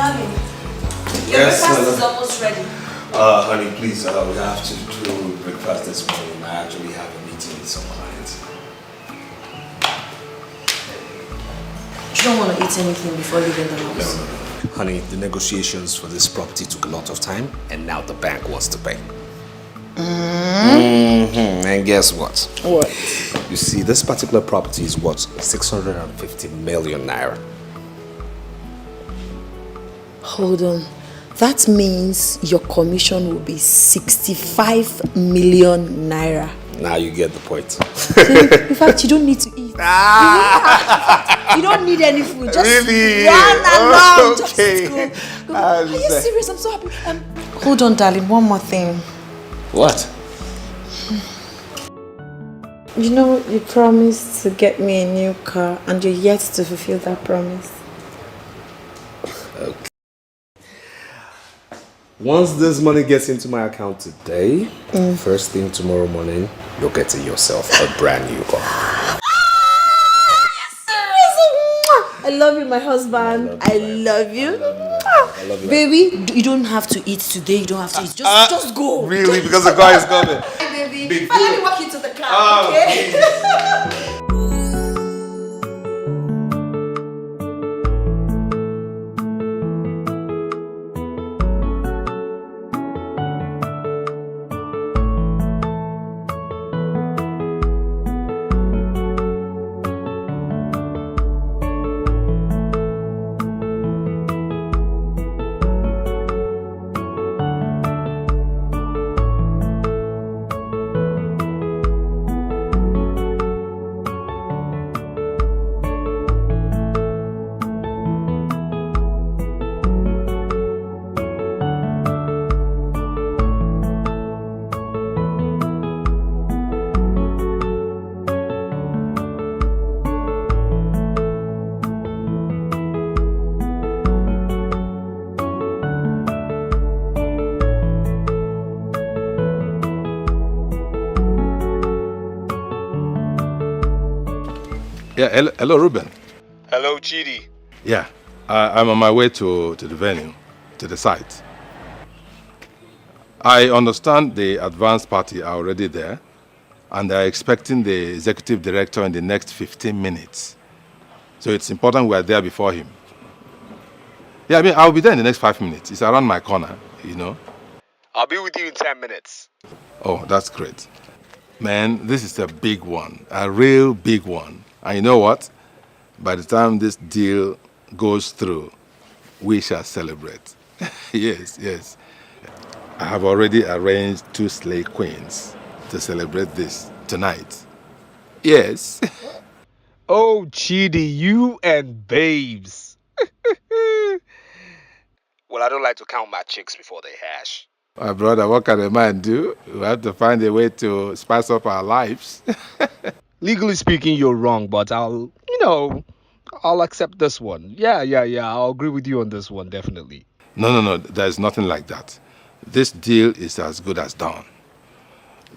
Darling, your Yes, breakfast is almost ready. Honey, please, we have to do breakfast this morning. I actually have a meeting with some clients. You don't want to eat anything before leaving the house? No. Honey, the negotiations for this property took a lot of time, and now the bank wants to pay. And guess what? What? You see, this particular property is worth 650 million naira. Hold on. That means your commission will be 65 million naira. Now you get the point. In fact, you don't need to eat. You don't need any food. Just really? run along. Okay. Just go. Are you serious? I'm so happy. Hold on, darling. One more thing. What? You know, you promised to get me a new car and you're yet to fulfill that promise. Okay. Once this money gets into my account today, first thing tomorrow morning, you're getting yourself a brand new car. I love you, my husband. I love you. I love you. Baby, you don't have to eat today. You don't have to eat. Just go. Really? Because the car is coming. Hey, baby. Let me walk you to the car, okay? Yeah, hello, Ruben. Hello, Chidi. Yeah, I'm on my way to the venue, to the site. I understand the advance party are already there, and they're expecting the executive director in the next 15 minutes. So it's important we're there before him. Yeah, I mean, I'll be there in the next 5 minutes. It's around my corner, you know. I'll be with you in 10 minutes. Oh, that's great. Man, this is a big one, a real big one. And you know what? By the time this deal goes through, we shall celebrate. Yes. I have already arranged 2 slay queens to celebrate this tonight. Yes. Oh, Chidi, you and babes. Well, I don't like to count my chicks before they hash. My brother, what can a man do? We have to find a way to spice up our lives. Legally speaking, you're wrong, but I'll accept this one. Yeah, I'll agree with you on this one, definitely. No, there's nothing like that. This deal is as good as done.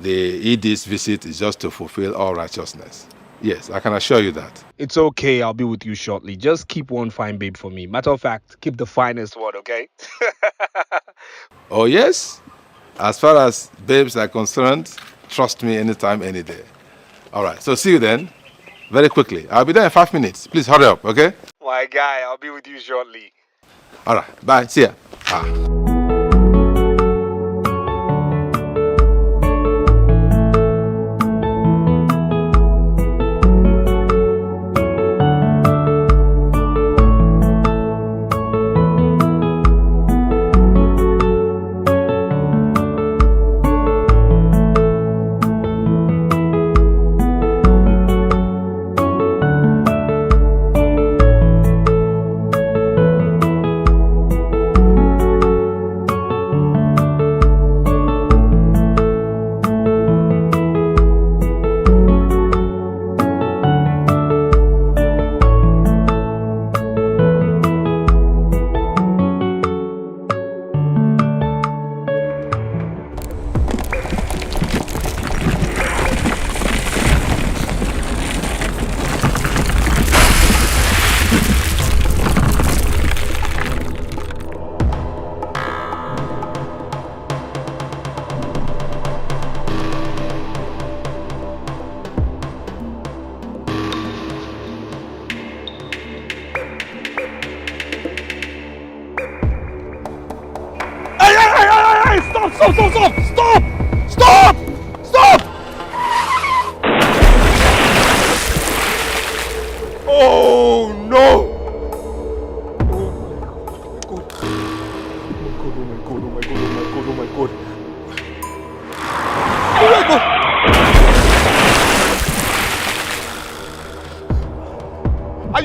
The ED's visit is just to fulfill all righteousness. Yes, I can assure you that. It's okay, I'll be with you shortly. Just keep one fine babe for me. Matter of fact, keep the finest one, okay? Oh, yes? As far as babes are concerned, trust me anytime, any day. All right, so see you then. Very quickly. I'll be there in 5 minutes. Please hurry up, okay? My guy, I'll be with you shortly. All right, bye. See ya.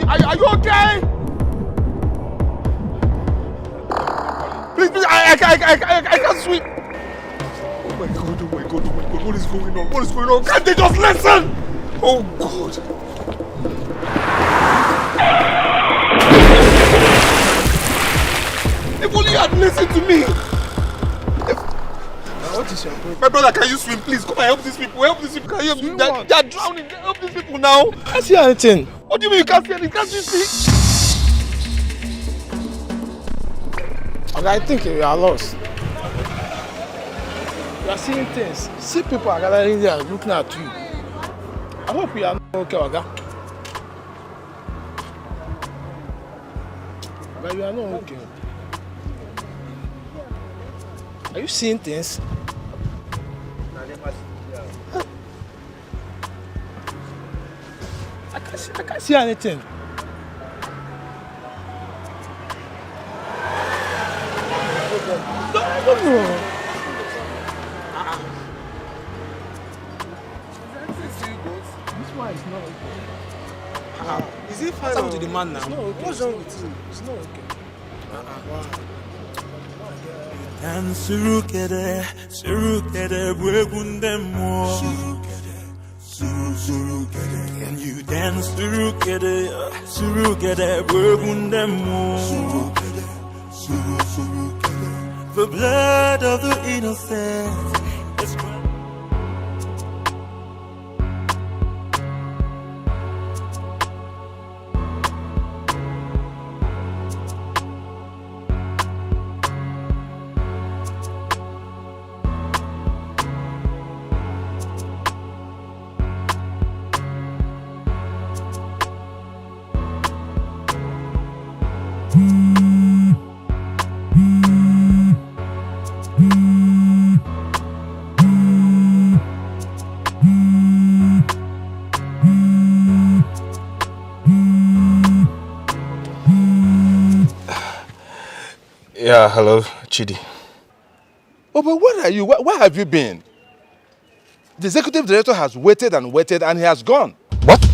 Are you okay? Please, I can't swim. Oh my God, what is going on? What is going on? Can't they just listen? Oh God. If only you had listened to me. What is your problem? My brother, can you swim, please? Come and help these people. Help these people. Can you help them? They are drowning. Help these people now. I can't see anything. What do you mean you can't see anything? Can't you see? Okay, I think you are lost. You are seeing things. See people are gathering there looking at you. I hope you are not okay, Oga. But you are not okay. Are you seeing things? I can't see anything. No. This one is not okay. Is it fine? What's happened to the man now? It's not okay. What's wrong with you? It's not okay. And surukere bwegundemo. Surukere. And you dance surukere bwegundemo. The blood of the innocent is Yeah, hello, Chidi. Oh, but where are you? Where have you been? The executive director has waited and waited and he has gone. What?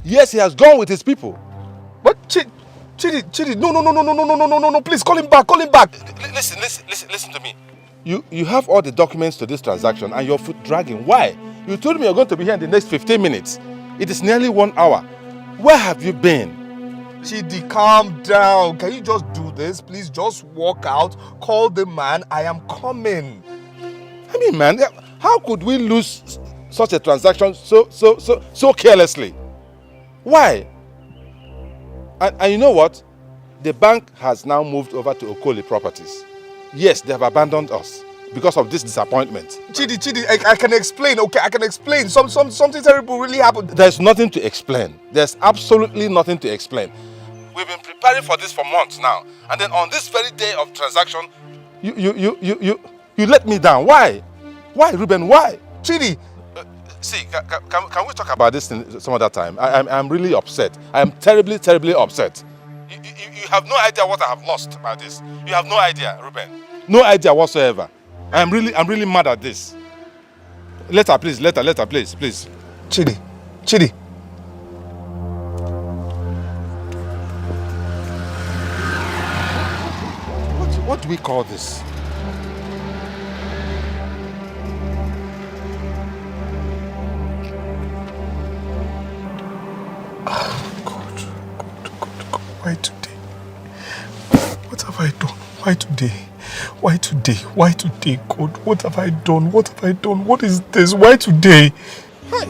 Yes, he has gone with his people. But Chidi, no, please call him back. Listen to me. You have all the documents to this transaction and your foot dragging. Why? You told me you're going to be here in the next 15 minutes. It is nearly 1 hour. Where have you been? Chidi, calm down. Can you just do this? Please just walk out. Call the man. I am coming. I mean, man, how could we lose such a transaction so carelessly? Why? And you know what? The bank has now moved over to Okoli Properties. Yes, they have abandoned us because of this disappointment. Chidi, I can explain. Okay, I can explain. Something terrible really happened. There's nothing to explain. There's absolutely nothing to explain. We've been preparing for this for months now, and then on this very day of transaction, you let me down. Why? Why, Ruben? Why? Chidi, See, can we talk about this some other time? I'm really upset. I am terribly upset. You have no idea what I have lost by this. You have no idea, Ruben. No idea whatsoever. I'm really mad at this. Letter, please. Chidi. What do we call this? God. Why today? What have I done? Why today, God? What have I done? What is this? Why today? What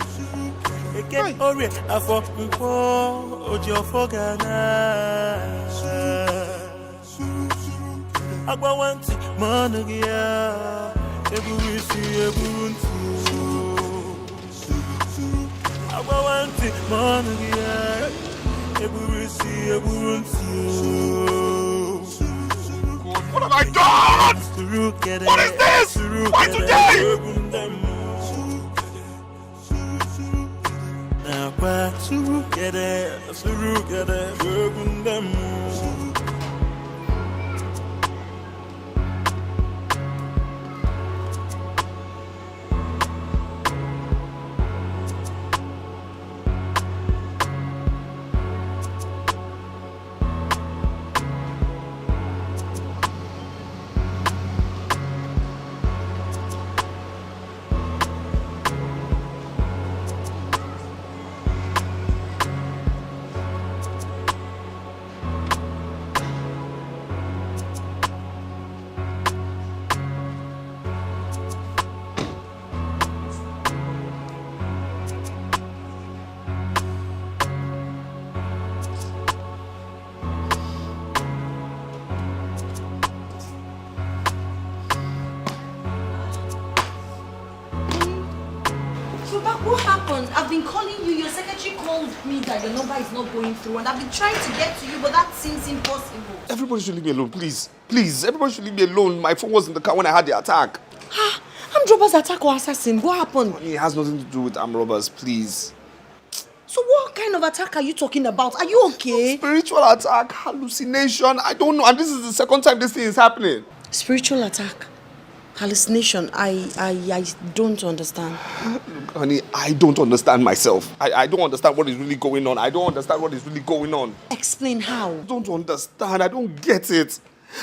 have I done? What is this? Why today? Baba, what happened? I've been calling you. Your secretary called me that your number is not going through, and I've been trying to get to you, but that seems impossible. Everybody should leave me alone, please. Please, everybody should leave me alone. My phone was in the car when I had the attack. Armed robbers attack or assassin? What happened? It has nothing to do with armed robbers, please. So what kind of attack are you talking about? Are you okay? Spiritual attack, hallucination, I don't know. And this is the second time this thing is happening. Spiritual attack? Hallucination? I don't understand. Honey, I don't understand myself. I don't understand what is really going on. I don't understand what is really going on. Explain how. I don't understand. I don't get it.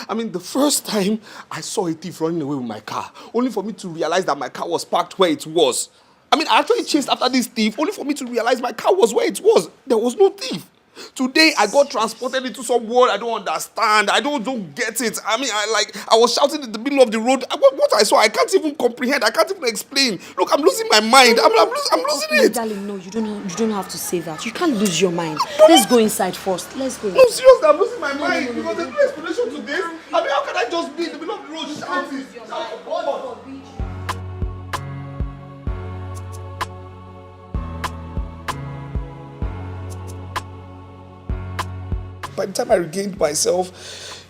I mean, the first time I saw a thief running away with my car, only for me to realize that my car was parked where it was. I mean, I actually chased after this thief, only for me to realize my car was where it was. There was no thief. Today, I got transported into some world I don't understand. I don't get it. I mean, I was shouting in the middle of the road. What I saw, I can't even comprehend. I can't even explain. Look, I'm losing my mind. I'm losing it. Darling, no, you don't have to say that. You can't lose your mind. Let's go inside first. Let's go. No, seriously, I'm losing my mind. Because there's no explanation to this. I mean, how can I just be in the middle of the road shouting? By the time I regained myself,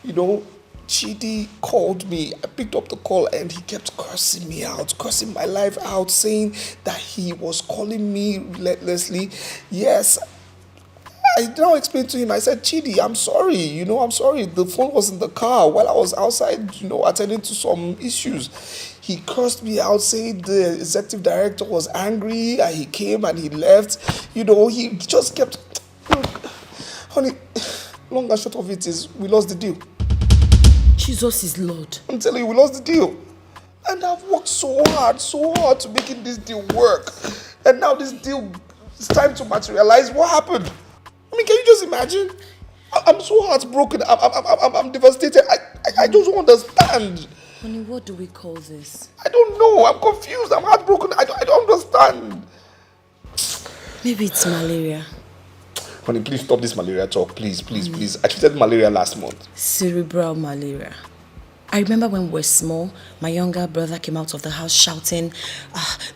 Chidi called me. I picked up the call and he kept cursing me out, cursing my life out, saying that he was calling me relentlessly. Yes, I now explained to him, I said, Chidi, I'm sorry, I'm sorry. The phone was in the car while I was outside, attending to some issues. He cursed me out, saying the executive director was angry and he came and he left. He just kept, honey, long and short of it is, we lost the deal. Jesus is Lord. I'm telling you, we lost the deal. And I've worked so hard to making this deal work. And now this deal, it's time to materialize. What happened? I mean, can you just imagine? I'm so heartbroken. I'm devastated. I just don't understand. Honey, what do we call this? I don't know. I'm confused. I'm heartbroken. I don't understand. Maybe it's malaria. Honey, please stop this malaria talk. Please. I treated malaria last month. Cerebral malaria. I remember when we were small, my younger brother came out of the house shouting,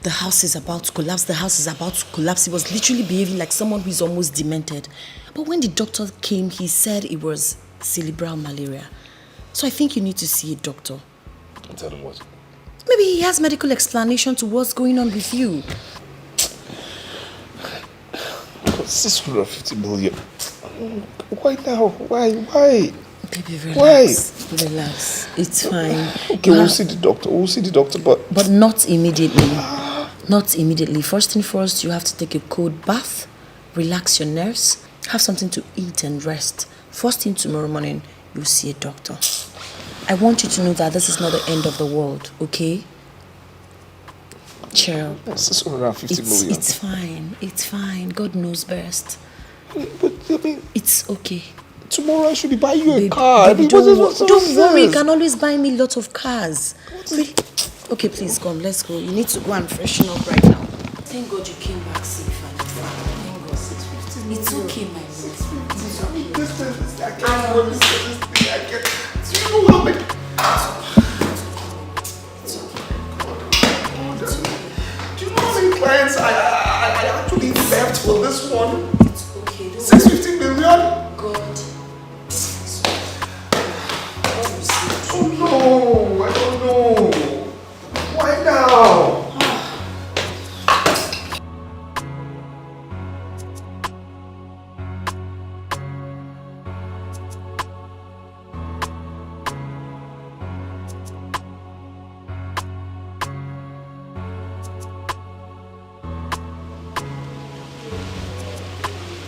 the house is about to collapse, the house is about to collapse. He was literally behaving like someone who is almost demented. But when the doctor came, he said it was cerebral malaria. So I think you need to see a doctor. And tell him what? Maybe he has medical explanation to what's going on with you. 650 million. Why now? Why? Baby, relax. Why? Relax. It's fine. Okay, we'll see the doctor, but not immediately. Not immediately. First thing first, you have to take a cold bath, relax your nerves, have something to eat and rest. First thing tomorrow morning, you'll see a doctor. I want you to know that this is not the end of the world, okay? Cheer up. That's 650 million. It's fine. God knows best. But I mean, it's okay. Tomorrow I should buy you a car. Baby, don't worry. You can always buy me lots of cars. Really? Okay, please come. Let's go. You need to go and freshen up right now. Thank God you came back safe and fine. It's okay, my love. I can't. Do you know how many? Clients I actually left for this one. It's okay. 650 million? God. Oh no, I don't know. Why now?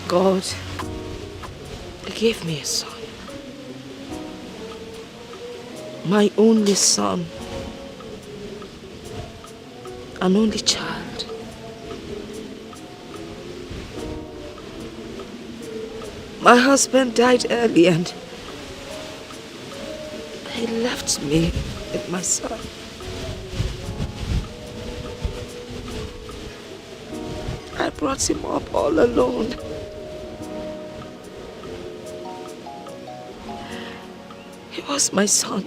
God, He gave me a son. My only son. An only child. My husband died early and he left me with my son. I brought him up all alone. He was my son.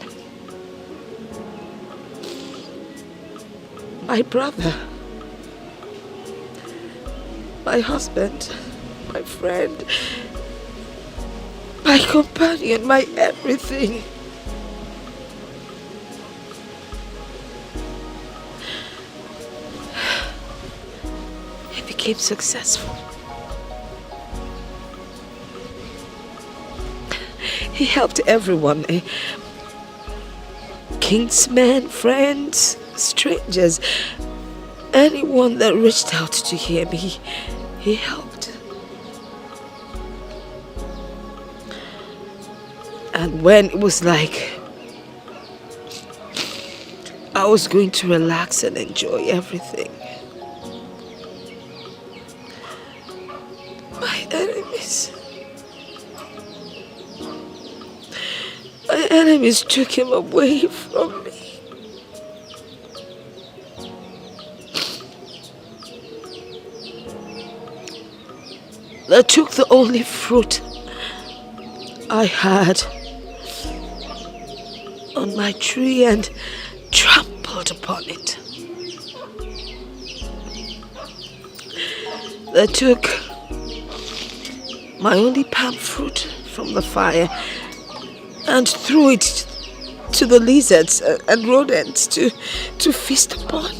My brother. my husband, my friend, my companion, my everything. He became successful. He helped everyone. Kinsmen, friends, strangers, anyone that reached out to him, he helped. And when it was like I was going to relax and enjoy everything, my enemies took him away from me. They took the only fruit I had on my tree and trampled upon it. They took my only palm fruit from the fire and threw it to the lizards and rodents to feast upon.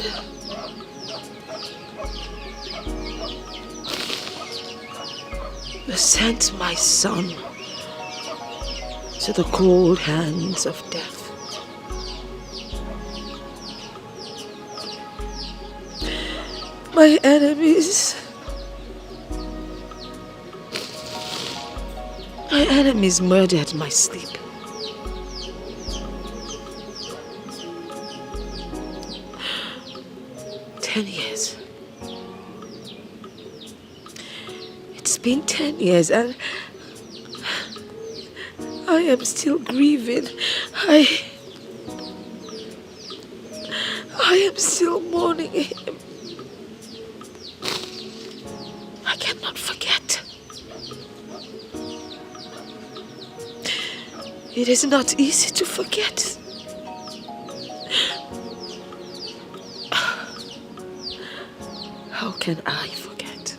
They sent my son to the cold hands of death. My enemies murdered my sleep. Years. It's been 10 years and I am still grieving. I am still mourning him. I cannot forget. It is not easy to forget. How can I forget?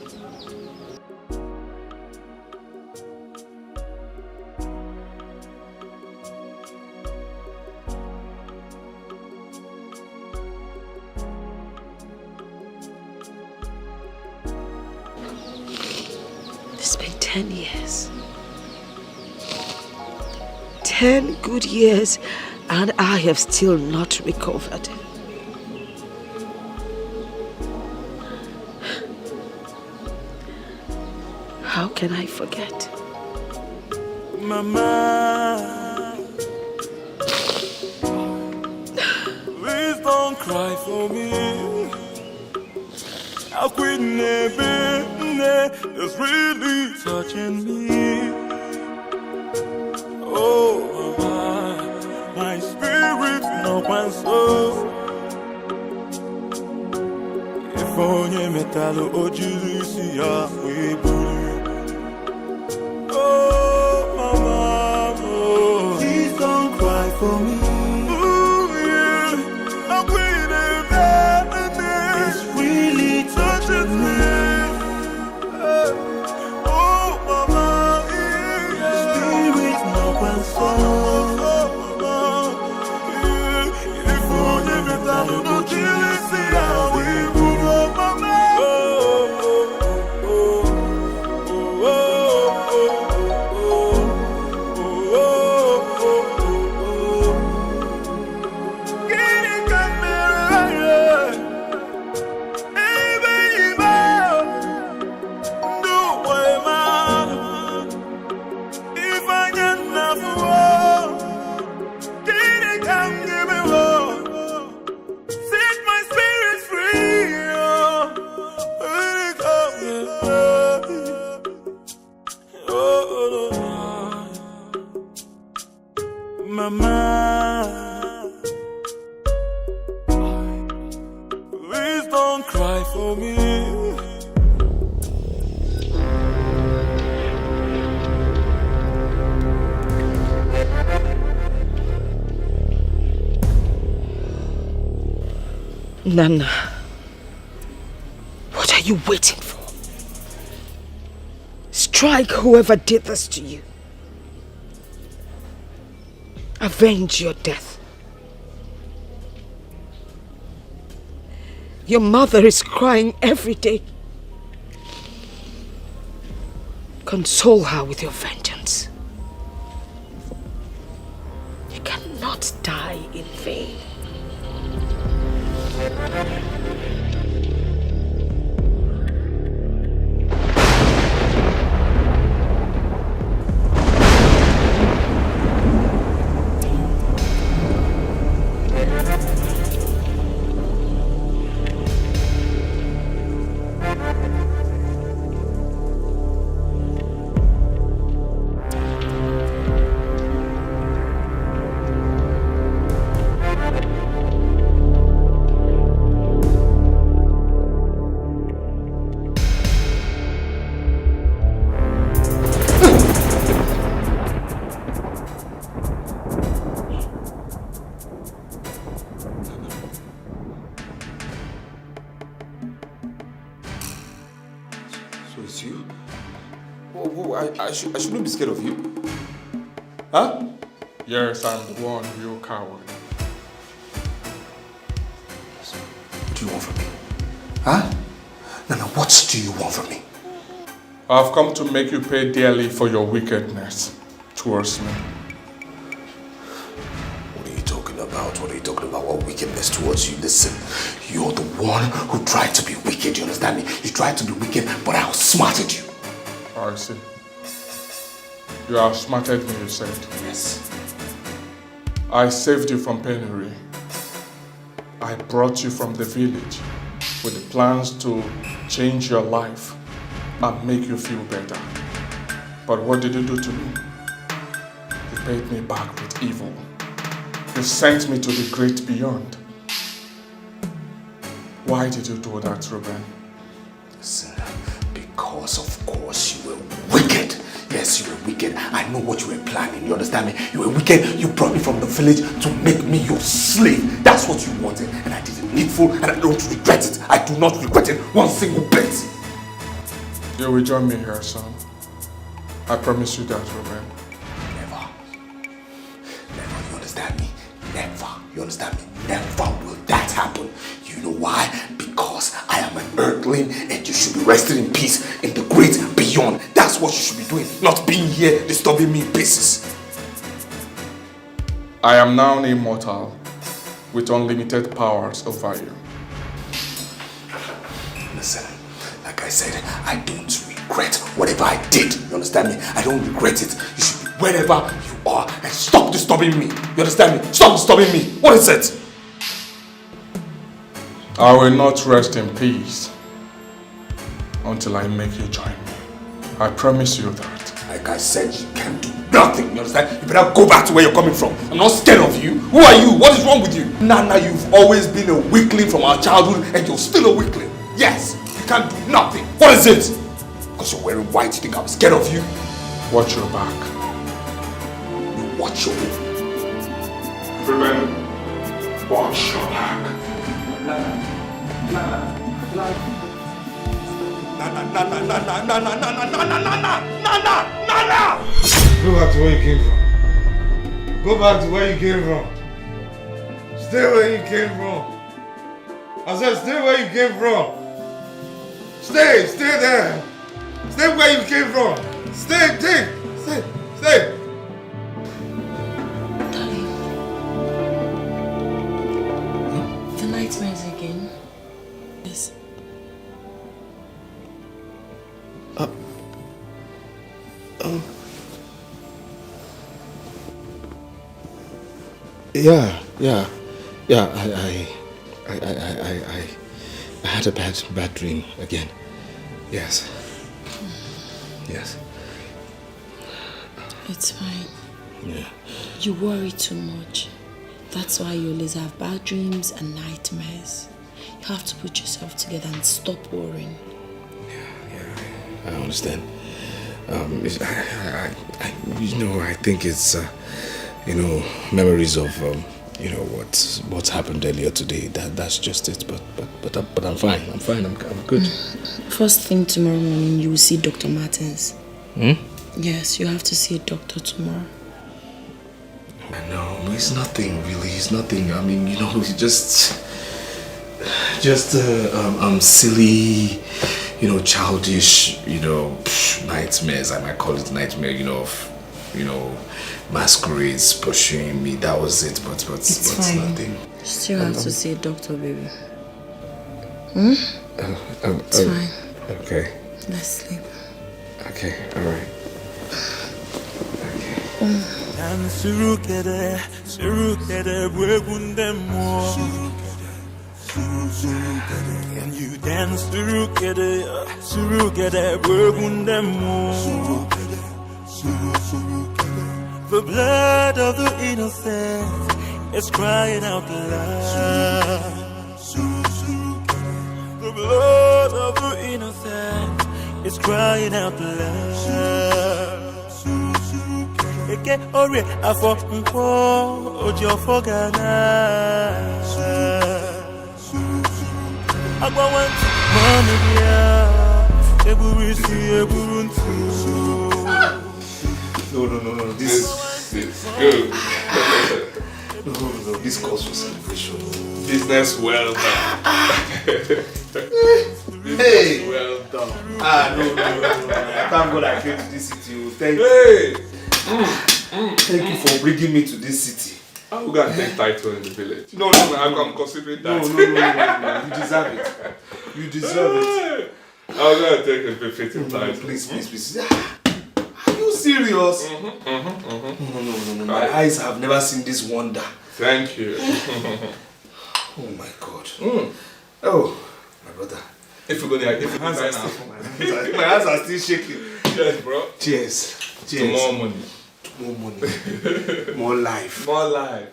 It's been 10 years. 10 good years, and I have still not recovered. How can I forget? Mama, please don't cry for me. How could never is really touching me. Oh, mama, my spirit no one so. If only metal or Jesus, yeah, we for me. Ooh, yeah. I'm waiting there. It's really touching me. Oh, mama, yeah. Spirit, no one soul. If only we thought no Jesus, see how we move on, mama. Mama, please don't cry for me. Nana, what are you waiting for? Strike whoever did this to you. Avenge your death. Your mother is crying every day. Console her with your vengeance. You cannot die in vain. I shouldn't be scared of you. Huh? Yes, I'm the one real coward. What do you want from me? Huh? Nana, what do you want from me? I've come to make you pay dearly for your wickedness towards me. What are you talking about? What are you talking about? What wickedness towards you? Listen, you're the one who tried to be wicked, you understand me? You tried to be wicked, but I outsmarted you. I see. You outsmarted me, you said. Yes. I saved you from penury. I brought you from the village with the plans to change your life and make you feel better. But what did you do to me? You paid me back with evil. You sent me to the great beyond. Why did you do that, Ruben? Listen, because of course you were wicked. Yes, you were wicked. I know what you were planning. You understand me? You were wicked. You brought me from the village to make me your slave. That's what you wanted. And I did it needful and I don't regret it. I do not regret it one single bit. You will join me here, son. I promise you that, Ruben. Never. Never. You understand me? Never. You understand me? Never will that happen. You know why? Because I am an earthling and you should be resting in peace in the great beyond. That's what you should be doing, not being here disturbing me in pieces. I am now an immortal with unlimited powers over you. Listen, like I said, I don't regret whatever I did. You understand me? I don't regret it. You should be wherever you are and stop disturbing me. You understand me? Stop disturbing me. What is it? I will not rest in peace until I make you join me. I promise you that. Like I said, you can do nothing, you understand? You better go back to where you're coming from. I'm not scared of you. Who are you? What is wrong with you? Nana, you've always been a weakling from our childhood and you're still a weakling. Yes, you can't do nothing. What is it? Because you're wearing white, you think I'm scared of you? Watch your back. You watch your back. Ruben, watch your back. Nana. Go back to where you came from. Go back to where you came from. Stay where you came from. I said stay where you came from. Stay there. Stay where you came from. Stay. Darling. The nightmares again. Yes. Yeah. I had a bad dream again. Yes. It's fine. Yeah. You worry too much. That's why you always have bad dreams and nightmares. You have to put yourself together and stop worrying. I understand. I think it's, memories of, what's happened earlier today. That's just it. But I'm fine. I'm good. First thing tomorrow morning, you will see Dr. Martins. Yes, you have to see a doctor tomorrow. No, it's nothing really. It's nothing. I mean, it's just silly, childish, nightmares. I might call it nightmare. Masquerades pursuing me. That was it. But It's nothing. You still have to see a doctor, baby. It's fine. Okay. Let's sleep. Okay. All right. And surukere bwegundemo. Can you dance surukere bwegundemo? The blood of the innocent is crying out loud. The blood of the innocent is crying out loud. Eke ori afọ nkwo oji ofo gana. Agbawa ntị mọnụ bịa egburu isi egburu ntị. No. This is good. No. This calls for celebration. Business well done. Hey! Well done. No. Thank God I came to this city. Thank you. Thank you for bringing me to this city. I'm going to take title in the village. No. I'm considering that. No. You deserve it. You deserve it. I'm going to take a befitting title. Please. Are you serious? No. My eyes have never seen this wonder. Thank you. Oh my God. Oh, my brother. If my hands are still shaking. Cheers, bro. Cheers. To more money. More life. More life.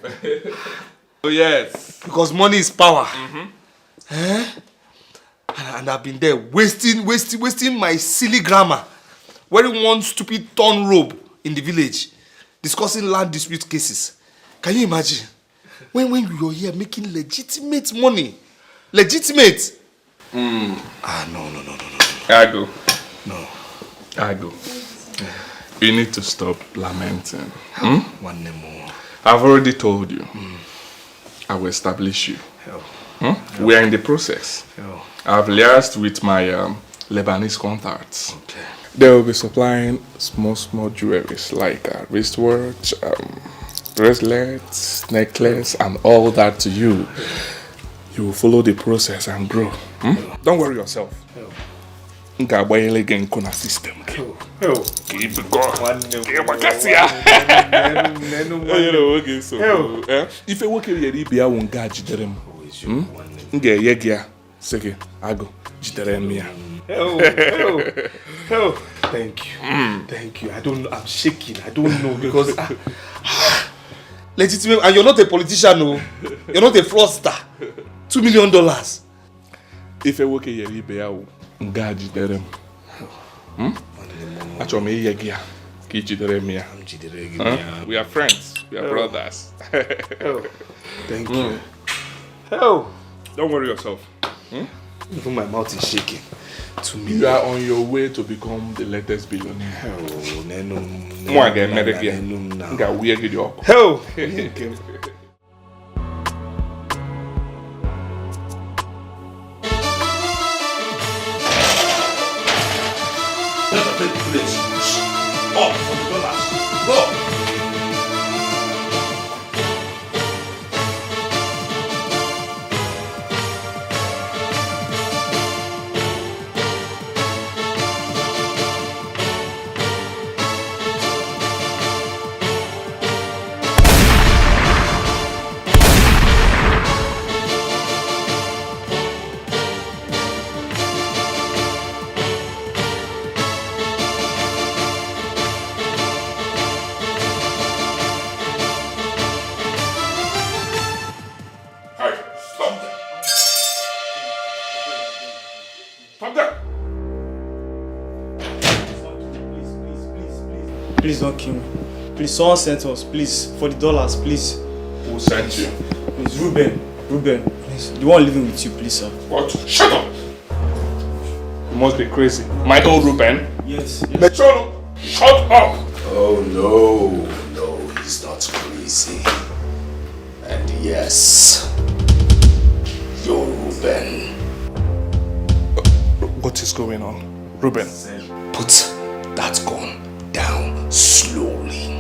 Oh yes. Because money is power. And I've been there wasting my silly grammar, wearing one stupid torn robe in the village, discussing land dispute cases. Can you imagine? When you were here making legitimate money. Legitimate. No. I go. No. I go. You need to stop lamenting. One more. I've already told you. I will establish you. We are in the process. I've liaised with my Lebanese contacts. Okay. They will be supplying small jewelries like wristwatch, bracelets, necklace, and all that to you. You will follow the process and grow. Don't worry yourself. System. Keep it going. If you work here, you won't get jidere. Nge yegia seke ago jidere me. Thank you. I'm shaking. I don't know because legitimate, and you're not a politician, no. You're not a fraudster. $2 million. If you work here, you be out. Ngaji derem. Achome yegia ki jidere me. We are friends. We are brothers. Thank you. Don't worry yourself. Even my mouth is shaking. You are on your way to become the latest billionaire. Please don't kill me. Please, someone sent us. Please, for the dollars, please. Who sent you? Please, Ruben, please. The one living with you, please, sir. What? Shut up! You must be crazy. My own Ruben? Yes. Metro, Shut up! Oh no, he's not crazy. And yes, you're Ruben. What is going on? Ruben. Put that gun down slowly.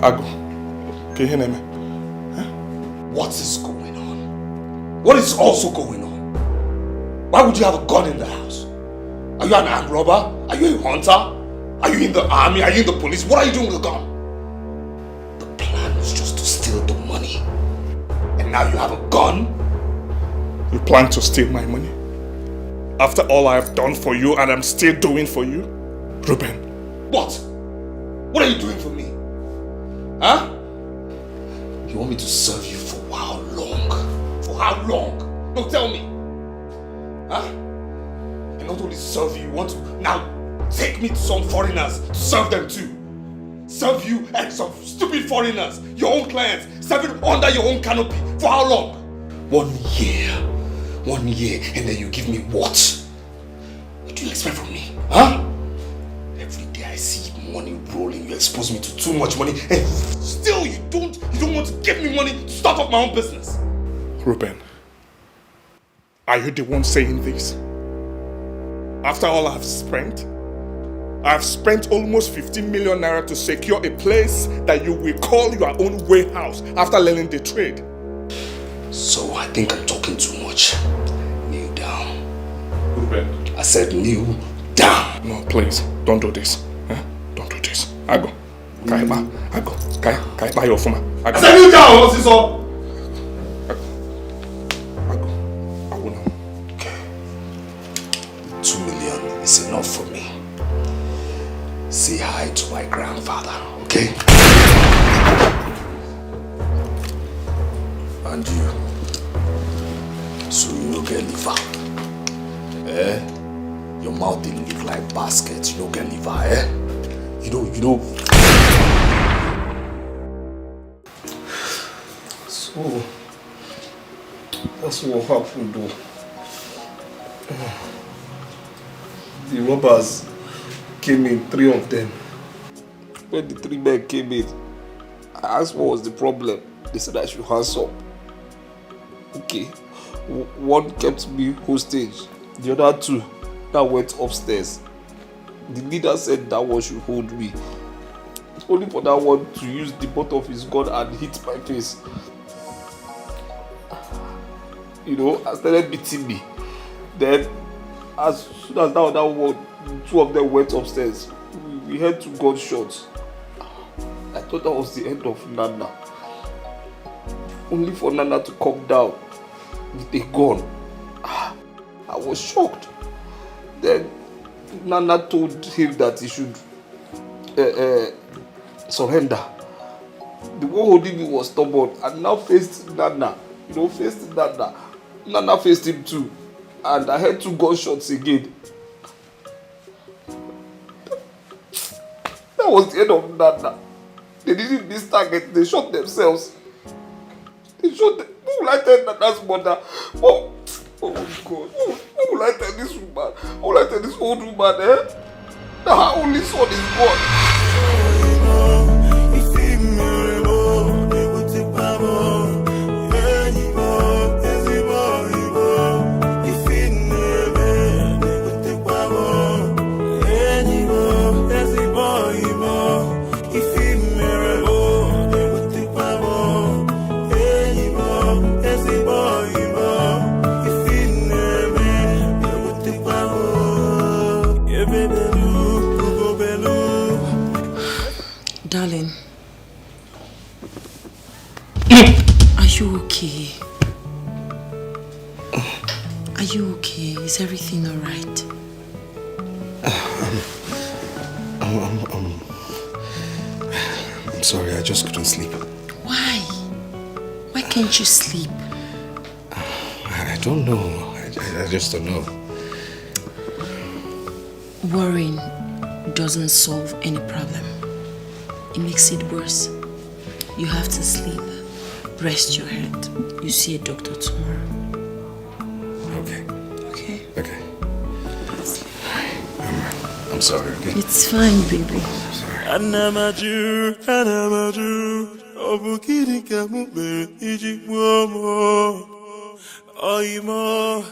Ago. Keheneme. What is going on? What is also going on? Why would you have a gun in the house? Are you an armed robber? Are you a hunter? Are you in the army? Are you in the police? What are you doing with a gun? The plan was just to steal the money. And now you have a gun? You plan to steal my money? After all I have done for you and I'm still doing for you? Ruben. What? What are you doing for me? Huh? You want me to serve you for how long? For how long? No, tell me. Huh? And not only serve you, you want to now take me to some foreigners to serve them too. Serve you and some stupid foreigners, your own clients, serving under your own canopy. For how long? 1 year. 1 year, and then you give me what? What do you expect from me? Huh? Every day I see money rolling, you expose me to too much money, and still you don't want to give me money to start up my own business. Ruben, are you the one saying this? After all I've spent almost 15 million naira to secure a place that you will call your own warehouse after learning the trade. So I think I'm talking too much. Kneel down. Ruben. I said kneel down. No, please, don't do this. Don't do this. Ago. Kaiba. Ago. Kaiba your phone. I said kneel down, what's this all? Ago. I will know. Okay. 2 million is enough for me. Say hi to my grandfather, okay? And you. So you no get liver. Your mouth didn't look like basket. You no get liver, You know. So that's what happened though. The robbers came in, 3 of them. When the 3 men came in, I asked what was the problem. They said I should hands up. Okay. One kept me hostage. The other 2 that went upstairs. The leader said that one should hold me. Only for that one to use the butt of his gun and hit my face. I started beating me. Then, as soon as that other one, 2 of them went upstairs, we heard 2 gunshots. I thought that was the end of Nana. Only for Nana to come down with a gun. I was shocked. Then Nana told him that he should surrender. The one holding me was stubborn and now faced Nana. Faced Nana. Nana faced him too. And I heard 2 gunshots again. That was the end of Nana. They didn't miss target. They shot themselves. Who will I tell Nana's mother? Oh God. Who will I tell this woman? Who will I tell this old woman, That her only son is gone. Darling, are you okay? Are you okay? Is everything all right? I'm sorry, I just couldn't sleep. Why? Why can't you sleep? I don't know. I just don't know. Worrying doesn't solve any problem. It makes it worse. You have to sleep. Rest your head. You see a doctor tomorrow. I'm sorry, okay? It's fine, baby. Anamaju, Obukiri Kamube, Ijikwomo, Oimo.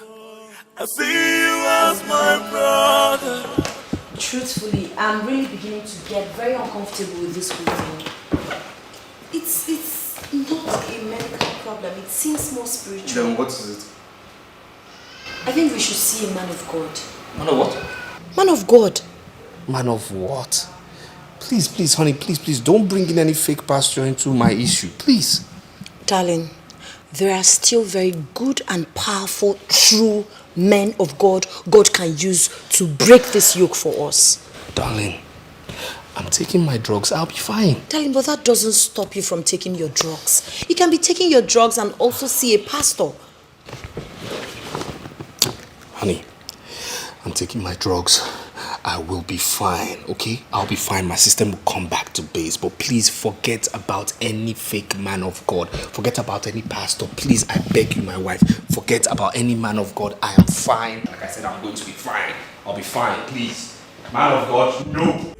I see you as my brother. Truthfully, I'm really beginning to get very uncomfortable with this whole thing. It's not a medical problem. It seems more spiritual. Then what is it? I think we should see a man of God. Man of what? Man of God. Man of what? Please, honey, please, don't bring in any fake pastor into my issue, please. Darling, there are still very good and powerful, true men of God can use to break this yoke for us. Darling, I'm taking my drugs. I'll be fine. Darling, but that doesn't stop you from taking your drugs. You can be taking your drugs and also see a pastor. Honey, I'm taking my drugs. I will be fine, okay? I'll be fine. My system will come back to base. But please forget about any fake man of God. Forget about any pastor. Please, I beg you, my wife. Forget about any man of God. I am fine. Like I said, I'm going to be fine. I'll be fine, please. Man of God, no.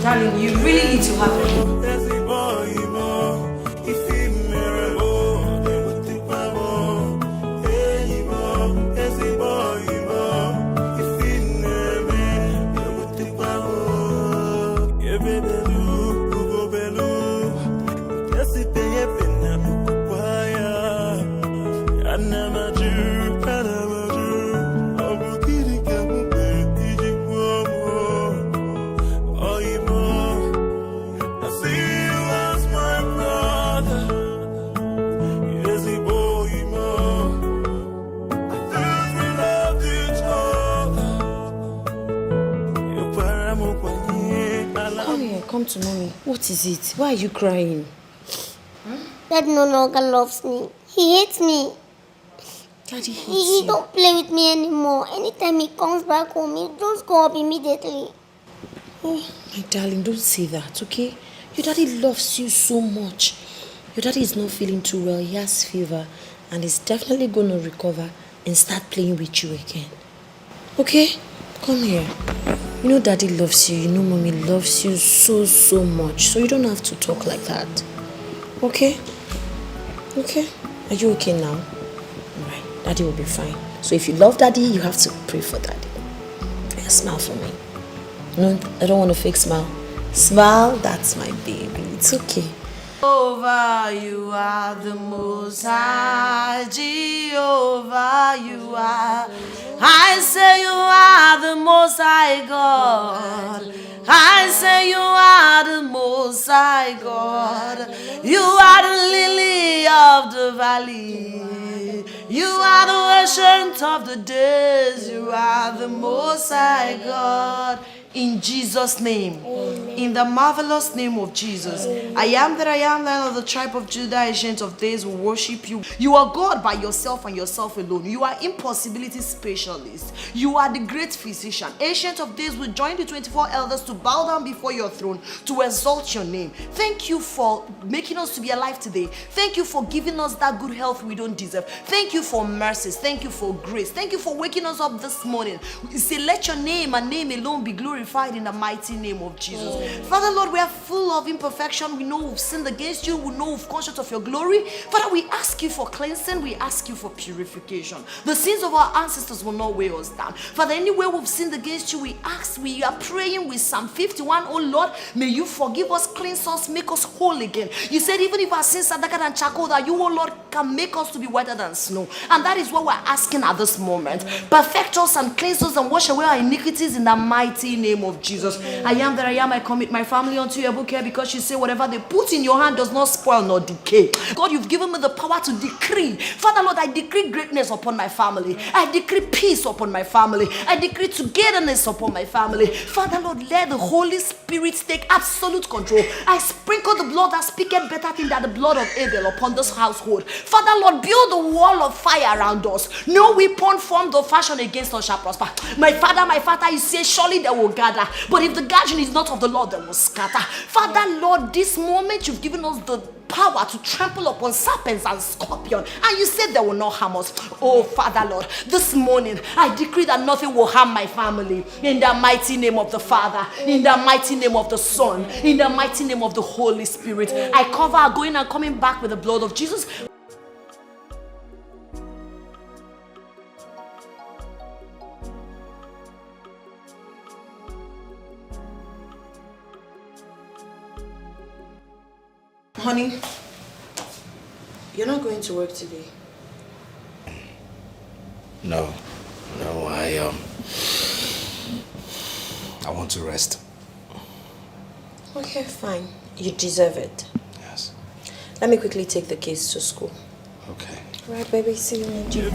Darling, you really need to have a look. Come to mommy. What is it? Why are you crying? Dad no longer loves me. He hates me. Daddy hates He you. don't play with me anymore. Anytime he comes back home, he just go up immediately. Oh, my darling, don't say that, okay? Your daddy loves you so much. Your daddy is not feeling too well. He has fever and he's definitely going to recover and start playing with you again. Okay? Come here. You know daddy loves you. You know mommy loves you so much. So you don't have to talk like that. Okay? Okay? Are you okay now? Alright. Daddy will be fine. So if you love daddy, you have to pray for daddy. Yeah, smile for me. No, I don't want a fake smile. Smile, that's my baby. It's okay. Jehovah, you are the most high. Jehovah, you are. I say you are the most high God. I say you are the most high God. You are the lily of the valley. You are the ancient of the days. You are the most high God. In Jesus' name. In the marvelous name of Jesus. I am that I am, Lion of the tribe of Judah, ancient of days, will worship you. You are God by yourself and yourself alone. You are impossibility specialist. You are the great physician. Ancient of days will join the 24 elders to bow down before your throne to exalt your name. Thank you for making us to be alive today. Thank you for giving us that good health we don't deserve. Thank you for mercies. Thank you for grace. Thank you for waking us up this morning. We say, let your name and name alone be glorified in the mighty name of Jesus. Father, Lord, we are full of imperfection. We know we've sinned against you. We know we've conscious of your glory. Father, we ask you for cleansing. We ask you for purification. The sins of our ancestors will not weigh us down. Father, anywhere we've sinned against you, we are praying with Psalm 51. Oh Lord, may you forgive us, cleanse us, make us whole again. You said even if our sins are darker than charcoal, that you, oh Lord, can make us to be whiter than snow. And that is what we're asking at this moment. Perfect us and cleanse us and wash away our iniquities in the mighty name of Jesus. I am that I am. I commit my family unto your book here, because you say whatever they put in your hand does not spoil nor decay. God, you've given me the power to decree. Father, Lord, I decree greatness upon my family. I decree peace upon my family. I decree togetherness upon my family. Father, Lord, let the Holy Spirit take absolute control. I sprinkle the blood that speaketh better thing than the blood of Abel upon this household. Father, Lord, build a wall of fire around us. No weapon formed or fashioned against us shall prosper. My Father, you say surely they will gather. But if the gathering is not of the Lord, they will scatter. Father, Lord, this moment you've given us the power to trample upon serpents and scorpions, and you said they will not harm us. Oh, Father, Lord, this morning I decree that nothing will harm my family. In the mighty name of the Father, in the mighty name of the Son, in the mighty name of the Holy Spirit, I cover our going and coming back with the blood of Jesus. Honey, you're not going to work today. No, I want to rest. Okay, fine. You deserve it. Yes. Let me quickly take the kids to school. Okay. All right, baby. See you in the gym.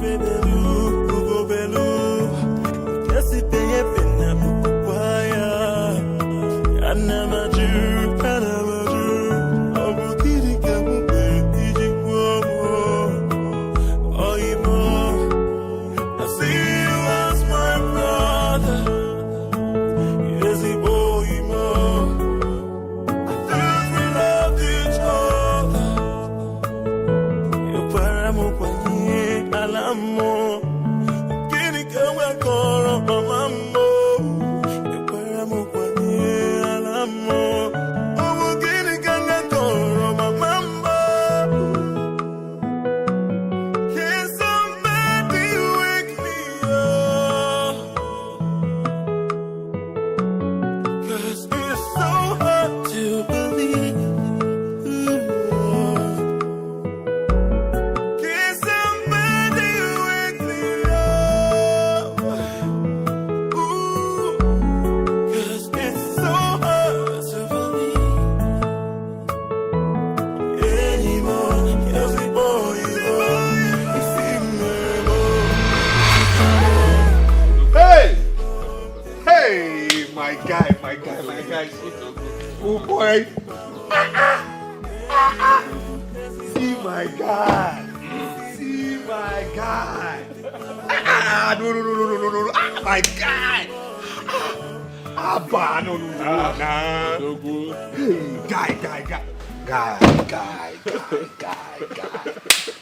Oh boy. See my guy. See my guy. No. My guy. Abba, no. Guy.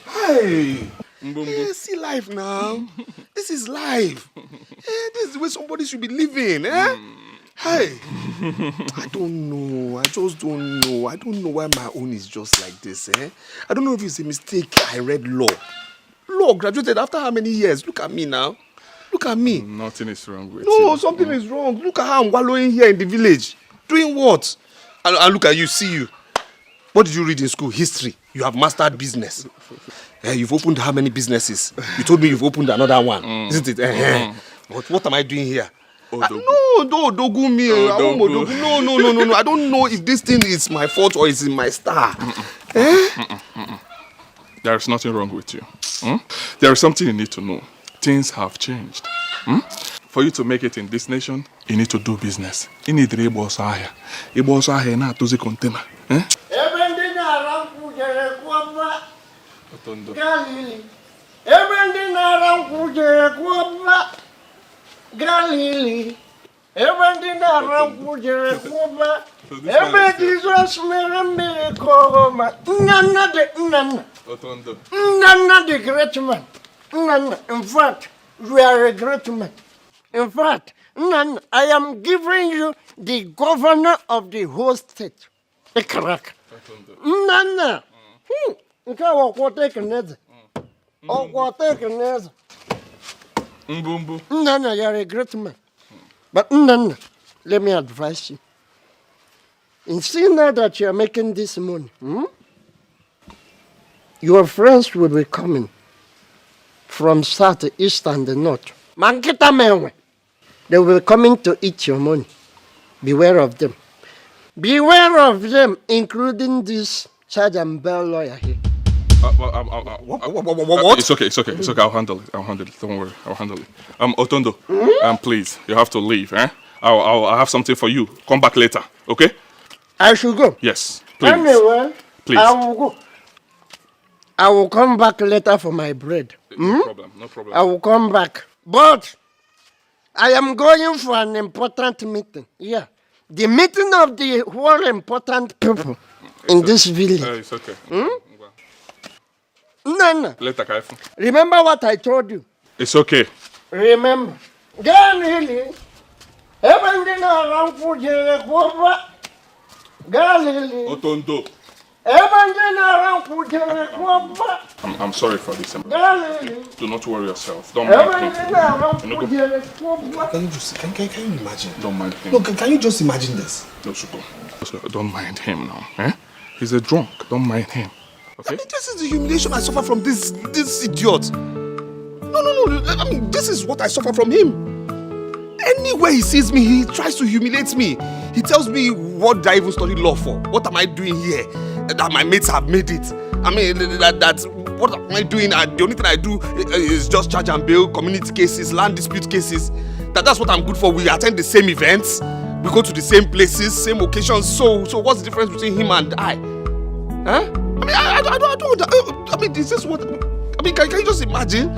Hey. Hey, see life now. This is life. This is the way somebody should be living, eh? Hey, I don't know. I just don't know. I don't know why my own is just like this, eh? I don't know if it's a mistake. I read law. Law, graduated after how many years? Look at me now. Look at me. Nothing is wrong with you. No, something is wrong. Look at how I'm wallowing here in the village. Doing what? And look at you, see you. What did you read in school? History. You have mastered business. You've opened how many businesses? You told me you've opened another one, isn't it? What am I doing here? No, Dogu me. No. I don't know if this thing is my fault or it's in my star. There is nothing wrong with you. There is something you need to know. Things have changed. For you to make it in this nation, you need to do business. You need to be able to not to the container. Galili, everything around Pujere Kuba, every Jesus Miracle, none the great man. None, in fact, we are a great man. In fact, none, I am giving you the governor of the whole state. A crack. None. Okay, what take a net? Oh, what take a net? Nana, you are a great man. But Nana, let me advise you. In seeing now that you are making this money, your friends will be coming from south, east, and the north. Mankita mewe. They will be coming to eat your money. Beware of them. Beware of them, including this charge and bell lawyer here. What? It's okay. I'll handle it. Don't worry. I'll handle it. Otondo, please, you have to leave, eh? I'll have something for you. Come back later, okay? I should go. Yes, please. Anyway, please. I will go. I will come back later for my bread. No problem. I will come back. But I am going for an important meeting. Yeah. The meeting of the whole important people in this village. It's okay. No. Later, Kaifu. Remember what I told you. It's okay. Remember. Gan really. Everything around for you. Galilei. Otondo. I'm sorry for this. Do not worry yourself. Don't mind him. Can you imagine? Don't mind him. No, can you just imagine this? No, Suko. Don't mind him now. Eh? He's a drunk. Don't mind him. Okay? I mean, this is the humiliation I suffer from this idiot. No. I mean, this is what I suffer from him. Anywhere he sees me, he tries to humiliate me. He tells me, what did I even study law for? What am I doing here? That my mates have made it. I mean, what am I doing? The only thing I do is just charge and bail, community cases, land dispute cases. That's what I'm good for. We attend the same events. We go to the same places, same occasions. So what's the difference between him and I? Huh? I mean, this is what... I mean, can you just imagine?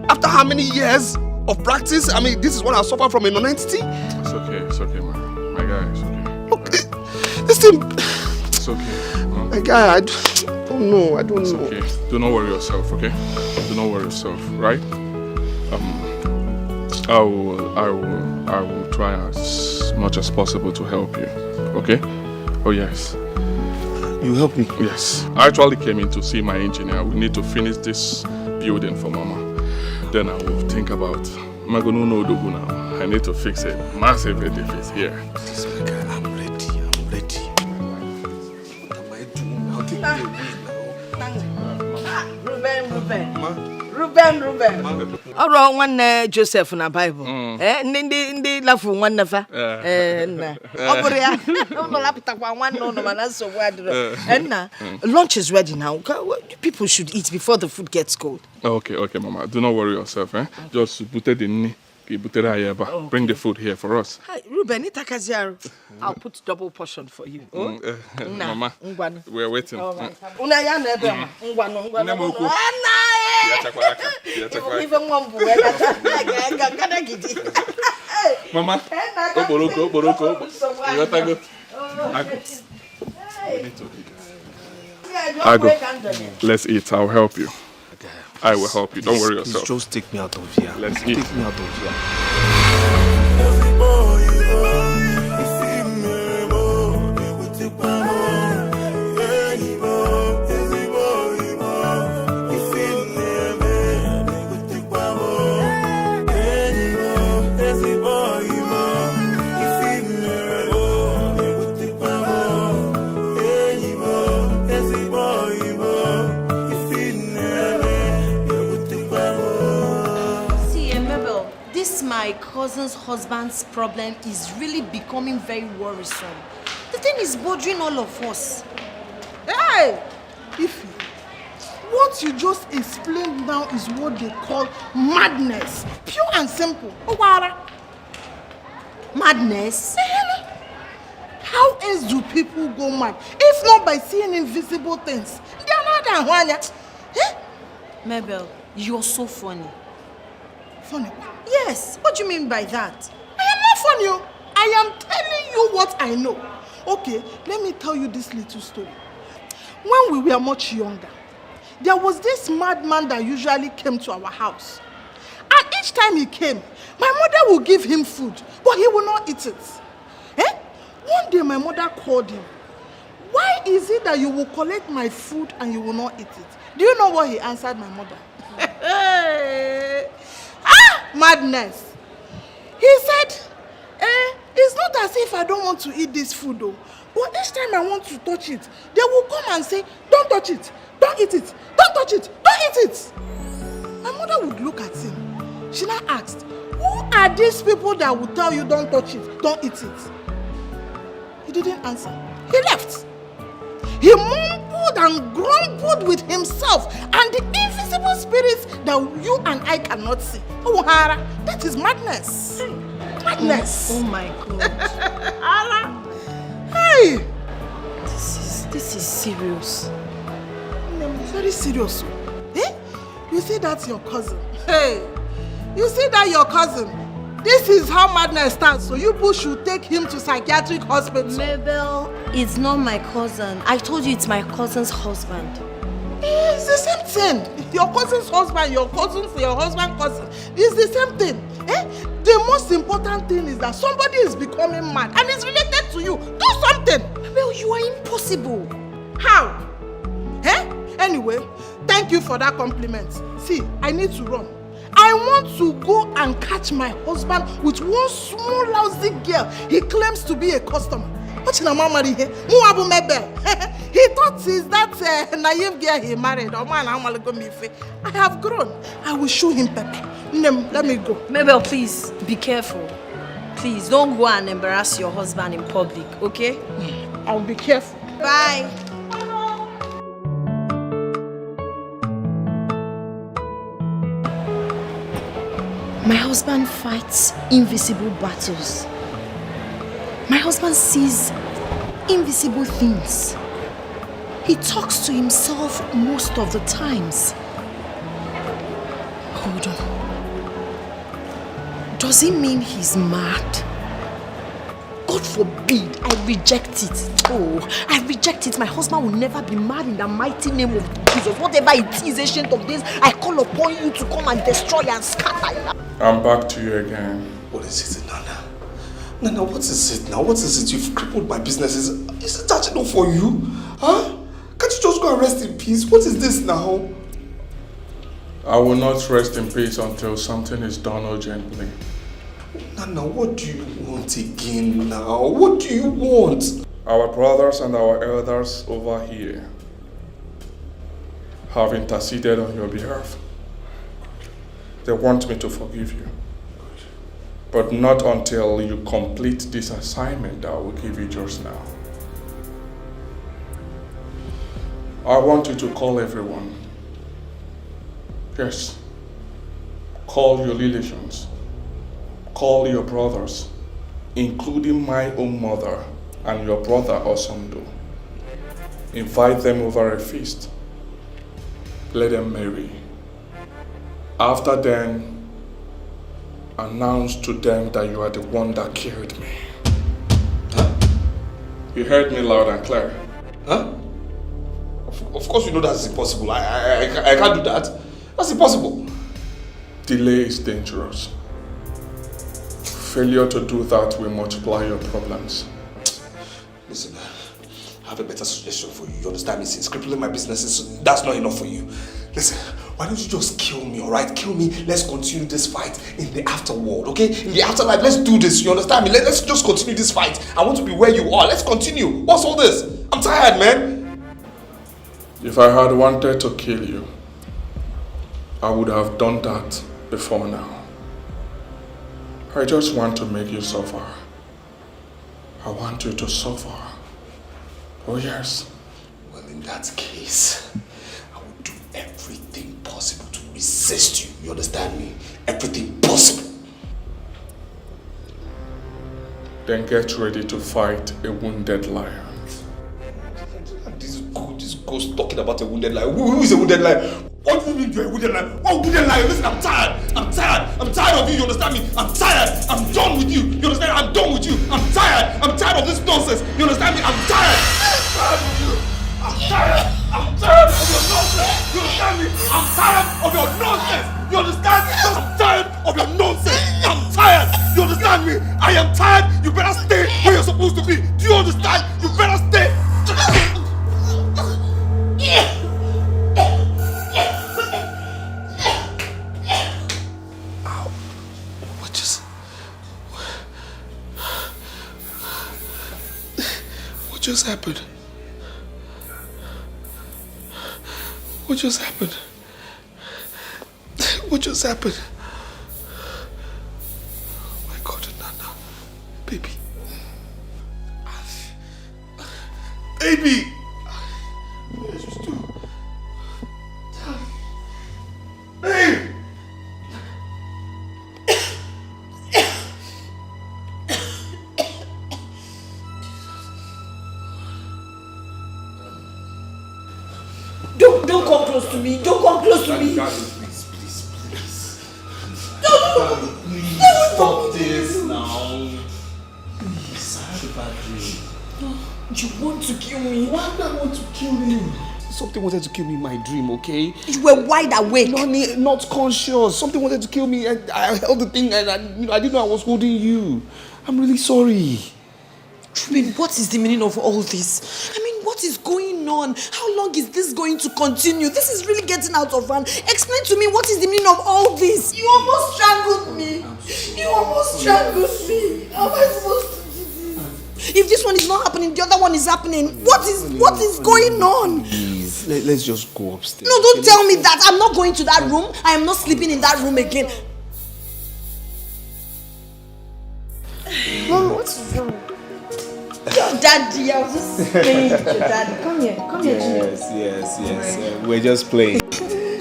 After how many years of practice, I mean, this is what I suffer from a non-entity? It's okay, man. My guy, it's okay. Okay. This thing... It's okay. My guy, I don't know. It's okay. Do not worry yourself, okay? Do not worry yourself, right? I will try as much as possible to help you, okay? Oh, yes. You help me? Yes. I actually came in to see my engineer. We need to finish this building for Mama. Then I will think about Magonu no Dogu now. I need to fix a massive edifice here. I'm ready. What am I doing? I'll take Ruben. Oro one Joseph na Bible. Ndi lafu one nefa. Na. Oboria. No lapita kwa one no manaso wadro. Na lunch is ready now. People should eat before the food gets cold. Okay, Mama. Do not worry yourself, eh? Just put it in. Bring the food here for us. Hi, Ruben, I'll put double portion for you. Mama, we're waiting. Mama, Ago, let's eat. I'll help you. I will help you. Don't worry yourself. Just take me out of here. Let's eat. Take me out of here. My cousin's husband's problem is really becoming very worrisome. The thing is bothering all of us. Hey! Ify, what you just explained now is what they call madness. Pure and simple. Madness? How else do people go mad? If not by seeing invisible things. They are not that one. Mabel, you're so funny. Funny? Yes. What do you mean by that? I am not funny. I am telling you what I know. Okay, let me tell you this little story. When we were much younger, there was this madman that usually came to our house. And each time he came, my mother would give him food, but he would not eat it. One day my mother called him. Why is it that you will collect my food and you will not eat it? Do you know what he answered my mother? Madness. He said, it's not as if I don't want to eat this food though. But each time I want to touch it, they will come and say, don't touch it, don't eat it, don't touch it, don't eat it. My mother would look at him. She now asked, who are these people that will tell you don't touch it, don't eat it? He didn't answer. He left. He mumbled and grumbled with himself and the invisible spirits that you and I cannot see. Oh, Hara, that is madness. Madness. Oh my God. Hara. Hey. This is serious. Very serious. You see that's your cousin. Hey. You see that your cousin. This is how madness starts, so you people should take him to psychiatric hospital. Mabel, it's not my cousin. I told you it's my cousin's husband. It's the same thing. Your cousin's husband, your cousin, your husband's cousin. It's the same thing. The most important thing is that somebody is becoming mad and it's related to you. Do something. Mabel, you are impossible. How? Anyway, thank you for that compliment. See, I need to run. I want to go and catch my husband with one small lousy girl he claims to be a customer. What's your mama here? Muabu Mabel. He thought he's that naive girl he married. I have grown. I will show him pepper. Let me go. Mabel, please, be careful. Please, don't go and embarrass your husband in public, okay? I'll be careful. Bye. My husband fights invisible battles. My husband sees invisible things. He talks to himself most of the times. Hold on. Does it mean he's mad? God forbid, I reject it. Oh, I reject it. My husband will never be mad in the mighty name of Jesus. Whatever it is, Ancient of Days, I call upon you to come and destroy and scatter. I'm back to you again. What is it, Nana? Nana, what is it now? What is it? You've crippled my business. Is it that enough for you? Huh? Can't you just go and rest in peace? What is this now? I will not rest in peace until something is done urgently. Nana, what do you want again now? What do you want? Our brothers and our elders over here have interceded on your behalf. They want me to forgive you. But not until you complete this assignment that I will give you just now. I want you to call everyone. Yes. Call your relations. Call your brothers, including my own mother and your brother Osondo. Invite them over a feast. Let them marry. After then, announce to them that you are the one that killed me. Huh? You heard me loud and clear. Huh? Of course you know that's impossible. I can't do that. That's impossible. Delay is dangerous. Failure to do that will multiply your problems. Listen, I have a better suggestion for you. You understand me? Since crippling my businesses, that's not enough for you. Listen, why don't you just kill me, alright? Kill me. Let's continue this fight in the afterworld, okay? In the afterlife, let's do this. You understand me? Let's just continue this fight. I want to be where you are. Let's continue. What's all this? I'm tired, man. If I had wanted to kill you, I would have done that before now. I just want to make you suffer. I want you to suffer. Oh yes. Well, in that case, I will do everything possible to resist you. You understand me? Everything possible. Then get ready to fight a wounded lion. This ghost talking about a wounded lion. Who is a wounded lion? What do you mean you're a wounded lion? What wounded lion? Listen, I'm tired. I'm tired of you. You understand me? I'm tired. I'm done with you. You understand? I'm done with you. I'm tired. I'm tired of this nonsense. You understand me? I'm tired. I'm tired of your nonsense. You understand me? I'm tired of your nonsense. You understand? I'm tired of your nonsense. I'm tired. You understand me? I am tired. You better stay where you're supposed to be. Do you understand? You better stay. What just happened? What just happened? What just happened? Oh my God, Nana. Baby. Baby! What did you do? Babe! Don't come close to me. Don't come close to me. Please. Stop dream. You want to kill me? Why do I want to kill you? Something wanted to kill me in my dream, okay? You were wide awake. No, not conscious. Something wanted to kill me and I held the thing and I didn't know I was holding you. I'm really sorry. Truman, what is the meaning of all this? I mean, what is going on? How long is this going to continue? This is really getting out of hand. Explain to me what is the meaning of all this? You almost strangled me. You almost strangled me. How am I supposed to do this? If this one is not happening, the other one is happening. What is going on? Please, let's just go upstairs. No, don't tell me that. I'm not going to that room. I am not sleeping in that room again. Mom, what is wrong? Your daddy, I was just playing with your daddy. Come here, Junior. Yes. We're just playing.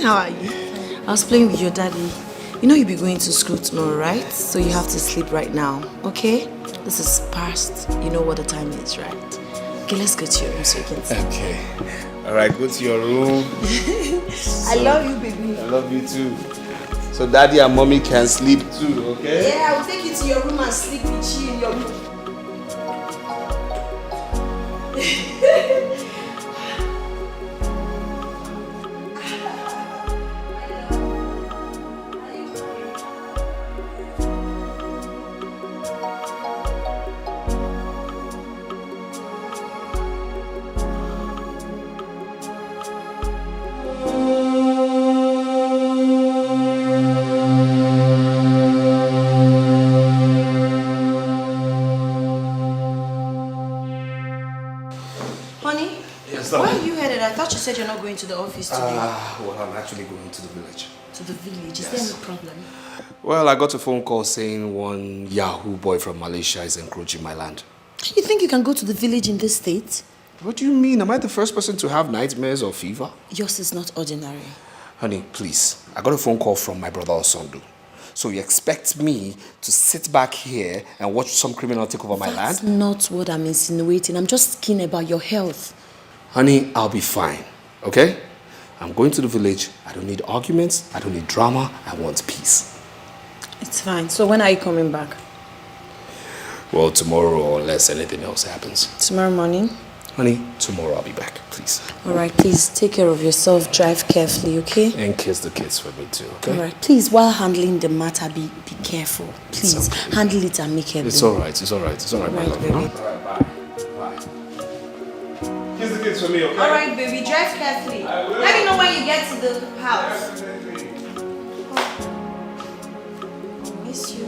How are you? I was playing with your daddy. You know you'll be going to school tomorrow, right? So you have to sleep right now, okay? This is past. You know what the time is, right? Okay, let's go to your room so you can sleep. Okay. Alright, go to your room. I love you, baby. I love you too. So daddy and mommy can sleep too, okay? Yeah, I will take you to your room and sleep with you in your room. You said you're not going to the office today. Well, I'm actually going to the village. To the village? Is there any problem? Well, I got a phone call saying one Yahoo boy from Malaysia is encroaching my land. You think you can go to the village in this state? What do you mean? Am I the first person to have nightmares or fever? Yours is not ordinary. Honey, please. I got a phone call from my brother Osondu. So you expect me to sit back here and watch some criminal take over my land? That's not what I'm insinuating. I'm just keen about your health. Honey, I'll be fine, okay? I'm going to the village. I don't need arguments. I don't need drama. I want peace. It's fine. So when are you coming back? Well, tomorrow or unless anything else happens. Tomorrow morning? Honey, tomorrow I'll be back, please. All right, please take care of yourself. Drive carefully, okay? And kiss the kids for me too, okay? All right, please, while handling the matter, be careful. Please, okay. Handle it amicably. It's all right, my love. Baby. All right, bye. Kiss the kids for me, okay? All right, baby, drive carefully. Let me know when you get to the house. I miss you.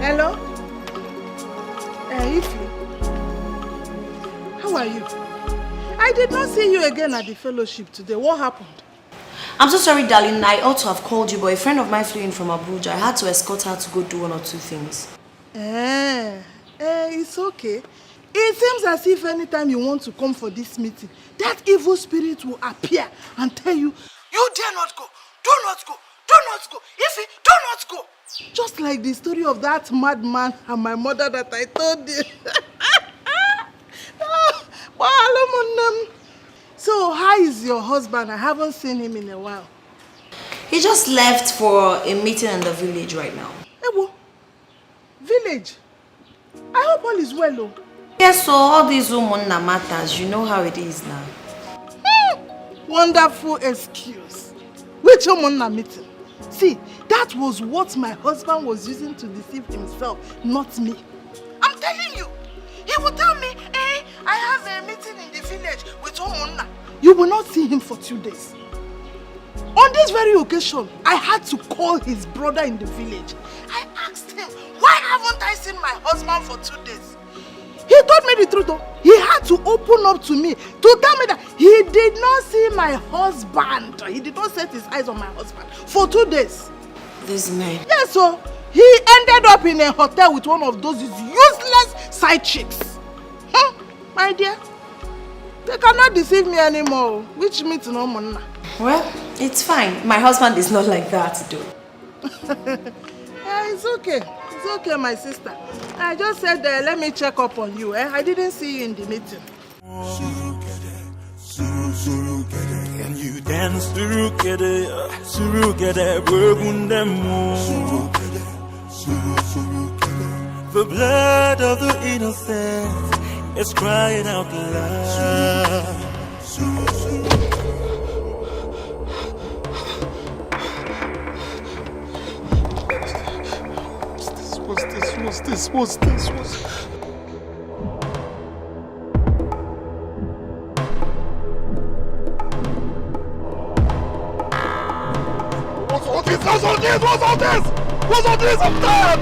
Hello? Ify, how are you? I did not see you again at the fellowship today. What happened? I'm so sorry, darling. I ought to have called you, but a friend of mine flew in from Abuja. I had to escort her to go do one or two things. It's okay. It seems as if anytime you want to come for this meeting, that evil spirit will appear and tell you, you dare not go, do not go, do not go, Ify, do not go. Just like the story of that madman and my mother that I told you. So, how is your husband? I haven't seen him in a while. He just left for a meeting in the village right now. Ewo, village? I hope all is well, oh. Yes, so all these women matters. You know how it is now. Wonderful excuse. Which woman meeting? See, that was what my husband was using to deceive himself, not me. I'm telling you. He would tell me, I have a meeting in the village with Omonna. You will not see him for 2 days. On this very occasion, I had to call his brother in the village. I asked him, why haven't I seen my husband for 2 days? He told me the truth though. He had to open up to me to tell me that he did not see my husband. He did not set his eyes on my husband for 2 days. This man? Yes, so he ended up in a hotel with one of those useless side chicks. My dear, they cannot deceive me anymore. Which means no more. Well, it's fine. My husband is not like that, though. It's okay. It's okay, my sister. I just said, let me check up on you. I didn't see you in the meeting. Can you dance surukede, burgundemo. The blood of the innocent is crying out loud. What's this? What's all this? I'm tired! What's this? I'm tired!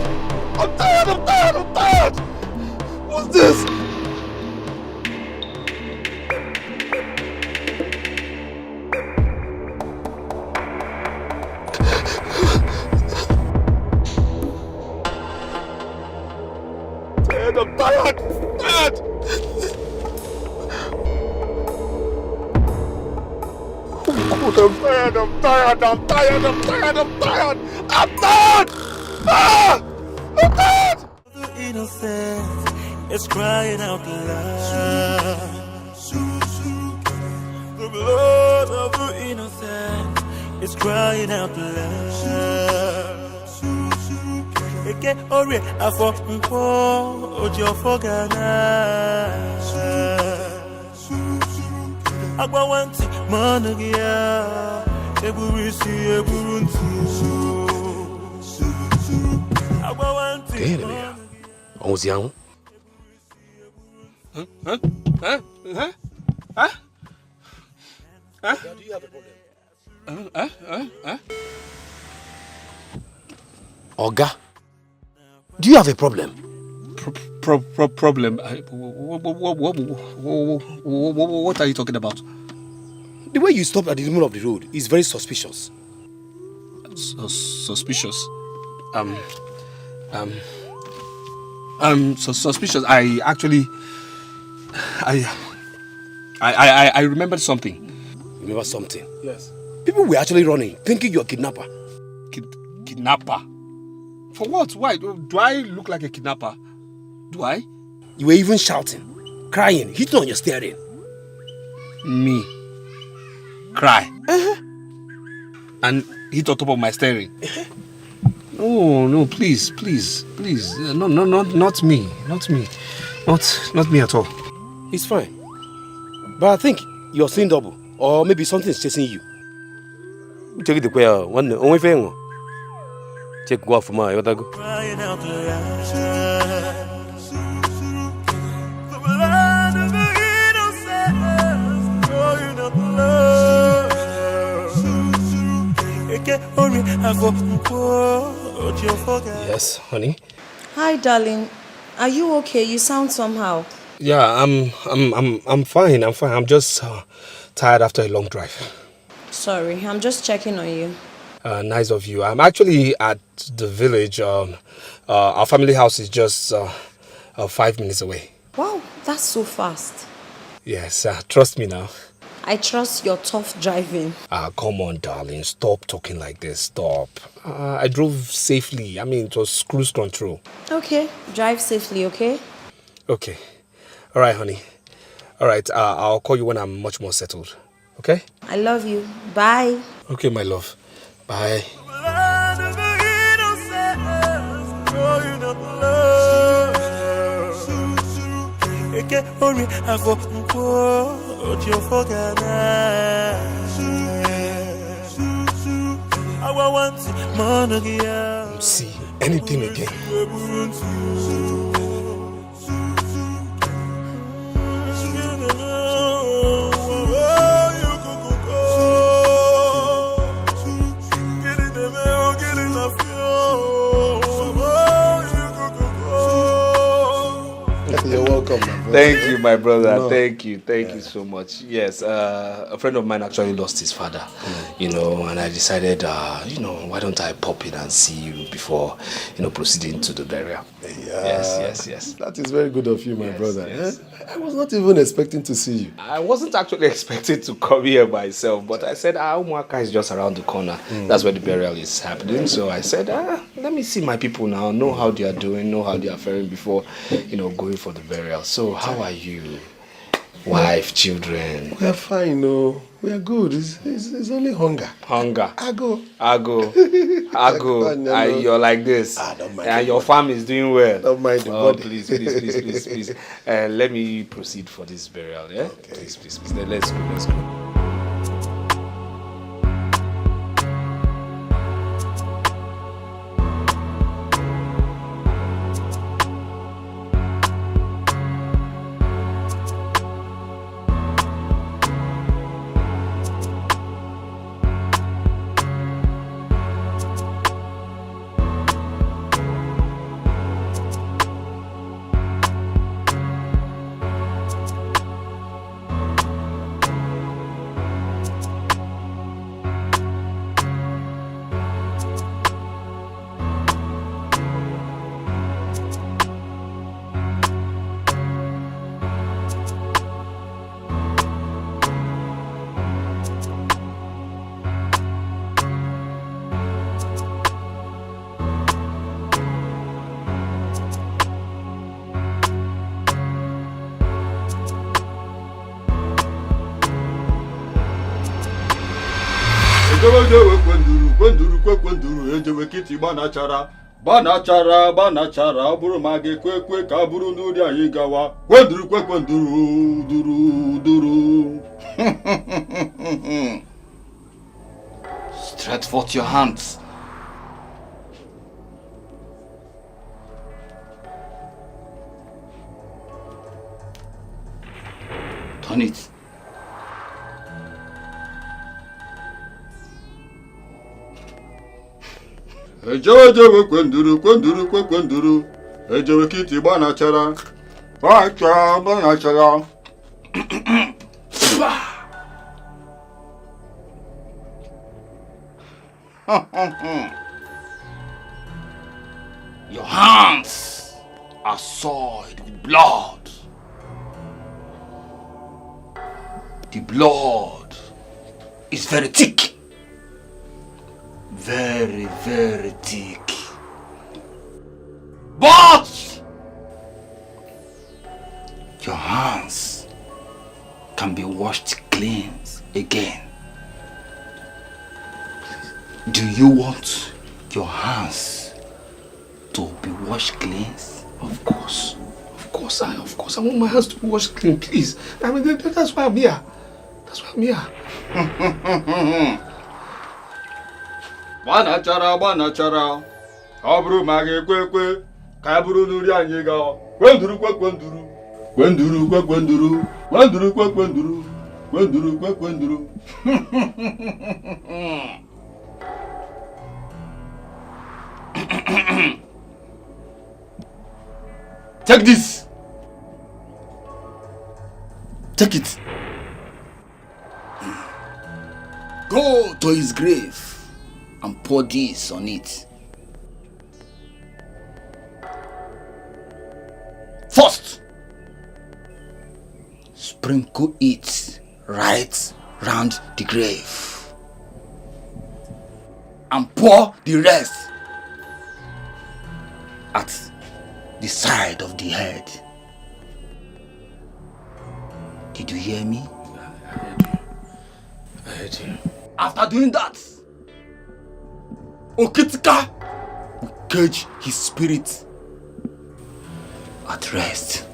The innocent is crying out loud. The blood of the innocent is crying out loud. Eke ore afọ mpo ojo fogana. Agba wanti manugia eburisi eburuntu. Agba wanti. On was young. Huh? Do you have a problem? Oga, do you have a problem? Problem? What are you talking about? The way you stopped at the middle of the road is very suspicious. Suspicious? Suspicious. I actually, I remembered something. Remember something? Yes. People were actually running, thinking you're a kidnapper. Kidnapper? For what? Why? Do I look like a kidnapper? Do I? You were even shouting, crying, hitting on your steering. Me? Cry? And hit on top of my steering? No, please. No, not me. Not me at all. It's fine. But I think you're seeing double. Or maybe something's chasing you. Check it out. Only thing. Check go for my other go. Crying out loud. The blood of the innocent crying out loud. Eke ori afọ mpo ojo fogana. Yes, honey. Hi, darling. Are you okay? You sound somehow. Yeah, I'm fine. I'm just tired after a long drive. Sorry, I'm just checking on you. Nice of you. I'm actually at the village. Our family house is just 5 minutes away. Wow, that's so fast. Yes, trust me now. I trust your tough driving. Come on, darling. Stop talking like this. Stop. I drove safely. I mean, it was cruise control. Okay, drive safely, okay? Okay. All right, honey. All right, I'll call you when I'm much more settled. Okay? I love you. Bye. Okay, my love. Bye. See anything again. You're welcome, my Thank you, my brother. No. Thank you so much. Yes, a friend of mine actually lost his father, and I decided, why don't I pop in and see you before, proceeding to the burial. Yes. That is very good of you, my brother. Yes. I was not even expecting to see you. I wasn't actually expecting to come here myself, but I said, Umuaka is just around the corner. That's where the burial is happening. So I said, let me see my people now, know how they are doing, know how they are faring before, going for the burial. So how are you? Wife, children? We are fine, no. We are good. It's only hunger. Hunger. Ago. And you're like this. Don't mind. And your farm is doing well. Don't mind the body. Please. Let me proceed for this burial, yeah? Okay. Please. Then let's go. kwenduru ejewe kiti banachara bụrụ ma ga-ekwe ka bụrụ n'ụdị anyị gawa kwenduru duru. Stretch forth your hands. Turn it. Ejewe kwenduru ejewe kiti banachara Your hands are soiled with blood. The blood is very thick. Very, very thick. But your hands can be washed clean again. Do you want your hands to be washed clean? Of course, I want my hands to be washed clean, please. I mean, that's why I'm here. Banachara bụrụ ma ga-ekwe ka bụrụ n'ụdị anyị gawa kwenduru Take this. Take it. Go to his grave and pour this on it. First, sprinkle it right round the grave and pour the rest at the side of the head. Did you hear me? I heard you. After doing that, Okitika will cage his spirit at rest,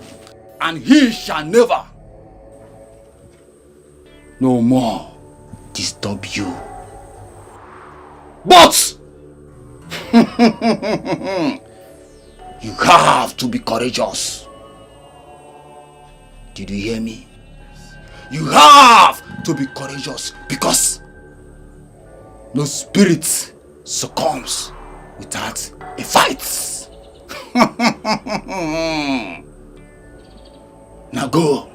and he shall never no more disturb you. But you have to be courageous. Did you hear me? You have to be courageous, because no spirit succumbs without a fight. Now go.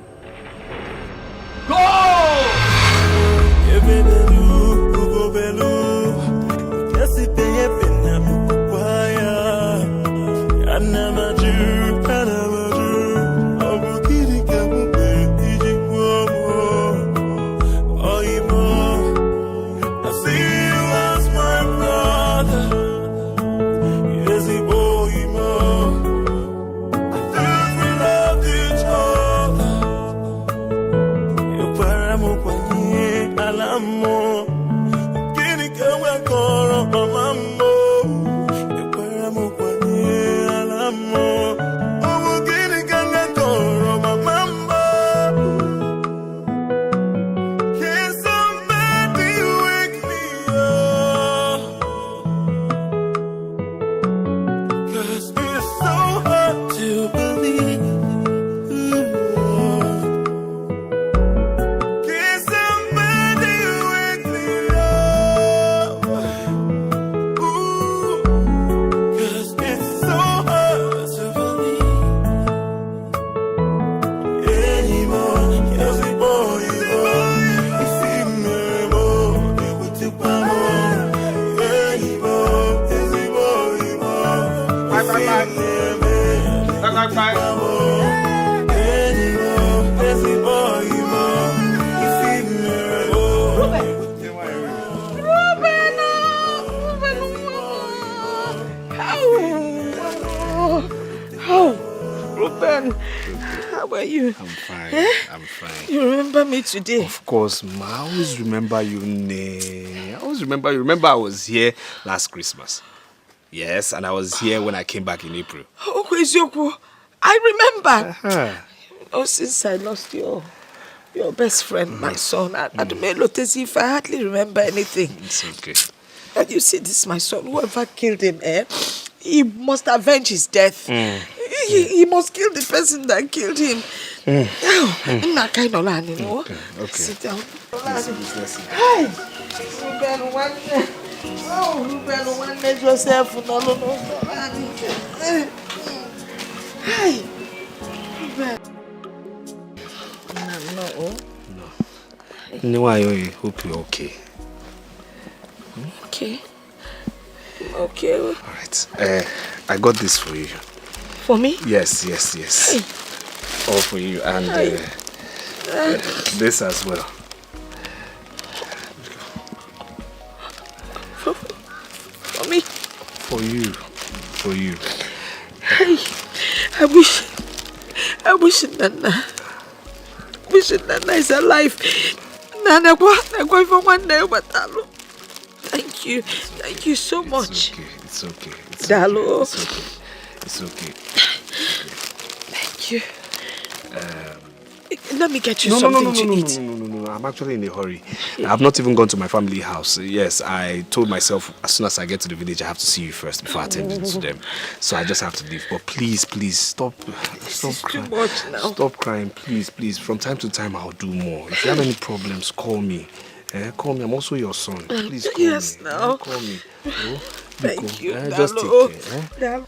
Today. Of course, ma. I always remember you, I always remember you. Remember I was here last Christmas. Yes, and I was here when I came back in April. Oh, Kwezioku, I remember. Oh, since I lost your best friend, my son, I if I hardly remember anything. It's okay. And you see, this my son, whoever killed him, he must avenge his death. He must kill the person that killed him. I'm not kind of land, you know. Okay. Sit down. Hi. Ruben, one yourself. No. Hi. No, I hope you're okay. Okay. Okay. All right. I got this for you. For me? Yes. Hey. All for you and this as well. For me? For you. Hey, I wish Nana is alive. Nana, thank you so much. It's okay. Dalo. It's okay. Thank you. Let me get you something to eat. No. I'm actually in a hurry. I've not even gone to my family house. Yes, I told myself as soon as I get to the village, I have to see you first before attending to them. So I just have to leave. But please, stop crying. Too much now. Stop crying, please. From time to time, I'll do more. If you have any problems, call me. Call me. I'm also your son. Please call me. Yes, now. Call me. Oh, thank you. Just take care.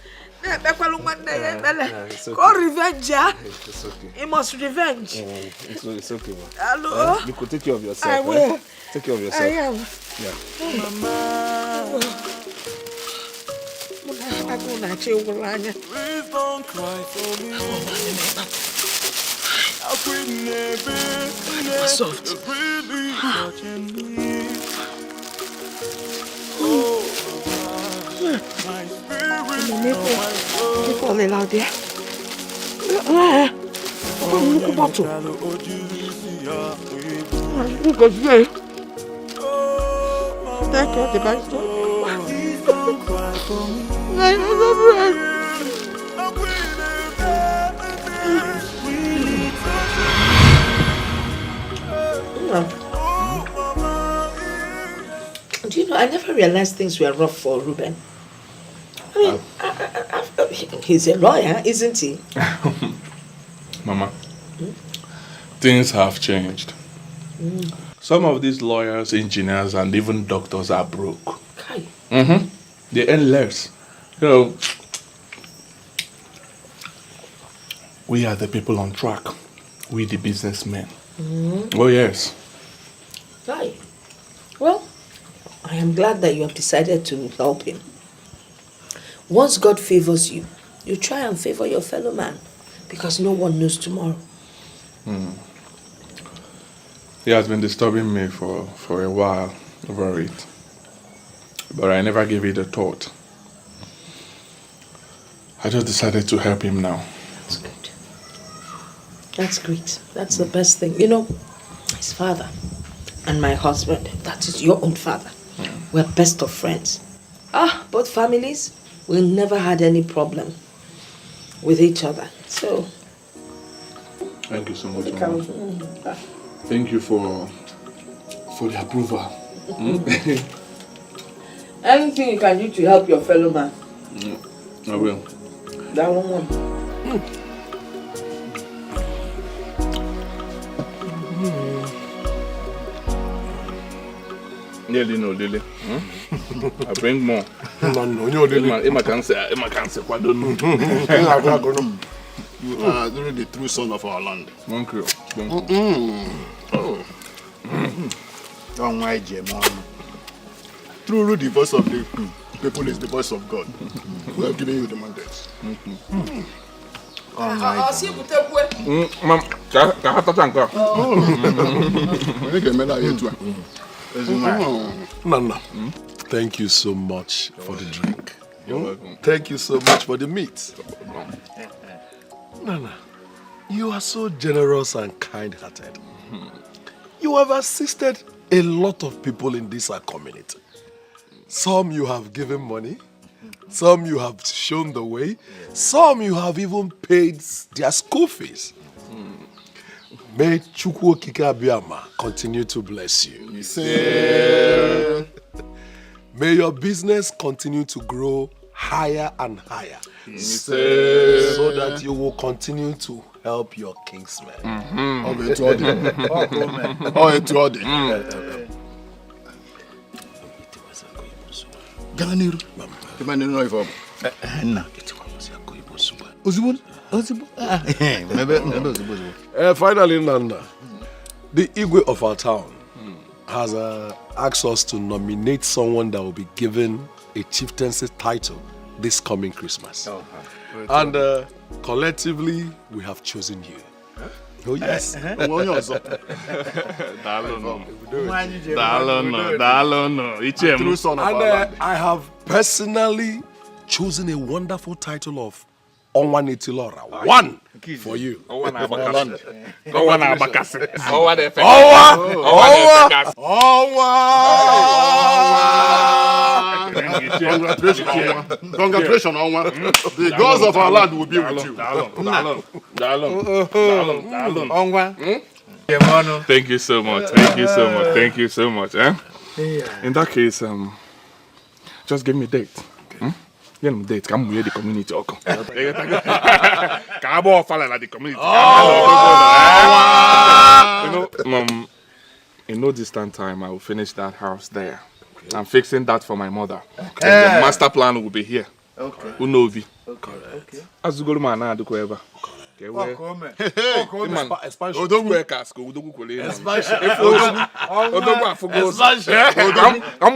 Call revenge, It's okay. He must revenge. It's okay, man. Hello? You could take care of yourself. I will. Take care of yourself. I am. Yeah. Mama. Please don't cry for me. Soft. Really touching me. My spirit, my soul. People are out there. Look at bottle. Look at me. Thank God the bike. Please don't cry for me. Do you know, I never realized things were rough for Ruben. I mean, he's a lawyer, isn't he? Mama, things have changed. Some of these lawyers, engineers, and even doctors are broke. They earn less. You know, we are the people on track. We the businessmen. Oh yes. Right. Well, I am glad that you have decided to help him. Once God favors you, you try and favor your fellow man, because no one knows tomorrow. He has been disturbing me for a while over it. But I never gave it a thought. I just decided to help him now. That's good. That's great. That's the best thing. You know, his father and my husband, that is your own father, we're best of friends. Both families, we never had any problem with each other. So, thank you so much, Mama. Thank you for the approval. Anything you can do to help your fellow man. I will. That one. Nearly no, Lily. I bring more. Emma can say, what don't You are really the true son of our land. Thank you. Oh my Gemma. Truly the voice of the people is the voice of God. We are giving you the mandate. Nana, thank you so much for the drink. You're welcome. Thank you so much for the meat. Nana, you are so generous and kind-hearted. You have assisted a lot of people in this community. Some you have given money, some you have shown the way, some you have even paid their school fees. May Chukwu Okike Abiyama continue to bless you. May your business continue to grow higher and higher, so that you will continue to help your kingsmen. Finally, Nanda, the Igwe of our town has asked us to nominate someone that will be given a chieftaincy title this coming Christmas. And collectively, we have chosen you. Oh, yes. And I have personally chosen a wonderful title of Onwanetilora. One for you. Congratulations, Onwa. The gods of our land will be with you. Thank you so much. Thank you so much. Thank you so much. In that case, just give me a date. Give me a date. Come with the community. In no distant time, I will finish that house there. I'm fixing that for my mother. The master plan will be here. Okay. Unovi. Okay. As you go to my nana, do whatever. I'm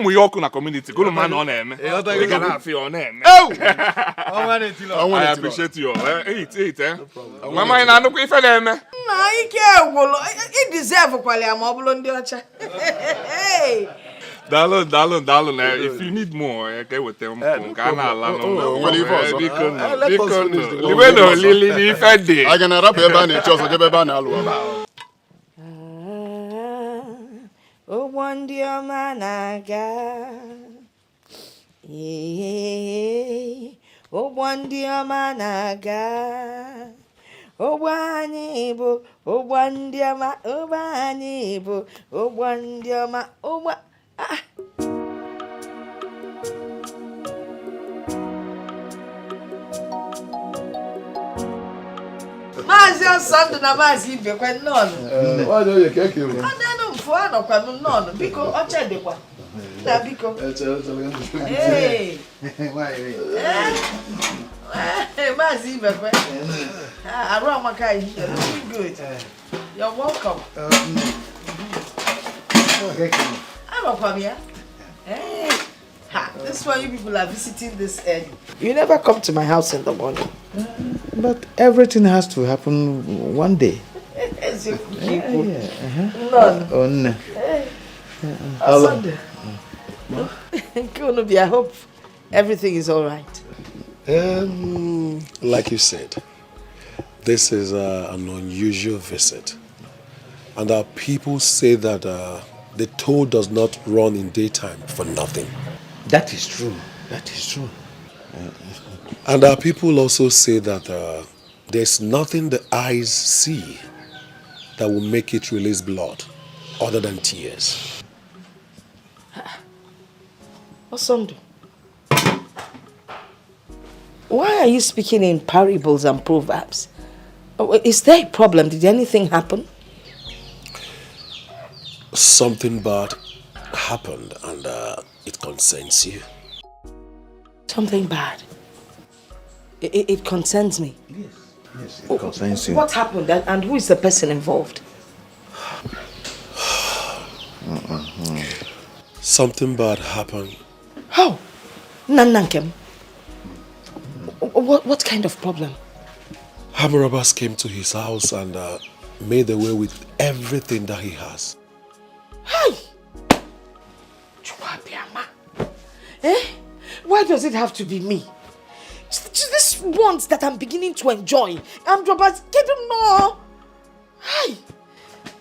with your community. Go to man on them. I appreciate you. Eat. Mama, I know if I am. It deserves quality. I'm Darling, if you need more, okay, with them. I can wrap a band in church. Oh, one dear man, I got. Oh, one dear man, I got. Oh, one able. Oh, one dear man. Oh, one able. Oh, one dear man. Oh, what? Mazi asando na mazi ibe kwe nono. Why don't you cake him? Adano mfuano kwa nono biko ochede kwa. Na biko. Hey. Hey, Mazi, Bebe. Around Makai, you're looking good. You're welcome. I'm a Pamia. Hey. Ha, this is why you people are visiting this early. You never come to my house in the morning. But everything has to happen one day. None. Oh, no. Sunday. I hope everything is all right. Like you said, this is an unusual visit. And our people say that the toll does not run in daytime for nothing. That is true. That is true. And our people also say that there's nothing the eyes see that will make it release blood other than tears. Osondo, why are you speaking in parables and proverbs? Is there a problem? Did anything happen? Something bad happened and it concerns you. Something bad? It concerns me? Yes, it concerns you. What happened and who is the person involved? Something bad happened. How? Nanankem? What kind of problem? Armed robbers came to his house and made away with everything that he has. Hey! Chuabiama. Eh? Why does it have to be me? These ones that I'm beginning to enjoy. Armed robbers, get them no. Hey!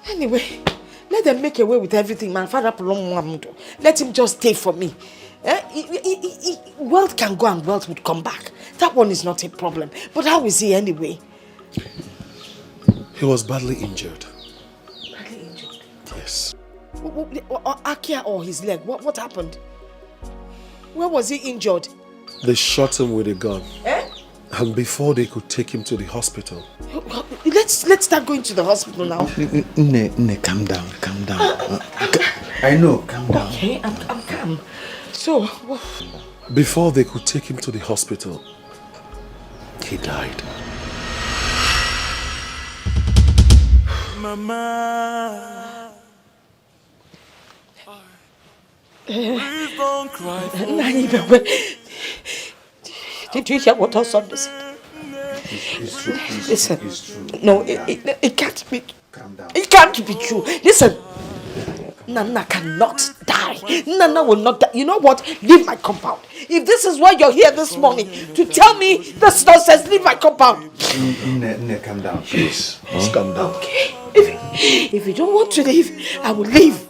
Anyway, let them make away with everything, man. Let him just stay for me. Wealth can go and wealth would come back. That one is not a problem. But how is he anyway? He was badly injured. Badly injured? Yes. Akia or his leg? What happened? Where was he injured? They shot him with a gun. Eh? And before they could take him to the hospital. Let's start going to the hospital now. Calm down, calm down. I know, calm down. Okay, I'm calm. So, before they could take him to the hospital, he died. Mama, please don't cry for me. Did you hear what our son said? It's true. Listen, it's true. No, it can't be. Calm down. It can't be true. Listen, Nana cannot die. Nana will not die. You know what? Leave my compound. If this is why you're here this morning, to tell me this nonsense, leave my compound. Calm down, please. Calm down. Okay. If you don't want to leave, I will leave.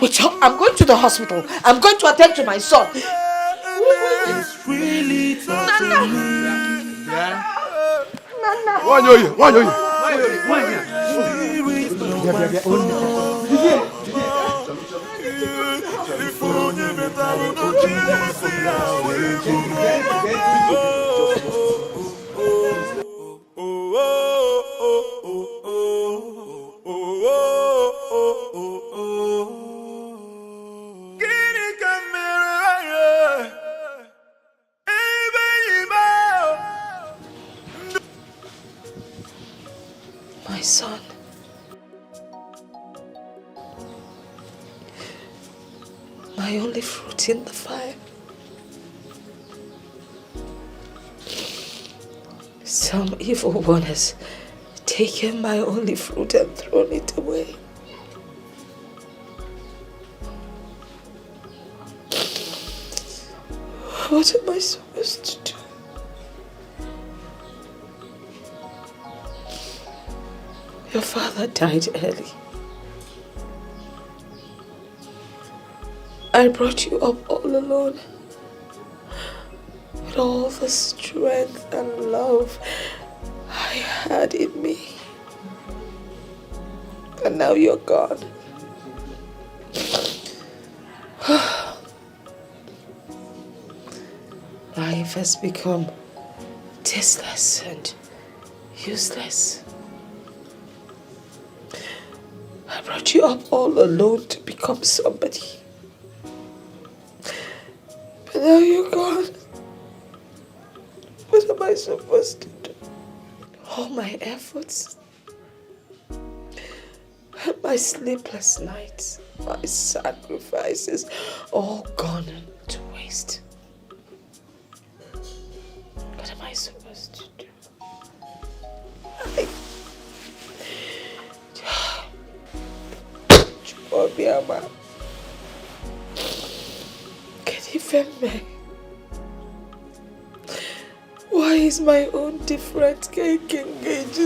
Wait, I'm going to the hospital. I'm going to attend to my son. It's really touching me. Nana. My son. My only fruit in the fire. Some evil one has taken my only fruit and thrown it away. What am I supposed to do? Your father died early. I brought you up all alone. With all the strength and love I had in me. And now you're gone. Life has become tasteless and useless. I brought you up all alone to become somebody. But now you're gone. What am supposed to do? All my efforts, my sleepless nights, my sacrifices, all gone to waste. What am I supposed to do? Obiama, can you defend me? Why is my own different? Can engage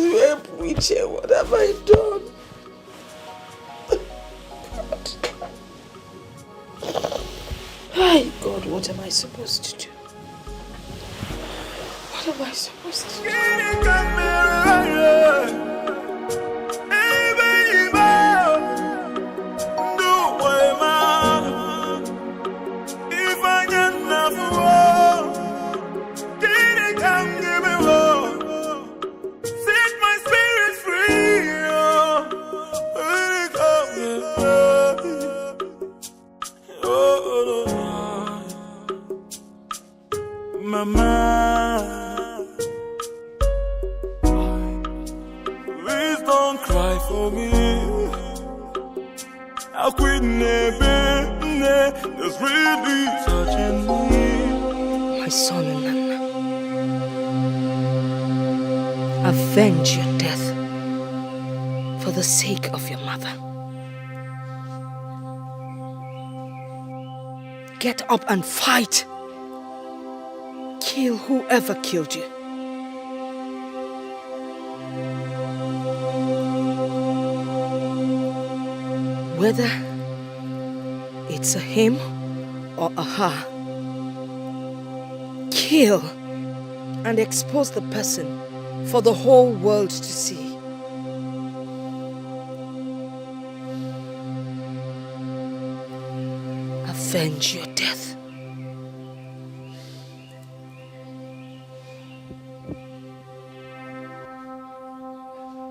which? What have I done? Hi, God, what am I supposed to do? What am I supposed to do? Mama, please don't cry for me. I quit that's really touching me. My son Nana, avenge your death for the sake of your mother. Get up and fight. Kill whoever killed you. Whether it's a him or a her, kill and expose the person for the whole world to see. Avenge your death.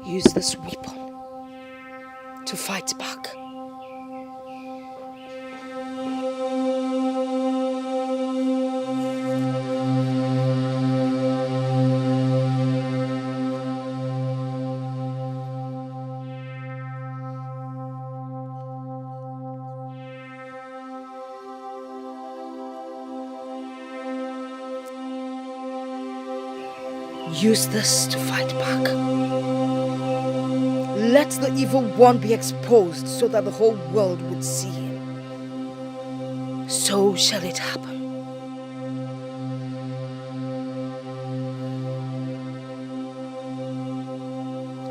Use this weapon to fight back. Use this to fight back. Let the evil one be exposed so that the whole world would see him. So shall it happen.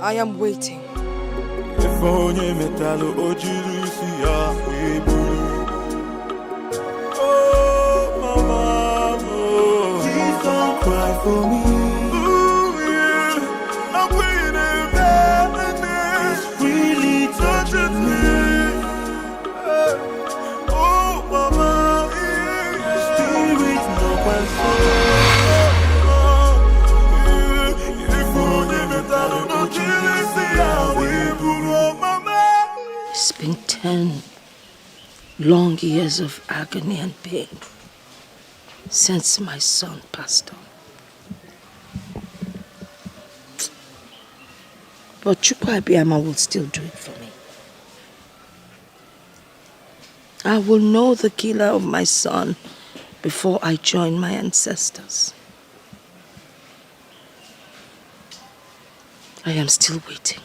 I am waiting. Oh, mama, please don't cry for me. It's been 10 long years of agony and pain since my son passed on. But Chukwu Abiyama will still do it for me. I will know the killer of my son before I join my ancestors. I am still waiting.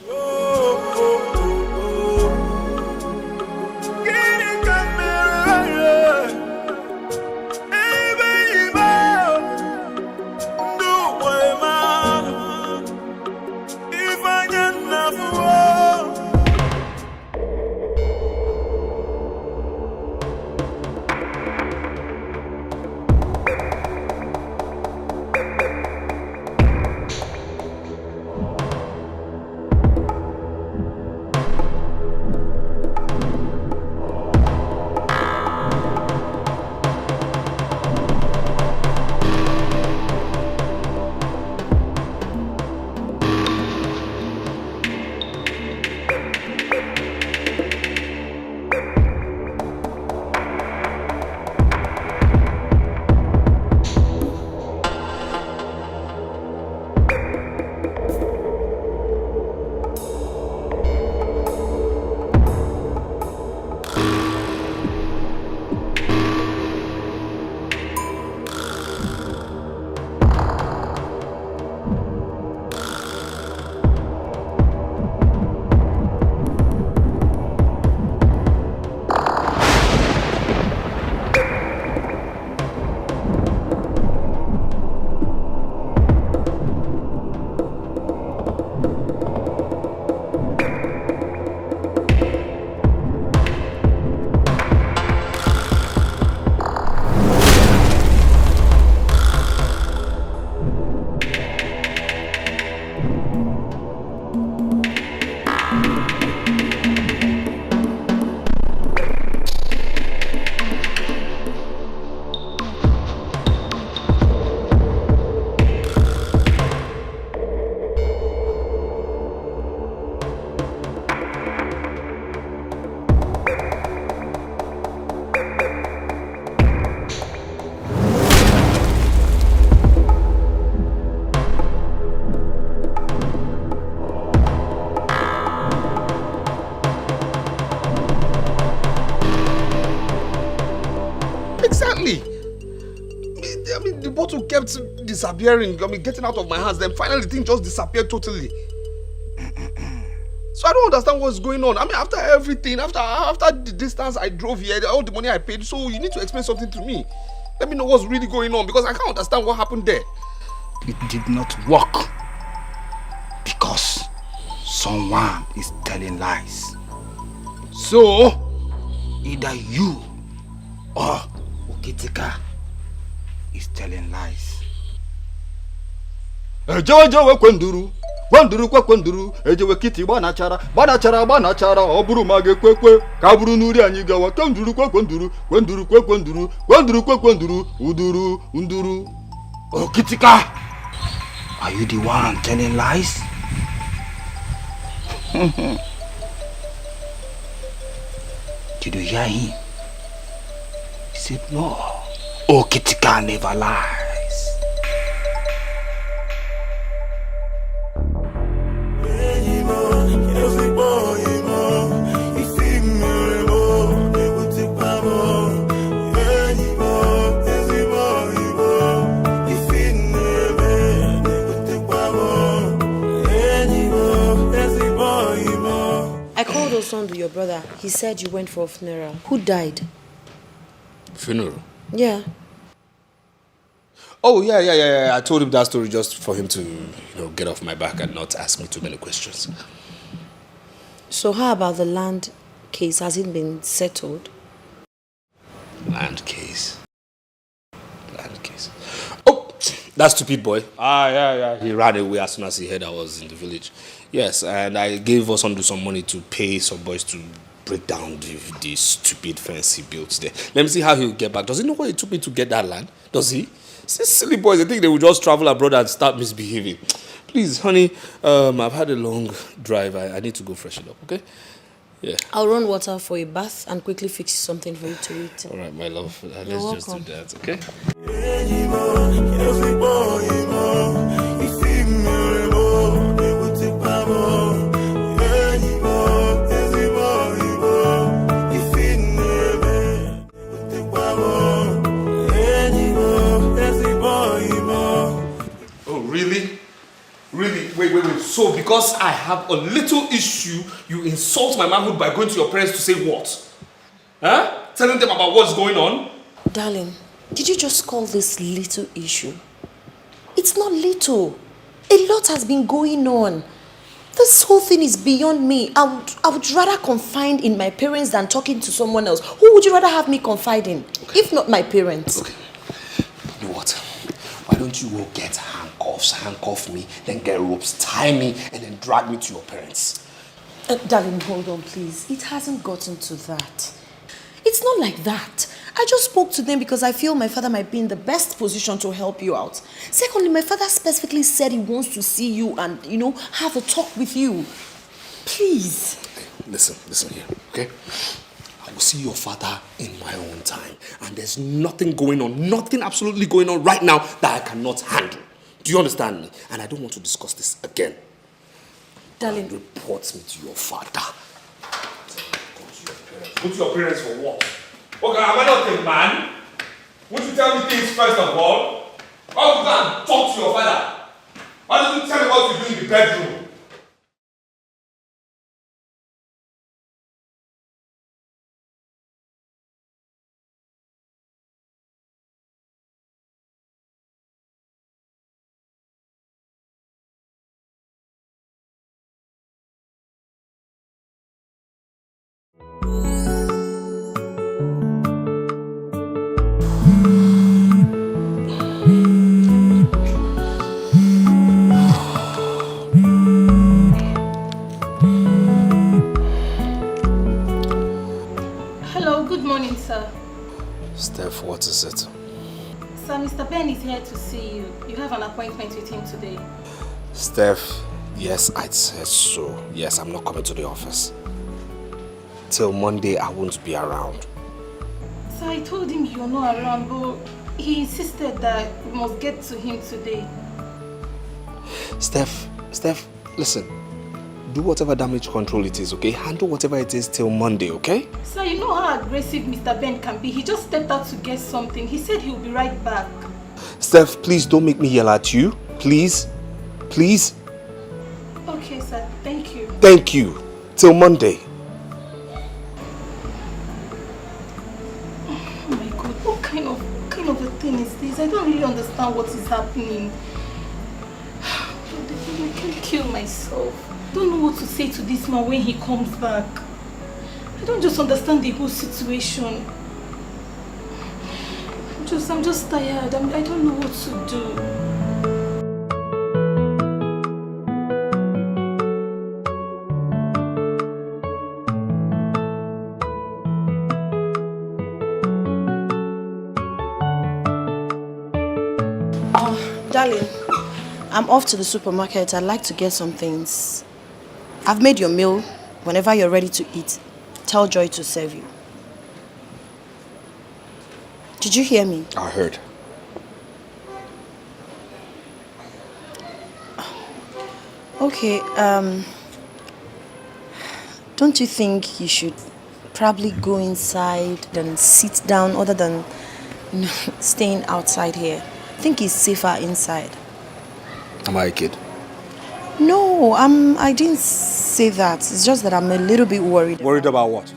Exactly. I mean, the bottle kept disappearing. I mean, getting out of my hands. Then finally, the thing just disappeared totally. So I don't understand what's going on. I mean, after everything, after the distance I drove here, all the money I paid, so you need to explain something to me. Let me know what's really going on because I can't understand what happened there. It did not work because someone is telling lies. So, either you or Okitika is telling lies. Ejewe kwenduru, kwenduru kwe kwenduru, ejewe kiti banachara, banachara banachara, oburu mage kwekwe, kaburu nuri anyigawa, kwenduru kwe kwenduru, kwenduru kwe kwenduru, kwenduru kwe kwenduru, uduru, unduru. Okitika, are you the one telling lies? Did you hear him? He said no. Okitika never lies. I called Osondu, your brother. He said you went for a funeral. Who died? Funeral? Yeah. Oh, yeah. I told him that story just for him to, get off my back and not ask me too many questions. So how about the land case? Has it been settled? Land case. Oh, that stupid boy. Yeah. He ran away as soon as he heard I was in the village. Yes, and I gave Osondu some money to pay some boys to break down the stupid fence he built there. Let me see how he'll get back. Does he know what it took me to get that land? Does he? These silly boys, they think they will just travel abroad and start misbehaving. Please, honey, I've had a long drive. I need to go freshen up, okay? Yeah. I'll run water for a bath and quickly fix something for you to eat. All right, my love. Let's just do that, okay? Oh, really? Really? Wait. So because I have a little issue, you insult my manhood by going to your parents to say what? Huh? Telling them about what's going on? Darling, did you just call this little issue? It's not little. A lot has been going on. This whole thing is beyond me. I would rather confide in my parents than talking to someone else. Who would you rather have me confide in? Okay. If not my parents. Okay. You know what? Why don't you go get handcuff me, then get ropes, tie me, and then drag me to your parents? Darling, hold on, please. It hasn't gotten to that. It's not like that. I just spoke to them because I feel my father might be in the best position to help you out. Secondly, my father specifically said he wants to see you and, have a talk with you. Please. Listen here, okay? I will see your father in my own time. And there's nothing going on, nothing absolutely going on right now that I cannot handle. Do you understand me? And I don't want to discuss this again. Darling. Report me to your father. Go to your parents for what? Okay, am I not a man? Won't you tell me things first of all? Why would you go and talk to your father? Why don't you tell me what to do in the bedroom? Steph, what is it? Sir, Mr. Ben is here to see you. You have an appointment with him today. Steph, yes, I said so. Yes, I'm not coming to the office. Till Monday, I won't be around. So I told him you're not around, but he insisted that we must get to him today. Steph, listen. do whatever damage control it is, okay? Handle whatever it is till Monday, okay? Sir, you know how aggressive Mr. Ben can be. He just stepped out to get something. He said he'll be right back. Steph, please don't make me yell at you. Please. Please. Okay, sir. Thank you. Thank you. Till Monday. Oh my God, what kind of a thing is this? I don't really understand what is happening. I can't kill myself. I don't know what to say to this man when he comes back. I don't just understand the whole situation. I'm just tired. I don't know what to do. Darling, I'm off to the supermarket. I'd like to get some things. I've made your meal. Whenever you're ready to eat, tell Joy to serve you. Did you hear me? I heard. Okay, don't you think you should probably go inside and sit down other than staying outside here? I think it's safer inside. Am I a kid? No, I didn't say that. It's just that I'm a little bit worried. Worried about what?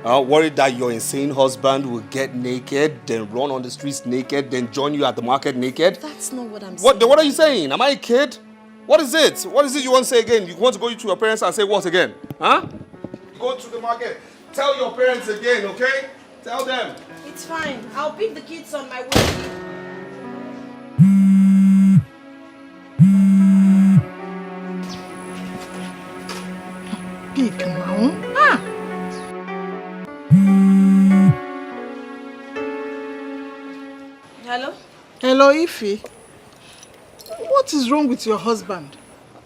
Worried that your insane husband will get naked, then run on the streets naked, then join you at the market naked? That's not what I'm saying. What are you saying? Am I a kid? What is it? What is it you want to say again? You want to go to your parents and say what again? Huh? Go to the market. Tell your parents again, okay? Tell them. It's fine. I'll pick the kids on my way. Big now. Ah. Hello? Hello, Ify. What is wrong with your husband?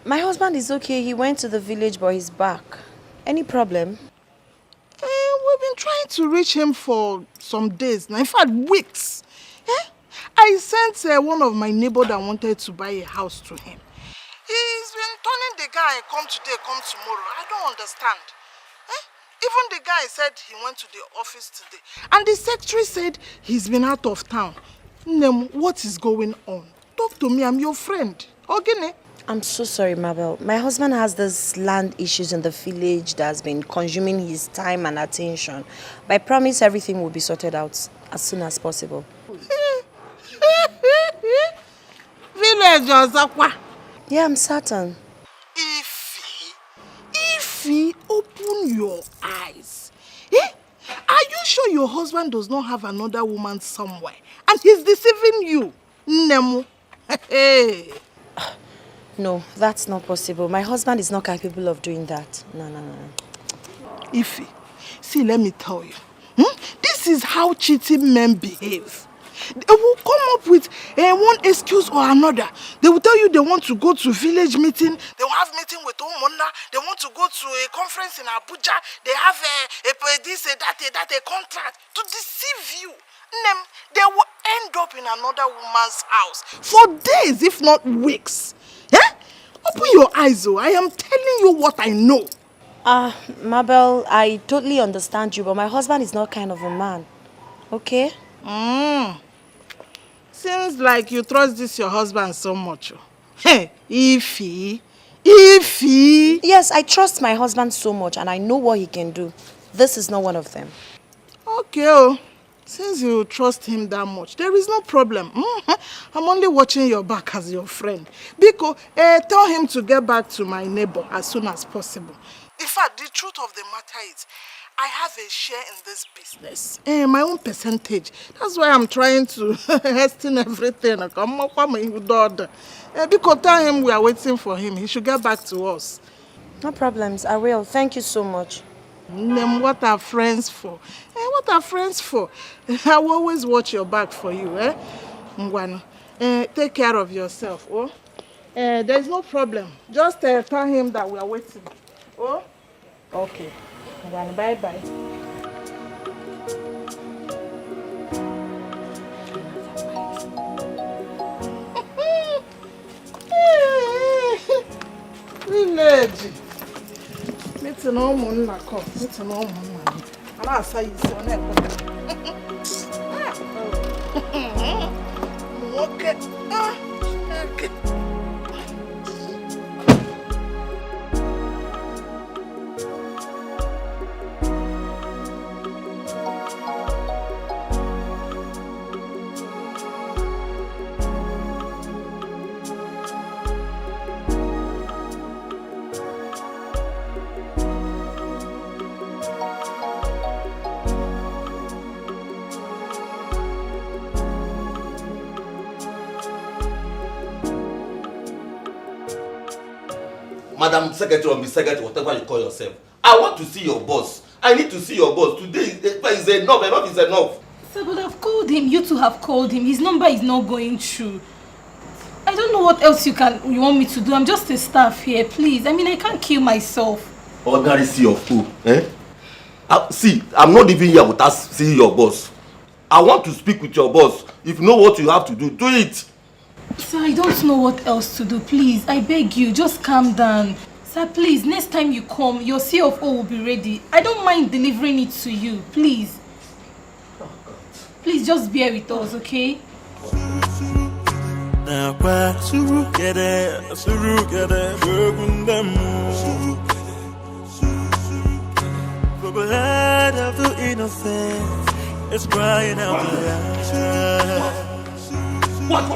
My husband is okay. He went to the village, but he's back. Any problem? We've been trying to reach him for some days now. In fact, weeks. I sent one of my neighbors that wanted to buy a house to him. He's been turning the guy, come today, come tomorrow. I don't understand. Even the guy said he went to the office today. And the secretary said he's been out of town. Nem, what is going on? Talk to me, I'm your friend. Okay? I'm so sorry, Mabel. My husband has this land issues in the village that's been consuming his time and attention. But I promise everything will be sorted out as soon as possible. Village or Zakwa? Yeah, I'm certain. Ify, open your eyes. Are you sure your husband does not have another woman somewhere? And he's deceiving you? Nemo. No, that's not possible. My husband is not capable of doing that. No. Ify, see, let me tell you. This is how cheating men behave. They will come up with one excuse or another. They will tell you they want to go to village meeting. They will have meeting with Omona. They want to go to a conference in Abuja. They have a contract to deceive you. They will end up in another woman's house for days, if not weeks. Open your eyes, oh. I am telling you what I know. Mabel, I totally understand you, but my husband is not kind of a man. Okay? Seems like you trust this your husband so much. Hey, Ify. Yes, I trust my husband so much and I know what he can do. This is not one of them. Okay, since you trust him that much, there is no problem. I'm only watching your back as your friend. Biko, tell him to get back to my neighbor as soon as possible. In fact, the truth of the matter is, I have a share in this business. My own percentage. That's why I'm trying to hasten everything. Because tell him we are waiting for him. He should get back to us. No problems. I will. Thank you so much. What are friends for? What are friends for? I will always watch your back for you. Take care of yourself. Oh? There's no problem. Just tell him that we are waiting. Oh? Okay. Bye-bye. Village. It's an almond like it's an almond. And I'll say it's on it. Okay. Okay. Madam Secretary or Miss Secretary, whatever you call yourself. I want to see your boss. I need to see your boss. Today is enough. Enough is enough. Sir, but I've called him. You two have called him. His number is not going through. I don't know what else you want me to do. I'm just a staff here, please. I mean, I can't kill myself. Ordinary see of who? Eh? See, I'm not even here without seeing your boss. I want to speak with your boss. If you know what you have to do, do it. Sir, I don't know what else to do. Please, I beg you, just calm down. Sir, please, next time you come, your CFO will be ready. I don't mind delivering it to you, please. Please, just bear with us, okay? Blood of the innocent is crying out loud. What?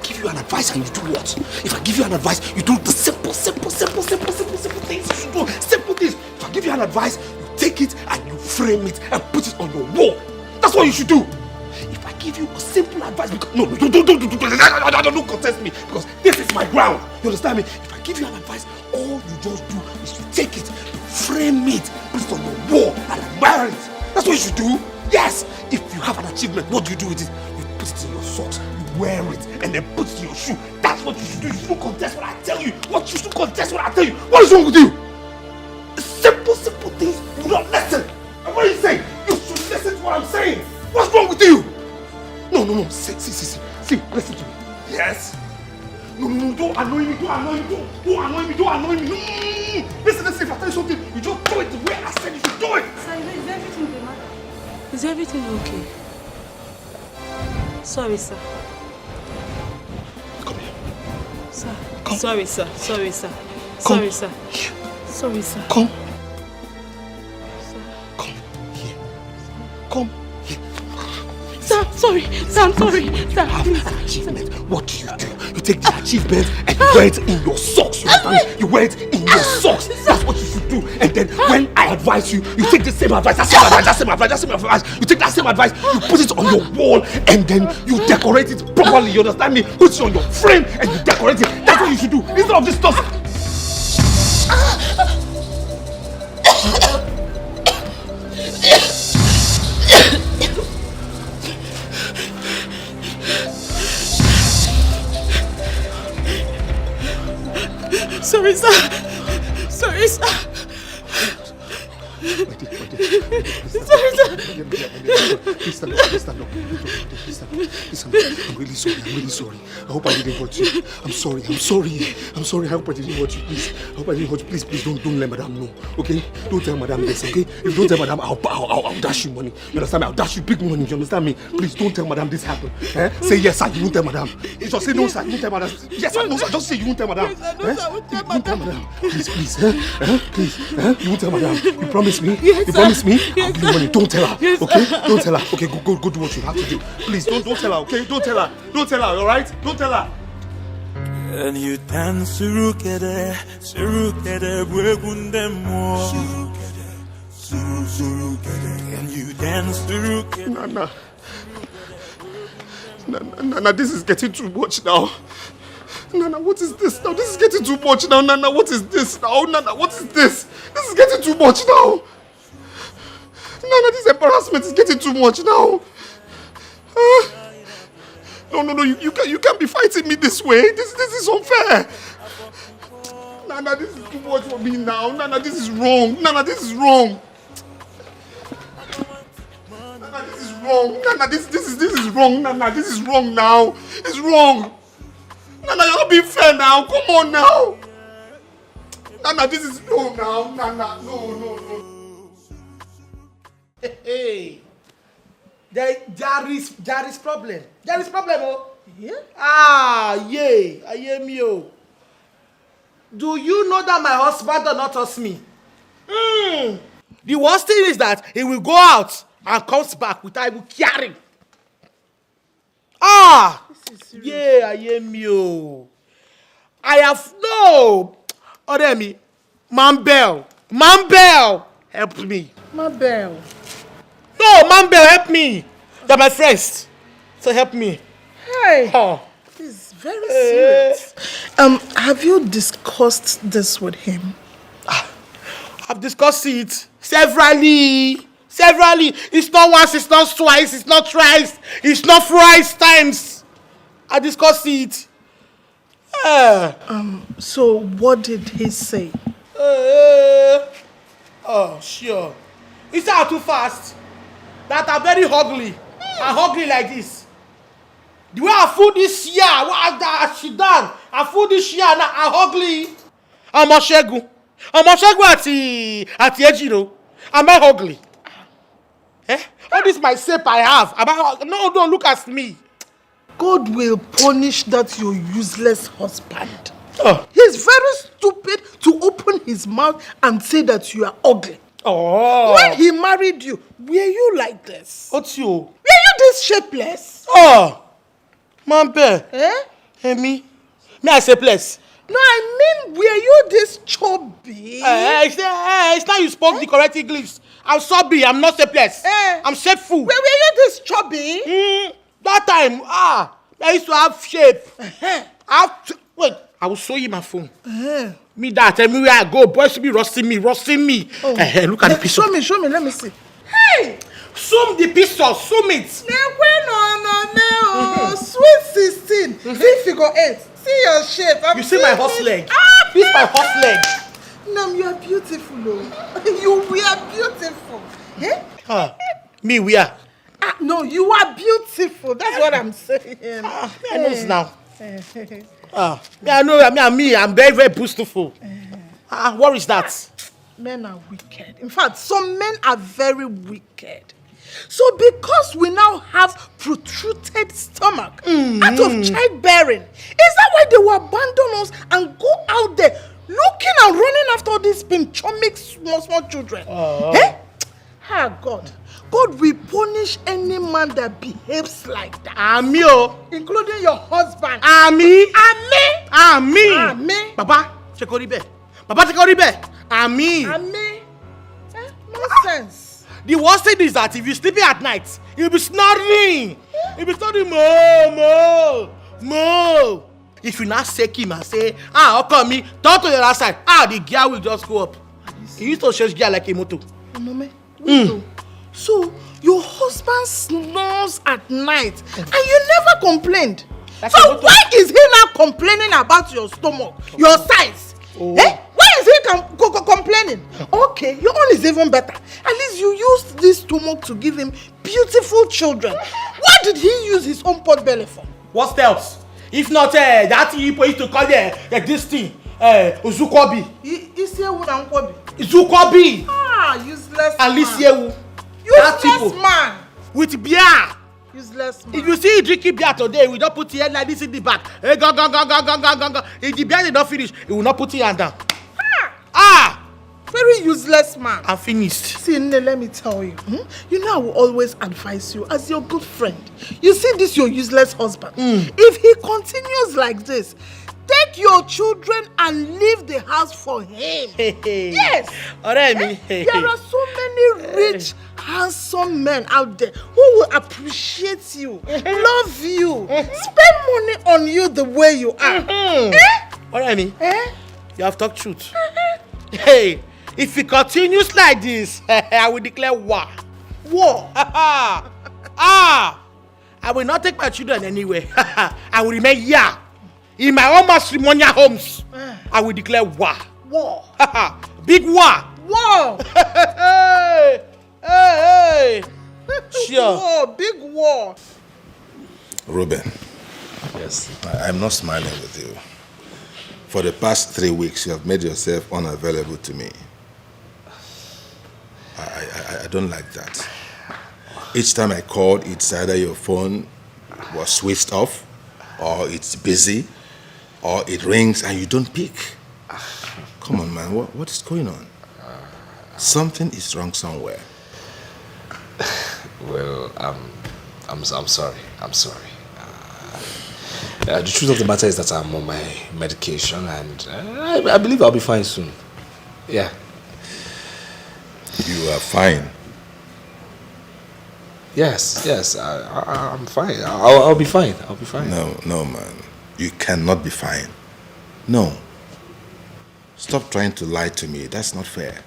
Give you an advice and you do what? If I give you an advice, you do the simple things you should do. Simple things. If I give you an advice, you take it and you frame it and put it on your wall. That's what you should do. If I give you a simple advice, because don't contest me, because this is my ground. You understand me? If I give you an advice, all you just do is to take it, frame it, put it on your wall and admire it. That's what you should do. Yes. If you have an achievement, what do you do with it? You put it in your socks, you wear it, and then put it in your shoe. That's what you should do. You shouldn't contest what I tell you. You should contest what I tell you. What is wrong with you? Simple things. You don't listen. And what are you saying? You should listen to what I'm saying. What's wrong with you? No. See, listen to me. Yes. No, don't annoy me. Don't annoy me. Listen, if I tell you something, you just do it the way I said you should do it. Sir, is everything the matter? Is everything okay? Sorry, sir. Come here. Sir. Come. Sorry, sir. Sorry, sir. Come. Sorry, sir. Sorry, sir. Come. Sir. Come here. Come here. Sir, sorry. Sir, I'm sorry. Sir, please. An achievement. What do? You take the achievement and you wear it in your socks. You wear it in your socks. That's what you should do. And then when I advise you, you take the same advice. That same advice. You take that same advice, you put it on your wall, and then you decorate it properly. You understand me? Put it on your frame and you decorate it. That's what you should do. Instead of this stuff. Sorry, sir. Sorry, sir. Sorry, sir. Please stand up. I'm really sorry. I hope I didn't hurt you. I'm sorry. I hope I didn't hurt you. Please. I hope I didn't hurt you. Please don't let madam know. Okay? Don't tell madam this, okay? If you don't tell madam, I'll dash you money. You understand me? I'll dash you big money. You understand me? Please don't tell madam this happened. Eh? Say yes, sir. You won't tell madam. You just say no, sir. You won't tell madam. Yes, sir. No, sir. Just say you won't tell madam. Yes, I know, sir. I won't tell madam. Please. Please. You won't tell madam. You promise me? Yes, You promise me? Yes, I'll give you money. Don't tell her. Yes, Okay? sir. Don't tell her. Okay, go do what you have to do. Please don't tell her, okay? Don't tell her, alright? Don't tell her. And you dance surukere, bwegundemo. Surukere, and you dance surukere. Nana, this is getting too much now. Nana, what is this now? This is getting too much now. Nana, what is this now? Nana, what is this? This is getting too much now. Nana, this embarrassment is getting too much now. No, you can't be fighting me this way. This is unfair. Nana, this is too much for me now. Nana, this is wrong. Nana, this is wrong. Nana, this is wrong. Nana, this is wrong. Nana, this is wrong now. It's wrong. Nana, you're not being fair now. Come on now. Nana, this is no now. Nana, no. Hey, there is problem. There is problem, oh. Yeah? Yeah, I hear me, oh. Do you know that my husband does not trust me? The worst thing is that he will go out and comes back without even caring. Yeah, I hear me, oh. I have no. Oremi, Mambel, help me. Mabel. No, Mambel, help me. They're my friends, so help me. Hey. This is very serious. Have you discussed this with him? I've discussed it severally. It's not once, it's not twice, it's not thrice, it's not thrice times. I discussed it. So what did he say? Sure. Is that too fast? That are very ugly. And ugly like this. The way I food this year, what she done? I food this year now, I'm ugly. I'm Oshegu at Ejiro. Am I ugly? All this my shape I have. No, don't look at me. God will punish that your useless husband. He's very stupid to open his mouth and say that you are ugly. When he married you, were you like this? What's you? Were you this shapeless? Mampe. Me I say place. No, I mean, were you this chubby? It's now you spoke the correct English. I'm chubby, I'm not shapeless. I'm shapeful. Were you this chubby? That time, I used to have shape. Wait, I will show you my phone. Me that, tell me where I go. Boys should be roasting me. Look at the picture. Show me, let me see. Hey! Zoom the picture, zoom it. No. Sweet 16. See figure 8. See your shape. You see my horse leg? This is my horse leg. Nam, you are beautiful, oh. You are beautiful. Me, we are. No, you are beautiful. That's what I'm saying. I know it now. I know. I'm very, very beautiful. What is that? Men are wicked. In fact, some men are very wicked. So because we now have protruded stomach out of childbearing, is that why they will abandon us and go out there looking and running after these pinchomic small children? God will punish any man that behaves like that. Including your husband. Ami. Baba, Chekoribe. Ami. Nonsense. The worst thing is that if you're sleeping at night, you'll be snoring. Mo. If you not shake him and say, how come me, turn to the other side, the gear will just go up. He used to change gear like a motor. So, your husband snores at night and you never complained. So why is he now complaining about your stomach, your size? Why is he complaining? Okay, your own is even better. At least you used this stomach to give him beautiful children. What did he use his own pot belly for? What else? If not that he used to call this thing, Zukobi. Zukobi. Useless and man. Useless man. With beer. Useless man. If you see drinking beer today, we don't put your hand like this in the back. If the beer did not finish, he will not put your hand down. Very useless man. I'm finished. See, let me tell you. You know I will always advise you as your good friend. You see this your useless husband. If he continues like this, take your children and leave the house for him. Yes. There are so many rich, handsome men out there who will appreciate you, love you, spend money on you the way you are. You have talked truth. Hey, if he continues like this, I will declare war. War? I will not take my children anywhere. I will remain here. In my own matrimonial homes, I will declare war. War. Big war. War. Hey. Sure. War. Big war. Ruben. Yes. I'm not smiling with you. For the past 3 weeks, you have made yourself unavailable to me. I don't like that. Each time I called, it's either your phone was switched off, or it's busy, or it rings and you don't pick. Come on, man, what is going on? Something is wrong somewhere. Well, I'm sorry. I'm sorry. The truth of the matter is that I'm on my medication, and I believe I'll be fine soon. Yeah. You are fine? Yes, I'm fine. I'll be fine. I'll be fine. No, man. You cannot be fine. No. Stop trying to lie to me. That's not fair.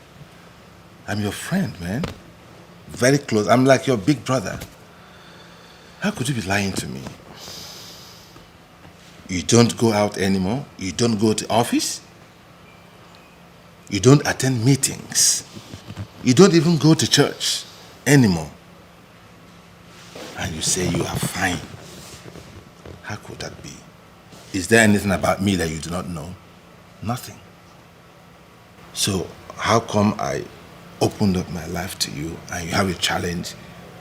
I'm your friend, man. Very close. I'm like your big brother. How could you be lying to me? You don't go out anymore? You don't go to office? You don't attend meetings? You don't even go to church anymore? And you say you are fine. How could that be? Is there anything about me that you do not know? Nothing. So how come I opened up my life to you and you have a challenge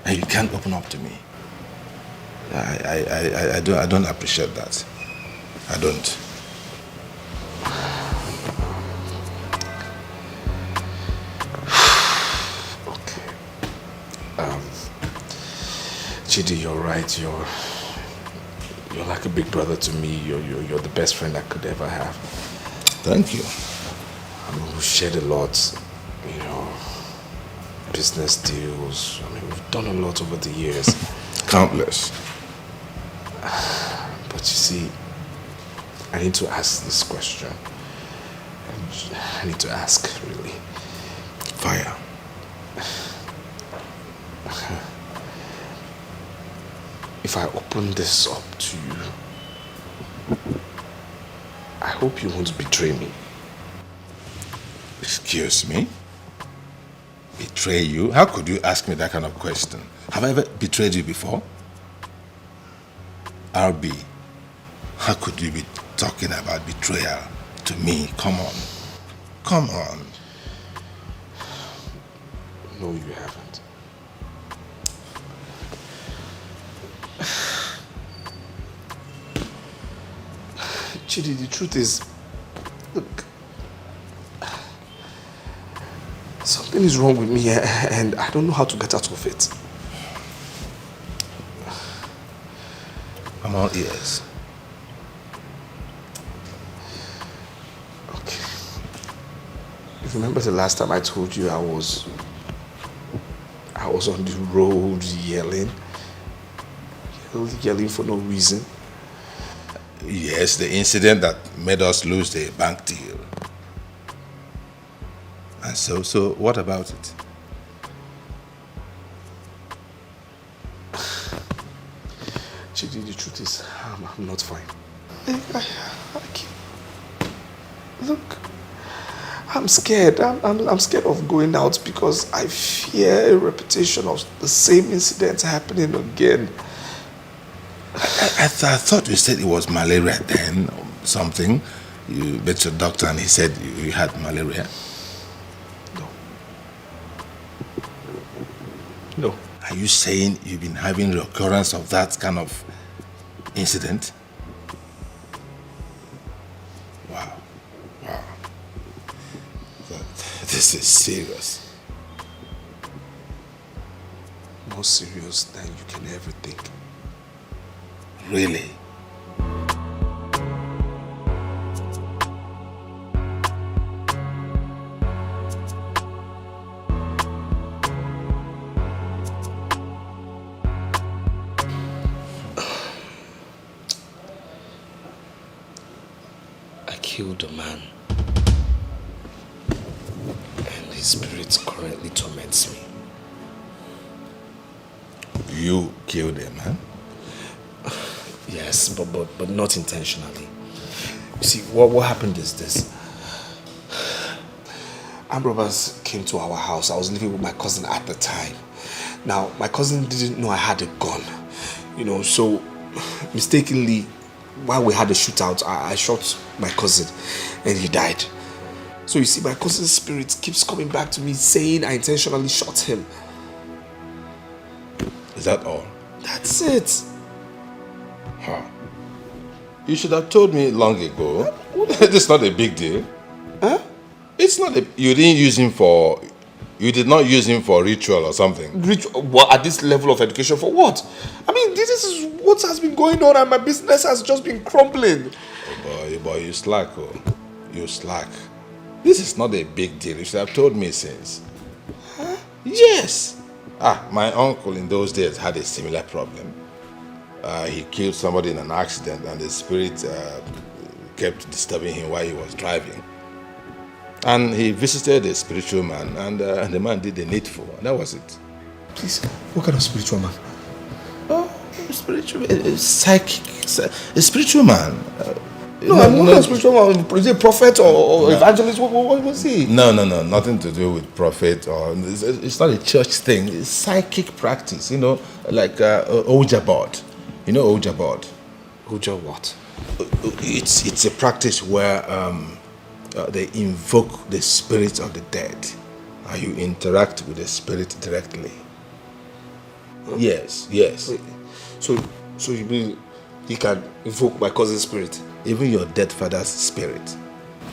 and you can't open up to me? I don't appreciate that. I don't. Okay. Chidi, you're right. You're like a big brother to me. You're the best friend I could ever have. Thank you. I mean, we've shared a lot, business deals. I mean, we've done a lot over the years. Countless. But you see, I need to ask this question. I need to ask, really. Fire. If I open this up to you, I hope you won't betray me. Excuse me? Betray you? How could you ask me that kind of question? Have I ever betrayed you before? RB, how could you be talking about betrayal to me? Come on. Come on. No, you haven't. Chidi, the truth is, look, something is wrong with me and I don't know how to get out of it. I'm all ears. Okay. You remember the last time I told you I was on the road yelling for no reason? Yes, the incident that made us lose the bank deal. And so what about it? Chidi, the truth is, I'm not fine. Look, I'm scared. I'm scared of going out because I fear a repetition of the same incident happening again. I thought you said it was malaria then, or something. You met your doctor and he said you had malaria. No. Are you saying you've been having recurrence of that kind of incident? Wow. This is serious. More serious than you can ever think. Really? I killed a man. And his spirit currently torments me. You killed a man? Yes, but not intentionally. You see, what happened is this. Armed robbers came to our house. I was living with my cousin at the time. Now, my cousin didn't know I had a gun. So mistakenly, while we had a shootout, I shot my cousin and he died. So you see, my cousin's spirit keeps coming back to me saying I intentionally shot him. Is that all? That's it. Huh. You should have told me long ago. It's not a big deal. Huh? It's not a... You didn't use him for... You did not use him for ritual or something. Ritual? Well, at this level of education, for what? I mean, this is what has been going on and my business has just been crumbling. Oh boy, you slack, oh. You slack. This is not a big deal. You should have told me since. Huh? Yes. My uncle in those days had a similar problem. He killed somebody in an accident and the spirit kept disturbing him while he was driving. And he visited a spiritual man and the man did the needful. And that was it. Please, what kind of spiritual man? Oh, spiritual, psychic, a spiritual man. No, I'm not a spiritual man. Is he a prophet or evangelist? What was he? No, nothing to do with prophet or it's not a church thing. It's psychic practice, like Ouija board. You know Ouija board? Ouija what? It's a practice where they invoke the spirits of the dead and you interact with the spirit directly. Huh? Yes. Wait, so you mean he can invoke my cousin's spirit? Even your dead father's spirit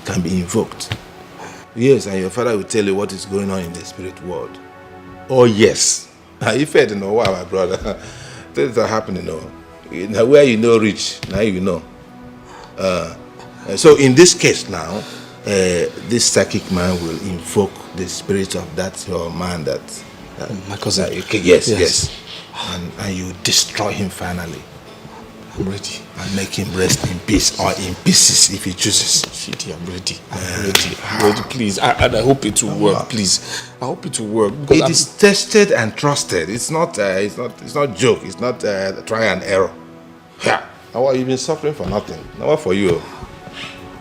can be invoked. Yes, and your father will tell you what is going on in the spirit world. Oh yes. If I don't know why, my brother. Things are happening, Now where rich, now you know. So in this case now, this psychic man will invoke the spirit of that your man that my cousin. Yes. And you destroy him finally. I'm ready. And make him rest in peace or in pieces if he chooses. Shitty, I'm ready. I'm ready, please. And I hope it will work, please. I hope it will work. It is tested and trusted. It's not joke. It's not try and error. Yeah. Now you've been suffering for nothing. Now what for you?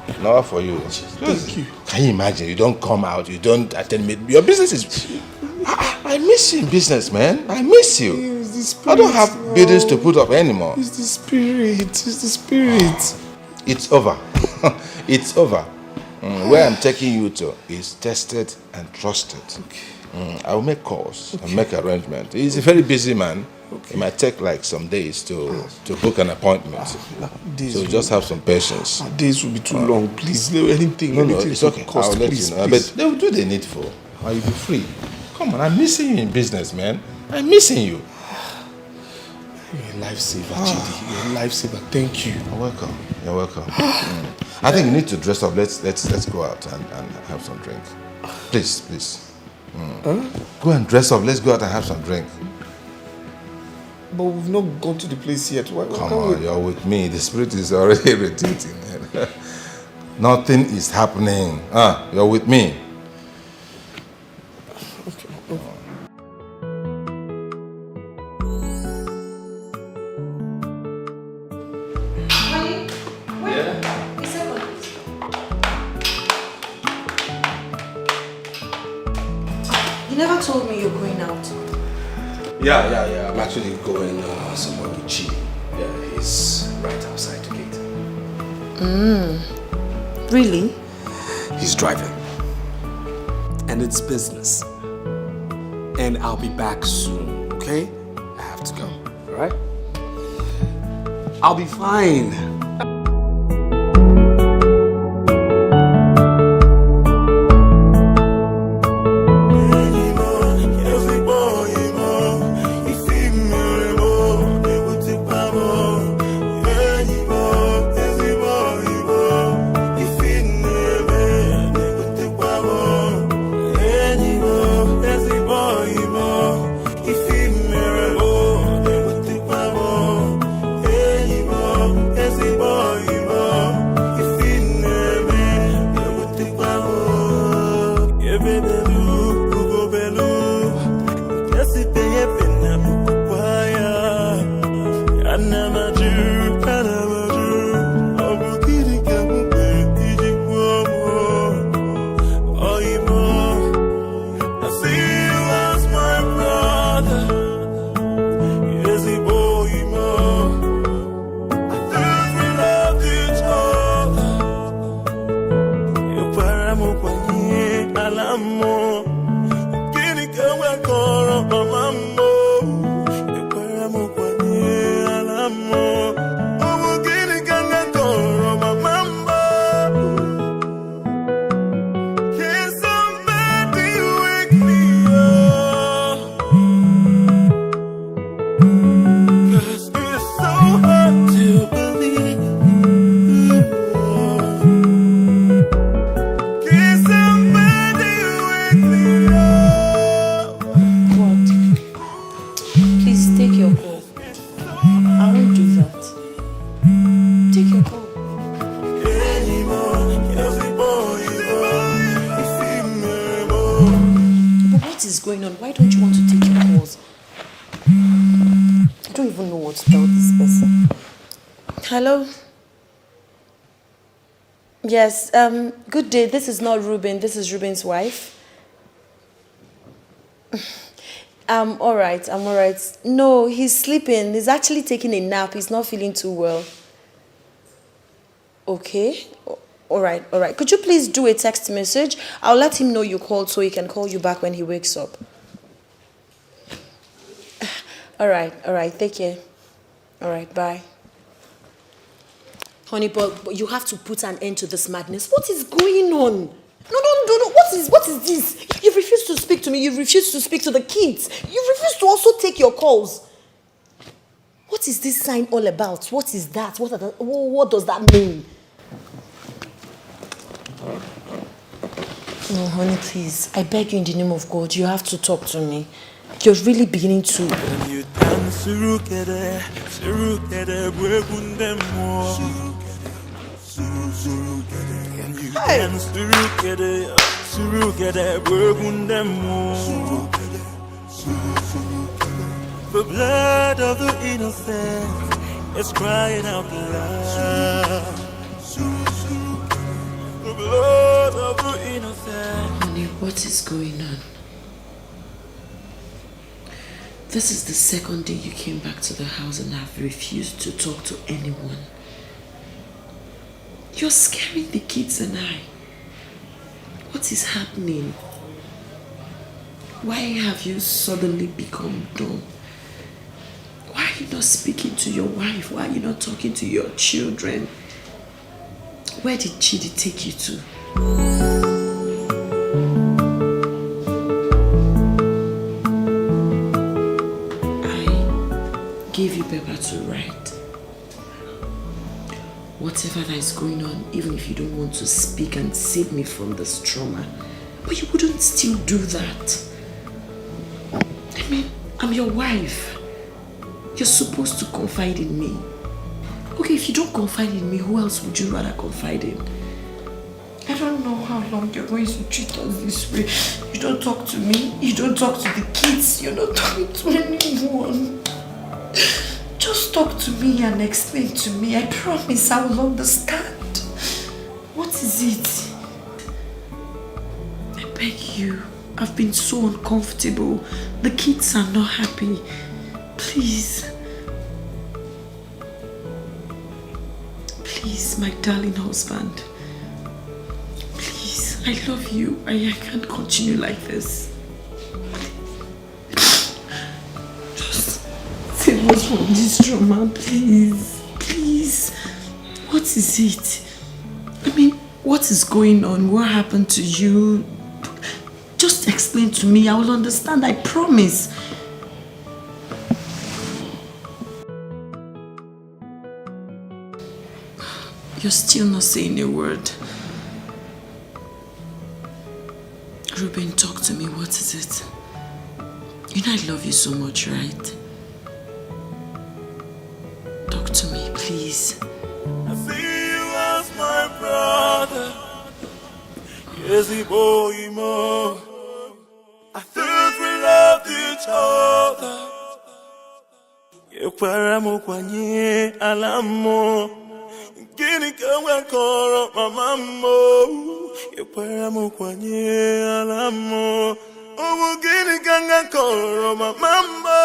Thank you. Can you imagine? You don't come out. You don't attend meet. Your business is. I miss you in business, man. I miss you. I don't have buildings to put up anymore. It's the spirit. It's over. It's over. Where I'm taking you to is tested and trusted. Okay. I will make calls and make arrangements. He's a very busy man. Okay. It might take like some days to book an appointment. So just have some patience. Days will be too long. Please, anything. No, it's okay. I'll let you know. But they will do the needful. Or you'll be free. Come on, I'm missing you in business, man. I'm missing you. You're a lifesaver, Chidi. You're a lifesaver. Thank you. You're welcome. I think you need to dress up. Let's go out and have some drink. Please. Huh? Go and dress up. Let's go out and have some drink. But we've not gone to the place yet. Why Come on, you're with me. The spirit is already irritating. Nothing is happening. You're with me. You never told me you're going out. Yeah. I'm actually going somewhere with Chidi. Yeah, he's right outside the gate. Really? He's driving. And it's business. And I'll be back soon, okay? I have to go, alright? I'll be fine. Esse I don't even know what to tell this person. Hello? Yes, good day. This is not Ruben. This is Ruben's wife. I'm all right. No, he's sleeping. He's actually taking a nap. He's not feeling too well. Okay. All right. Could you please do a text message? I'll let him know you called so he can call you back when he wakes up. All right. Take care. All right, bye. Honey, but you have to put an end to this madness. What is going on? No. What is this? You've refused to speak to me. You've refused to speak to the kids. You've refused to also take your calls. What is this sign all about? What is that? What does that mean? No, honey, please. I beg you in the name of God, you have to talk to me. You're really beginning to... Hey. The blood of the innocent is crying out loud. The blood of the innocent. Honey, what is going on? This is the second day you came back to the house and have refused to talk to anyone. You're scaring the kids and I. What is happening? Why have you suddenly become dumb? Why are you not speaking to your wife? Why are you not talking to your children? Where did Chidi take you to? I gave you paper to write. Whatever that is going on, even if you don't want to speak and save me from this trauma, but you wouldn't still do that. I mean, I'm your wife. You're supposed to confide in me. Okay, if you don't confide in me, who else would you rather confide in? I don't know how long you're going to treat us this way. You don't talk to me, you don't talk to the kids, you're not talking to anyone. Just talk to me and explain to me. I promise I will understand. What is it? I beg you. I've been so uncomfortable. The kids are not happy. Please. Please, my darling husband. Please, I love you. I can't continue like this. Just save us from this trauma, please. Please. What is it? I mean, what is going on? What happened to you? Just explain to me. I will understand. I promise. You're still not saying a word. Ruben, talk to me. What is it? You know I love you so much, right? Talk to me, please. I see you as my brother. Yes, boy, more. I thought we loved each other. Yekwaramu kwanye alamo. Gini kama koro mamamo. Yekwaramu kwanye alamo. Omu gini kama koro mamamo.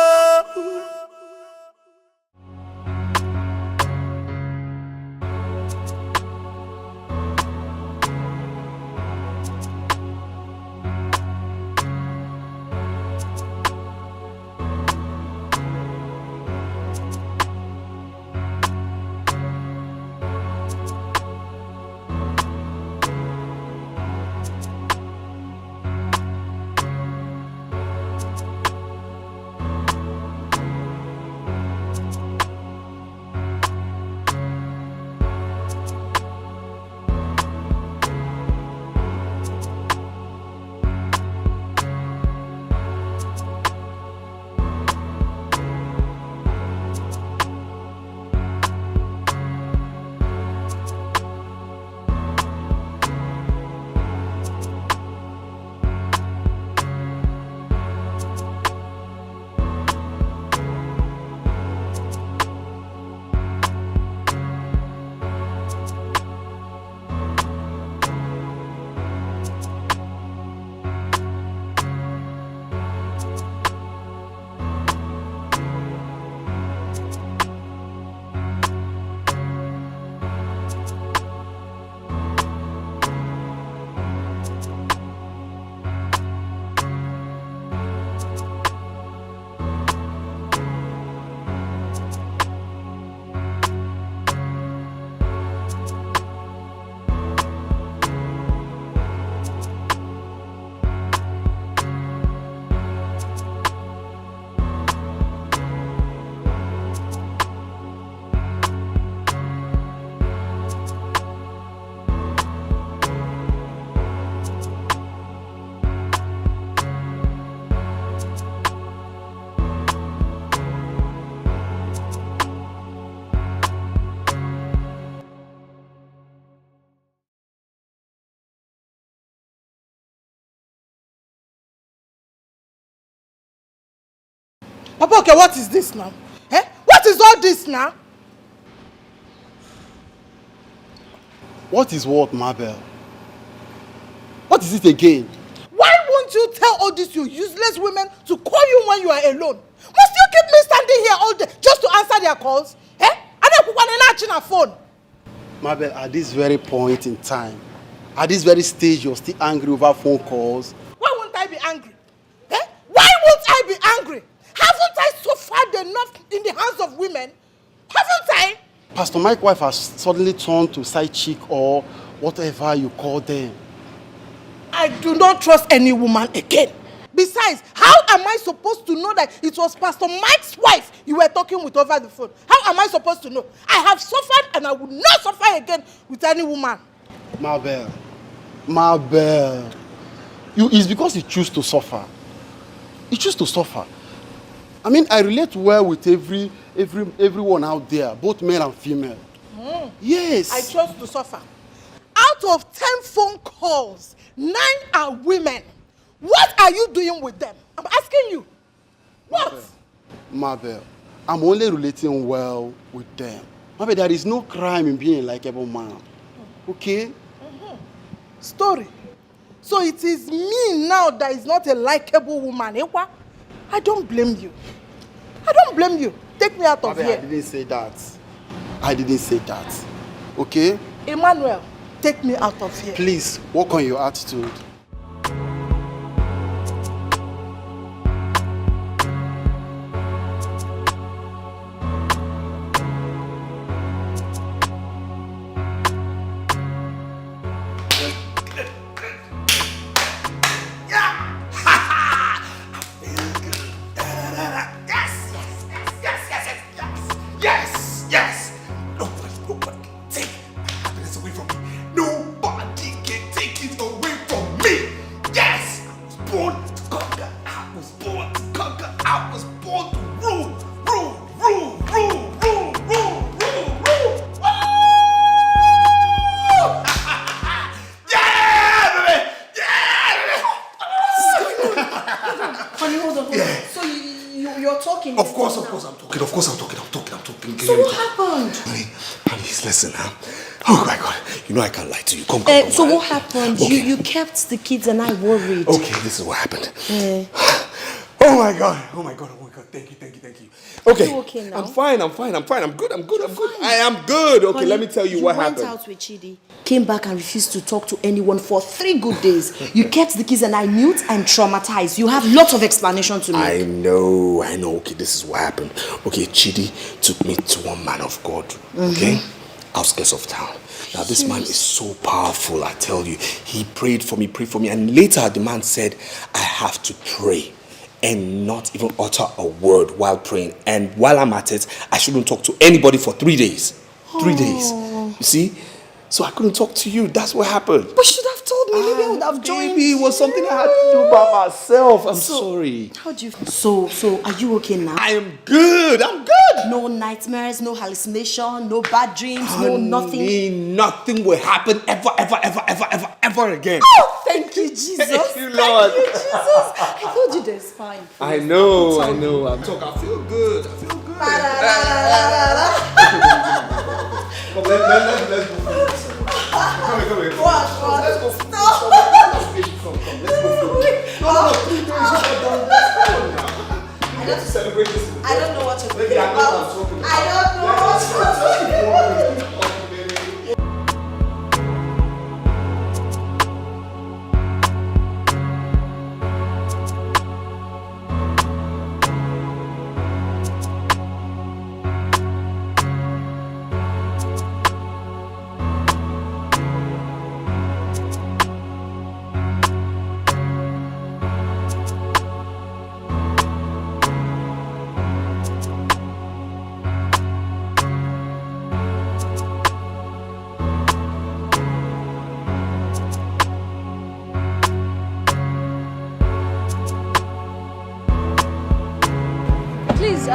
Papa, okay, what is this now? Eh? What is all this now? What is what, Mabel? What is it again? Why won't you tell all these you useless women to call you when you are alone? Must you keep me standing here all day just to answer their calls? Eh? I don't want to answer a phone. Mabel, at this very point in time, at this very stage, you're still angry over phone calls. Why won't I be angry? Eh? Why won't I be angry? Haven't I suffered enough in the hands of women? Haven't I? Pastor Mike's wife has suddenly turned to side chick or whatever you call them. I do not trust any woman again. Besides, how am I supposed to know that it was Pastor Mike's wife you were talking with over the phone? How am I supposed to know? I have suffered and I will not suffer again with any woman. Mabel, it's because you choose to suffer. You choose to suffer. I mean, I relate well with everyone out there, both male and female. Yes. I chose to suffer. Out of 10 phone calls, 9 are women. What are you doing with them? I'm asking you. What? Mabel, I'm only relating well with them. Mabel, there is no crime in being a likable man. Okay? Story. So it is me now that is not a likable woman. I don't blame you. I don't blame you. Take me out of here. I didn't say that. I didn't say that. Okay? Emmanuel, take me out of here. Please, work on your attitude. Listen, oh my God, you know I can't lie to you. Come. So what happened? Okay. You kept the kids and I worried. Okay, this is what happened. Oh my God, thank you. Okay, you okay now? I'm fine, I'm good. I am good. Okay, Honey, let me tell you what happened. You went out with Chidi, came back and refused to talk to anyone for 3 good days. You kept the kids and I mute and traumatized. You have lots of explanation to make. I know. Okay, this is what happened. Okay, Chidi took me to one man of God, okay? Outskirts of town. Now this man is so powerful, I tell you. He prayed for me, and later the man said, I have to pray and not even utter a word while praying. And while I'm at it, I shouldn't talk to anybody for 3 days. 3 days. You see? So I couldn't talk to you. That's what happened. But you should have told me. Maybe I would have joined. Maybe it was something I had to do by myself. I'm sorry. How do you feel? So are you okay now? I am good. I'm good. No nightmares, no hallucination, no bad dreams, no nothing. Nothing will happen ever again. Oh, thank you, Jesus. Thank you, Lord. Thank you, Jesus. I told you there's fine. I know. I feel good. Come, let's go. Come here. What? Let's go. Stop. Let's go. No, 3 days. Let's go now. I have to celebrate this. I don't know what you're talking about. I don't know what you're talking about.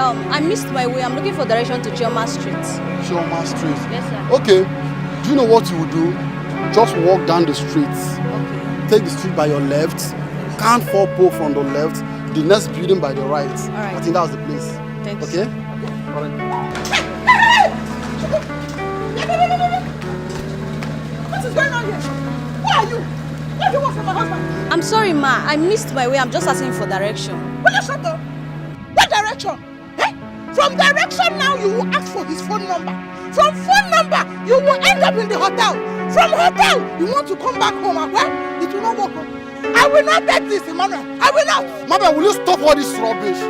I missed my way. I'm looking for direction to Chioma Street. Chioma Street? Yes, sir. Okay. Do you know what you will do? Just walk down the street. Okay. Take the street by your left. Can't fall pole from the left. the next building by the right. Alright. I think that's the place. Thanks. Okay? What is going on here? Who are you? What do you want from my husband? I'm sorry, ma. I missed my way. I'm just asking for direction. Will you shut up? What direction? Eh? From direction now, you will ask for his phone number. From phone number, you will end up in the hotel. From hotel, you want to come back home. Okay? It will not work. I will not take this, Emmanuel. I will not. Mama, will you stop all this rubbish?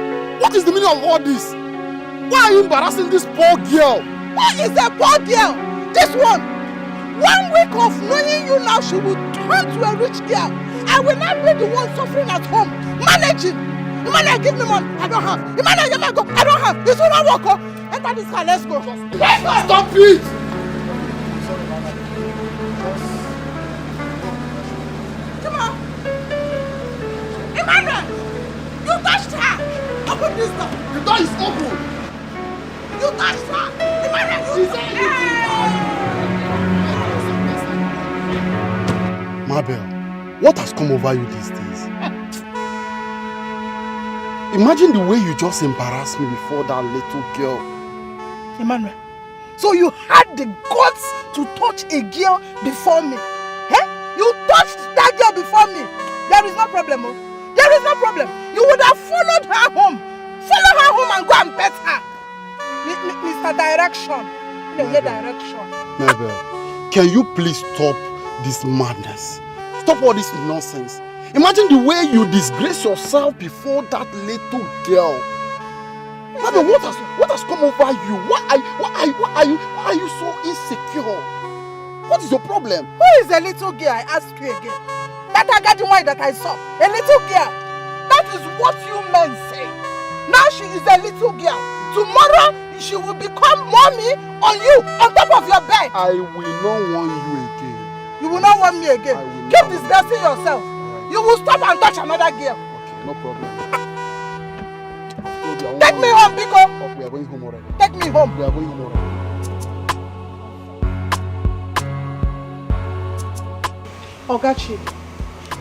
What is the meaning of all this? Why are you embarrassing this poor girl? What is a poor girl? This one. 1 week of knowing you now, she will turn to a rich girl. I will not be the one suffering at home. Managing. Emmanuel, give me money. I don't have. Emmanuel, give me go. I don't have. This will not work. Oh. Enter this car. Let's go. Let's go. Stop it! Come on. Emmanuel, you touched her. Open this door. The door is open. You touched her. Emmanuel, you touched her. Mabel, what has come over you these days? Imagine the way you just embarrassed me before that little girl. Emmanuel, so you had the guts to touch a girl before me? Eh? You touched that girl before me. There is no problem. Oh. There is no problem. You would have followed her home. Follow her home and go and pet her. Mr. Direction. Direction. Mabel, can you please stop this madness? Stop all this nonsense. Imagine the way you disgrace yourself before that little girl. Mabel, what has come over you? Why are you so insecure? What is your problem? Who is the little girl? I ask you again. That Agadi one that I saw. A little girl. That is what you men say. Now she is a little girl. Tomorrow she will become mommy on you, on top of your bed. I will not want you again. You will not want me again. Keep disgracing yourself. You will stop and touch another girl. Okay, no problem. Take me home, Biko. Oh, we are going home already. Take me home. We are going home already. Ogachi,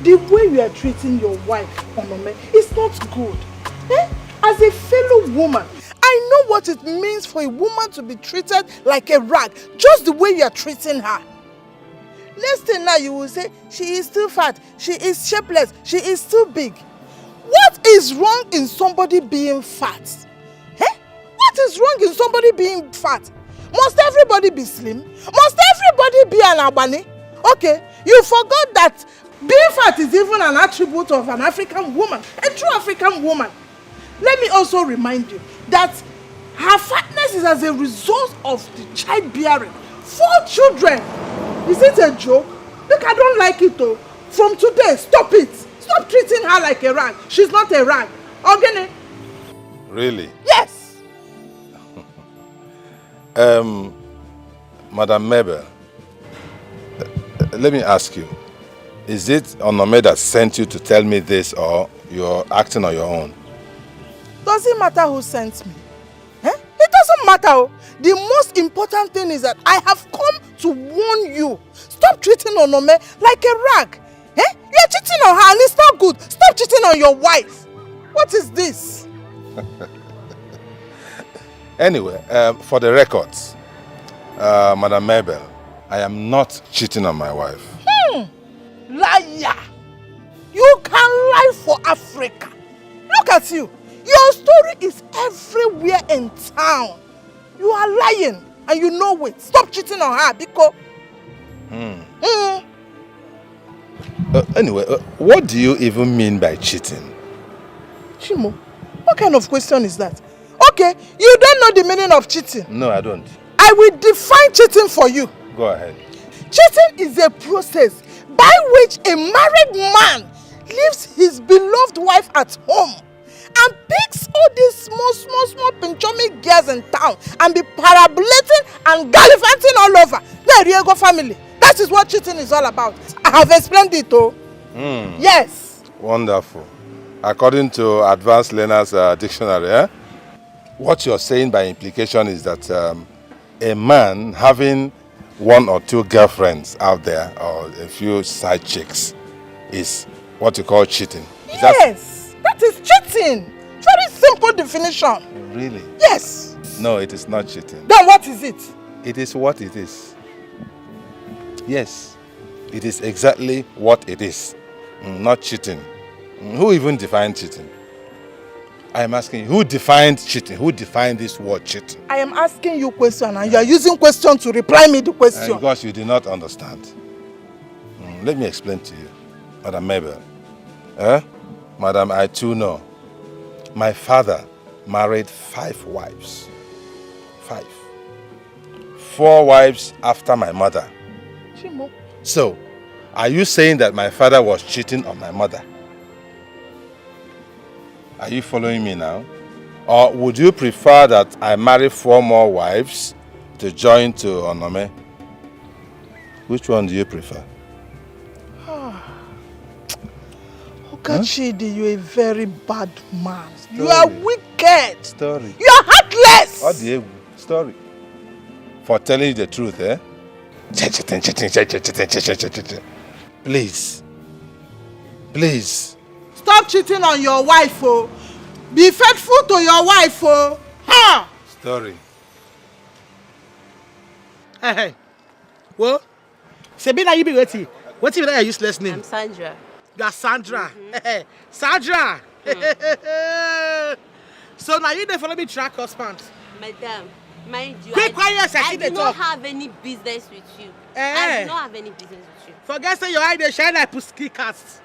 the way you are treating your wife, Onome, is not good. Eh? As a fellow woman, I know what it means for a woman to be treated like a rag, just the way you are treating her. Next thing now you will say, she is too fat, she is shapeless, she is too big. What is wrong in somebody being fat? Eh? What is wrong in somebody being fat? Must everybody be slim? Must everybody be an abani? Okay, you forgot that being fat is even an attribute of an African woman, a true African woman. Let me also remind you that her fatness is as a result of the childbearing. 4 children. Is it a joke? Look, I don't like it though. From today, stop it. Stop treating her like a rag. She's not a rag. Ogene? Really? Yes. Madam Mabel, let me ask you, is it Onome that sent you to tell me this, or you're acting on your own? Does it matter who sent me? Eh? It doesn't matter. The most important thing is that I have come to warn you. Stop treating Onome like a rag. Eh? You're cheating on her and it's not good. Stop cheating on your wife. What is this? Anyway, for the records, Madam Mabel, I am not cheating on my wife. Liar! You can lie for Africa. Look at you. Your story is everywhere in town. You are lying and you know it. Stop cheating on her because... Anyway, what do you even mean by cheating? Chimo, what kind of question is that? Okay, you don't know the meaning of cheating. No, I don't. I will define cheating for you. Go ahead. Cheating is a process by which a married man leaves his beloved wife at home and picks all these small pinchomi girls in town and be parabolating and gallivanting all over. The Riego family. That is what cheating is all about. I have explained it, oh. Yes. Wonderful. According to Advanced Learners Dictionary, what you're saying by implication is that a man having 1 or 2 girlfriends out there or a few side chicks is what you call cheating. Yes. That is cheating. Very simple definition. Really? Yes. No, it is not cheating. Then what is it? It is what it is. Yes, it is exactly what it is. Not cheating. Who even defined cheating? I am asking, who defined cheating? Who defined this word cheating? I am asking you a question and you are using question to reply me the question. Because you did not understand. Let me explain to you, Madam Mabel. Madam, I too know. My father married 5 wives. 5. 4 wives after my mother. Chimo. So, are you saying that my father was cheating on my mother? Are you following me now? Or would you prefer that I marry 4 more wives to join to Onome? Which one do you prefer? Okachidi, you're a very bad man. You are wicked. Story. You are heartless. What the story? For telling you the truth, eh? Please. Please. Stop cheating on your wife, oh. Be faithful to your wife, oh. Ha! Story. Hey. What? Sabina, you be waiting. What's your useless name? I'm Sandra. You are Sandra. Sandra. So now you follow me track husband. Madam, mind you, Quick, quiet, I do not have any business with you. I do not have any business with you. Forget say your eye they shine like pussy cast.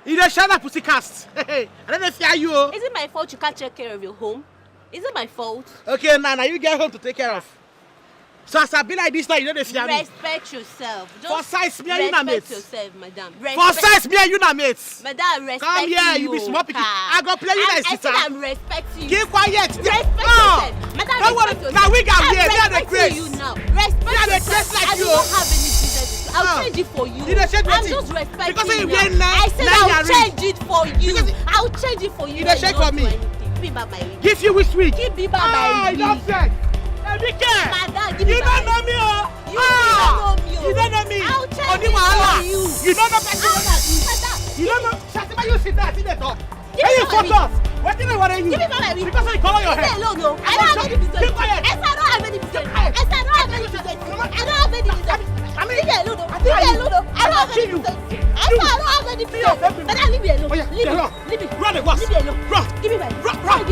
You dey shine like pussy cast. I don't fear you. Is it my fault you can't take care of your home? Is it my fault? Okay, now you get home to take care of. So as I be like this now, you don't fear me. Respect yourself. Just for size, me and you na mates. Respect yourself, madam. For size, me and you na mates. Madam, respect Come here, you be small pikin. I go play you like sister. I said I'm respecting you. Keep quiet. Respect yourself. Madam, don't worry. Now we got here. We are the grace. You now. Respect yourself. Like I do not have any business. I'll change it for you. I'm just respecting because you now. I said I'll change it for you. I'll change it for you. You don't shake for me. Give me back my ring. Give you which week? Give me back my ring. Don't shake. Madam, give me you don't know me, oh. You don't know me. I'll change it for you. You don't know person. You don't know. Shatima, you sit there, sit there, talk. Are you focused? What do you want to use? Give me back my ring. Because you color your hair. Leave me alone, no. I don't have any business. Keep quiet. I don't have any business. I don't have any business. I don't have any business. Leave me alone, no. Leave me alone, no. I don't have any business. I don't have any business. Madam, leave me alone. Leave me. Run the glass. Leave me alone. Run. Give me my ring.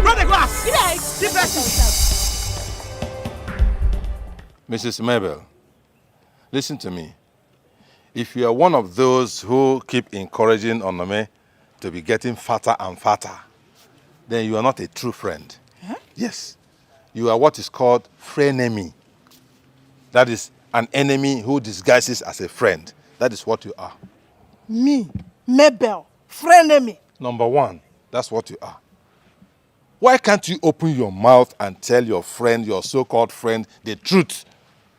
Run the glass. Give me my ring. Keep that. Mrs. Mabel, listen to me. If you are one of those who keep encouraging Onome to be getting fatter and fatter, then you are not a true friend. Huh? Yes. You are what is called frenemy. That is an enemy who disguises as a friend. That is what you are. Me, Mabel, frenemy. Number 1, that's what you are. Why can't you open your mouth and tell your friend, your so-called friend, the truth?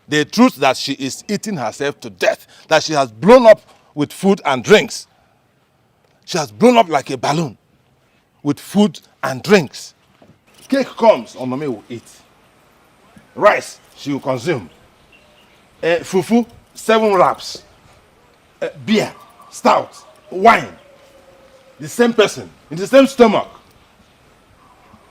The truth that she is eating herself to death, that she has blown up with food and drinks. She has blown up like a balloon with food and drinks. Cake comes, Onome will eat. Rice, she will consume. Fufu, 7 wraps. Beer, stout, wine. The same person, in the same stomach.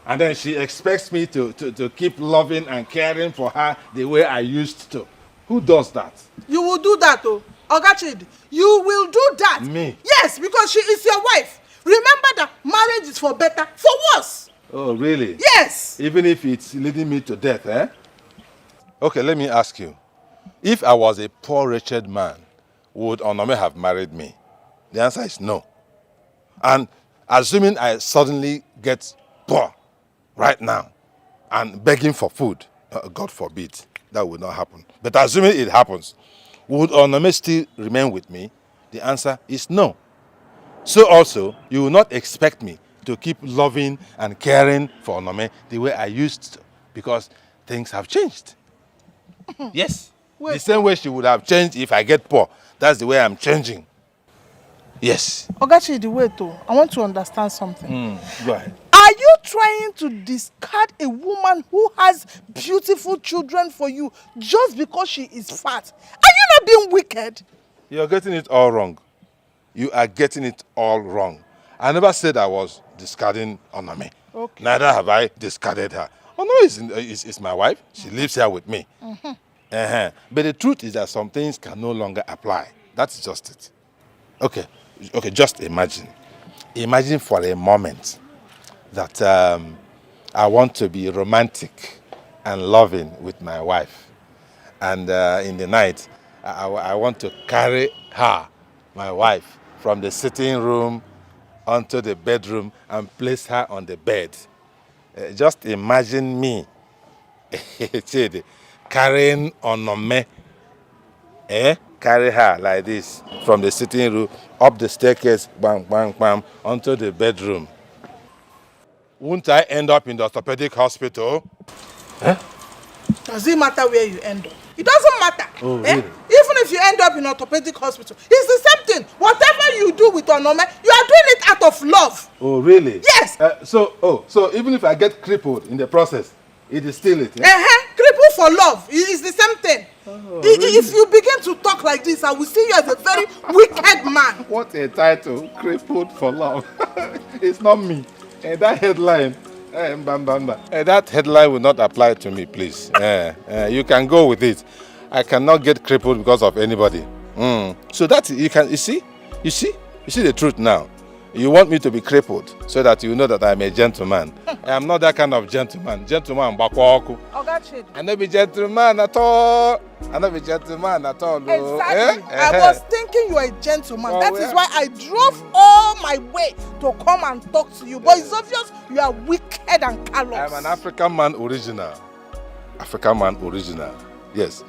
And then she expects me to keep loving and caring for her the way I used to. Who does that? You will do that, oh. Ogachid, you will do that. Me? Yes, because she is your wife. Remember that marriage is for better, for worse. Oh, really? Yes. Even if it's leading me to death, eh? Okay, let me ask you. If I was a poor, wretched man, would Onome have married me? The answer is no. And assuming I suddenly get poor right now and begging for food, God forbid, that would not happen. But assuming it happens, would Onome still remain with me? The answer is no. So also, you will not expect me to keep loving and caring for Onome the way I used to, because things have changed. Yes. Wait. The same way she would have changed if I get poor. That's the way I'm changing. Yes. Ogachi, the way to, I want to understand something. Go ahead. Are you trying to discard a woman who has beautiful children for you just because she is fat? Are you not being wicked? You're getting it all wrong. You are getting it all wrong. I never said I was discarding Onome. Okay. Neither have I discarded her. Ono is my wife. She lives here with me. But the truth is that some things can no longer apply. That's just it. Okay, just imagine. Imagine for a moment that I want to be romantic and loving with my wife. And in the night, I want to carry her, my wife, from the sitting room onto the bedroom and place her on the bed. Just imagine me carrying Onome, carry her like this from the sitting room up the staircase, bam, bam, bam, onto the bedroom. Won't I end up in the orthopedic hospital? Does it matter where you end up? It doesn't matter. Oh, really? Even if you end up in orthopedic hospital, it's the same thing. Whatever you do with Onome, you are doing it out of love. Oh, really? Yes. So even if I get crippled in the process, it is still it. Cripple for love. It's the same thing. If you begin to talk like this, I will see you as a very wicked man. What a title, crippled for love. It's not me. That headline, that headline will not apply to me, please. You can go with it. I cannot get crippled because of anybody. So that you see the truth now. You want me to be crippled so that you know that I'm a gentleman. I am not that kind of gentleman. Gentleman, I not be gentleman at all. Exactly. I was thinking you are a gentleman. That is why I drove all my way to come and talk to you. But it's obvious you are wicked and callous. I'm an African man original. Yes.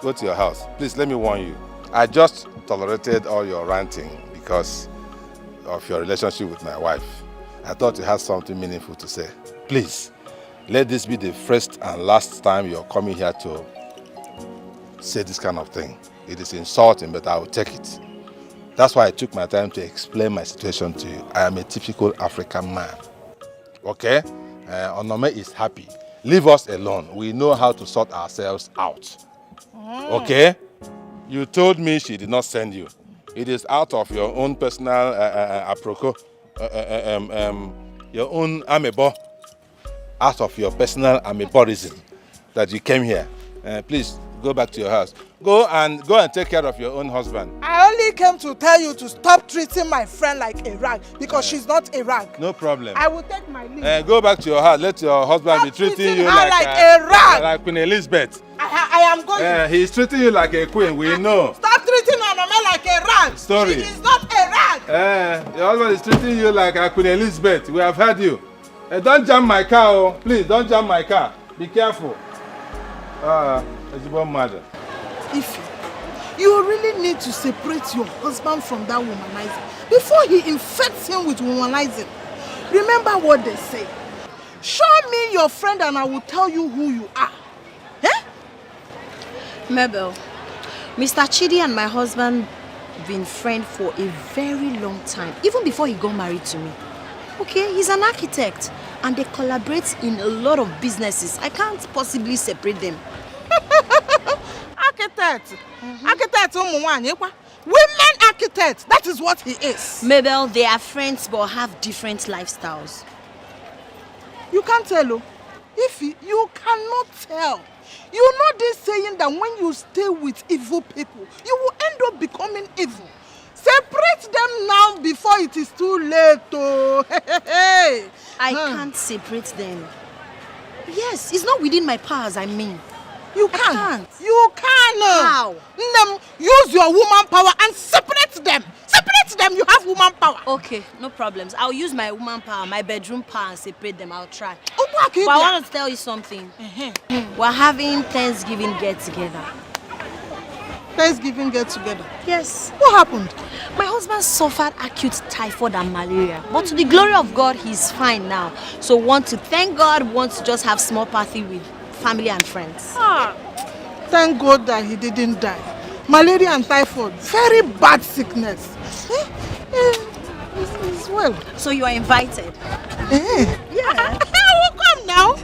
Go to your house. Please, let me warn you. I just tolerated all your ranting because of your relationship with my wife. I thought you had something meaningful to say. Please, let this be the first and last time you're coming here to say this kind of thing. It is insulting, but I will take it. That's why I took my time to explain my situation to you. I am a typical African man. Okay? Onome is happy. Leave us alone. We know how to sort ourselves out. Okay? You told me she did not send you. It is out of your own personal your own amebo, out of your personal ameborism that you came here. Please go back to your house. Go and take care of your own husband. I only came to tell you to stop treating my friend like a rag because she's not a rag. No problem. I will take my leave. Go back to your house. Let your husband be treating you like a rag. Like Queen Elizabeth. I am going. He's treating you like a queen. We know. Stop treating Onome like a rag. Story. She is not a rag. Your husband is treating you like a Queen Elizabeth. We have heard you. Don't jam my car, oh. Please, don't jam my car. Be careful. It's about mother. If you really need to separate your husband from that womanizer before he infects him with womanizing. Remember what they say. Show me your friend and I will tell you who you are. Mabel, Mr. Chidi and my husband been friends for a very long time, even before he got married to me. Okay, he's an architect and they collaborate in a lot of businesses. I can't possibly separate them. Architect. Architect, women architects, that is what he is. Mabel, they are friends but have different lifestyles. You can't tell, oh. You cannot tell. You know this saying that when you stay with evil people, you will end up becoming evil. Separate them now before it is too late. Oh. I can't separate them. Yes, it's not within my powers, I mean. You can't. You can. How? Use your woman power and separate them. Separate them. You have woman power. Okay, no problems. I'll use my woman power, my bedroom power and separate them. I'll try. But I want to tell you something. We're having Thanksgiving get-together. Thanksgiving get-together? Yes. What happened? My husband suffered acute typhoid and malaria. But to the glory of God, he's fine now. So want to thank God, want to just have small party with family and friends. Thank God that he didn't die. Malaria and typhoid, very bad sickness. It's well. So you are invited. Yeah. I will come now.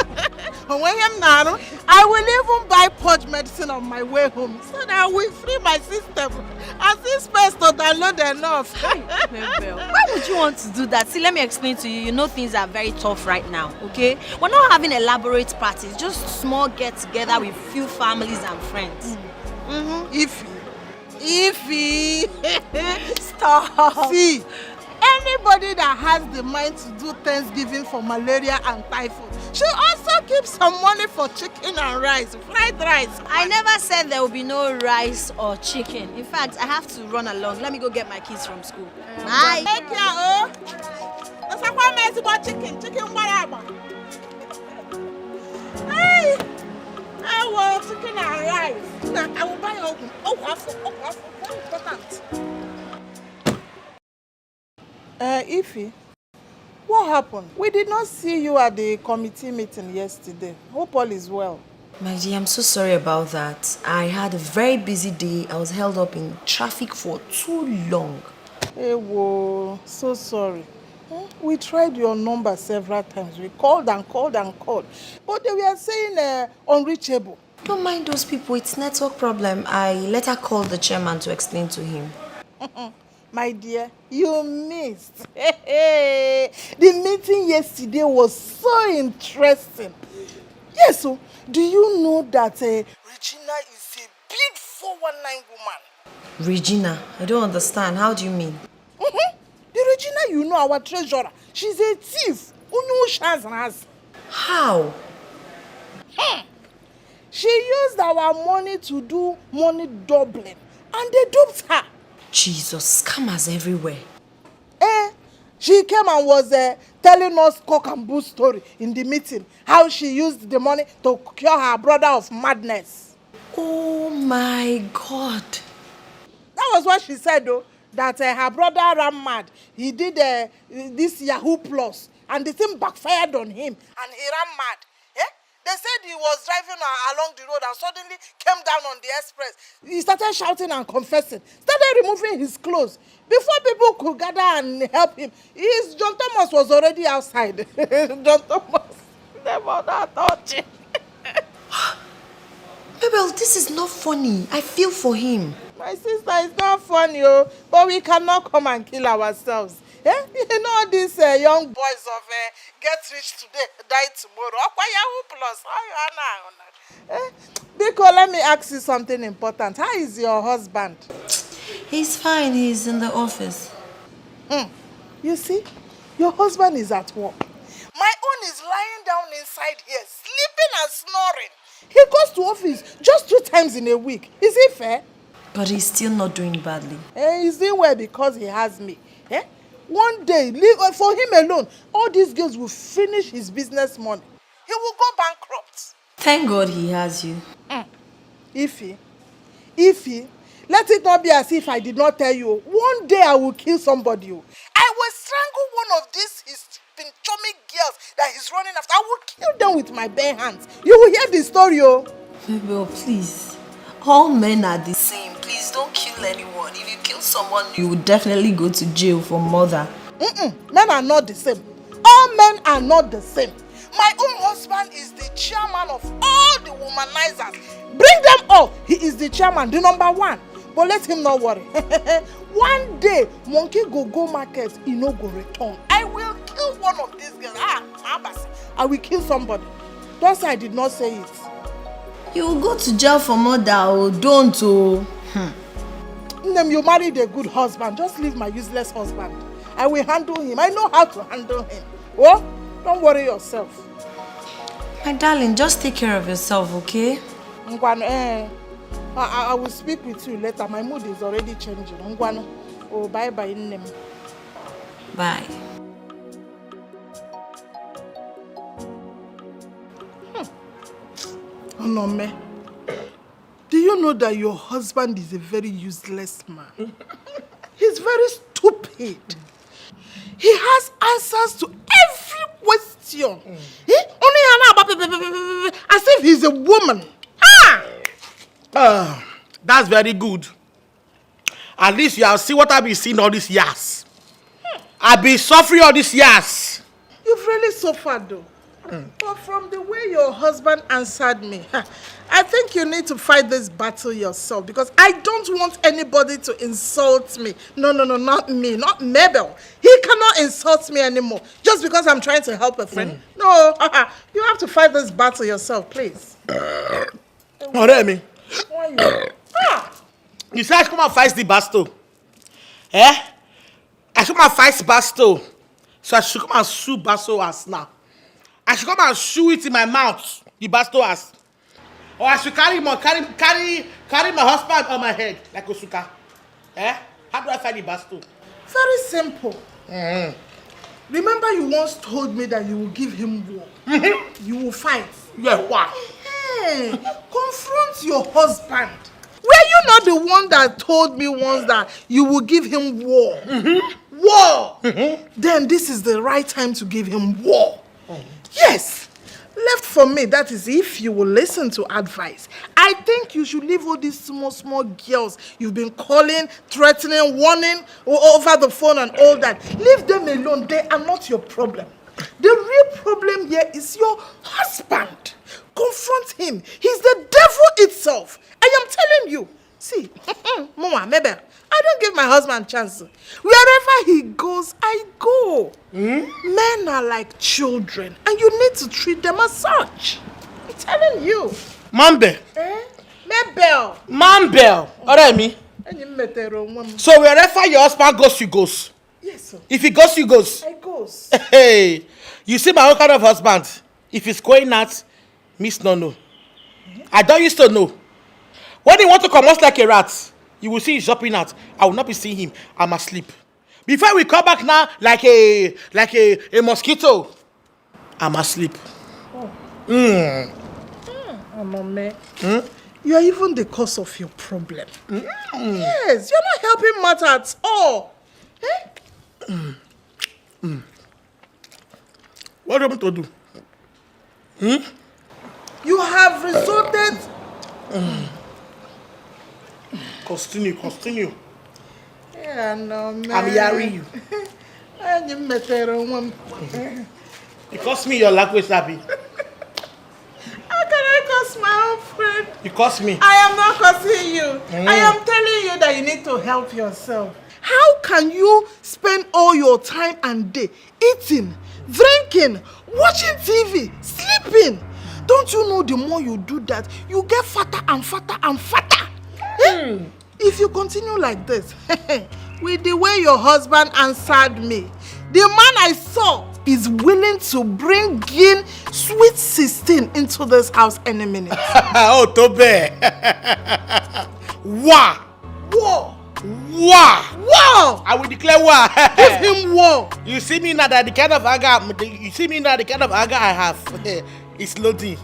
I will even buy purge medicine on my way home so that I will free my system and see space to download enough. Why would you want to do that? See, let me explain to you. You know things are very tough right now, okay? We're not having elaborate parties, just small get-together with few families and friends. Ify. Stop. See, anybody that has the mind to do Thanksgiving for malaria and typhoid should also keep some money for chicken and rice, fried rice. I never said there will be no rice or chicken. In fact, I have to run along. Let me go get my kids from school. Bye. Take care, oh. That's what I about chicken. Chicken whatever. Hey, I want chicken and rice. I will buy oven. Very important. Ify, what happened? We did not see you at the committee meeting yesterday. Hope all is well. My dear, I'm so sorry about that. I had a very busy day. I was held up in traffic for too long. Hey, whoa, so sorry. We tried your number several times. We called and called and called. But they were saying unreachable. Don't mind those people. It's network problem. I later called the chairman to explain to him. My dear, you missed. The meeting yesterday was so interesting. Yes, so do you know that Regina is a big 419 woman? Regina, I don't understand. How do you mean? The Regina, you know, our treasurer. She's a thief. How? She used our money to do money doubling, and they duped her. Jesus, scammers everywhere. She came and was telling us cock and bull story in the meeting. How she used the money to cure her brother of madness. Oh my God. That was what she said though. That her brother ran mad. He did this Yahoo Plus and the thing backfired on him and he ran mad. They said he was driving along the road and suddenly came down on the express. He started shouting and confessing, started removing his clothes. Before people could gather and help him, John Thomas was already outside. John Thomas never touched him. Mabel, this is not funny. I feel for him. My sister, it's not funny, but we cannot come and kill ourselves. You know these young boys of get rich today, die tomorrow. Biko, let me ask you something important. How is your husband? He's fine. He's in the office. You see, your husband is at work. My own is lying down inside here, sleeping and snoring. He goes to office just 2 times in a week. Is it fair? But he's still not doing badly. He's doing well because he has me. One day, for him alone, all these girls will finish his business money. He will go bankrupt. Thank God he has you. Ify, let it not be as if I did not tell you. One day I will kill somebody. I will strangle one of these his pinchomic girls that he's running after. I will kill them with my bare hands. You will hear the story, Mabel, please. All men are the same. Please don't kill anyone. If you kill someone, you will definitely go to jail for murder. Men are not the same. All men are not the same. My own husband is the chairman of all the womanizers. Bring them all. He is the chairman, the number 1. But let him not worry. One day, monkey go market, he no go return. I will kill one of these girls. I will kill somebody. Don't say I did not say it. You will go to jail for murder or don't. You married a good husband. Just leave my useless husband. I will handle him. I know how to handle him. Oh, don't worry yourself. My darling, just take care of yourself, okay? I will speak with you later. My mood is already changing. Oh, bye-bye. Bye. Onome, do you know that your husband is a very useless man? He's very stupid. He has answers to every question. As if he's a woman. That's very good. At least you have seen what I've been seeing all these years. I've been suffering all these years. You've really suffered though. But from the way your husband answered me, I think you need to fight this battle yourself because I don't want anybody to insult me. No, not me, not Mabel. He cannot insult me anymore just because I'm trying to help a friend. No, you have to fight this battle yourself, please. Oremi. You say I should come and fight the battle. Eh? I should come and fight battle. So I should come and shoot battle as now. I should come and shoot it in my mouth, the battle as. Or I should carry my husband on my head like Osuka. Eh? How do I fight the battle? Very simple. Remember you once told me that you will give him war. You will fight. Yeah, what? Confront your husband. Were you not the one that told me once that you will give him war? War! Then this is the right time to give him war. Yes! Left for me, that is if you will listen to advice. I think you should leave all these small girls you've been calling, threatening, warning over the phone and all that. Leave them alone. They are not your problem. The real problem here is your husband. Confront him. He's the devil itself. I am telling you. See, Mama, Mabel, I don't give my husband a chance. Wherever he goes, I go. Men are like children, and you need to treat them as such. I'm telling you. Mambe. Mabel. Mambel. Oremi. So wherever your husband goes, you goes. Yes, sir. If he goes, you goes. I goes. Hey, you see my own kind of husband. If he's going out, miss no. I don't used to know. When he want to come out like a rat, you will see him jumping out. I will not be seeing him. I'm asleep. Before we come back now, like a mosquito, I'm asleep. Amame. You are even the cause of your problem. Yes, you're not helping matter at all. What do you want to do? You have resorted. Continue. Yeah, no, man. I'm hearing you. You cost me your language, Abby. How can I curse my own friend? You cost me. I am not cursing you. I am telling you that you need to help yourself. How can you spend all your time and day eating, drinking, watching TV, sleeping? Don't you know the more you do that, you get fatter and fatter and fatter? If you continue like this, with the way your husband answered me, the man I saw is willing to bring in sweet 16 into this house any minute. Oh, Tobe. War. I will declare war. Give him war. You see me now that the kind of anger I have. It's loading.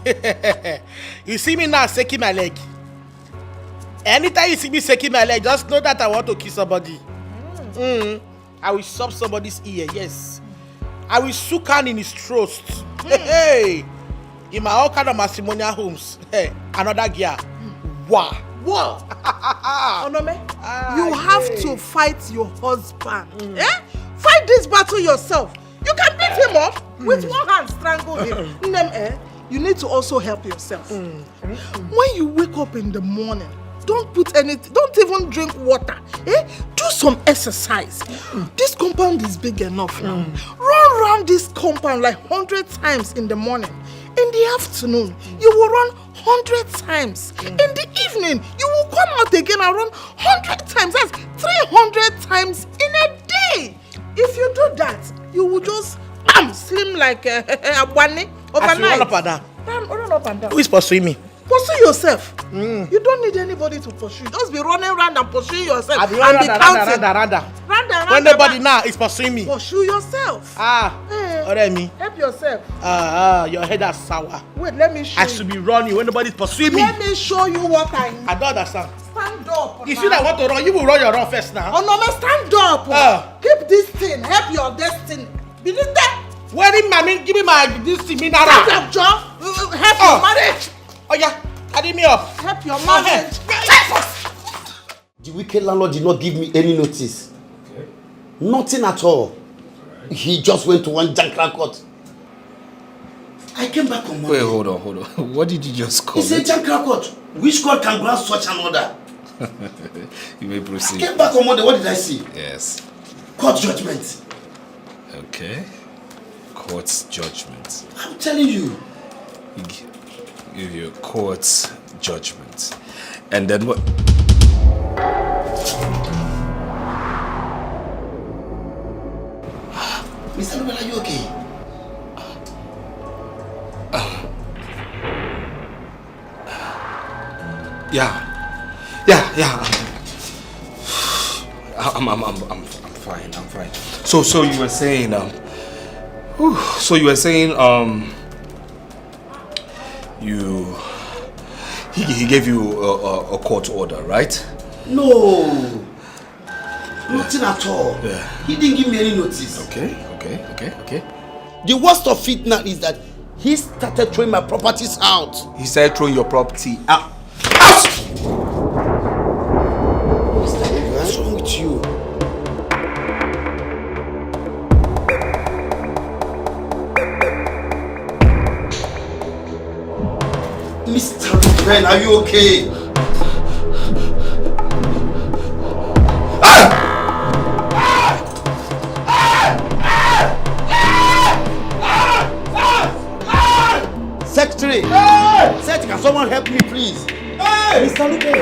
You see me now shaking my leg. Anytime you see me shaking my leg, just know that I want to kill somebody. I will stop somebody's ear, yes. I will shook hand in his throat. Hey, in my all kind of matrimonial homes. Hey, another girl. Wow. Onome, you have to fight your husband. Fight this battle yourself. You can beat him up with one hand, strangle him. You need to also help yourself. When you wake up in the morning, don't put anything, don't even drink water. Do some exercise. This compound is big enough now. Run around this compound like 100 times in the morning. In the afternoon, you will run 100 times. In the evening, you will come out again and run 100 times. That's 300 times in a day. If you do that, you will just slim like a bunny overnight. Run up and down. Run up and down. Who is pursuing me? Pursue yourself. You don't need anybody to pursue. Just be running around and pursuing yourself. I'll be counting. When nobody now is pursuing me. Pursue yourself. Oremi. Help yourself. Your head is sour. Wait, let me show you. I should be running when nobody's pursuing me. Let me show you what I need. I don't understand. Stand up. If you don't want to run, you will run your run first now. Oh no, stand up. Keep this thing. Help your destiny. Believe that. Where did mommy give me this thing? Stand up, John. Help your marriage. Oh yeah, carry me up. Help your marriage. The wicked landlord did not give me any notice. Okay. Nothing at all. He just went to one jankra court. I came back on Monday. Wait, hold on. What did you just call It's a Jankra court. Which court can grant such an order? You may proceed. I came back on Monday. What did I see? Yes. Court judgment. Okay. Court's judgment. I'm telling you. Give you court's judgment. And then what? Mr. Nobel, are you okay? Yeah. I'm fine. So you were saying he gave you a court order, right? No. Nothing at all. Yeah. He didn't give me any notice. Okay. The worst of it now is that he started throwing my properties out. He started throwing your property out. What's wrong with you? Mr. Ben, are you okay? Secretary! Secretary, can someone help me, please? Mr. Lupe!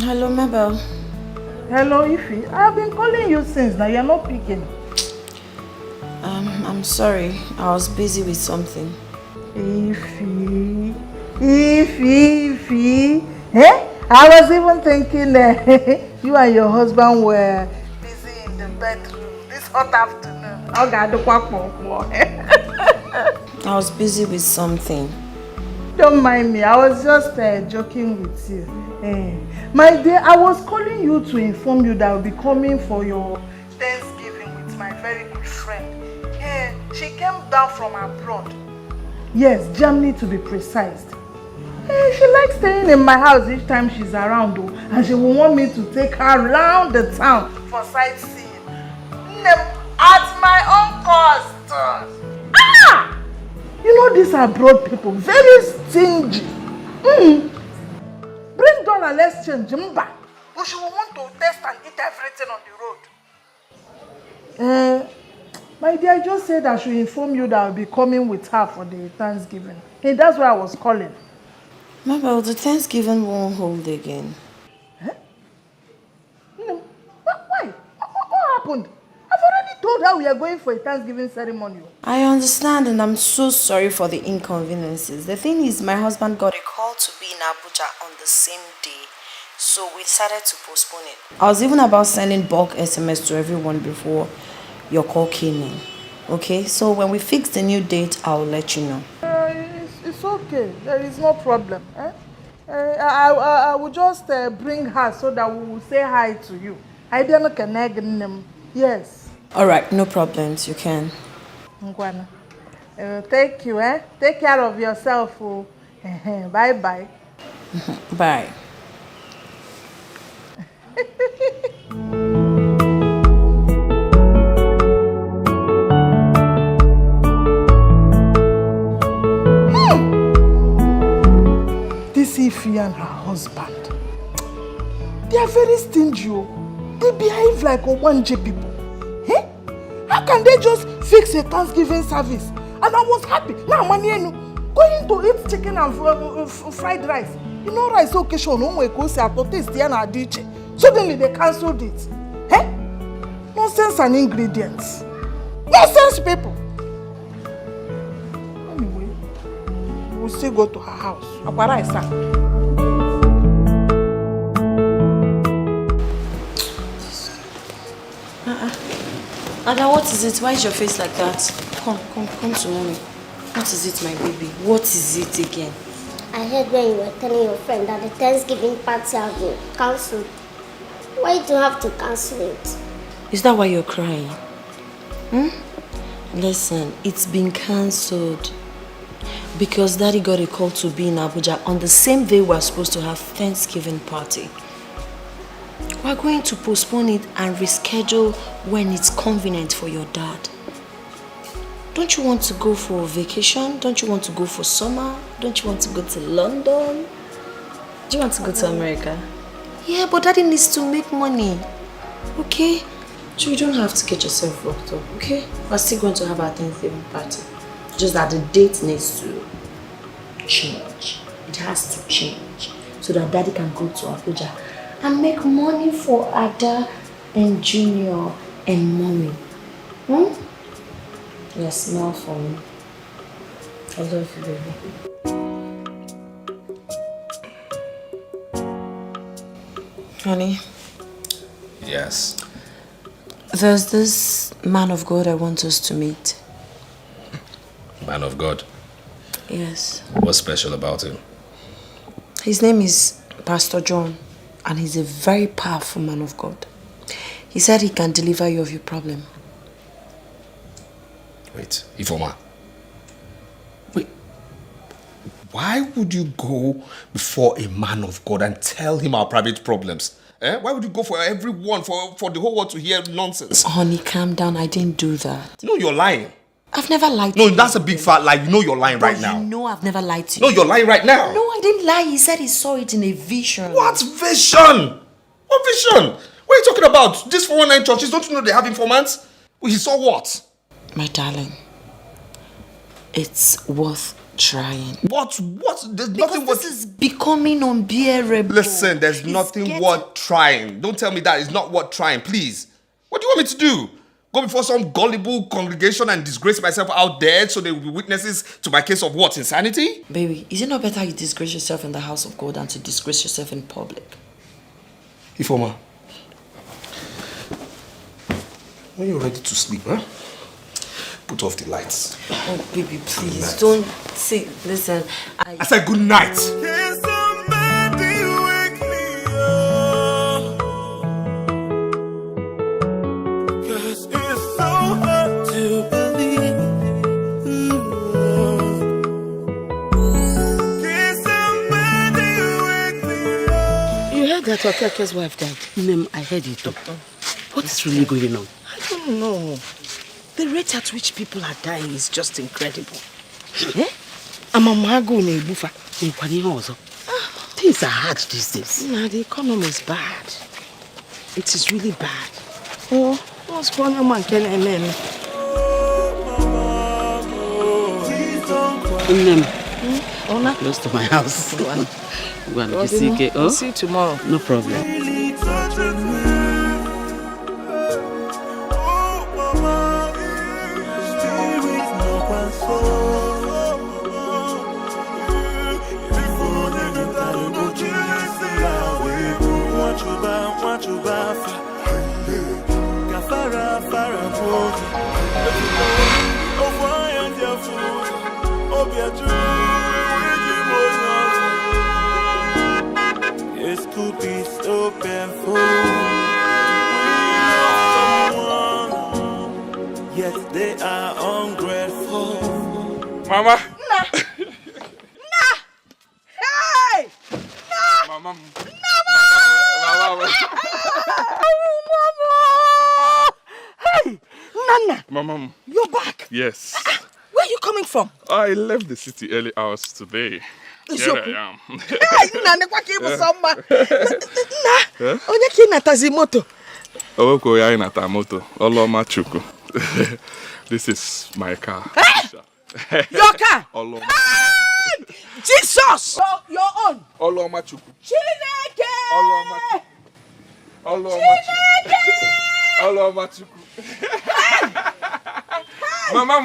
Hello, Mabel. Hello, Ify. I have been calling you since now. You're not picking. I'm sorry. I was busy with something. Ify. Eh? I was even thinking you and your husband were busy in the bedroom this hot afternoon. I was busy with something. Don't mind me. I was just joking with you. My dear, I was calling you to inform you that I'll be coming for your Thanksgiving with my very good friend. She came down from abroad. Yes, Germany to be precise. She likes staying in my house each time she's around, though, and she will want me to take her around the town for sightseeing. At my own cost. You know these abroad people, very stingy. Bring dollar, let's change. But she will want to test and eat everything on the road. My dear, I just said I should inform you that I'll be coming with her for the Thanksgiving. Hey, that's why I was calling. Mabel, the Thanksgiving won't hold again. No. Why? What happened? I've already told her we are going for a Thanksgiving ceremony. I understand, and I'm so sorry for the inconveniences. The thing is, my husband got a call to be in Abuja on the same day, so we decided to postpone it. I was even about sending bulk SMS to everyone before your call came in. Okay, so when we fix the new date, I'll let you know. It's okay. There is no problem. I will just bring her so that we will say hi to you. I don't connect them. Yes. All right, no problems. You can. Ngwana. Thank you. Take care of yourself. Bye bye. Bye. This Ify and her husband, they are very stingy. They behave like Owanje people. How can they just fix a Thanksgiving service? And I was happy. Now, going to eat chicken and fried rice. You know, rice occasion, suddenly they cancelled it. Nonsense and ingredients. Nonsense people. Anyway, we'll still go to her house. Ada, what is it? Why is your face like that? Come to mommy. What is it, my baby? What is it again? I heard when you were telling your friend that the Thanksgiving party has been cancelled. Why do you have to cancel it? Is that why you're crying? Listen, it's been cancelled. Because Daddy got a call to be in Abuja on the same day we're supposed to have Thanksgiving party. We're going to postpone it and reschedule when it's convenient for your dad. Don't you want to go for a vacation? Don't you want to go for summer? Don't you want to go to London? Do you want to go to America? Yeah, but Daddy needs to make money. Okay? So you don't have to get yourself worked up, okay? We're still going to have our Thanksgiving party. Just that the date needs to change. It has to change. So that Daddy can go to Abuja and make money for Ada and Junior and Mommy. Yeah, smile for me. I love you, baby. Honey? Yes. There's this man of God I want us to meet. Man of God. Yes. What's special about him? His name is Pastor John, and he's a very powerful man of God. He said he can deliver you of your problem. Wait, Ifoma. Wait. Why would you go before a man of God and tell him our private problems? Why would you go for everyone, for the whole world to hear nonsense? Honey, calm down. I didn't do that. No, you're lying. I've never lied to you. No, that's a big fat lie. You know you're lying right now. You know I've never lied to you. No, you're lying right now. No, I didn't lie. He said he saw it in a vision. What vision? What vision? What are you talking about? These 419 churches, don't you know they have informants? He saw what? My darling, it's worth trying. What? There's nothing worth... This is becoming unbearable. Listen, there's nothing worth trying. Don't tell me that. It's not worth trying, please. What do you want me to do? Go before some gullible congregation and disgrace myself out there so they will be witnesses to my case of what? Insanity? Baby, is it not better you disgrace yourself in the house of God than to disgrace yourself in public? Ifoma, when you're ready to sleep, put off the lights. Oh, baby, please, don't say, listen, I said good night. That Okake's wife died. I heard it. What is really going on? I don't know. The rate at which people are dying is just incredible. Things are hard these days. Nah, the economy is bad. It is really bad. Oh, what's going on, man? Close to my house. We'll see you tomorrow. No problem. It's to be so painful. We love someone, yet they are ungrateful. Mama. Hey! Mama. Hey! Nana! Mama. You're back? Yes. Where are you coming from? I left the city early hours today. Here I am. Hey, Nana, what came with someone? Nah, onye ki natazi moto. Oweko ya inata moto. Oloma chuku. This is my car. Your car? Oloma. Hey! Jesus! Your own. Oloma chuku. Chineke! Oloma chuku. Oloma chuku. Oloma chuku. Mama.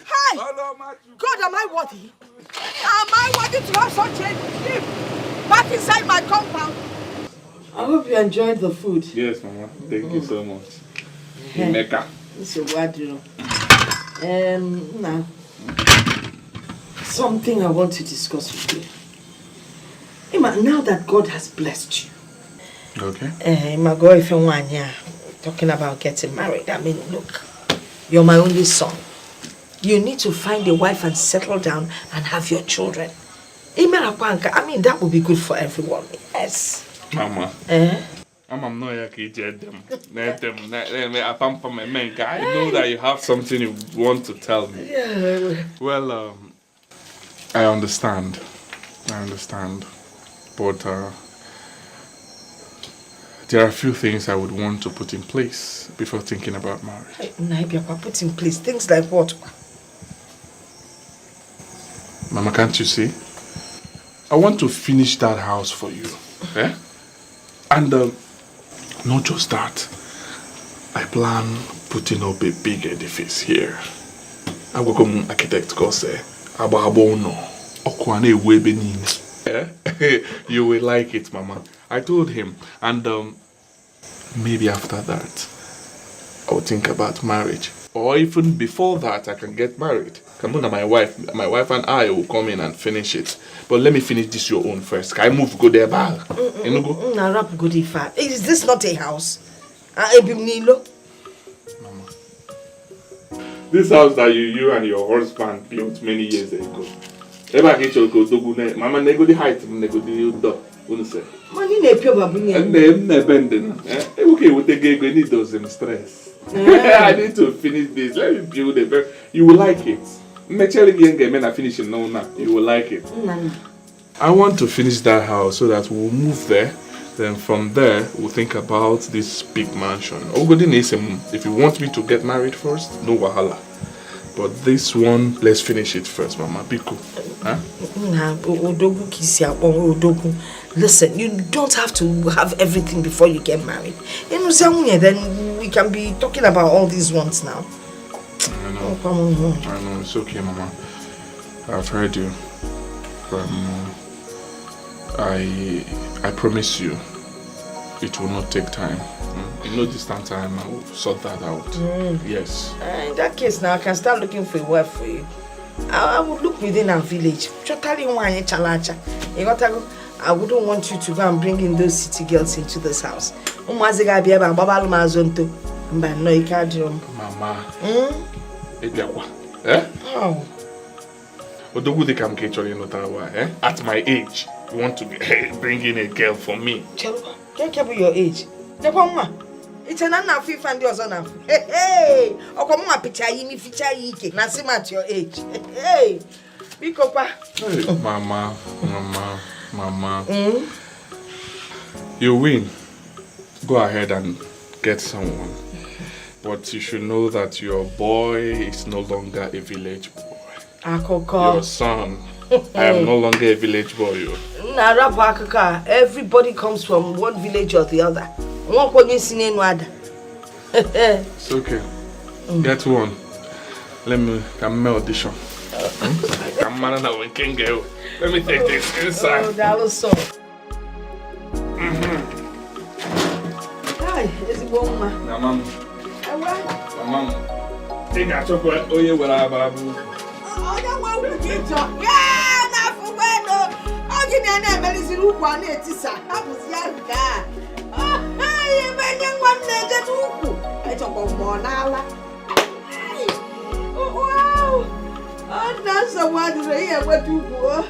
Hi! God, am I worthy? Am I worthy to have such a gift back inside my compound? I hope you enjoyed the food. Yes, Mama. Thank you so much. Mecca. This is what you know. Now, something I want to discuss with you. Emma, now that God has blessed you, Okay. My girl, if you want, talking about getting married. I mean, look, you're my only son. You need to find a wife and settle down and have your children. I mean, that would be good for everyone. Yes. Mama. I'm not here to get them. I know that you have something you want to tell me. Yeah. Well, I understand. But there are a few things I would want to put in place before thinking about marriage. Put in place things like what? Mama, can't you see? I want to finish that house for you. And not just that. I plan putting up a big edifice here. I will come architect go say, you will like it, Mama. I told him, and maybe after that, I will think about marriage. Or even before that, I can get married. Come on, my wife and I will come in and finish it. But let me finish this your own first. Can I move go there, Bal? Is this not a house? This house that you and your husband built many years ago. Mama, nego the height, nego the door. Money ne pure babu. And then okay, we take a need those stress. I need to finish this. Let me build it. You will like it. Naturally, I finish it now. You will like it. I want to finish that house so that we'll move there. Then from there, we'll think about this big mansion. If you want me to get married first, no wahala. But this one, let's finish it first, Mama. Be cool. Huh? Listen, you don't have to have everything before you get married. Then we can be talking about all these ones now. I know. It's okay, Mama. I've heard you. I promise you, it will not take time. In no distant time, I will sort that out. Yes. In that case, now I can start looking for a wife for you. I would look within our village. I wouldn't want you to go and bring in those city girls into this house. Mama. At my age, you want to bring in a girl for me? Can't care your age. It's an unfit and yours on. Hey, or come on, picture you, feature you, Nasim at your age. Hey, big papa. Mama. You win. Go ahead and get someone. But you should know that your boy is no longer a village boy. Your son. I am no longer a village boy. Everybody comes from one village or the other. It's okay. Get one. Let me audition. Let me take this inside. Oh, that was so. Hi, is it woman? Mama. Take a chocolate. Oh, yeah, what about? Oh, yeah, what we get to? Yeah, not for when. Oh, you know, I'm a little one. It's a house, young guy. Oh, hey, man, young one, just who? I talk of more now. Oh, wow. Oh, that's the one here. What you go?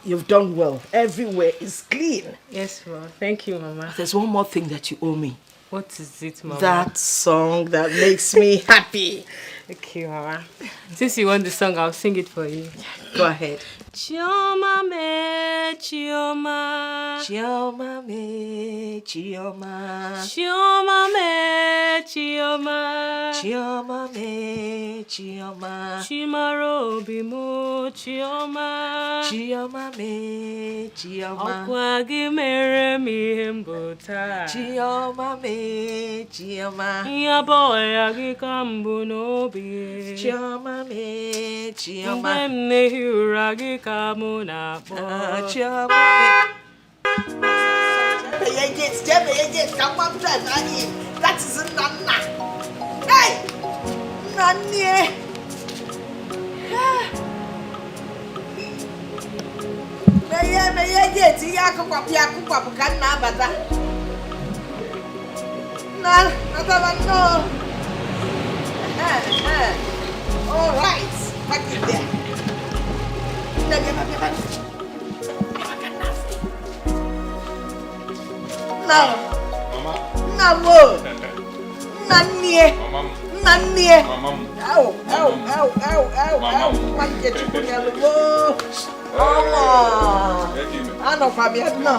You've done well. Everywhere is clean. Yes, Mama. Thank you, Mama. There's one more thing that you owe me. What is it, Mama? That song that makes me happy. Okay, Mama. Since you want the song, I'll sing it for you. Go ahead. Chioma me, Chioma. Chioma me, Chioma. Chioma me, Chioma. Chioma me, Chioma. Chimaro bimu, Chioma. Chioma me, Chioma. Okwagi mere mi himbuta. Chioma me, Chioma. Ya boy agi kambu no bi. Chioma me, Chioma. Mne huragi kamuna bo. Chioma me. That is a nana. Hey! Nani! All right, back in there. Now, Namo, Nanie, Nanie. Ow, what get you put your low? Oh, I know Fabian. No,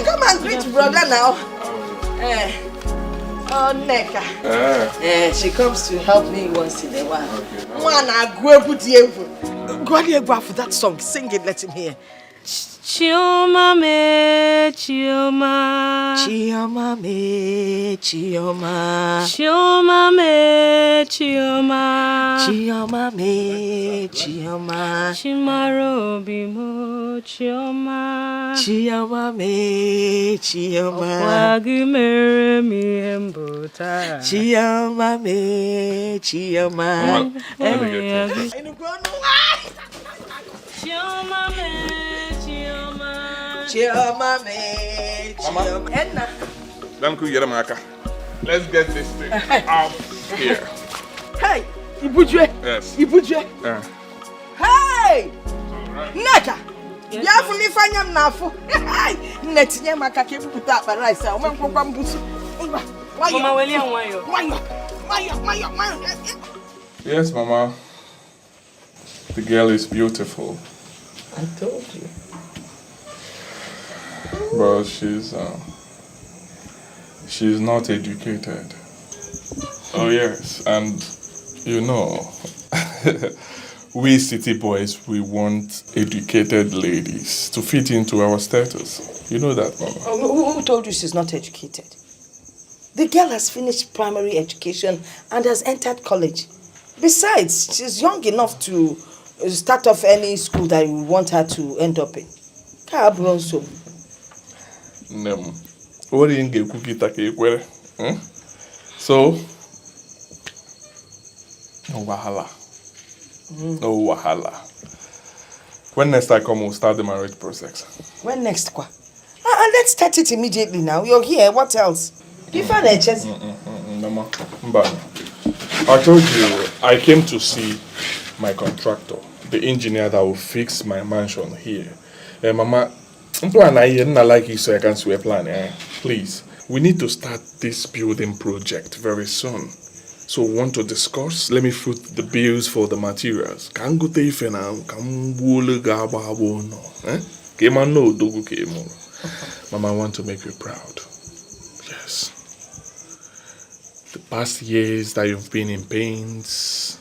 come and greet brother now. Oh, Neka. She comes to help me once in a while. One, I go put you. Go ahead, go for that song. Sing it, let him hear. Chioma me, Chioma. Chioma me, Chioma. Chioma me, Chioma. Chioma me, Chioma. Chimaro bimo, Chioma. Chioma me, Chioma. Wagi mere mi embota. Chioma me, Chioma. Chioma me. Chioma me, Chioma. Enna. Let's get this thing out here. Hey, Ibujwe. Yes. Ibujwe. Hey! Neka! Yes, Ya fu ni fanyam na afu. Hey! Netinye maka ke bukuta apa rice. O men kwakwa mbusu. Mama weli anwayo. Wayo. Yes, Mama. The girl is beautiful. I told you. But she's not educated. Oh yes, and you know, we city boys, we want educated ladies to fit into our status. You know that, Mama. Who told you she's not educated? The girl has finished primary education and has entered college. Besides, she's young enough to start off any school that you want her to end up in. What do you get cookie take? So, no wahala. No wahala. When next I come, we'll start the marriage process. When next, kwa? Let's start it immediately now. You're here. What else? Give her a chance. Mama, I told you I came to see my contractor, the engineer that will fix my mansion here. Mama, plan I not like you, so I can swear plan. Please, we need to start this building project very soon. So we want to discuss. Let me foot the bills for the materials. Can go to ife now. Can wole gaba no. Kema no dogu kemo. Mama, I want to make you proud. Yes. The past years that you've been in pains,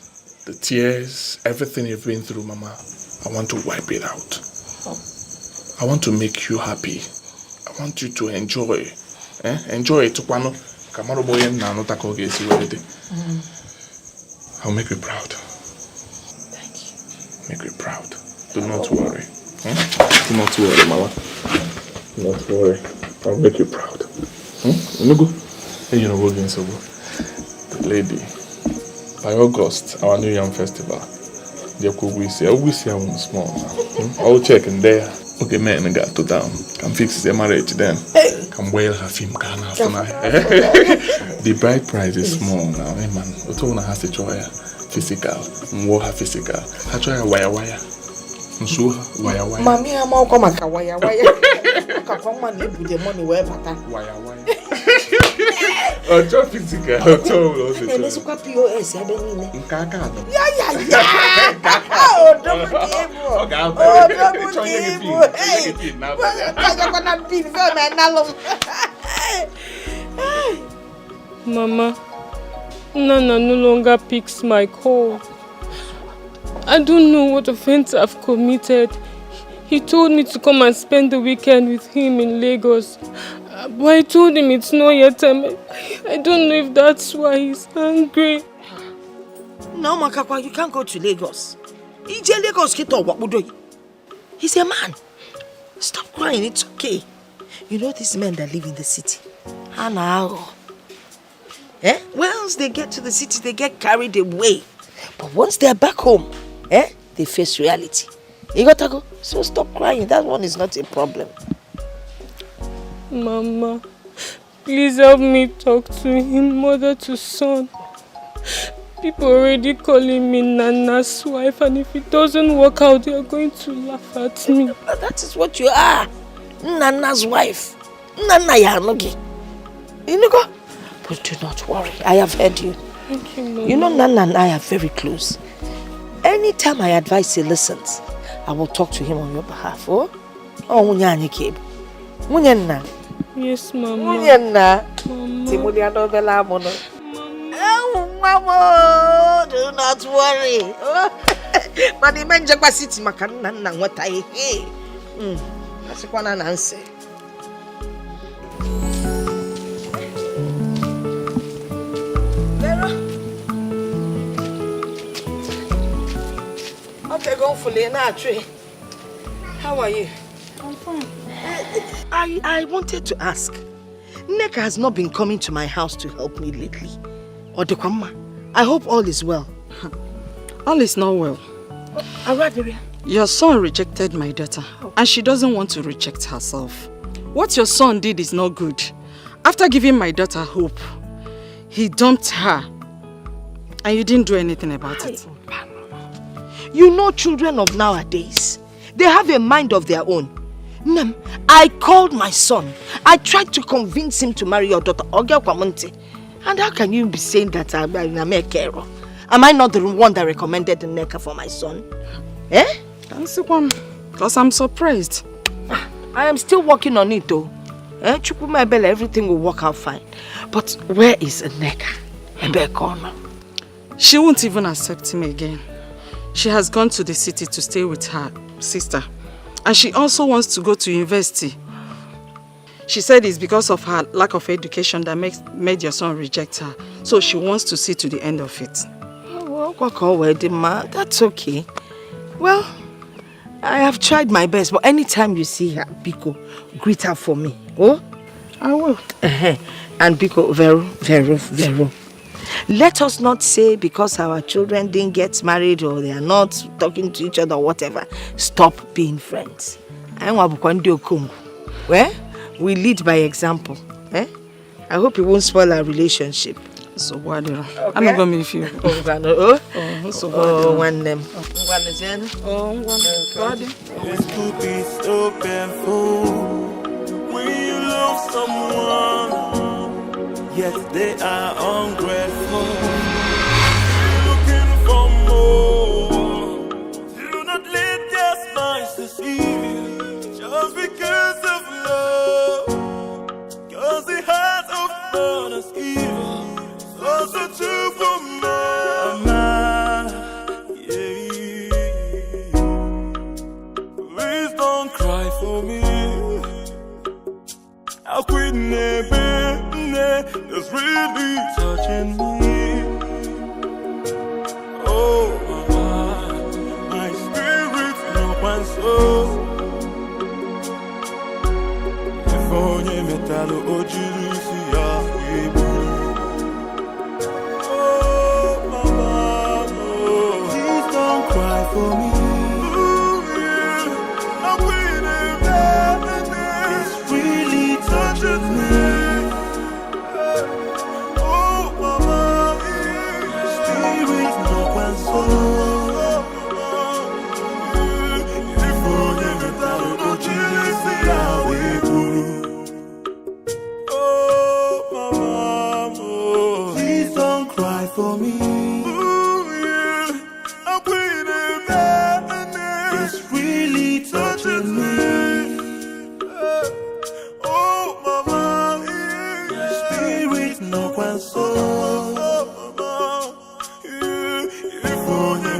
the tears, everything you've been through, Mama, I want to wipe it out. I want to make you happy. I want you to enjoy. Enjoy it. I'll make you proud. Thank you. Make you proud. Do not worry. Do not worry, Mama. Do not worry. I'll make you proud. You know, we're going so good. The lady, by August, our New Yam Festival, we see I'm small. I'll check in there. Okay, man, got to down. Can fix the marriage then. Can wear her film can after The bride price is small now, man. What one has to try physical, more her physical. I try a wire. So wire. Mommy, I'm all come a wire. Come on, live with the money where wire. Oh, just physical. And it's what POS, I don't mean. Yeah. Oh, double game. Oh, double game. Hey, I'm gonna be Mama, Nana no longer picks my call. I don't know what offense I've committed. He told me to come and spend the weekend with him in Lagos. But I told him it's not yet time. I don't know if that's why he's angry. No, Makakwa, you can't go to Lagos. He's a man. Stop crying, it's okay. You know these men that live in the city. Once they get to the city, they get carried away. But once they're back home, they face reality. You got to go. So stop crying. That one is not a problem. Mama, please help me talk to him, mother to son. People already calling me Nana's wife, and if it doesn't work out, they are going to laugh at me. That is what you are. Nana's wife. Nana Yanogi. You know, but do not worry. I have heard you. Thank you, Mama. You know, Nana and I are very close. Anytime I advise he listens, I will talk to him on your behalf. Oh, Munyani Kib. Munyana. Yes, Mama. Munyana. Timuliano Bella Mono. Oh, Mama, do not worry. But the man Jagba City Makan what I hear. That's one answer. Okay, go for Lena tree. How are you? I'm fine. I wanted to ask. Neka has not been coming to my house to help me lately. Odekwama, I hope all is well. All is not well. Your son rejected my daughter, and she doesn't want to reject herself. What your son did is not good. After giving my daughter hope, he dumped her, and you didn't do anything about it. You know children of nowadays, they have a mind of their own. I called my son. I tried to convince him to marry your daughter, Ogia Kwamonte. And how can you be saying that I'm a carer? Am I not the one that recommended the Neka for my son? Eh? That's the one. Because I'm surprised. I am still working on it though. Chukuma Bella, everything will work out fine. But where is Neka? She won't even accept him again. She has gone to the city to stay with her sister. And she also wants to go to university. She said it's because of her lack of education that made your son reject her. So she wants to see to the end of it. That's okay. Well, I have tried my best, but anytime you see her, Biko, greet her for me. Oh? I will. And Biko, Vero. Let us not say because our children didn't get married or they are not talking to each other or whatever, stop being friends. Well, we lead by example. I hope it won't spoil our relationship. So what do I'm not going to miss you. One name. This could be so painful when you love someone. Yes, they are ungrateful. Looking for more. Do not let their minds deceive you. Just because of love. Cause the heart of man is evil. Also true for man. Please don't cry for me. How quit it's really touching me. Oh, my spirit, no one soul. If only metal ojurusia oh, mama, please don't cry for me. It's really touching me. For me, it's really touching me. Oh, mama, spirit no console. If only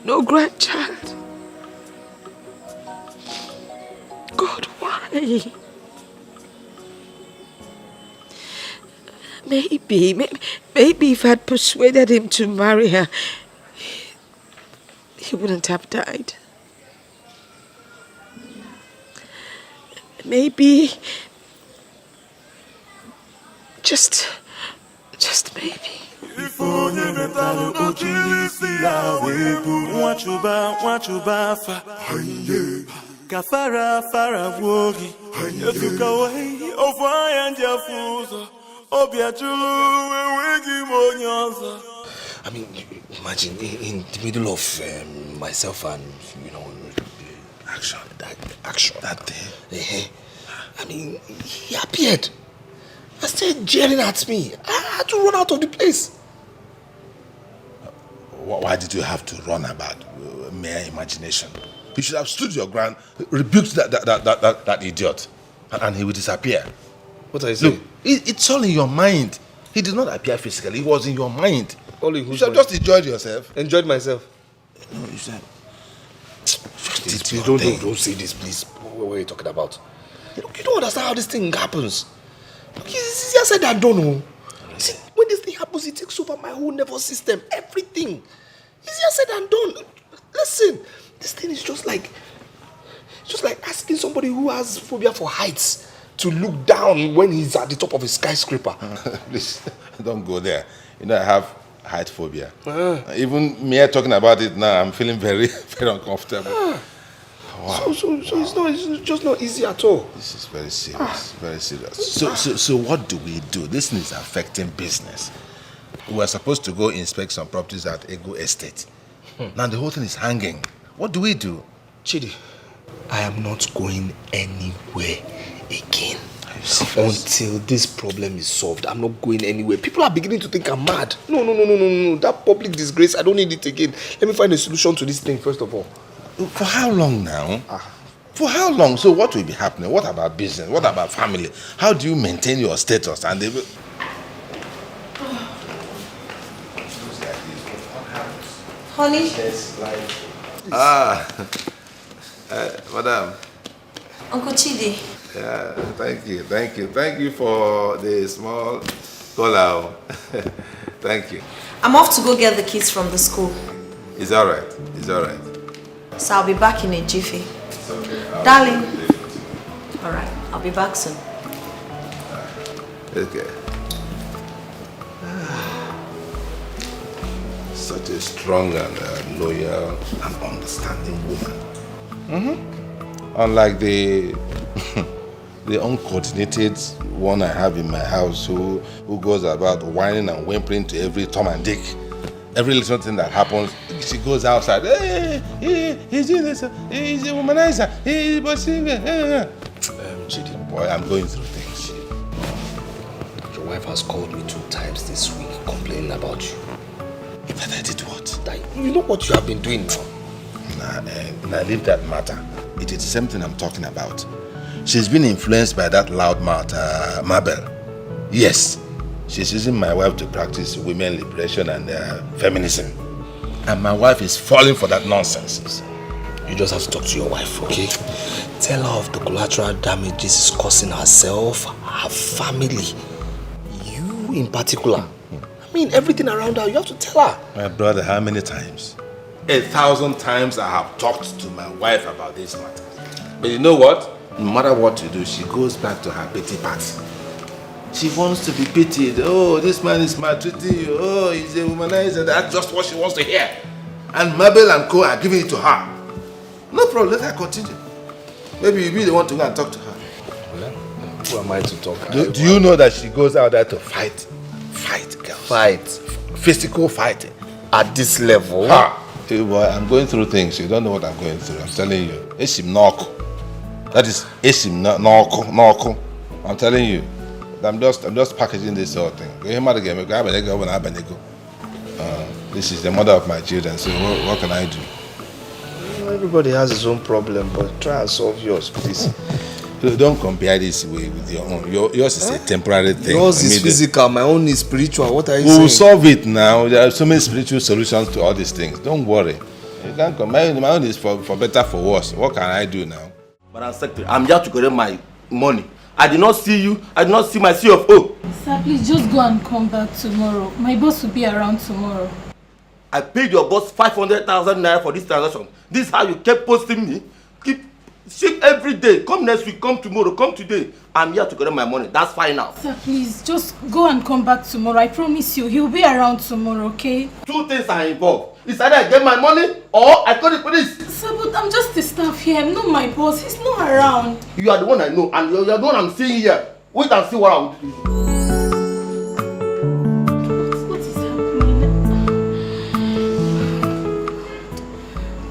no grandchild. God, why? Maybe if I had persuaded him to marry her, he wouldn't have died. Maybe, just maybe. If Fonye metalo ochilisi ya webu Mwachuba fa Kafara fara wogi Yetuka wei Ofaya njafuzo Obia chulu wegi monyoza. I mean, imagine in the middle of myself and, that day. I mean, he appeared and started jeering at me. I had to run out of the place. Why did you have to run about mere imagination? You should have stood your ground, rebuked that idiot, and he would disappear. What are you saying? Look, it's all in your mind. He did not appear physically. It was in your mind. Only you should have just enjoyed yourself. Enjoyed myself? No, you said... Please, don't say this, please. What are you talking about? Look, you don't understand how this thing happens. Look, it's easier said than done. See, when this thing happens, it takes over my whole nervous system. Everything. Easier said than done. Listen, this thing is just like asking somebody who has phobia for heights to look down when he's at the top of a skyscraper. Please, don't go there. I have height phobia. Even me talking about it now, I'm feeling very, very uncomfortable. Wow. So it's just not easy at all. This is very serious, very serious. So what do we do? This thing is affecting business. We were supposed to go inspect some properties at Ego Estate. Now the whole thing is hanging. What do we do? Chidi, I am not going anywhere again. Until this problem is solved, I'm not going anywhere. People are beginning to think I'm mad. No. That public disgrace, I don't need it again. Let me find a solution to this thing first of all. For how long now? For how long? So what will be happening? What about business? What about family? How do you maintain your status? And they... Honey? Madam. Uncle Chidi. Yeah, thank you for the small call. Thank you. I'm off to go get the kids from the school. It's all right. So I'll be back in a jiffy. Okay. Darling. All right, I'll be back soon. Okay. Such a strong and loyal and understanding woman. Unlike the uncoordinated one I have in my house who goes about whining and whimpering to every Tom and Dick. Every little thing that happens, she goes outside. Hey, he's doing this. He's a womanizer. He's bossing. Chidi. Boy, I'm going through things. Your wife has called me 2 times this week complaining about you. That I did what? You know what you have been doing now? Nah, leave that matter. It is the same thing I'm talking about. She's been influenced by that loudmouth, Mabel. Yes, she's using my wife to practice women liberation and feminism. And my wife is falling for that nonsense. You just have to talk to your wife, okay? Tell her of the collateral damage this is causing herself, her family, you in particular. I mean, everything around her, you have to tell her. My brother, how many times? 1,000 times I have talked to my wife about this matter. But you know what? No matter what you do, she goes back to her pity party. She wants to be pitied. Oh, this man is maltreating you. Oh, he's a womanizer. That's just what she wants to hear. And Mabel and Co are giving it to her. No problem, let her continue. Maybe you really want to go and talk to her. Well, who am I to talk? Do you know that she goes out there to fight? Fight, girls. Fight? Physical fighting. At this level? Hey boy, I'm going through things. You don't know what I'm going through. I'm telling you. Esim Noko. That is Esim Noko. I'm telling you. I'm just packaging this whole thing. This is the mother of my children, so what can I do? Everybody has his own problem, but try and solve yours, please. Don't compare this with your own. Yours is a temporary thing. Yours is physical, my own is spiritual. What are you saying? saying? We'll solve it now. There are so many spiritual solutions to all these things. Don't worry. You can't compare. My own is for better, for worse. What can I do now? Madam Secretary, I'm here to collect my money. I did not see you. I did not see my CFO. Sir, please just go and come back tomorrow. My boss will be around tomorrow. I paid your boss 500,000 naira for this transaction. This is how you kept posting me. Keep Shift every day. Come next week, come tomorrow, come today. I'm here to collect my money. That's fine now. Sir, please, just go and come back tomorrow. I promise you, he'll be around tomorrow, okay? 2 things are involved. It's either I get my money or I call the police. Sir, but I'm just the staff here. I'm not my boss. He's not around. You are the one I know, and you're the one I'm seeing here. Wait and see what I will do. What is happening?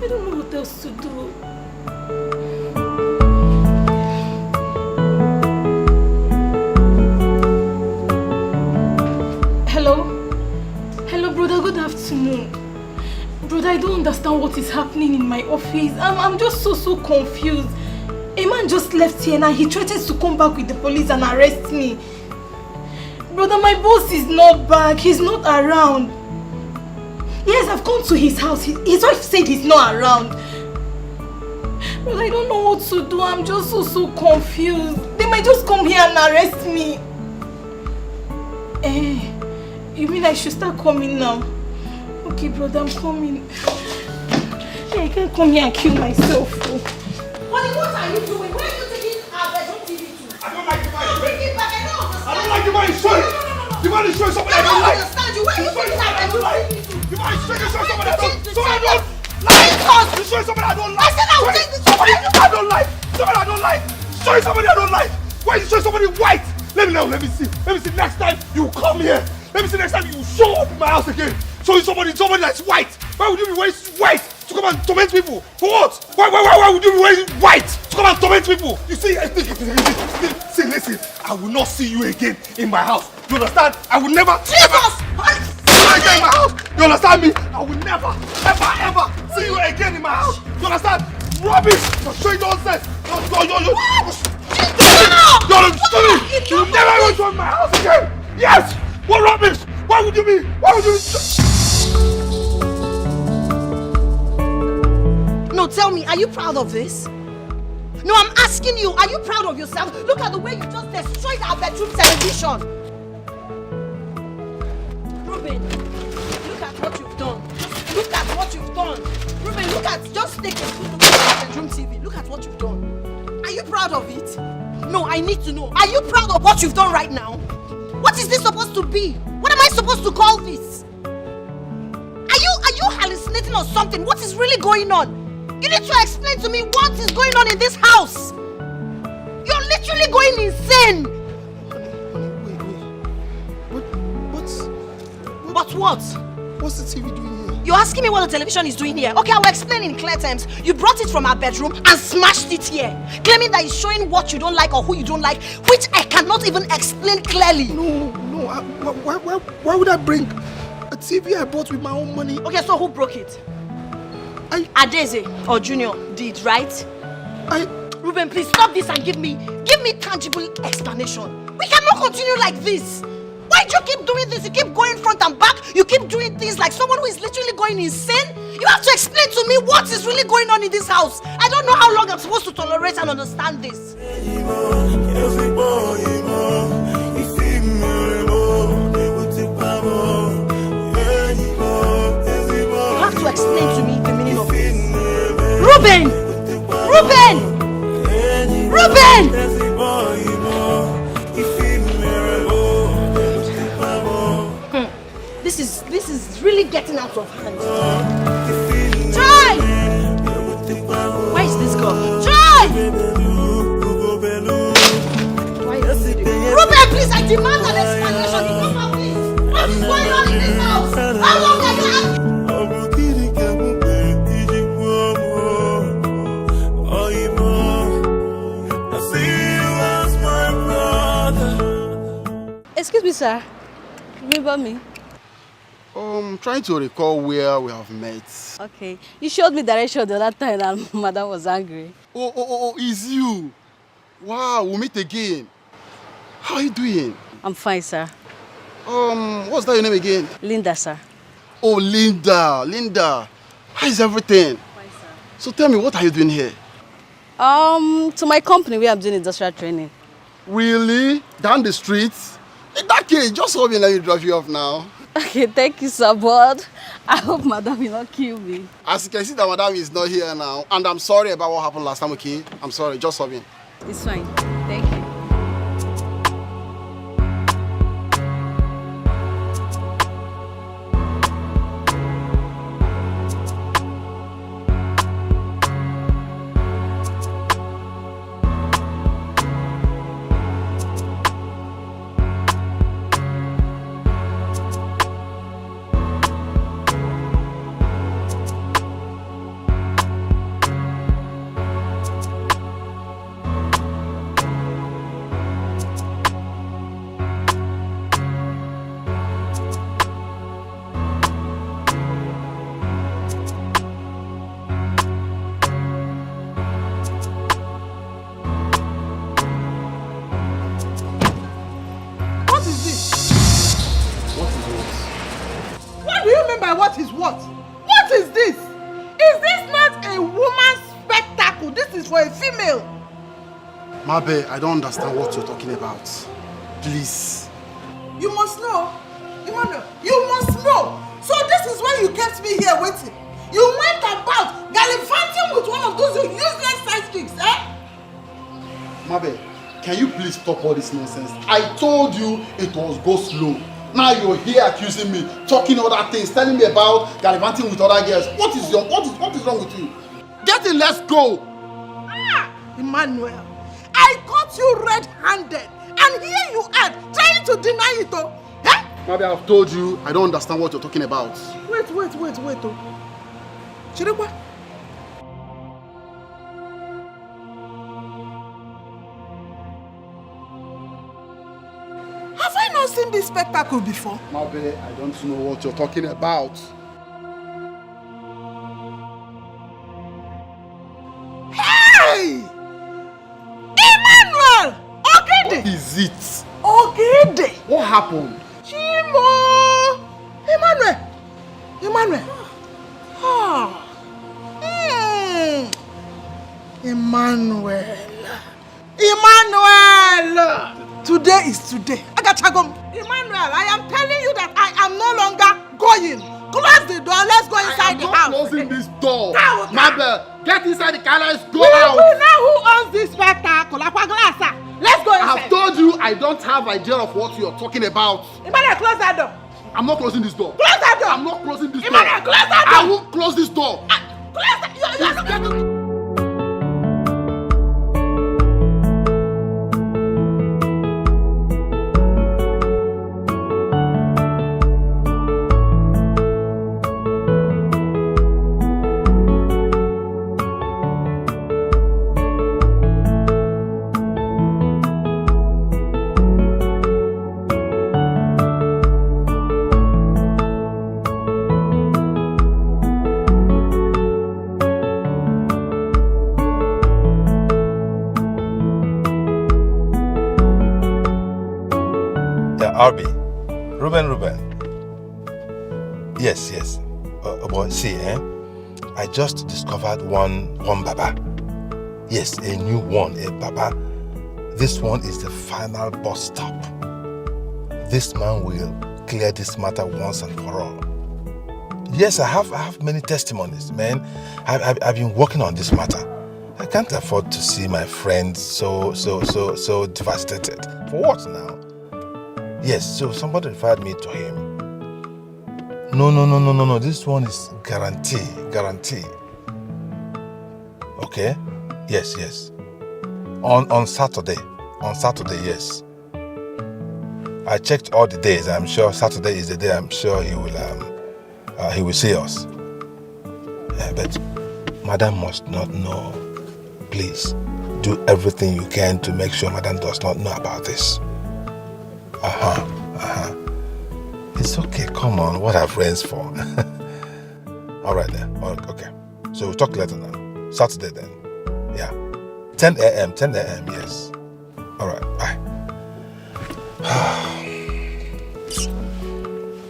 I don't know what else to do. Hello, brother. Good afternoon. Brother, I don't understand what is happening in my office. I'm just so confused. A man just left here and he threatens to come back with the police and arrest me. Brother, my boss is not back. He's not around. Yes, I've gone to his house. His wife said he's not around. Brother, I don't know what to do. I'm just so confused. They might just come here and arrest me. You mean I should start coming now? Okay, brother, I'm coming. I can't come here and kill myself. Honey, what are you doing? Where are you taking our bedroom TV to? I don't like the man. Bring it back. I don't understand. I don't like the man he's showing. The man is showing something I don't like. understand you. Where are you taking our bedroom TV to? The man is showing something I don't like. He's showing something I don't like. I said I will take this. Somebody I don't like. Somebody I don't like. Showing somebody I don't like. Why is you showing somebody white? Let me know. Let me see. Next time you come here. Let me see next time you show up in my house again. Showing somebody that's white. Why would you be wearing white to come and torment people? For what? Why would you be wearing white to come and torment people? You see, listen. I will not see you again in my house. You understand? I will never. Jesus! Again in my house. You understand me? I will never, ever see you again in my house. You understand? Rubbish! You're showing nonsense. You will never go to my house again. Yes. What rubbish? Why would you be? No, tell me, are you proud of this? No, I'm asking you, are you proud of yourself? Look at the way you just destroyed our bedroom television. Ruben, look at what you've done. Look at what you've done. Ruben, just take a good look at our bedroom TV. Look at what you've done. Are you proud of it? No, I need to know. Are you proud of what you've done right now? What is this supposed to be? What am I supposed to call this? Are you hallucinating or something? What is really going on? You need to explain to me what is going on in this house. You're literally going insane. But what? What's the TV doing here? You're asking me what the television is doing here. Okay, I will explain in clear terms. You brought it from our bedroom and smashed it here, claiming that it's showing what you don't like or who you don't like, which I cannot even explain clearly. No. Why would I bring a TV I bought with my own money? Okay, so who broke it? Adeze or Junior did, right? Ruben, please stop this and give me tangible explanation. We cannot continue like this. Why do you keep doing this? You keep going front and back. You keep doing things like someone who is literally going insane. You have to explain to me what is really going on in this house. I don't know how long I'm supposed to tolerate and understand this. You have to explain to me the meaning of this. Ruben! This is really getting out of hand. Try! Where is this girl? Try! Ruben, please, I demand an explanation. Enough of this. What is going on in this house? How long are you? Excuse me, sir. Remember me? Trying to recall where we have met. Okay. You showed me direction the other time and Madam was angry. Oh, it's you. Wow, we'll meet again. How are you doing? I'm fine, sir. What's that your name again? Linda, sir. Oh, Linda. How is everything? Fine, sir. So tell me, what are you doing here? To my company where I'm doing industrial training. Really? Down the street? In that case, just hold me and let me drive you off now. Okay, thank you, sir, but I hope Madam will not kill me. As you can see, that Madam is not here now. And I'm sorry about what happened last time, okay? I'm sorry, just for me. It's fine. Thank you. What is what? What is this? Is this not a woman's spectacle? This is for a female. Mabe, I don't understand what you're talking about. Please. You must know. Emmanuel, you must know. So this is why you kept me here waiting. You went about gallivanting with one of those useless side chicks, eh? Mabe, can you please stop all this nonsense? I told you it was go slow. Now you're here accusing me, talking other things, telling me about gallivanting with other girls. What is wrong with you? Get in, let's go. Emmanuel, I caught you red-handed, and here you are trying to deny it, oh. Eh? Maybe I've told you I don't understand what you're talking about. Wait, oh. Chirikwa. Have I not seen this spectacle before? Mabe, I don't know what you're talking about. Hey! Emmanuel! Ogede! What is it? Ogede! What happened? Chimo! Emmanuel! Emmanuel! Today is today. Agachagom. Emmanuel, I am telling you that I am no longer going. Close the door. Let's go inside the house. I'm not closing this door. Mabe, get inside the car. Let's go We out. know who owns this spectacle. Let's go inside. I have told you I don't have idea of what you're talking about. Emmanuel, close that door. I'm not closing this door. Close that door. I'm not closing this door. Emmanuel, close that door. I won't close this door. Close that. Arby, Ruben. Yes. But see, I just discovered one Baba. Yes, a new one, a Baba. This one is the final bus stop. This man will clear this matter once and for all. Yes, I have many testimonies, man. I've been working on this matter. I can't afford to see my friend so devastated. For what now? Yes, so somebody referred me to him. No. This one is guarantee. Okay? Yes. On Saturday, yes. I checked all the days. I'm sure Saturday is the day I'm sure he will see us. But Madam must not know. Please, do everything you can to make sure Madam does not know about this. It's okay, come on, what are friends for? Alright then, okay. So we'll talk later now. Saturday then. Yeah. 10 a.m., yes. Alright, bye.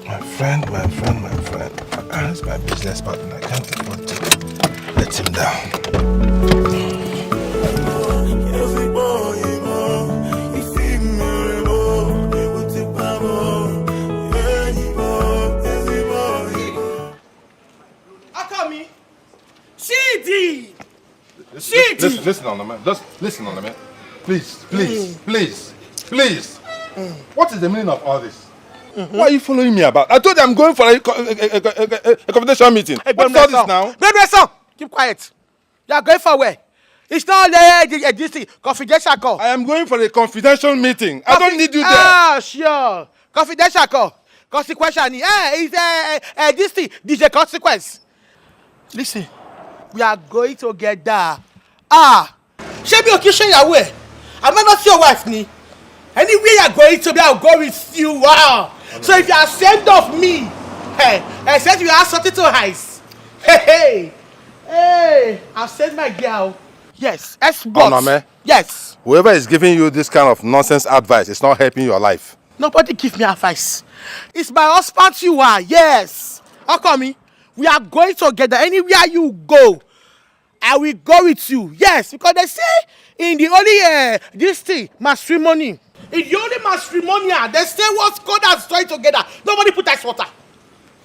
My friend. That's my business partner. I can't afford to let him down. Listen on the man. Just listen on the man. Please. What is the meaning of all this? Why are you following me about? I told you I'm going for a confidential meeting. Hey, What's all this now? Keep quiet. You are going for where? It's not this thing. Confidential call. I am going for a confidential meeting. I don't need you there. Ah, sure. Confidential call. Consequential. It's this thing. This is a consequence. Listen, we are going together. She be occasion your way. I might not see your wife, ni. Anywhere you are going to be, I'll go with you. Wow. So if you are ashamed of me, I said you are something to ice. Hey, I've sent my girl. Yes, Onome. Yes. Whoever is giving you this kind of nonsense advice is not helping your life. Nobody give me advice. It's my husband you are. Yes. How come? We are going together. Anywhere you go, I will go with you. Yes, because they say in the only this thing matrimony. In the only matrimonial, they say what's God has joined together. Nobody put ice water.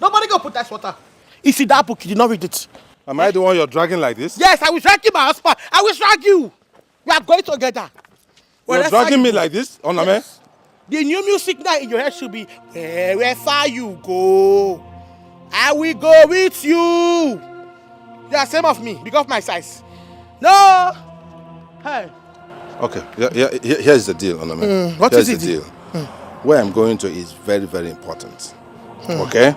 Nobody go put ice water. You see that book? You did not read it. Am I the one you're dragging like this? Yes, I will drag you, my husband. I will drag you. We are going together. You're dragging me like this, Onome? Yes. The new music now in your head should be wherever you go, I will go with you. You are same of me because of my size. No. Hey. Okay, here's the deal, Onome. What here's is the it? deal? Where I'm going to is very, very important. Okay?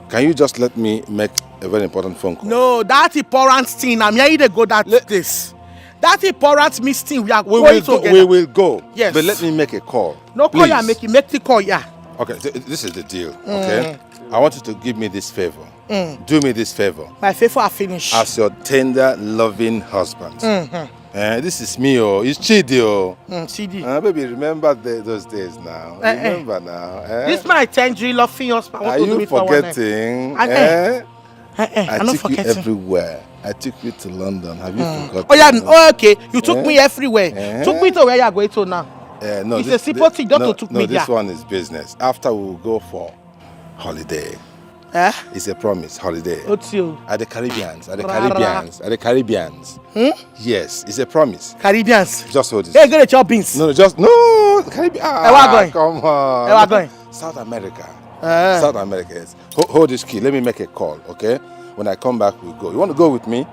Can you just let me make a very important phone call? No, that important thing. I'm here to go this. That important meeting we are going together. We will go. Yes. But let me make a call. No call, you make the call, yeah. Okay, this is the deal, okay? I want you to give me this favor. Do me this favor. My favor are finished. As your tender, loving husband. This is me, it's Chidi, Chidi. Baby, remember those days now. Remember now. This my tender, loving husband. Are you forgetting? I took you everywhere. I took you to London. Have you forgotten? Oh yeah, okay. You took me everywhere. Took me to where you are going to now. No, it's a simple thing just to took me there. This one is business. After we will go for holiday. It's a promise, holiday. What's you? At the Caribbeans. Yes, it's a promise. Caribbeans. Just hold this. They're going to chop beans. No, Caribbean. Come on. Where going? South America. South America. Yes. Hold this key. Let me make a call, okay? When I come back, we'll go. You want to go with me?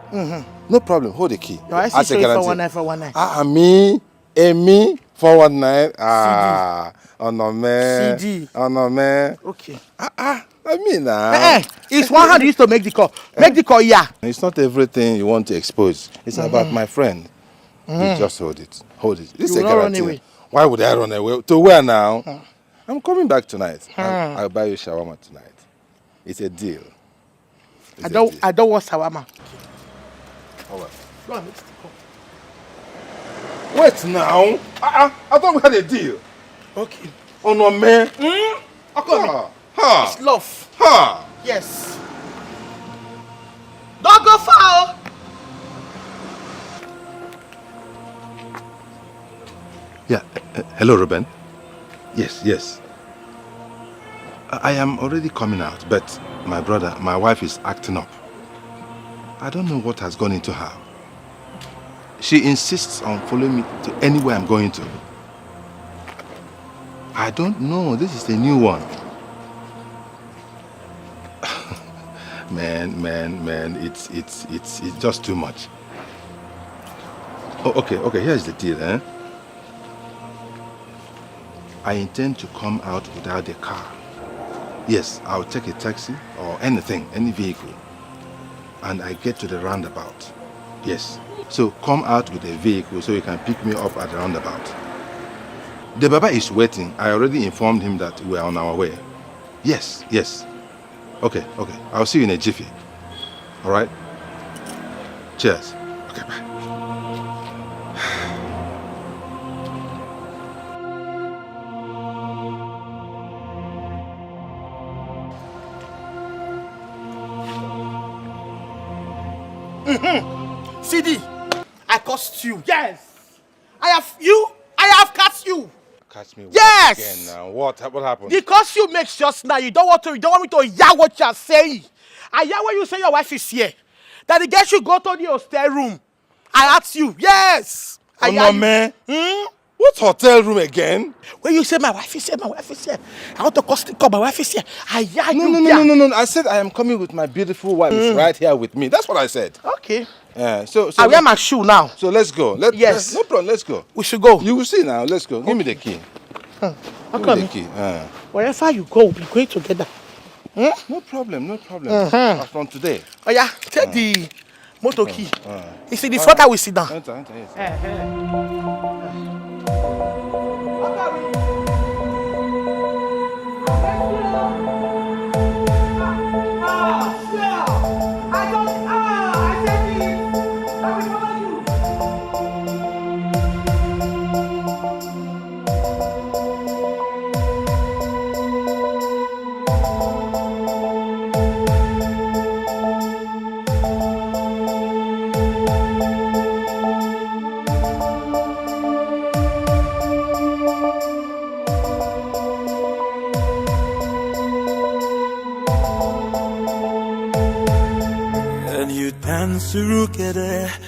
No problem. Hold the key. No, I see you for 119. Me, 419. Onome. CD. Onome. Okay. I mean now. It's one hand used to make the call. Make the call, yeah. It's not everything you want to expose. It's about my friend. You just hold it. Hold it. This is a guarantee. Run away. Why would I run away? To where now? I'm coming back tonight. I'll buy you shawarma tonight. It's a deal. I don't want shawarma. All right. Go on, make the call. Wait now. I thought we had a deal. Okay. Oh no, man. It's love. Yes. Don't go far. Yeah. Hello, Ruben. Yes. I am already coming out, but my wife is acting up. I don't know what has gone into her. She insists on following me to anywhere I'm going to. I don't know. This is the new one. Man, it's just too much. Oh, okay, here's the deal, I intend to come out without a car. Yes, I'll take a taxi or anything, any vehicle. And I get to the roundabout. Yes. So come out with a vehicle so you can pick me up at the roundabout. The Baba is waiting. I already informed him that we are on our way. Yes. Okay. I'll see you in a jiffy. All right? Cheers. Okay, bye. CD, I cursed you. Yes. I have cursed you. Catch me yes. Again now. What happened? The curse you make just now, you don't want me to hear what you are saying. I hear when you say your wife is here. That the girl should go to the hostel room I asked you. Yes. Oh, no, man. What hotel room again? When you say my wife is here, my wife is here. I want to call my wife is here. No. I said I am coming with my beautiful wife. It's right here with me. That's what I said. Okay. So I wear my shoe now. So let's go. Yes. No problem. Let's go. We should go. You will see now. Let's go. Give me the key. Give me the key. Wherever you go, we'll be going together. No problem. From today. Oh yeah, take the motor key. You see the front I will sit down. Enter, yes.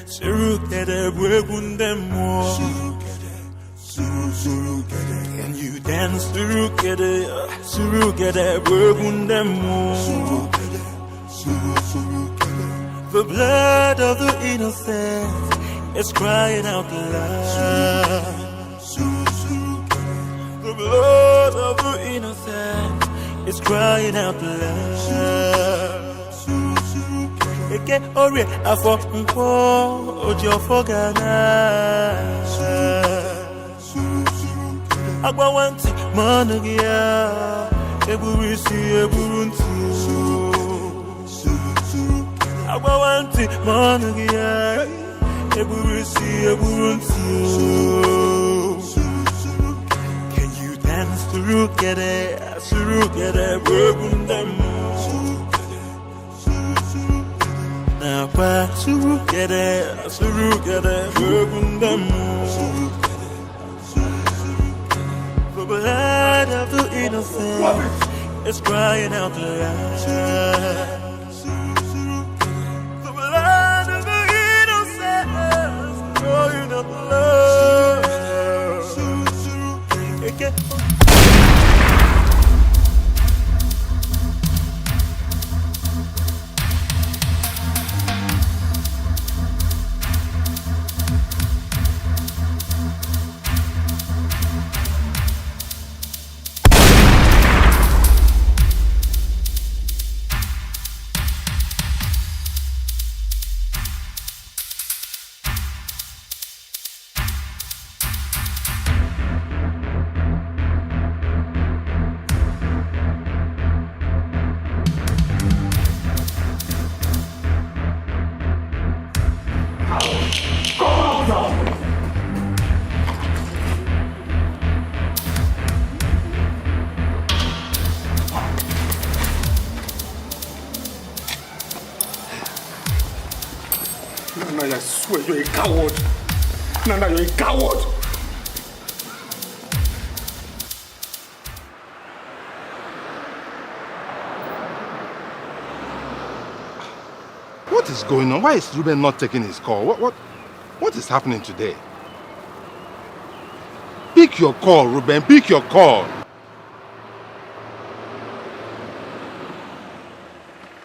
Surukere, bwegundemo. Can you dance, surukere, bwegundemo. The blood of the innocent is crying out loud. The blood of the innocent is crying out loud. Eke ori afọ nkwo oji ofo gana agbawanti manu gị ya eburu isi eburu ntị agbawanti manu gị ya eburu isi eburu ntị. Can you dance surukere bwegundemo. Surukere, bwegundemo. The blood of the innocent is crying out loud. The blood of the innocent is crying out loud. Nana, I swear you're a coward. Nana, you're a coward. What is going on? Why is Ruben not taking his call? What is happening today? Pick your call, Ruben. Pick your call.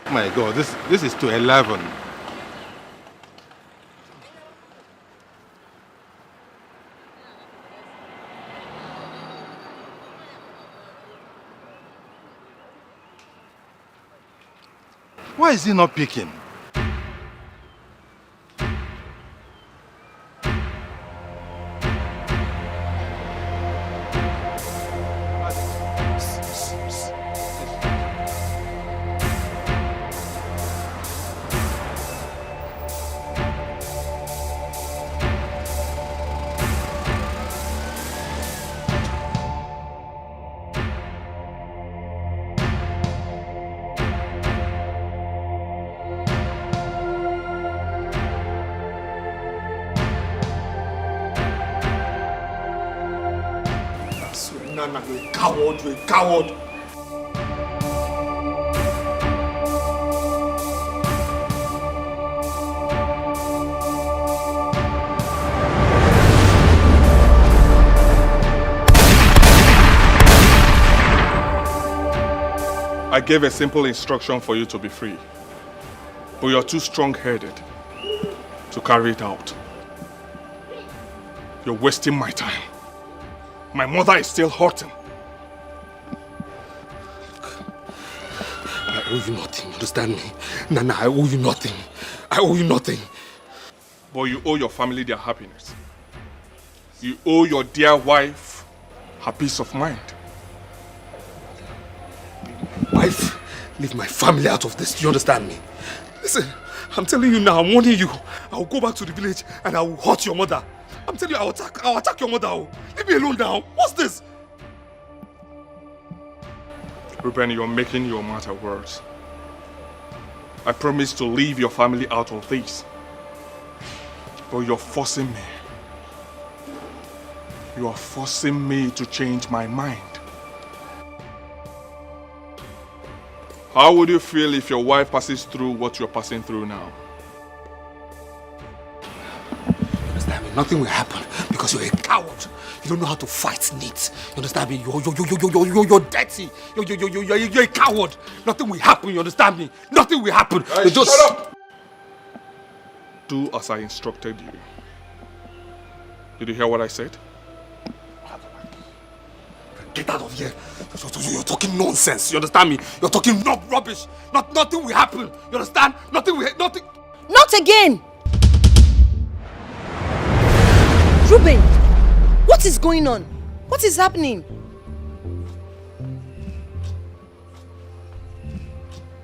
Oh my God, this is to 11. Why is he not picking? Nana, you're a coward, you're a coward. I gave a simple instruction for you to be free. But you're too strong-headed to carry it out. You're wasting my time. My mother is still hurting. I owe you nothing, understand me? Nana, I owe you nothing. I owe you nothing. But you owe your family their happiness. You owe your dear wife her peace of mind. Wife, leave my family out of this. Do you understand me? Listen, I'm telling you now, I'm warning you. I'll go back to the village and I will hurt your mother. I'm telling you, I'll attack your mother. Leave me alone now. What's this? Ruben, you're making your matter worse. I promised to leave your family out of this. But you're forcing me. You are forcing me to change my mind. How would you feel if your wife passes through what you're passing through now? You understand me? Nothing will happen because you're a coward. You don't know how to fight needs. You understand me? You're dirty. You're a coward. Nothing will happen. You understand me? Nothing will happen. Hey, Shut up! Do as I instructed you. Did you hear what I said? Get out of here. You're talking nonsense. You understand me? You're talking rubbish. Nothing will happen. You understand? Nothing. Not again! Ruben, what is going on? What is happening?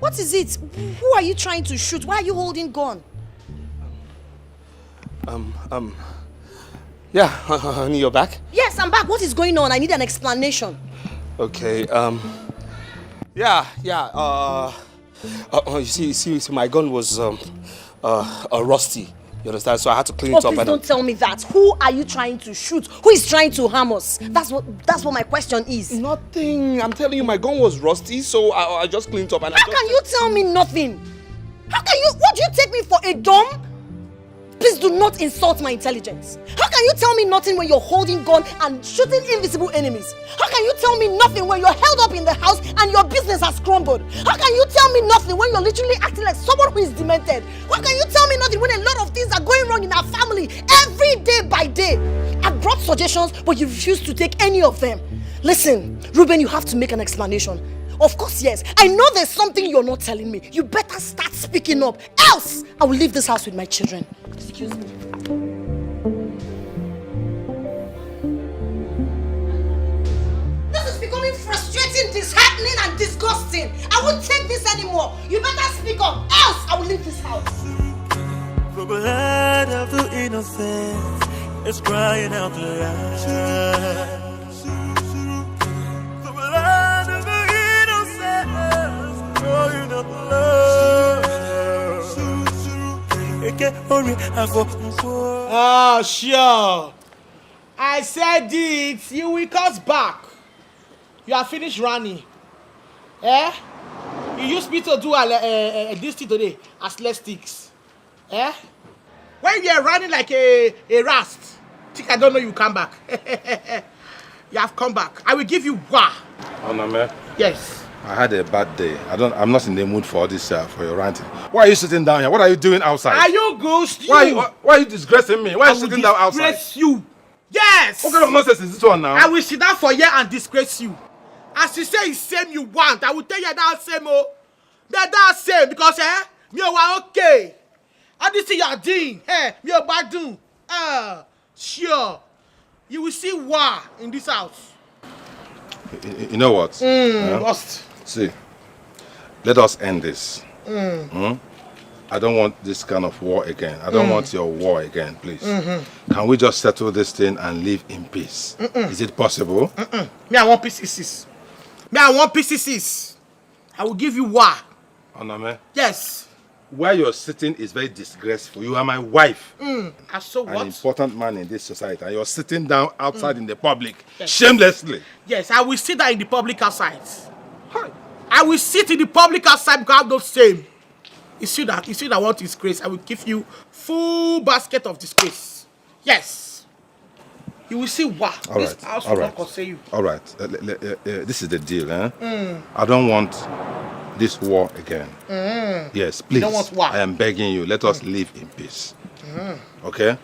What is it? Who are you trying to shoot? Why are you holding gun? Yeah, honey, you're back? Yes, I'm back. What is going on? I need an explanation. Okay, yeah, you see, my gun was, rusty. You understand? So I had to clean it up. Please don't tell me that. Who are you trying to shoot? Who is trying to harm us? That's what my question is. Nothing. I'm telling you, my gun was rusty, so I just cleaned it up and How can you tell me nothing? How can you? What do you take me for, a dumb? Please do not insult my intelligence. How can you tell me nothing when you're holding gun and shooting invisible enemies? How can you tell me nothing when you're held up in the house and your business has crumbled? How can you tell me nothing when you're literally acting like someone who is demented? How can you tell me nothing when a lot of things are going wrong in our family every day by day? I've brought suggestions, but you refuse to take any of them. Listen, Ruben, you have to make an explanation. Of course, yes. I know there's something you're not telling me. You better start speaking up. Else, I will leave this house with my children. Excuse me. This is becoming frustrating, disheartening, and disgusting. I won't take this anymore. You better speak up. Else, I will leave this house. From the heart of the innocence, it's crying out loud. Ah, sure. I said it. You will cut back. You are finished running. Eh? You used me to do this thing today as less sticks. Eh? When you are running like a rust, think I don't know you come back. You have come back. I will give you wah. Oname. Yes. I had a bad day. I'm not in the mood for all this for your ranting. Why are you sitting down here? What are you doing outside? Are you ghost? Why are you disgracing me? Why are you sitting down outside? Disgrace you. Yes. What kind of nonsense is this one now? I will sit down for you and disgrace you. As you say, it's same you want. I will tell you that same. Oh, that same because me are okay. I did see you are doing. Hey, me are bad doing. Sure. You will see war in this house. You know what? Lost. See, let us end this. I don't want this kind of war again. I don't want your war again, please. Can we just settle this thing and live in peace? Is it possible? Me, I want pieces. Me, I want pieces. I will give you war. Oname? Yes. Where you're sitting is very disgraceful. You are my wife. I saw what? An important man in this society. And you're sitting down outside in the public. Yes. Shamelessly. Yes, I will sit there in the public outside. I will sit in the public outside because I'm not same. You see that what disgrace? I will give you full basket of disgrace. Yes. You will see what. All This right. house All will right. not concern you. All right. This is the deal, eh? Mm. I don't want this war again. Yes, please. You don't want war? I am begging you. Let us live in peace. Okay?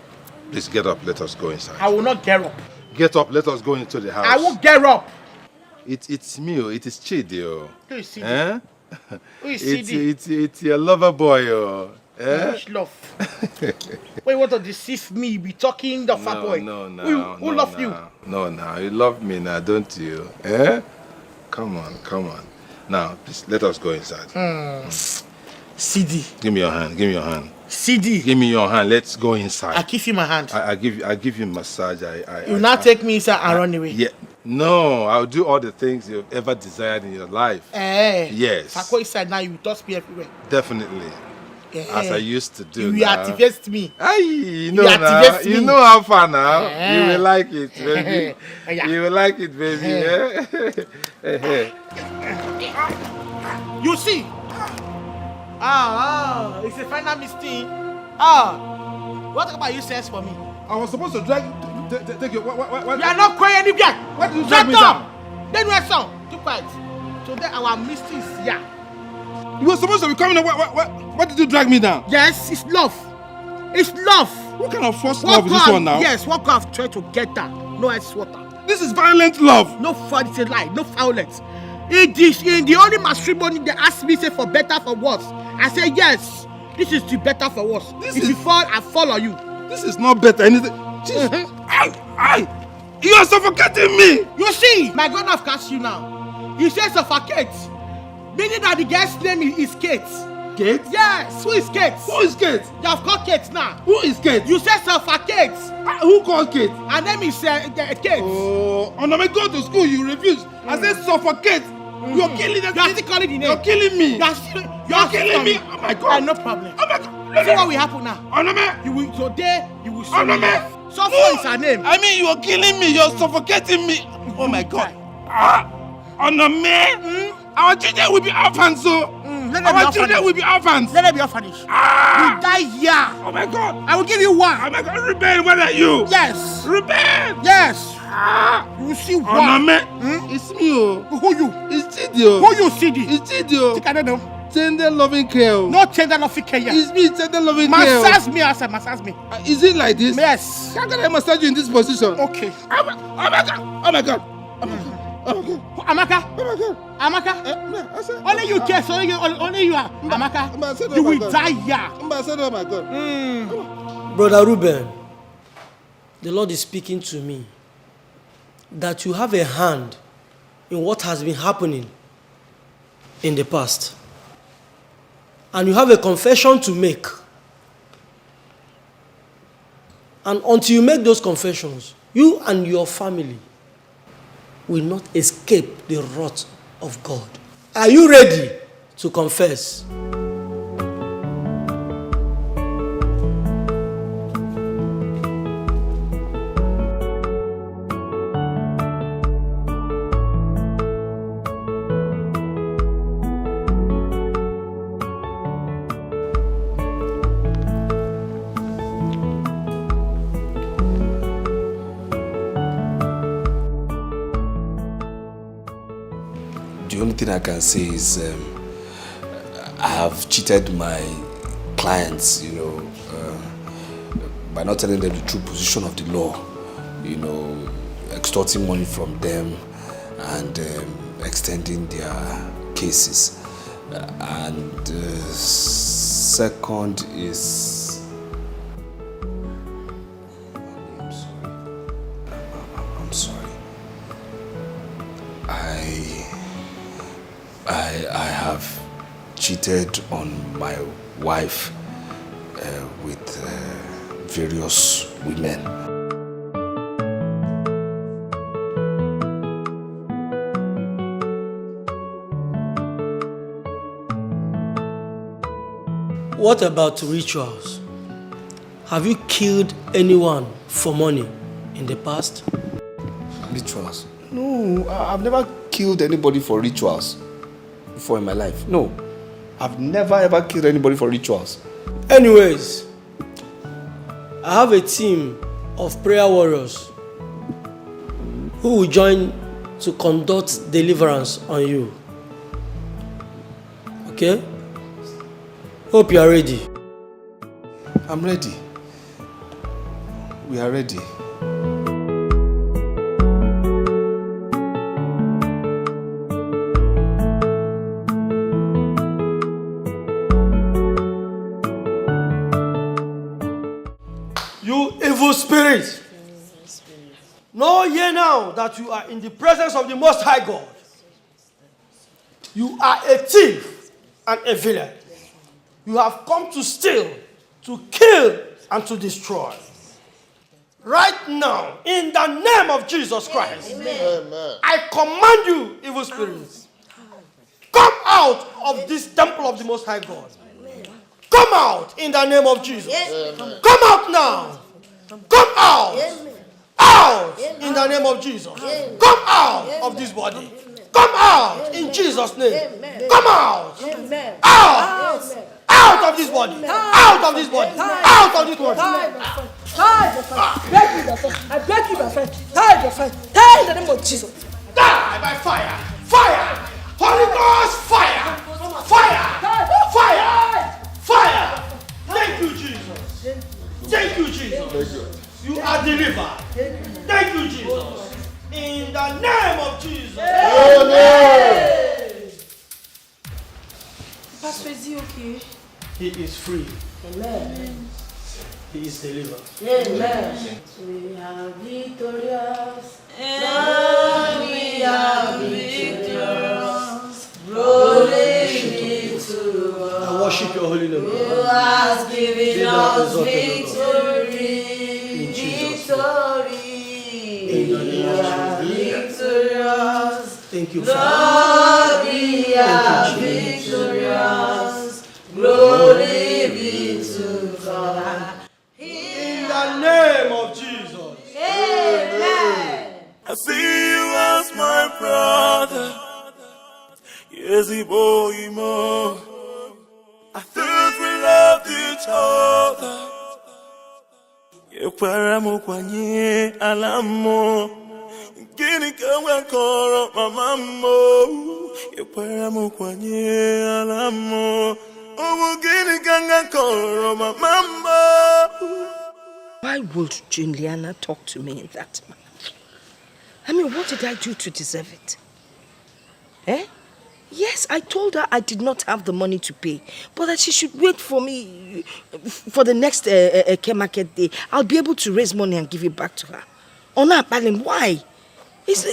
Please get up. Let us go inside. I will not get up. Get up. Let us go into the house. I won't get up. It's me. It is Chidi. Who is Chidi? Eh? Who is Chidi? It's your lover boy. Eh? Which love? Wait, want to deceive me? Be talking the fat boy. Who love you? No, you love me now, don't you? Eh? Come on. Now, please, let us go inside. CD. Give me your hand. CD. Give me your hand. Let's go inside. I give you my hand. I give you massage. You now take me inside and run away. Yeah. No, I'll do all the things you've ever desired in your life. Yes. If I go inside now, you will dust me everywhere. Definitely. As I used to do. You activate me. You know how far now. You will like it, baby. You will like it, baby. You see? It's a final mistake. What about you says for me? I was supposed to take you. What? You are not going anywhere. What did you drag me down? Then we're song. Keep quiet. Today our mistake is here. You were supposed to be coming. What did you drag me down? Yes, it's love. It's love. What kind of first love is this one now? Yes, what kind of try to get that? No ice water. This is violent love. No fun, it's a lie. No violence. In the only matrimony they asked me say for better for worse. I say yes. This is the better for worse. If you fall, I follow you. This is not better. Anything. You are suffocating me. You see, my God have cast you now. He says suffocate. Meaning that the guy's name is Kate. Kate? Yes. Who is Kate? Who is Kate? You have called Kate now. Who is Kate? You said suffocate. Who called Kate? Her name is Kate. Oh, when I go to school, you refuse. I said suffocate. You're killing that. You are still calling the name. You're killing me. You're killing me. Oh my God. No problem. Oh my God. See what will happen now. You will today. You will see me. Suffer is her name. I mean, you are killing me. You're suffocating me. Oh my God. Our children will be orphans, so. Our children will be orphans. Let them be orphanage. You die here. Oh my God. I will give you one. Oh my God. Ruben, where are you? Yes. Ruben. Yes. You will see one. It's me. Who you? It's Chidio. Who you, Chidi? It's Chidio. Think I don't know. Tender loving care. No tender loving care. It's me, tender loving care. Massage me, outside. Massage me. Is it like this? Yes. How can I massage you in this position? Okay. Oh my God. Oh my God. Amaka. Amaka. Only you care. Only you are. Amaka. You will die here. Oh my God. Brother Ruben, the Lord is speaking to me that you have a hand in what has been happening in the past. And you have a confession to make. And until you make those confessions, you and your family will not escape the wrath of God. Are you ready to confess? The only thing I can say is I have cheated my clients, by not telling them the true position of the law, extorting money from them and extending their cases. And second is... I'm sorry. I have cheated on my wife with various women. What about rituals? Have you killed anyone for money in the past? Rituals? No, I've never killed anybody for rituals before in my life. No, I've never ever killed anybody for rituals. Anyways, I have a team of prayer warriors who will join to conduct deliverance on you. Okay? Hope you are ready. I'm ready. We are ready. You evil spirit! Know ye now that you are in the presence of the Most High God. You are a thief and a villain. You have come to steal, to kill, and to destroy. Right now, in the name of Jesus Christ, Amen. I command you, evil spirits, come out of this temple of the Most High God. Come out in the name of Jesus. Amen. Come out now. Come out. Out in the name of Jesus. Come out of this body. Come out in Jesus' name. Come out. Out. Out of this body. Out of this body. Out of this body. I beg you, my friend. Die, my friend. Die in the name of Jesus. Die by fire. Fire. Holy Ghost fire. Fire. Fire. Fire. Thank you, Jesus. Thank you, Jesus. You are delivered. Thank you, Jesus. In the name of Jesus. Amen. Pastor, is he okay? He is free. Amen. He is delivered. Amen. We are victorious. And we are victorious. Glory be to God. I worship your holy name. Who has given us victory. We are victorious. Thank you, Lord, Father. we are victorious. Glory be to God. In the name of Jesus. Amen. I see you as my brother. Yes, boy, more. I thought we loved each other. Yekwara mukwanye alamo. Gini kawa koro mamamo. Yekwara mukwanye alamo. Omo gini kanga koro mamamo. Why would Juliana talk to me in that manner? I mean, what did I do to deserve it? Eh? Yes, I told her I did not have the money to pay, but that she should wait for me for the next market day. I'll be able to raise money and give it back to her. Ona Palim, why? Is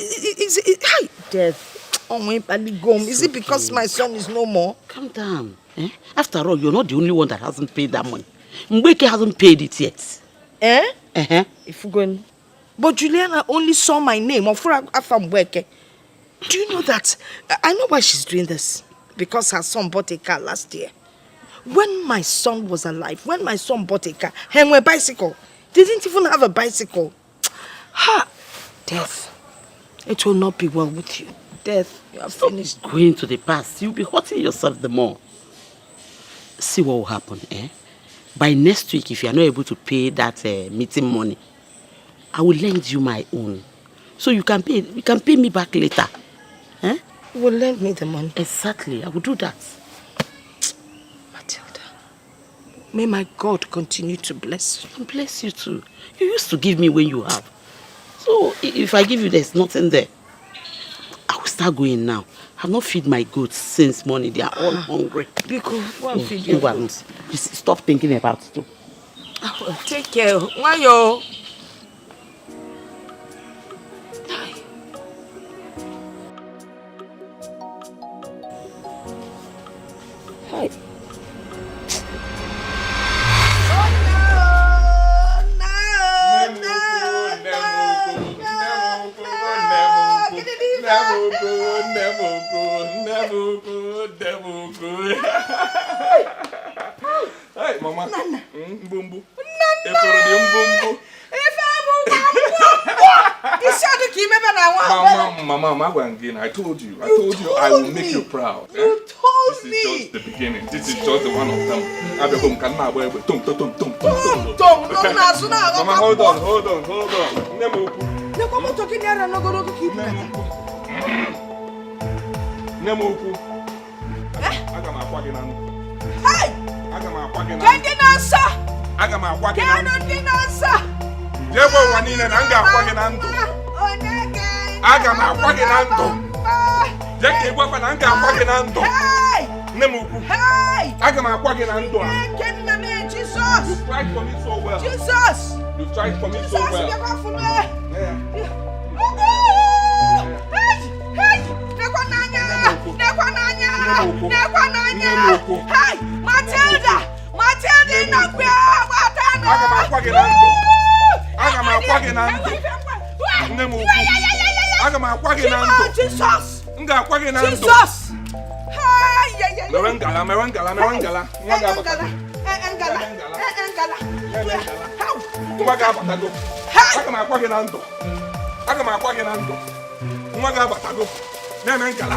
death? Is it because my son is no more? Calm down. Eh? After all, you're not the only one that hasn't paid that money. Mbeke hasn't paid it yet. Eh? Uh-huh. If we're going... But Juliana only saw my name. Do you know that? I know why she's doing this. Because her son bought a car last year. When my son was alive, when my son bought a car, and a bicycle, they didn't even have a bicycle. Ha! Death. It will not be well with you. Death, you are finished. Going to the past, you'll be hurting yourself the more. See what will happen, eh? By next week, if you are not able to pay that meeting money, I will lend you my own. So you can pay me back later. Eh? You will lend me the money. Exactly, I will do that. Matilda, may my God continue to bless you. And bless you too. You used to give me when you have. So if I give you, there's nothing there. I will start going now. I have not fed my goats since morning. They are all hungry. Because feed your goats. Stop thinking about it too. Take care. Why yo? Hi. Hey, Mama. Mbumbu. Mama, I told you I will make you proud. You told me. This is just the beginning. This is just the one of them. Mama, hold on. Ọkwa moto gị nyara n'ogologo ka ibu nata. Nne m ukwu. Aga m akwa gị na ndụ. Aga m akwa gị na ndụ. Ndị na-nsọ. Aga m akwa gị na ndụ. Ndị na-nsọ. Jee gwa ụwa niile na m ga-akwa gị na ndụ. Aga m akwa gị na ndụ. Jee ka ịgwakwa na m ga-akwa gị na ndụ. Nne m ukwu. Aga m akwa gị na ndụ a. Jesus. You tried for me so well. Jesus. You tried for me so well. Matilda! Aga m akwa gị na ndụ. Aga m akwa gị na ndụ. Nne m ukwu. Aga m akwa gị na ndụ. M ga-akwa gị na ndụ. Mewe ngala. Nwa ga-abatago. Nwa ga-abatago. Aga m akwa gị na ndụ. Nwa ga-abatago. Na-eme ngala.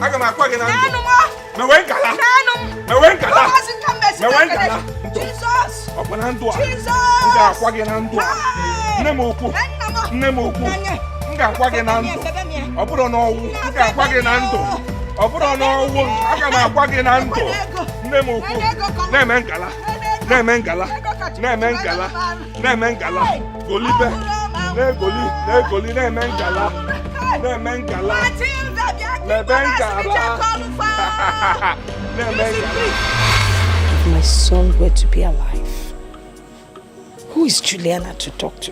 Aga m akwa gị na ndụ. Mewe ngala. Ọ bụ na ndụ a. M ga-akwa gị na ndụ a. Nne m ukwu. M ga-akwa gị na ndụ. Ọ bụrụ n'ọnwụ. M ga-akwa gị na ndụ. Ọ bụrụ n'ọnwụ. Aga m akwa gị na ndụ. Nne m ukwu. Na-eme ngala. Golibe. Na-egoli. Na-eme ngala. If my son were to be alive, who is Juliana to talk to?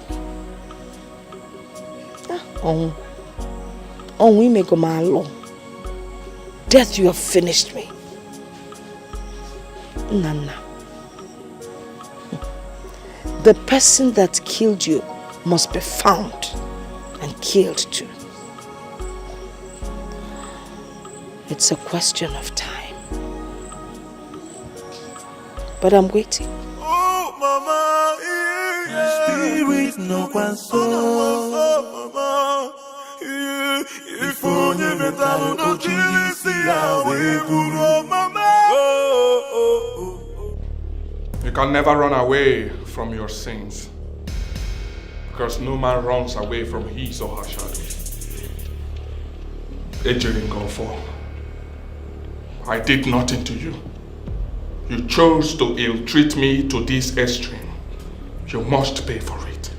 We may go my law. Death, you have finished me. Nana. The person that killed you must be found and killed too. It's a question of time. But I'm waiting. Oh, mama, spirit no one so, mama. If only the town no see away, mama. You can never run away from your sins, because no man runs away from his or her shadow. I did nothing to you. You chose to ill-treat me to this extreme. You must pay for it.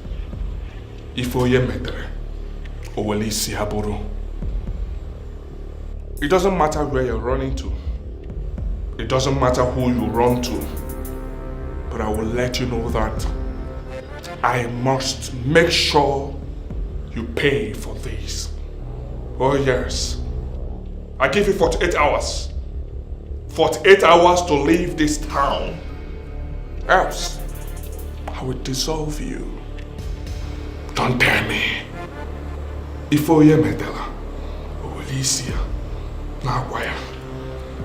If it doesn't matter where you're running to. It doesn't matter who you run to. But I will let you know that I must make sure you pay for this. Oh yes. I give you 48 hours. 48 hours to leave this town. Else, I will dissolve you. Don't dare me. Ifoye medela. Olisia. Na kwaya.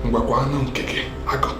Ngwakwa na nkeke. Aga.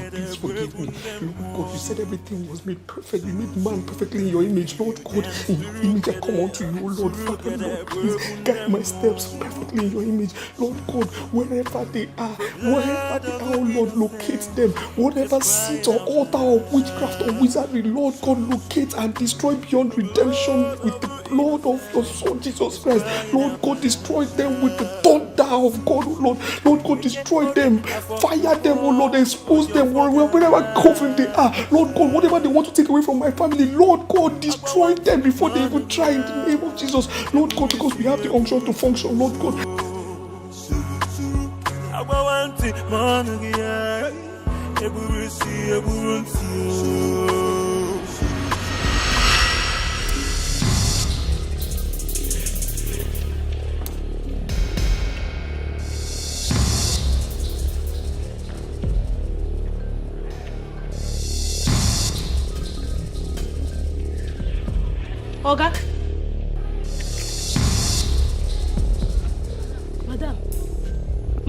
Please forgive me. Lord God, you said everything was made perfect. You made man perfectly in your image. Lord God, in your image I come unto you, Lord. Father, Lord, please guide my steps perfectly in your image. Lord God, wherever they are, oh Lord, locate them. Whatever seat or altar of witchcraft or wizardry, Lord God, locate and destroy beyond redemption with the blood of your Son, Jesus Christ. Lord God, destroy them with the thunder of God, oh Lord. Lord God, destroy them. Fire them, oh Lord. Expose them wherever coven they are. Lord God, whatever they want to take away from my family, Lord God, destroy them before they even try in the name of Jesus. Lord God, because we have the unction to function, Lord God.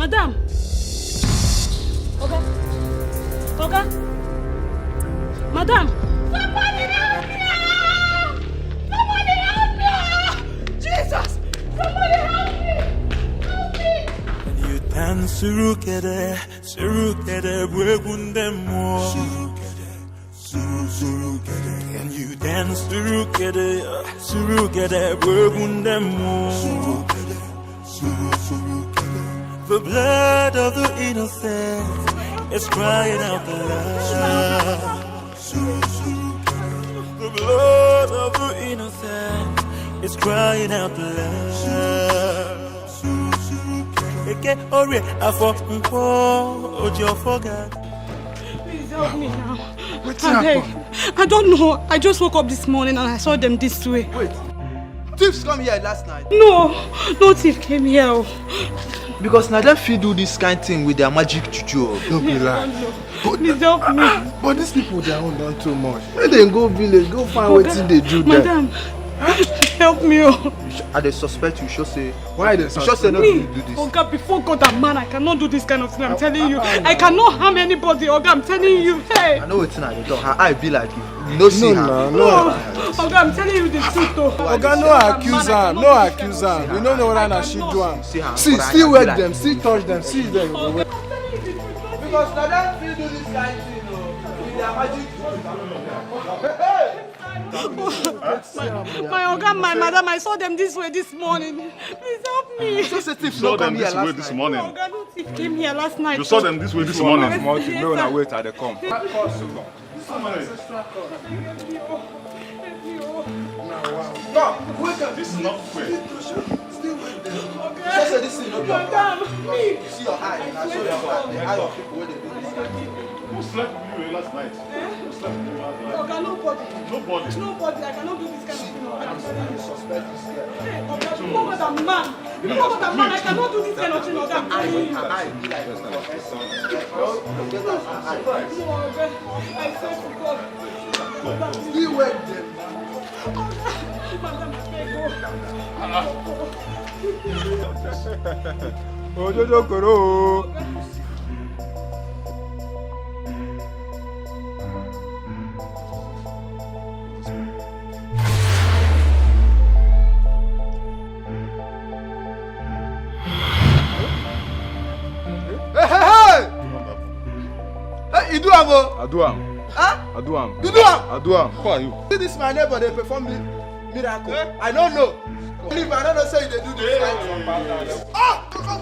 Madam. Okay. Okay. Madam. Somebody help me! Somebody help me! Jesus! Somebody help me! Help me! You dance surukere, surukere, bwegundemo. Surukere, and you dance surukere, surukere, bwegundemo. The blood of the innocent is crying out loud. The blood of the innocent is crying out loud. Please help me now. I don't know. I just woke up this morning and I saw them this way. Wait. Thieves come here last night? No thief came here. Because now they fit do this kind of thing with their magic juju. Don't be lying. Please help me. But these people, they are done too much. When they go village, go find what they do there. Madam, help me. I they suspect you should say. Why they suspect? You should say not to do this. Oh God, before God and man, I cannot do this kind of thing. I'm telling you. I cannot harm anybody. Oh God, I'm telling you. Hey. I know it's not. Her eye be like you. No, see her. No. Oh God, I'm telling you the truth though. Oga, no accuse her. No accuse her. We don't know what she do. See, still wet them, still touch them, see them. Because now they feel do this kind of thing, with their magic. My Oga, my madam, I saw them this way this morning. Please help me. So say thief saw them this way this morning. Oga, no thief came here last night. You saw them this way this morning. No, now wait till they come. Come, wake up. This is not fair. Just say this is not your see your eye. I saw your eye. The eye of people when they do this. Who slept with you last night? Who slept with you last night? Oga, nobody. Nobody? Nobody. I cannot do this kind of thing. I'm sorry, you suspect this guy. Hey, Oga, before God and man. Before God and man, I cannot do this kind of thing. Oga, I'm telling you. Her eye be like this. No, Oga, I swear to God. Still wet them. Madam, I beg you. Ojojo koro. Hey, you do am o? I do am. Huh? I do am. You do am? I do am. Who are you? See this my neighbor, they perform miracle. I don't know. If I don't know, say they do this. Ah! Come on.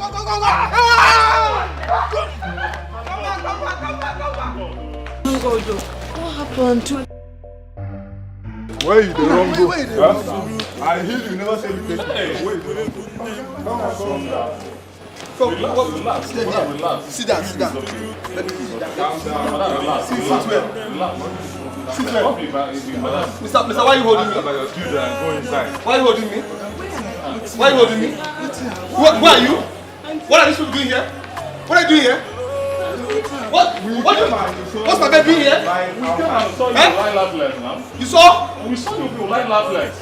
What happened? Where you the wrong go? Wait. I hear you never say you take it. Wait. Come, relax. Stay there. Relax. Sit down. Let me sit down. Relax. Sit where? Relax. Mr. Why are you holding me? About your children and go inside. Why are you holding me? Why are you holding me? Who are you? What are these people doing here? What are you doing here? What's my bed doing here? We saw you lie laughless now. You saw? We saw you lie laughless.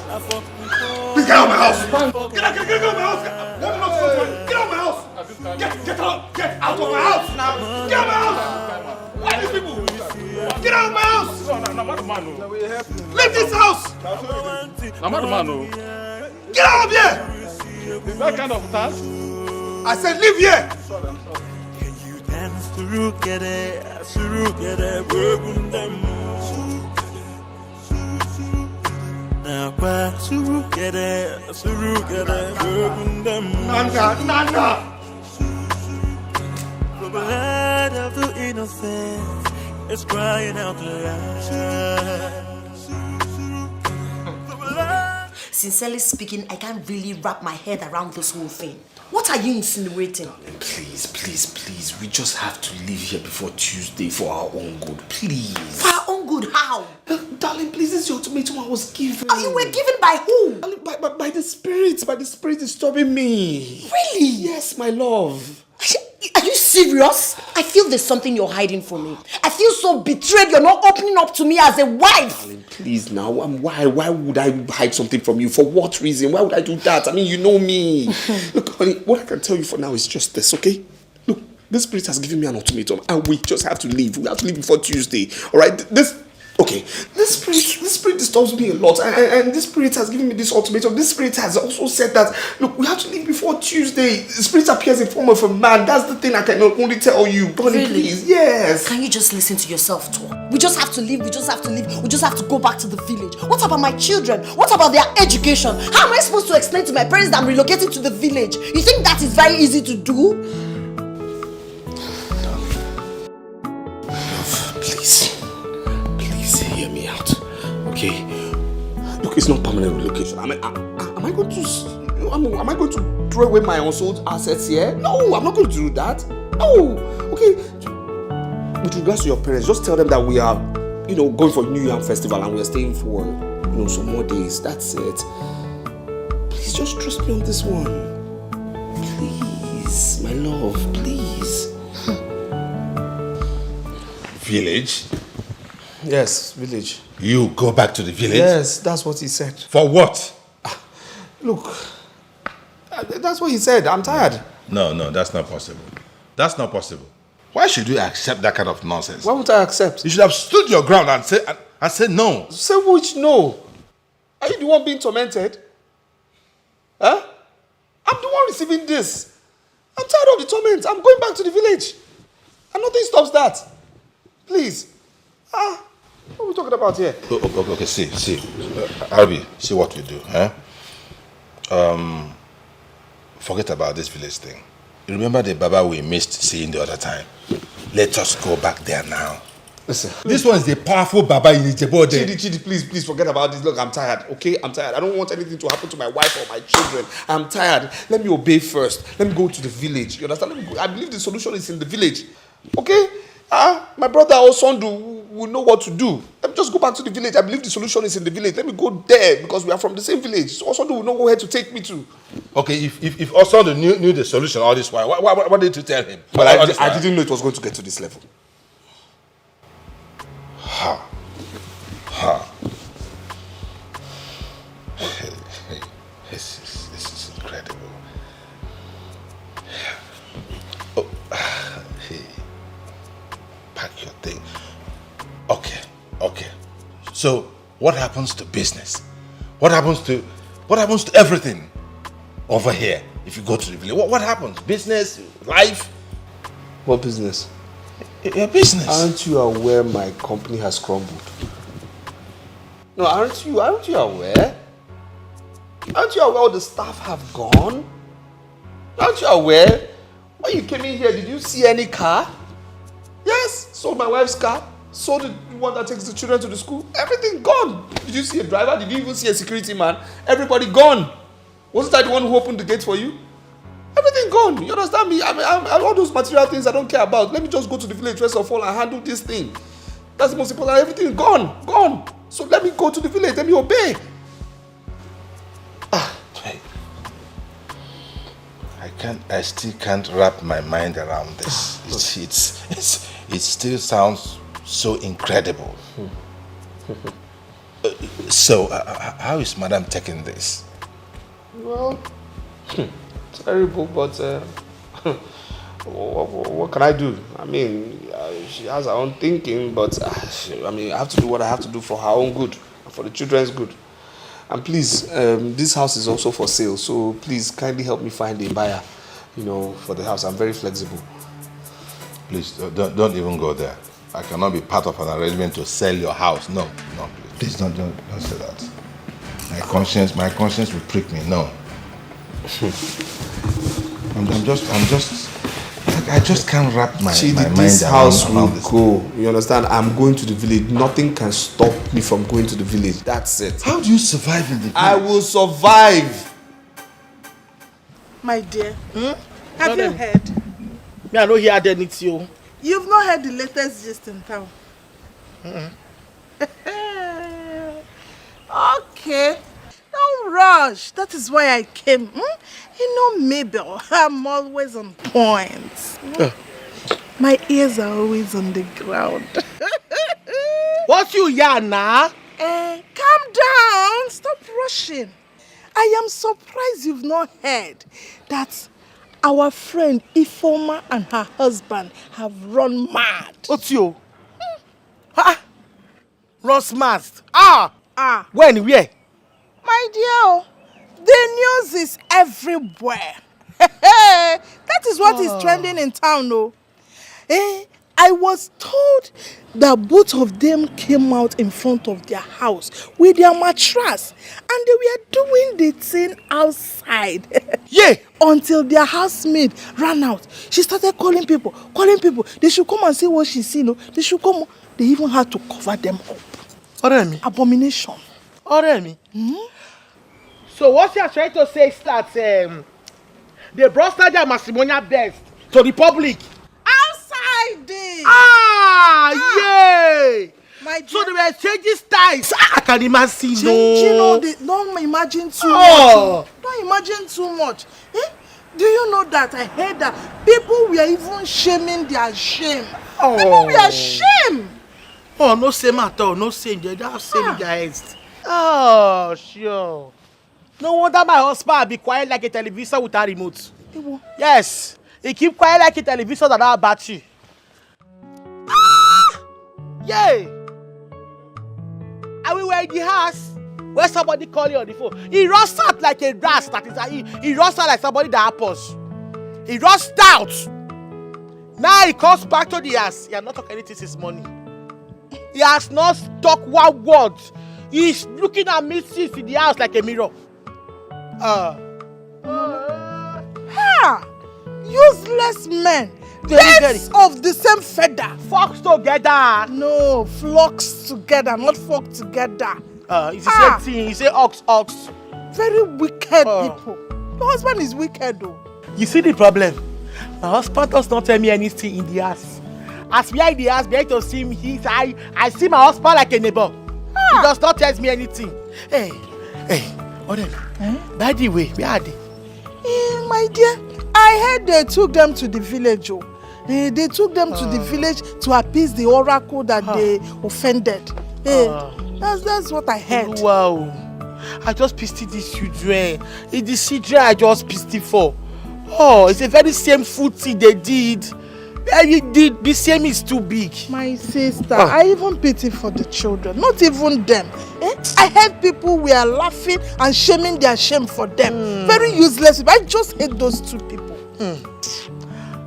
Please get out of my house! Get out of my house! Get out of my house! Get out of my house now! Get out of my house! Why are these people? Get out of my house! Leave this house! I'm not the man, no. Get out of here! Is that kind of task? I said leave here! Nana! The blood of the innocent is crying out loud. Sincerely speaking, I can't really wrap my head around this whole thing. What are you insinuating? Please. We just have to leave here before Tuesday for our own good. Please. For our own good? How? Darling, please, this is the ultimatum I was given. Oh, you were given by who? By the spirit. By the spirit disturbing me. Really? Yes, my love. Are you serious? I feel there's something you're hiding from me. I feel so betrayed you're not opening up to me as a wife. Darling, please now. Why would I hide something from you? For what reason? Why would I do that? I mean, you know me. Look, honey, what I can tell you for now is just this, okay? This spirit has given me an ultimatum, and we just have to leave. We have to leave before Tuesday. All right? This spirit disturbs me a lot, and this spirit has given me this ultimatum. This spirit has also said that, look, we have to leave before Tuesday. The spirit appears in form of a man. That's the thing I can only tell you. Bonnie, Really? please. Yes. Can you just listen to yourself talk? We just have to leave. We just have to leave. We just have to go back to the village. What about my children? What about their education? How am I supposed to explain to my parents that I'm relocating to the village? You think that is very easy to do? Please hear me out, okay? Look, it's not permanent relocation. Am I going to throw away my unsold assets here? No, I'm not going to do that. No, okay. With regards to your parents, just tell them that we are, going for New Yam Festival and we are staying for, some more days. That's it. Please just trust me on this one. Please, my love, please. Village? Yes, village. You go back to the village? Yes, that's what he said. For what? Look, that's what he said. I'm tired. No, that's not possible. That's not possible. Why should you accept that kind of nonsense? Why would I accept? You should have stood your ground and said no. Say which no? Are you the one being tormented? Huh? I'm the one receiving this. I'm tired of the torment. I'm going back to the village. And nothing stops that. Please. What are we talking about here? Okay, see. Arby, see what we do, huh? Forget about this village thing. You remember the Baba we missed seeing the other time? Let us go back there now. Listen. This one is the powerful Baba in Ijebo. Chidi, please forget about this. Look, I'm tired, okay? I'm tired. I don't want anything to happen to my wife or my children. I'm tired. Let me obey first. Let me go to the village. You understand? I believe the solution is in the village. Okay? My brother or son will know what to do. Let me just go back to the village. I believe the solution is in the village. Let me go there because we are from the same village. So Osondu will know where to take me to. Okay, if Osondu knew the solution all this while, what did you tell him? Well, I didn't know it was going to get to this level. This is incredible. Pack your thing. Okay. So, what happens to business? What happens to everything over here if you go to the village? What happens? Business, life? What business? Your business. Aren't you aware my company has crumbled? No, aren't you aware? Aren't you aware all the staff have gone? Aren't you aware? When you came in here, did you see any car? Yes, sold my wife's car. Sold the one that takes the children to the school. Everything gone. Did you see a driver? Did you even see a security man? Everybody gone. Wasn't I the one who opened the gate for you? Everything gone. You understand me? I mean, all those material things I don't care about. Let me just go to the village first of all and handle this thing. That's the most important. Everything gone. So let me go to the village. Let me obey. I still can't wrap my mind around this. It still sounds so incredible. So, how is Madam taking this? Well, terrible, but what can I do? I mean, she has her own thinking, but I have to do what I have to do for her own good, for the children's good. And please, this house is also for sale, so please kindly help me find a buyer, for the house. I'm very flexible. Please, don't even go there. I cannot be part of an arrangement to sell your house. No, please don't say that. My conscience will prick me. No. I just can't wrap my mind around this house will go. You understand? I'm going to the village. Nothing can stop me from going to the village. That's it. How do you survive in the village? I will survive. My dear, have you heard? Me, I don't hear anything. You've not heard the latest gist in town. Okay. Don't rush. That is why I came. Mabel, I'm always on point. My ears are always on the ground. What's you yarn now? Calm down. Stop rushing. I am surprised you've not heard that our friend Ifoma and her husband have run mad. Otio. Run smart. Ah. When? Where? My dear, the news is everywhere. That is what is trending in town, no? I was told that both of them came out in front of their house with their mattress and they were doing the thing outside. Yeah. Until their housemaid ran out. She started calling people. They should come and see what she see, no? They should come. They even had to cover them up. Oremi. Abomination. Oremi. So what you are trying to say is that they brought their matrimonial best to the public. Outside this. Yay! So they were changing styles. I can imagine. Don't imagine too much. Don't imagine too much. Do you know that I heard that people were even shaming their shame? People were ashamed. Oh, no shame at all. No shame. They don't have shame in their heads. Oh, sure. No wonder my husband be quiet like a television without remote. Yes, he keep quiet like a television without battery. Yay! And we were in the house where somebody called you on the phone. He rushed out like a rat. He rushed out like somebody that happens. He rushed out. Now he comes back to the house. He has not talked anything since morning. He has not talked one word. He's looking at me since in the house like a mirror. Useless men. Birds of the same feather. Flocks together. No, flocks together, not flock together. It's the same thing. You say ox. Very wicked people. Your husband is wicked though. You see the problem? My husband does not tell me anything in the house. As we are in the house, behind to see him, I see my husband like a neighbor. He does not tell me anything. Hey, Odin. By the way, where are they? My dear, I heard they took them to the village. They took them to the village to appease the oracle that they offended. That's what I heard. Wow. I just pitied these children. It's the children I just pitied for. Oh, it's a very shameful thing they did. The same is too big. My sister, I even pity for the children. Not even them. I heard people were laughing and shaming their shame for them. Very useless. I just hate those two people.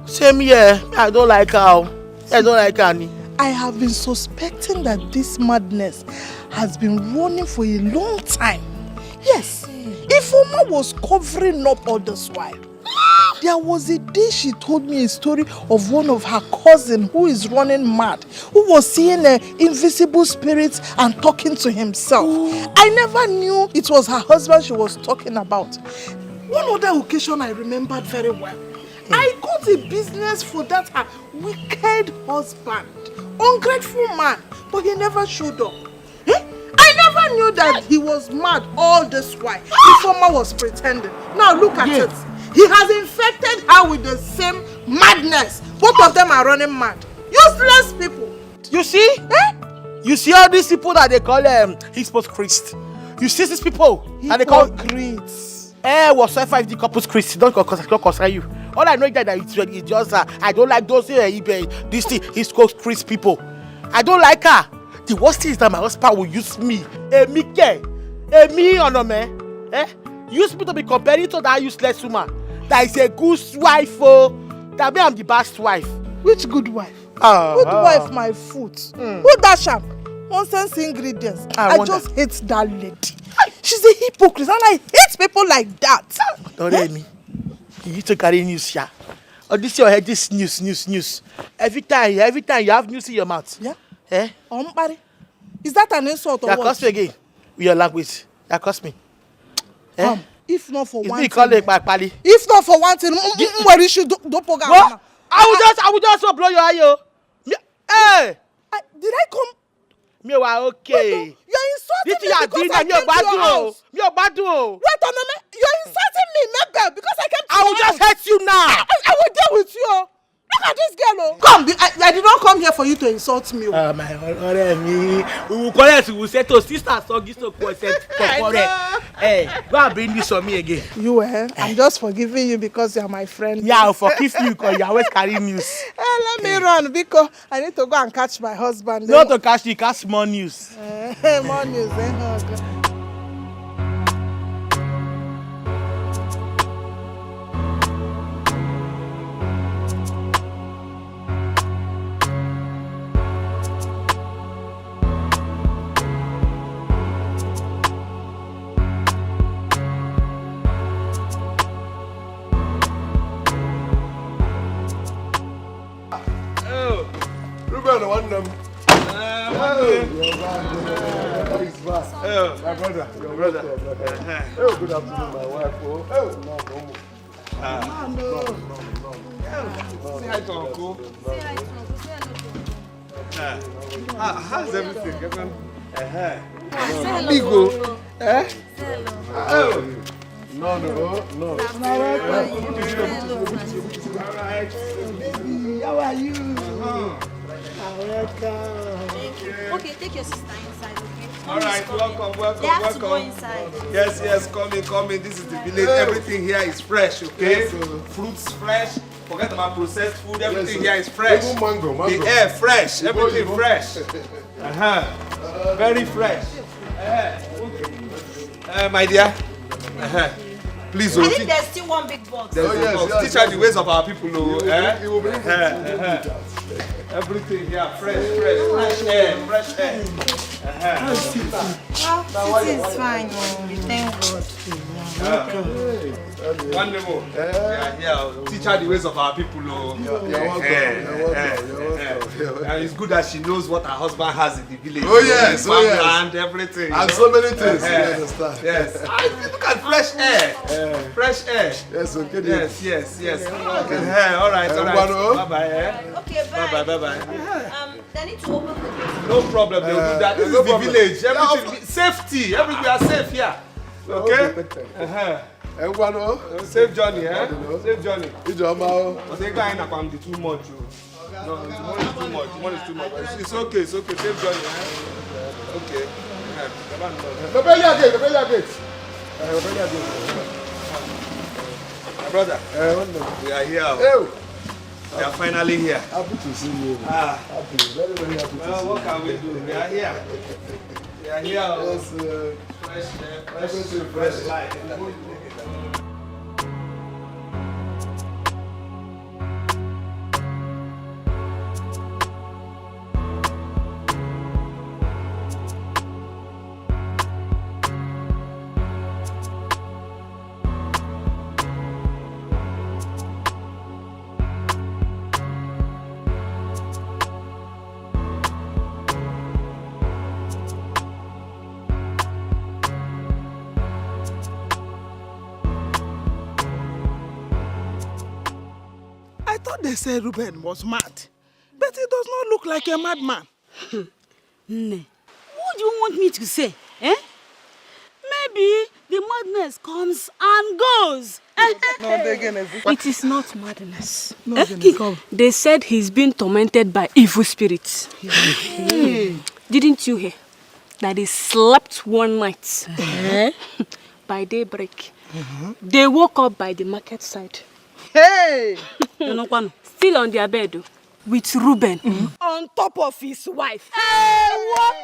Same here. I don't like her. I don't like Annie. I have been suspecting that this madness has been running for a long time. Yes. Ifoma was covering up all this while. There was a day she told me a story of one of her cousins who is running mad, who was seeing invisible spirits and talking to himself. I never knew it was her husband she was talking about. One other occasion I remembered very well. I got a business for that her wicked husband, ungrateful man, but he never showed up. I never knew that he was mad all this while. Ifoma was pretending. Now look at it. He has infected her with the same madness. Both of them are running mad. Useless people. You see? You see all these people that they call hypocrites. You see these people that they call hypocrites. Whatsoever if the couple's Christ, don't concern you. All I know is that it's just I don't like those this thing hypocrites people. I don't like her. The worst thing is that my husband will use me. Use me to be comparing to that useless woman. That is a good wife, that me I'm the best wife. Which good wife? Good wife, my foot. Who dash up? Nonsense ingredients. I just hate that lady. She's a hypocrite and I hate people like that. Don't let me. You need to carry news here. Or this your head, this news. Every time you have news in your mouth. Yeah? Is that an insult or what? Cost me again. With your language. That cost me. If not for one thing. If not for one thing, where you should do program. What? I will just blow your eye. Hey! Did I come? Me wa okay. You're insulting me because I came to your house. Wait a minute. You're insulting me, Mabel, because I came to your house. I will just hurt you now. I will deal with you. Look at this girl. Come, I did not come here for you to insult me. My honey, we will correct. We will say to sister, so this no consent. Hey, go and bring this on me again. You, I'm just forgiving you because you're my friend. Yeah, I'll forgive you because you always carry news. Let me run because I need to go and catch my husband. Not to catch you, catch more news. More news, Okay. Ruben, one them. My brother, your brother. Oh, good afternoon, my wife. Oh, no. Say hi to Uncle. How's everything? Bigo. Oh. No. Baby, how are you? Welcome. Thank you. Okay, take your sister inside, okay? All right, welcome. They have to go inside. Yes, come in. This is the village. Everything here is fresh, okay? Yes, Fruits fresh. Forget about processed food. Everything here is fresh. Even mango. The air fresh. Everything fresh. Very fresh. My dear. Please, I think there's still one big box. Teach her the ways of our people. He will bring Everything here fresh air. City is fine. Thank God. One more. We are here. Teach her the ways of our people. You're welcome. And it's good that she knows what her husband has in the village. Oh yes. And everything. And so many things. You understand? Yes. Look at fresh air. Fresh air. Yes, okay. Yes. All right. Bye-bye. Okay, bye. Bye. They need to open the gate. No problem. They will do that. This is the village. Everything. Safety. Everywhere are safe here. Okay? Safe journey, Safe journey. But they can't have too much. No, the money is too much. It's okay. Safe journey, Okay. My brother, we are here. We are finally here. Happy to see you. Happy. Very, very happy to see you. Well, what can we do? We are here. Yes, fresh life. I thought they said Ruben was mad, but he does not look like a madman. What do you want me to say? Maybe the madness comes and goes. It is not madness. They said he's been tormented by evil spirits. Didn't you hear that he slept one night? By daybreak, they woke up by the market side. Hey! Still on their bed with Ruben On top of his wife. what?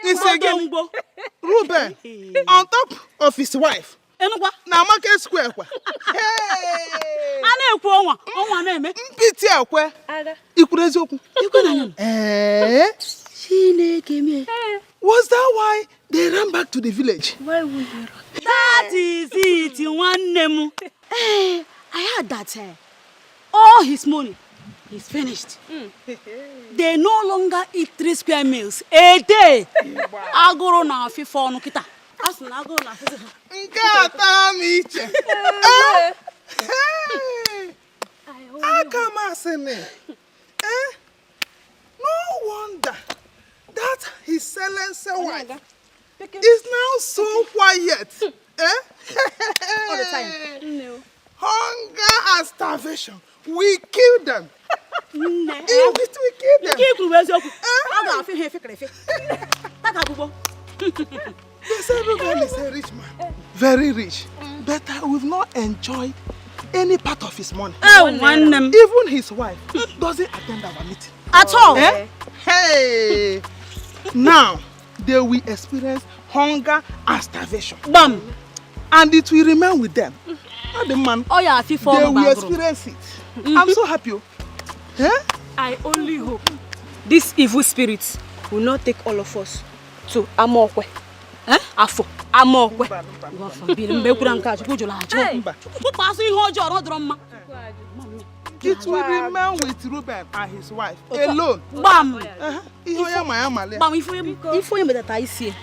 It's again. Ruben on top of his wife. Na market square. Mpiti akwe. Ikwuru eziokwu. Was that why they ran back to the village? Why would they run? That is it, one name. I heard that all his money is finished. They no longer eat 3 square meals a day. Agoro na fifo no kita. Asuna agoro na fifo. Nkata miche. Akamasene. No wonder that his silencer wife is now so quiet. All the time. No. Hunger and starvation. We kill them. We kill them. They say Ruben is a rich man. Very rich. But I will not enjoy any part of his money. Even his wife doesn't attend our meeting. At all? Eh? Hey! Now, they will experience hunger and starvation. Bam! And it will remain with them. Not the man. Oh yeah, they will experience it. I'm so happy. Eh? I only hope this evil spirit will not take all of us to Amokwe. Eh? Afo. Amokwe. It will remain with Ruben and his wife alone. Bam! Bam! If you that I see.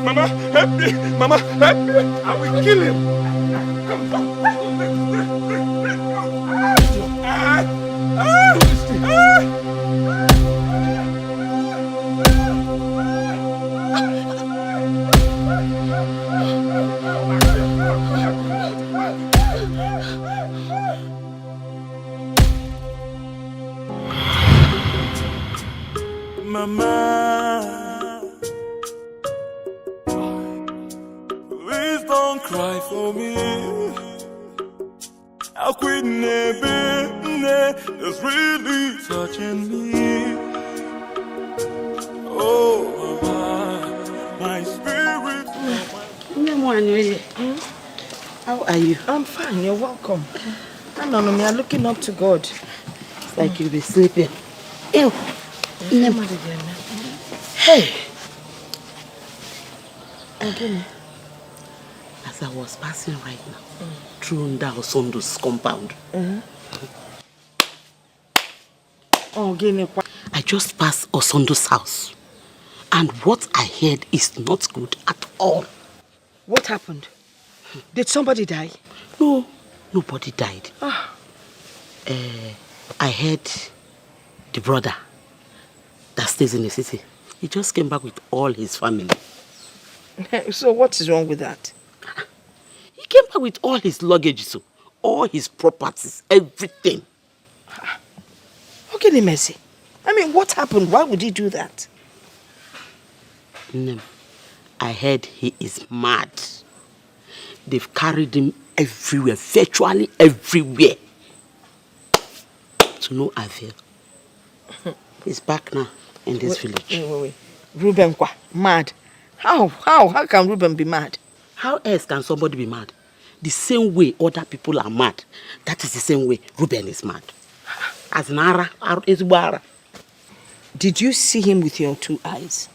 Mama, help me! Mama, help me! I will kill him! Mama, please don't cry for me. How quit is really touching me. Oh, Mama, my spirit. How are you? I'm fine. You're welcome. No, we are looking up to God. It's like you'll be sleeping. Ew. Hey! Again. As I was passing right now, through Osondo's compound, I just passed Osondo's house, and what I heard is not good at all. What happened? Did somebody die? No, nobody died. I heard the brother that stays in the city. He just came back with all his family. So what is wrong with that? He came back with all his luggage, so all his properties, everything. Okay, Mercy. I mean, what happened? Why would he do that? No, I heard he is mad. They've carried him everywhere, virtually everywhere. To no avail. He's back now in this village. Wait. Ruben kwa? Mad? How can Ruben be mad? How else can somebody be mad? The same way other people are mad, that is the same way Ruben is mad. As an Ara. Did you see him with your two eyes?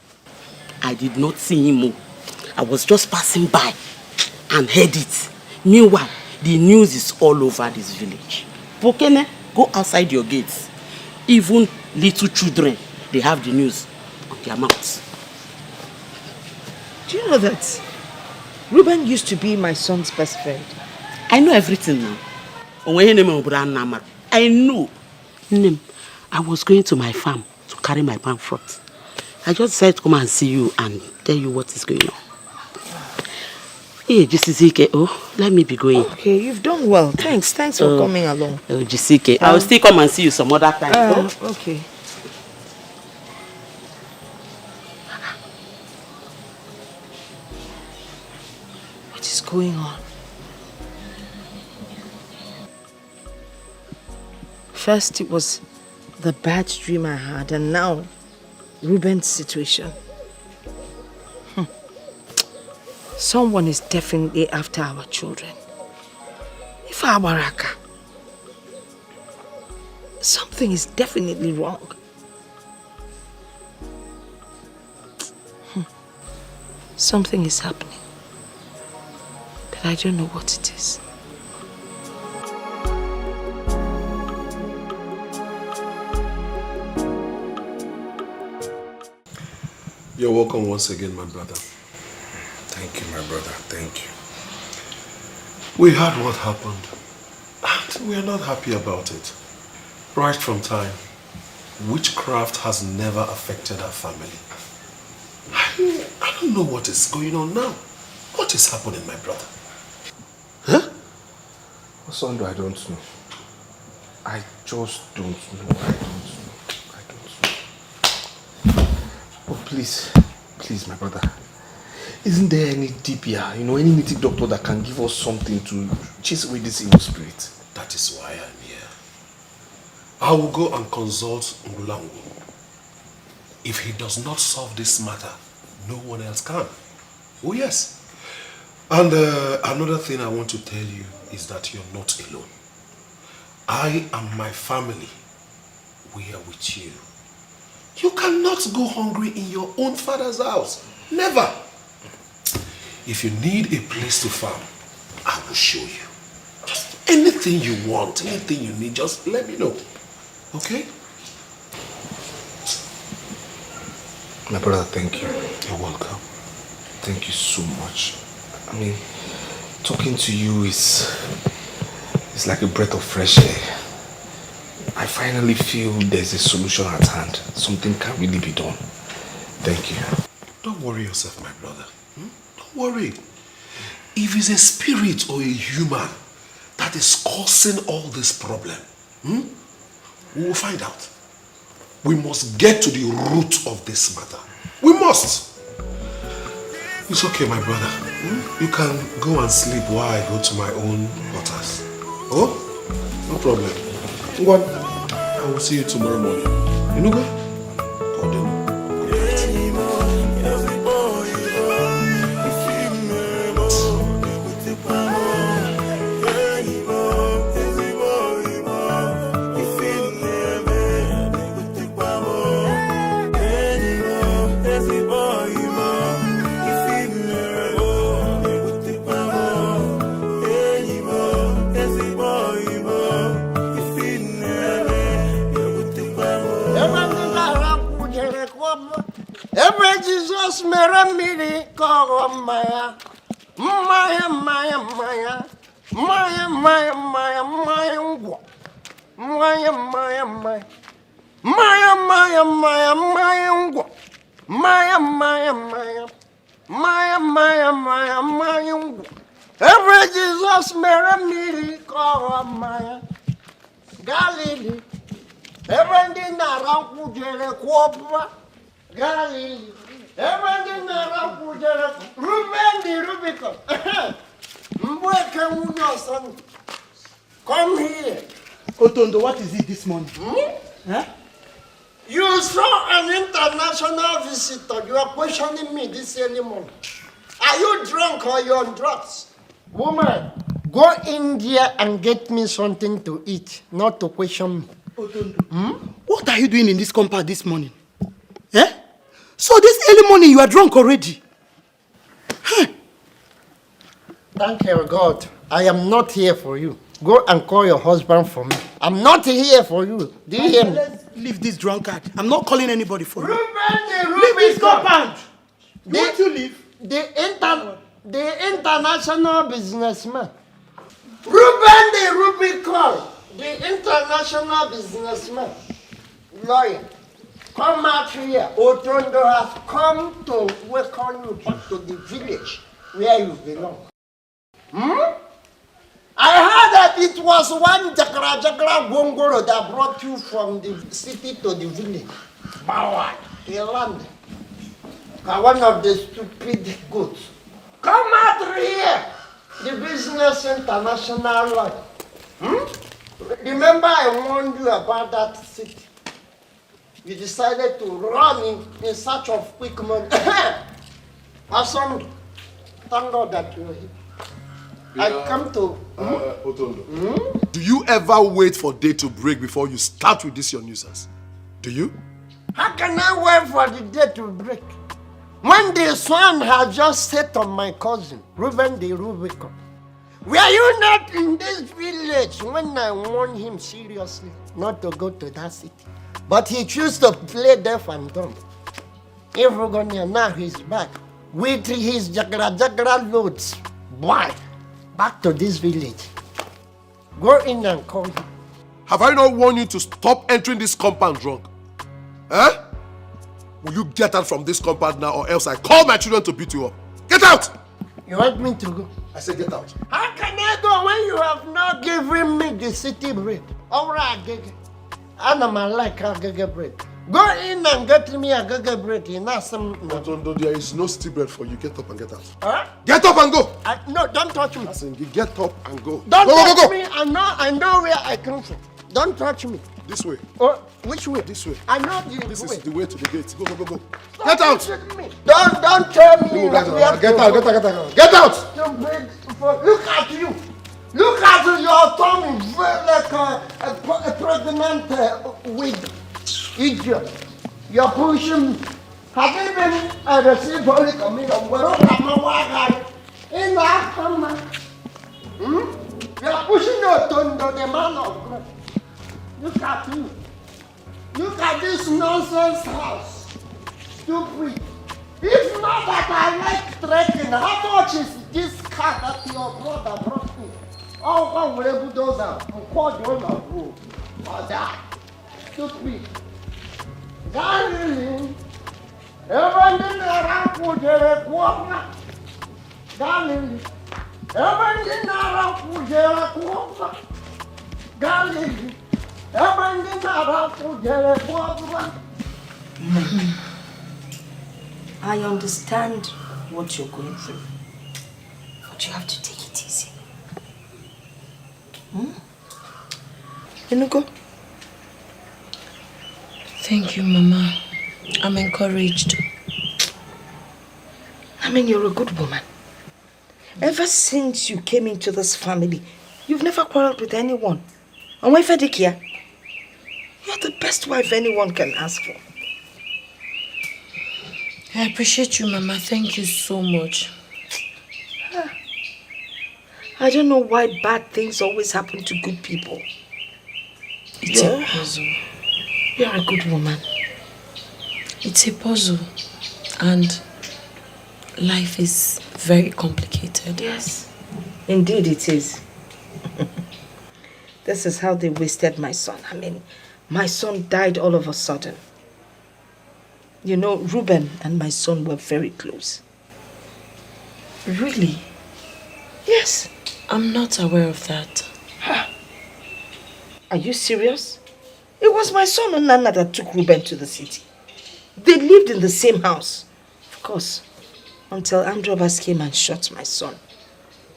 I did not see him. I was just passing by and heard it. Meanwhile, the news is all over this village. Pokene, go outside your gates. Even little children, they have the news on their mouths. Do you know that Ruben used to be my son's best friend? I know everything now. I know. I was going to my farm to carry my palm fruit. I just decided to come and see you and tell you what is going on. Hey, Jisike, let me be going. Okay, you've done well. Thanks for coming along. Jisike, I'll still come and see you some other time. Okay. What is going on? First it was the bad dream I had, and now Ruben's situation. Someone is definitely after our children. If our Baraka, something is definitely wrong. Something is happening, but I don't know what it is. You're welcome once again, my brother. Thank you, my brother. Thank you. We heard what happened, and we are not happy about it. Right from time, witchcraft has never affected our family. I don't know what is going on now. What is happening, my brother? Huh? Osondo, I don't know. I just don't know. I don't know. Oh, please, my brother. Isn't there any DPR, any native doctor that can give us something to chase away this evil spirit? That is why I'm here. I will go and consult Ngulangu. If he does not solve this matter, no one else can. Oh yes. And another thing I want to tell you is that you're not alone. I and my family, we are with you. You cannot go hungry in your own father's house. Never. If you need a place to farm, I will show you. Just anything you want, anything you need, just let me know. Okay? My brother, thank you. You're welcome. Thank you so much. I mean, talking to you is like a breath of fresh air. I finally feel there's a solution at hand. Something can really be done. Thank you. Don't worry yourself, my brother. Don't worry. If it's a spirit or a human that is causing all this problem, we will find out. We must get to the root of this matter. We must. It's okay, my brother. You can go and sleep while I go to my own quarters. Oh? No problem. Ngwan, I will see you tomorrow morning. You know go? Every Jesus mere miri koro maya, maya maya maya, maya maya maya maya ngwa, maya maya maya, maya maya maya maya ngwa, maya maya maya, maya maya maya maya ngwa. Every Jesus mere miri koro maya, Galilee. Every nara kujere kwopwa. Galilee. Everything around Pujara, Ruben the Rubicon. Come here. Otondo, what is it this morning? Huh? You saw an international visitor. You are questioning me this early morning. Are you drunk or you're on drugs? Woman, go in there and get me something to eat, not to question me. Otondo, what are you doing in this compound this morning? Eh? So this early morning you are drunk already? Huh. Thank you, God. I am not here for you. Go and call your husband for me. I'm not here for you. Do you hear me? Let's leave this drunkard. I'm not calling anybody for you. Leave this compound. Won't you leave? The international businessman. Ruben the Rubicon. The international businessman. Lawyer. Come out here. Otondo has come to welcome you back to the village where you belong. I heard that it was one Jagra Gongoro that brought you from the city to the village. Bawa, a land. One of the stupid goods. Come out here. The business international life. Remember I warned you about that city. You decided to run in search of quick money. Awesome. Thank God that you're here. I come to... Otondo, do you ever wait for day to break before you start with this your nuisance? Do you? How can I wait for the day to break? When the sun has just set on my cousin, Ruben the Rubicon. Were you not in this village when I warned him seriously not to go to that city? But he chose to play deaf and dumb. If we're gonna now he's back with his jagra loads. Boy, back to this village. Go in and call him. Have I not warned you to stop entering this compound drunk? Eh? Will you get out from this compound now, or else I call my children to beat you up? Get out! You want me to go? I said get out. How can I go when you have not given me the city bread? Alright, Gege. I'm like a Gege bread. Go in and get me a Gege bread. There is no city bread for you. Get up and get out. Huh? Get up and go! No, don't touch me. Listen, you get up and go. Don't go, touch go, go, go. me. I know where I come from. Don't touch me. This way. Oh, which way? This way. I know the This way. is the way to the gate. Go, go, go, go. Stop Get out! pushing me. Don't tell me. Get out, get out, get out. Get out! Look at you. Look at your tongue. Like a pregnant with idiot. You're pushing me. Have you been received Holy Communion? In that hammer. You're pushing your tongue to the man of God. Look at you. Look at this nonsense house. Stupid. If not that I like trekking, how much is this car that your brother brought me? Oh, one will those are called one of you. Or that. Stupid. Darling. Everything around Kujere Kuapa. Darling. Everything around Kujere Kuapa. Darling. Everything around Kujere Kuapa. I understand what you're going through, but you have to take it easy. Enugo? Thank you, Mama. I'm encouraged. I mean, you're a good woman. Ever since you came into this family, you've never quarreled with anyone. And wife Adikia, you're the best wife anyone can ask for. I appreciate you, Mama. Thank you so much. I don't know why bad things always happen to good people. It's a puzzle. You're a good woman. It's a puzzle. And life is very complicated. Yes, indeed it is. This is how they wasted my son. I mean, my son died all of a sudden. You know, Reuben and my son were very close. Really? Yes. I'm not aware of that. Are you serious? It was my son and Nana that took Reuben to the city. They lived in the same house. Of course, until armed robbers came and shot my son.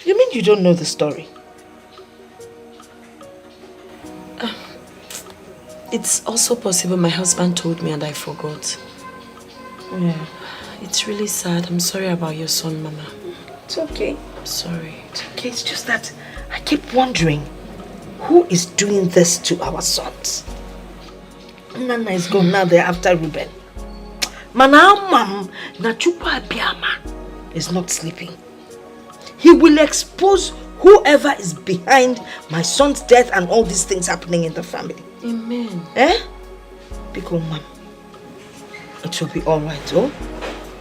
You mean you don't know the story? It's also possible my husband told me and I forgot. Yeah. It's really sad. I'm sorry about your son, Mama. It's okay. I'm sorry. It's okay. It's just that I keep wondering, who is doing this to our sons? Nana is gone now. They're after Reuben. Manamam Nachukwa Biama is not sleeping. He will expose whoever is behind my son's death and all these things happening in the family. Amen. Eh? Because, Mom, it will be all right, oh?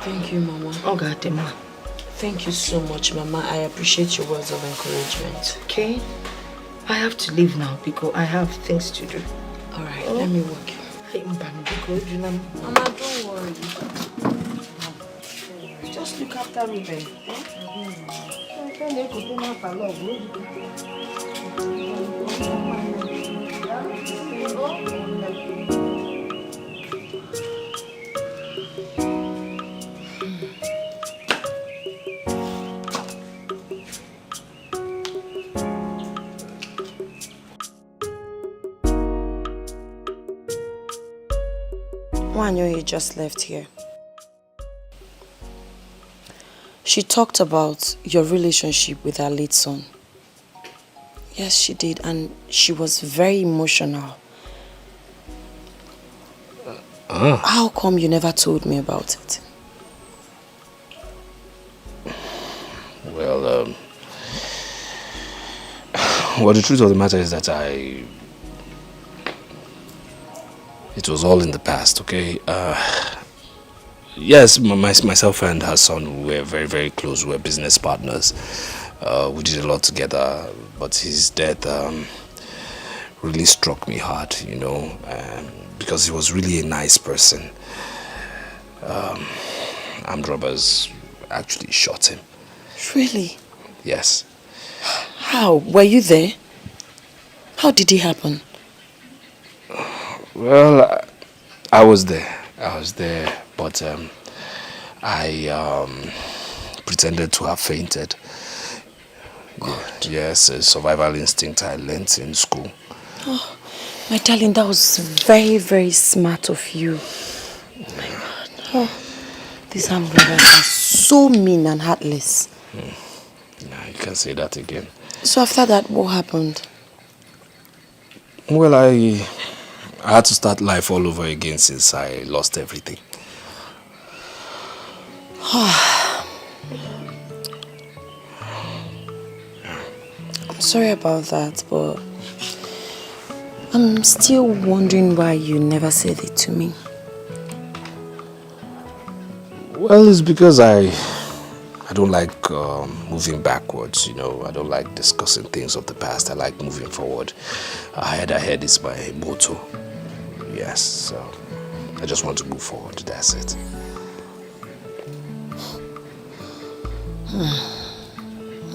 Thank you, Mama. Oh, God, Mama. Thank you so much, Mama. I appreciate your words of encouragement. Okay? I have to leave now because I have things to do. All right, let me work. Mama, don't worry. Just look after Reuben. Wanyoye just left here. She talked about your relationship with her late son. Yes, she did, and she was very emotional. How come you never told me about it? Well, the truth of the matter is that it was all in the past, okay? Yes, myself and her son were very, very close. We were business partners. We did a lot together, but his death really struck me hard, you know, because he was really a nice person. armed robbers actually shot him. Really? Yes. How? Were you there? How did it happen? Well, I was there. But I pretended to have fainted. God. Yes, a survival instinct I learnt in school. Oh, my darling, that was very, very smart of you. Oh my God. Oh, these armed robbers are so mean and heartless. Yeah, you can say that again. So after that, what happened? Well, I had to start life all over again since I lost everything. I'm sorry about that, but I'm still wondering why you never said it to me. Well, it's because I don't like moving backwards, you know. I don't like discussing things of the past. I like moving forward. Ahead is my motto. Yes, so I just want to move forward. That's it.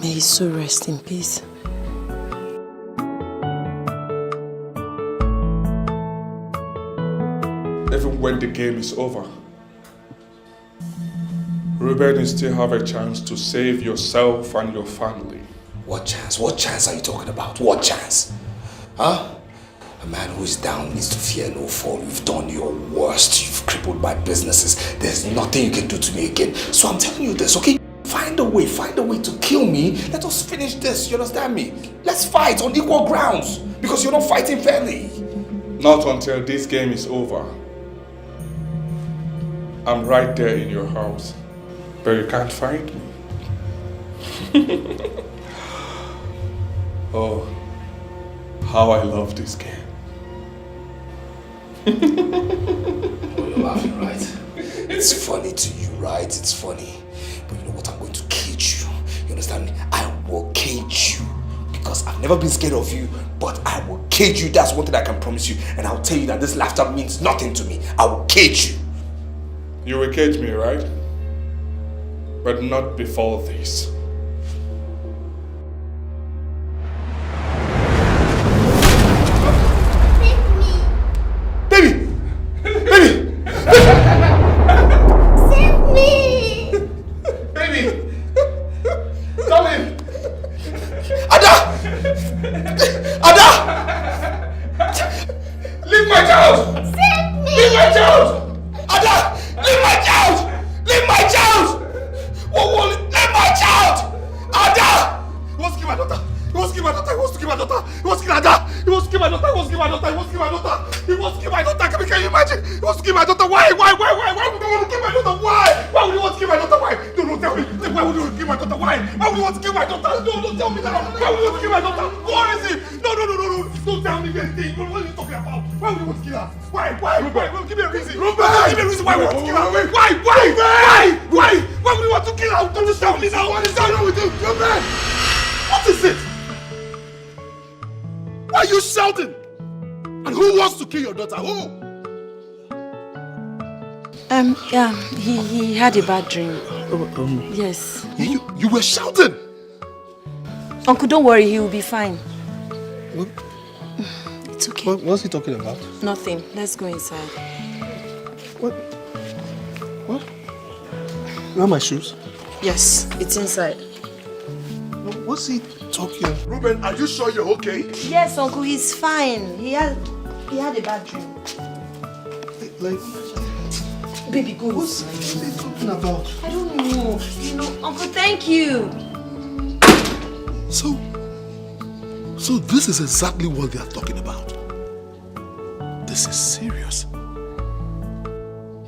May his soul rest in peace. Even when the game is over, Ruben, you still have a chance to save yourself and your family. What chance? What chance are you talking about? What chance? Huh? A man who is down needs to fear no fall. You've done your worst. You've crippled my businesses. There's nothing you can do to me again. So I'm telling you this, okay? Find a way to kill me. Let us finish this, you understand me? Let's fight on equal grounds. Because you're not fighting fairly. Not until this game is over. I'm right there in your house. But you can't find me. Oh, how I love this game. Oh, you're laughing, right? It's funny to you, right? It's funny. But you know what? I'm going to cage you. You understand me? I will cage you. Because I've never been scared of you, but I will cage you. That's one thing I can promise you. And I'll tell you that this laughter means nothing to me. I will cage you. You will cage me, right? But not before this. Baby! Baby! Save me! Baby! Darling! Ada! Ada! Leave my child! Save me! Leave my child! Ada! Leave my child! Leave my child! Whoa, leave my child! Ada! He wants to kill my daughter! He wants to kill my daughter! He wants to kill my daughter! He wants to kill Ada! He wants to kill my daughter! He wants to kill my daughter! He wants to kill my daughter! He wants to kill my daughter! Can you imagine? He wants to kill my daughter! Why? Why would he want to kill my daughter? Why? Why would he want to kill my daughter? Why? No, tell me. Why would he want to kill my daughter? Why? Why would he want to kill my daughter? No, tell me now. Why would he want to kill my daughter? What is it? No. Don't tell me anything. What are you talking about? Why would he want to kill her? Why? Give me a reason. Give me a reason why we want to kill her. Why? Why would he want to kill her? Don't tell me now. What is going on with you? Ruben! What is it? Why are you shouting? And who wants to kill your daughter? Who? Yeah, he had a bad dream. Yes. You were shouting? Uncle, don't worry, he will be fine. What? It's okay. What's he talking about? Nothing. Let's go inside. What? Where are my shoes? Yes, it's inside. What's he talking? Ruben, are you sure you're okay? Yes, Uncle, he's fine. He had a bad dream. Like, baby, go. What's he talking about? I don't know. You know, Uncle, thank you. So this is exactly what they are talking about. This is serious.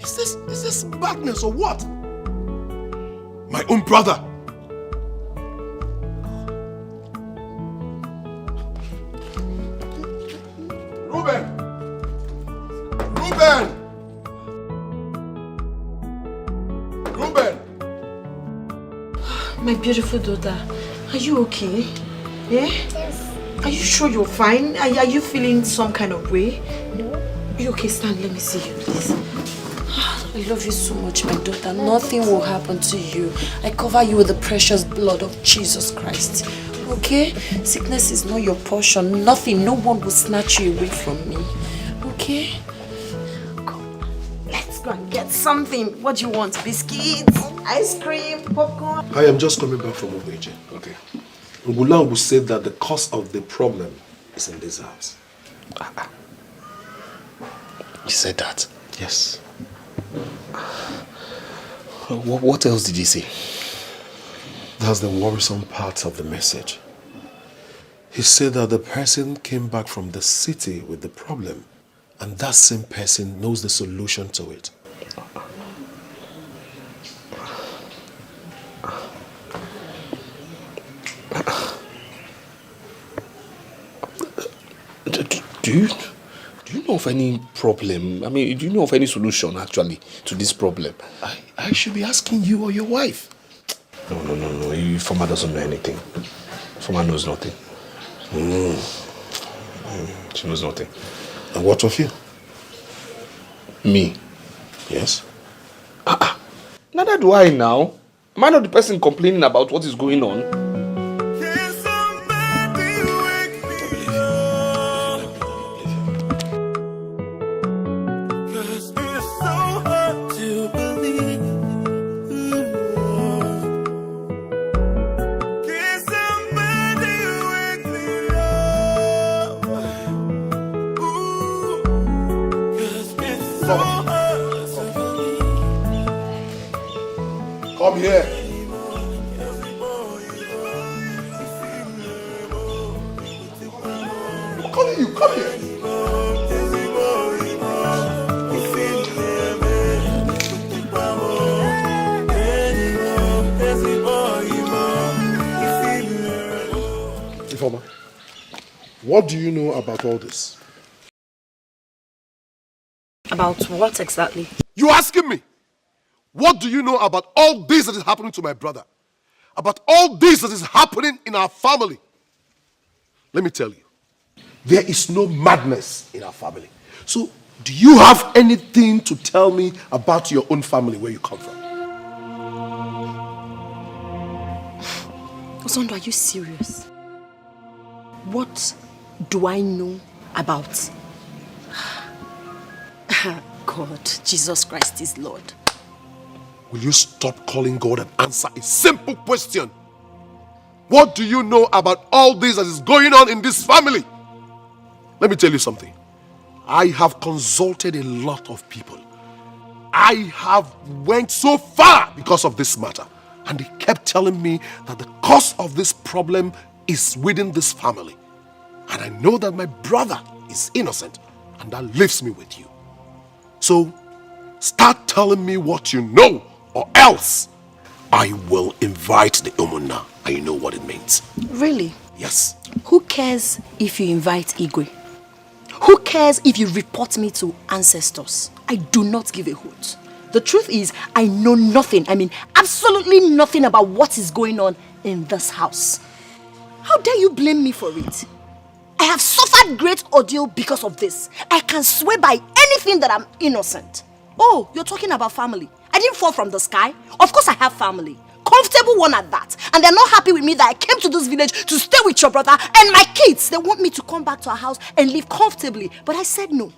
Is this madness or what? My own brother. Ruben! My beautiful daughter, are you okay? Yeah? Yes. Are you sure you're fine? Are you feeling some kind of way? No. You okay? Stand, let me see you, please. I love you so much, my daughter. Nothing will happen to you. I cover you with the precious blood of Jesus Christ. Okay? Sickness is not your portion. Nothing, no one will snatch you away from me. Okay? Come, let's go and get something. What do you want? Biscuits? Ice cream? Popcorn? I am just coming back from Obeje. Okay. Ngulang will say that the cause of the problem is in this house. He said that? Yes. What else did he say? That's the worrisome part of the message. He said that the person came back from the city with the problem, and that same person knows the solution to it. Do you know of any problem? I mean, do you know of any solution actually to this problem? I should be asking you or your wife. No. Ifoma doesn't know anything. Ifoma knows nothing. She knows nothing. And what of you? Me? Yes. Neither do I now. Am I not the person complaining about what is going on? Come here. I'm calling you, come here. Ifoma, what do you know about all this? About what exactly? You asking me? What do you know about all this that is happening to my brother? About all this that is happening in our family? Let me tell you, there is no madness in our family. So, do you have anything to tell me about your own family, where you come from? Osondo, are you serious? What do I know about? God, Jesus Christ is Lord. Will you stop calling God and answer a simple question? What do you know about all this that is going on in this family? Let me tell you something. I have consulted a lot of people. I have went so far because of this matter. And they kept telling me that the cause of this problem is within this family. And I know that my brother is innocent. And that leaves me with you. So, start telling me what you know. Or else, I will invite the Umunna, and you know what it means. Really? Yes. Who cares if you invite Igwe? Who cares if you report me to ancestors? I do not give a hoot. The truth is, I know nothing. I mean, absolutely nothing about what is going on in this house. How dare you blame me for it? I have suffered great ordeal because of this. I can swear by anything that I'm innocent. Oh, you're talking about family. I didn't fall from the sky. Of course I have family. Comfortable one at that. And they're not happy with me that I came to this village to stay with your brother and my kids. They want me to come back to our house and live comfortably. But I said no.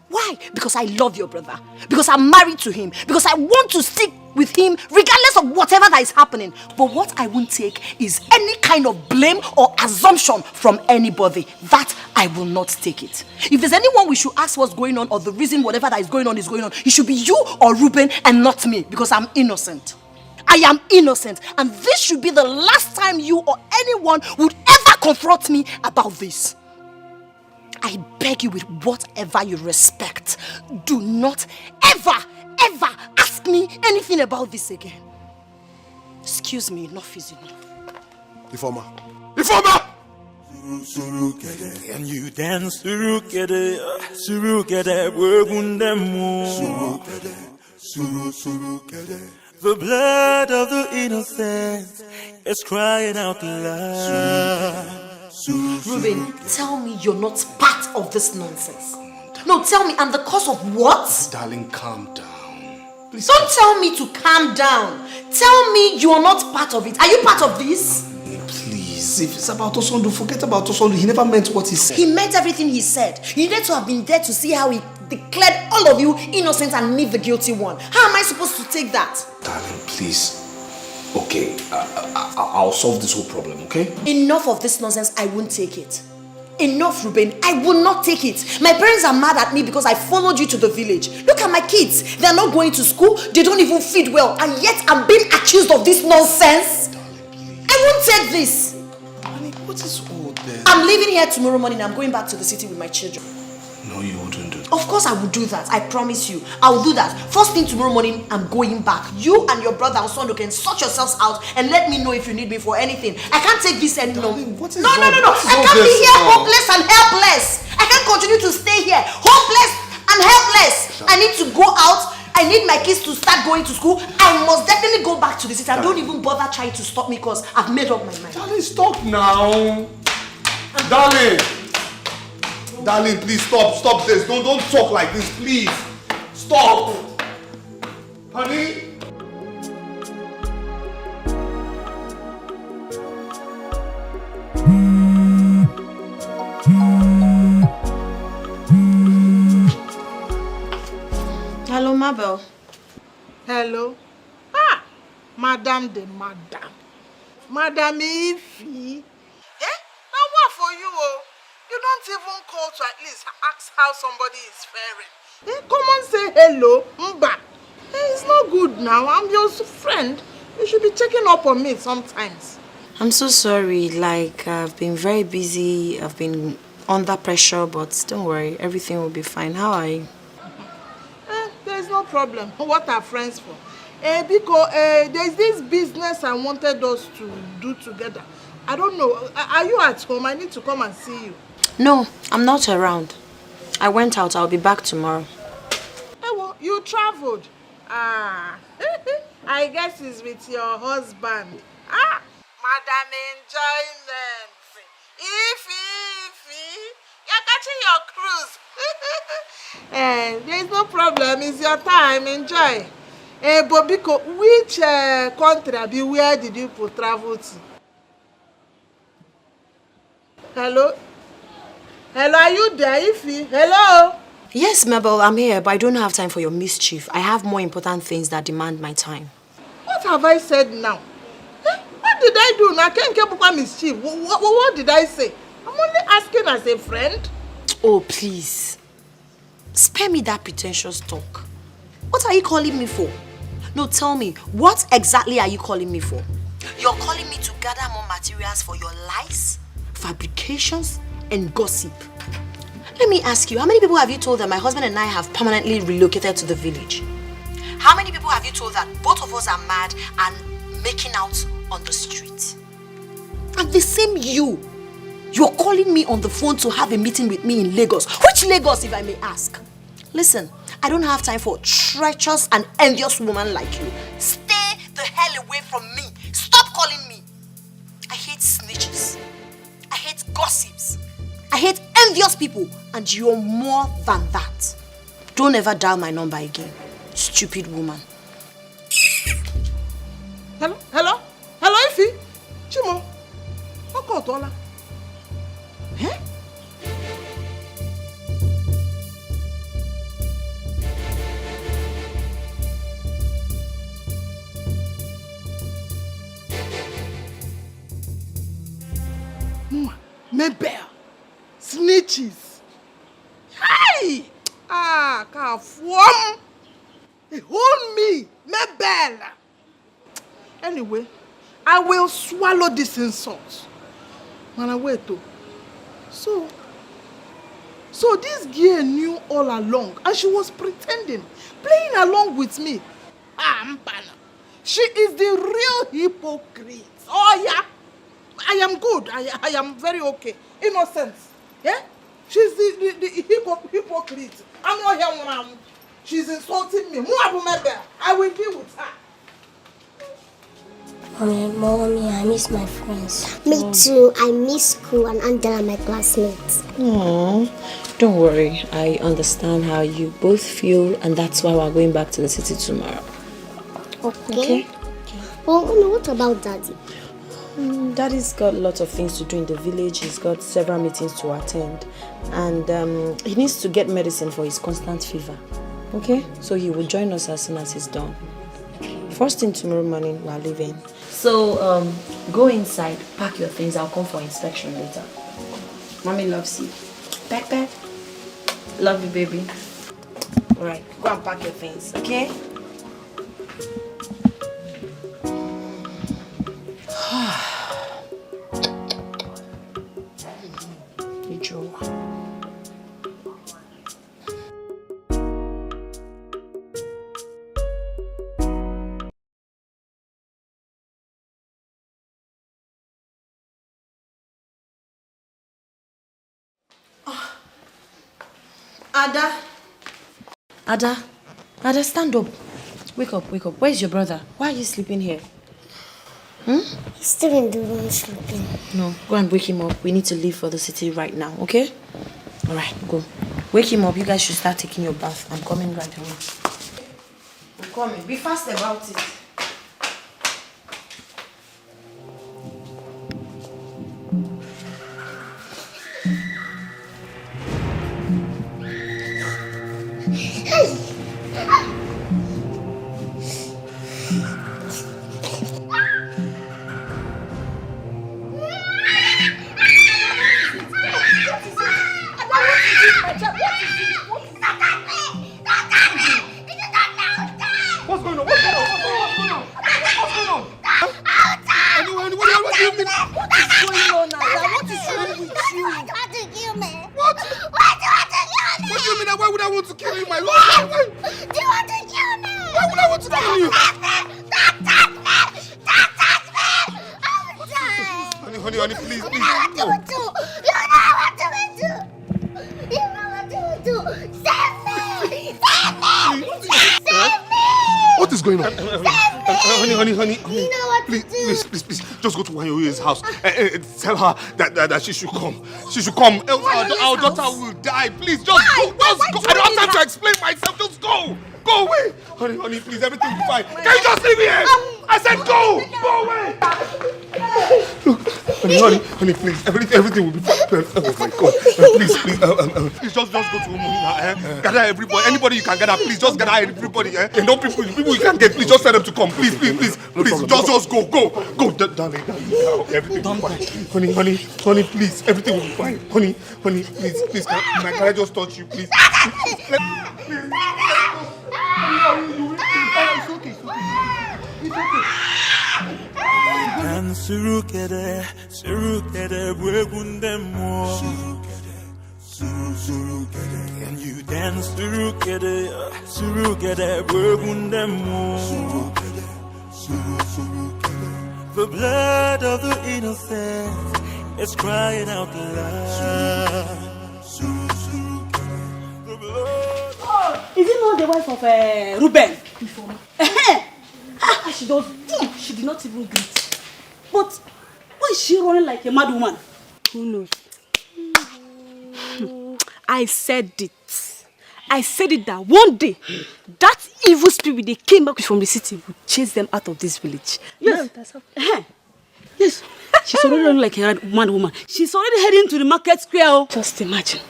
Why? Because I love your brother. Because I'm married to him. Because I want to stick with him regardless of whatever that is happening. But what I won't take is any kind of blame or assumption from anybody. That I will not take it. If there's anyone we should ask what's going on or the reason whatever that is going on, it should be you or Ruben and not me, because I'm innocent. I am innocent, and this should be the last time you or anyone would ever confront me about this. I beg you with whatever you respect, do not ever ask me anything about this again. Excuse me, enough is enough. Ifoma! Ifoma! Can you dance? Surukede, surukede, wegundemu. Surukede. The blood of the innocent is crying out loud. Ruben, tell me you're not part of this nonsense. No, tell me, and the cause of what? Darling, calm down. Please. Don't tell me to calm down. Tell me you are not part of it. Are you part of this? Please, if it's about Osondu, forget about Osondu. He never meant what he said. He meant everything he said. You needed to have been there to see how he declared all of you innocent and me the guilty one. How am I supposed to take that? Darling, please. Okay, I'll solve this whole problem, okay? Enough of this nonsense. I won't take it. Enough, Ruben. I will not take it. My parents are mad at me because I followed you to the village. Look at my kids. They are not going to school. They don't even feed well. And yet I'm being accused of this nonsense. I won't take this. Darling, what is all this? I'm leaving here tomorrow morning. I'm going back to the city with my children. No, you wouldn't do that. Of course I will do that. I promise you. I will do that. First thing tomorrow morning, I'm going back. You and your brother and son can sort yourselves out and let me know if you need me for anything. I can't take this anymore. No. I can't be here hopeless and helpless. I can't continue to stay here hopeless and helpless. I need to go out. I need my kids to start going to school. I must definitely go back to the city. And don't even bother trying to stop me because I've made up my mind. Darling, stop now. Darling. Darling, please stop this. Don't talk like this, please. Stop. Honey. Hello, Mabel. Hello. Madam de Madam. Madam Ify. Now what for you? You don't even call to at least ask how somebody is faring. Come and say hello, Mba. It's not good now. I'm your friend. You should be checking up on me sometimes. I'm so sorry. I've been very busy. I've been under pressure, but don't worry. Everything will be fine. How are you? There's no problem. What are friends for? Because there's this business I wanted us to do together. I don't know. Are you at home? I need to come and see you. No, I'm not around. I went out. I'll be back tomorrow. You traveled. I guess it's with your husband. Madam enjoyment. Ify, you're catching your cruise. There's no problem. It's your time. Enjoy. But because which country, where did you travel to? Hello? Hello, are you there, Ify? Hello? Yes, Mabel, I'm here, but I don't have time for your mischief. I have more important things that demand my time. What have I said now? What did I do? I can't keep up mischief. What did I say? I'm only asking as a friend. Oh, please. Spare me that pretentious talk. What are you calling me for? No, tell me, what exactly are you calling me for? You're calling me to gather more materials for your lies, fabrications, and gossip. Let me ask you, how many people have you told that my husband and I have permanently relocated to the village? How many people have you told that both of us are mad and making out on the street? And the same you're calling me on the phone to have a meeting with me in Lagos. Which Lagos, if I may ask? Listen, I don't have time for treacherous and envious woman like you. Stay the hell away from me. Stop calling me. I hate snitches. I hate gossips. I hate envious people, and you're more than that. Don't ever dial my number again, stupid woman. Hello, Ify. Chimo. Okotola. Mabel. Snitches. Hey! Kafuam. Hold me, Mabel. Anyway, I will swallow this insult. Man, wait though. So this girl knew all along, and she was pretending, playing along with me. Mbana. She is the real hypocrite. Oh yeah. I am good. I am very okay. Innocent. Yeah? She's the hypocrite. I'm not here now. She's insulting me. I will deal with her. Mommy, I miss my friends. Me too. I miss school and Angela my classmates. Oh, don't worry. I understand how you both feel, and that's why we're going back to the city tomorrow. Okay. Well, Mommy, what about Daddy? Daddy's got lots of things to do in the village. He's got several meetings to attend, and he needs to get medicine for his constant fever. Okay? So he will join us as soon as he's done. First thing tomorrow morning, we're leaving. So, go inside, pack your things. I'll come for inspection later. Mommy loves you. Back. Love you, baby. Alright, go and pack your things, okay? Ada, stand up. Wake up. Where's your brother? Why are you sleeping here? He's still in the room sleeping. No, go and wake him up. We need to leave for the city right now, okay? Alright, go. Wake him up. You guys should start taking your bath. I'm coming right away. I'm coming. Be fast about it. Please, just go to Wanyoye's house and tell her that she should come. She should come, else our daughter will die. Please, just go. I don't have time to explain myself. Just go. Go away. Honey, please, everything will be fine. Can you just leave me here? I said go. Go away. Look, honey, please, everything will be fine. Oh my God. Please, just go to Umuna. Gather everybody. Anybody you can gather, please, just gather everybody. No people you can get, please, just tell them to come. Please, just go. Go, darling. Everything will be fine. Honey, please, everything will be fine. Honey, please, can I just touch you, please? It's okay. And surukere bwegundemo. Can you dance surukere bwegundemo? The blood of the innocent is crying out loud. Is it not the wife of Ruben? She did not even greet. But why is she running like a mad woman? Who knows? I said it that one day, that evil spirit they came back from the city would chase them out of this village. Yes. Yes. She's already running like a mad woman. She's already heading to the market square. Just imagine.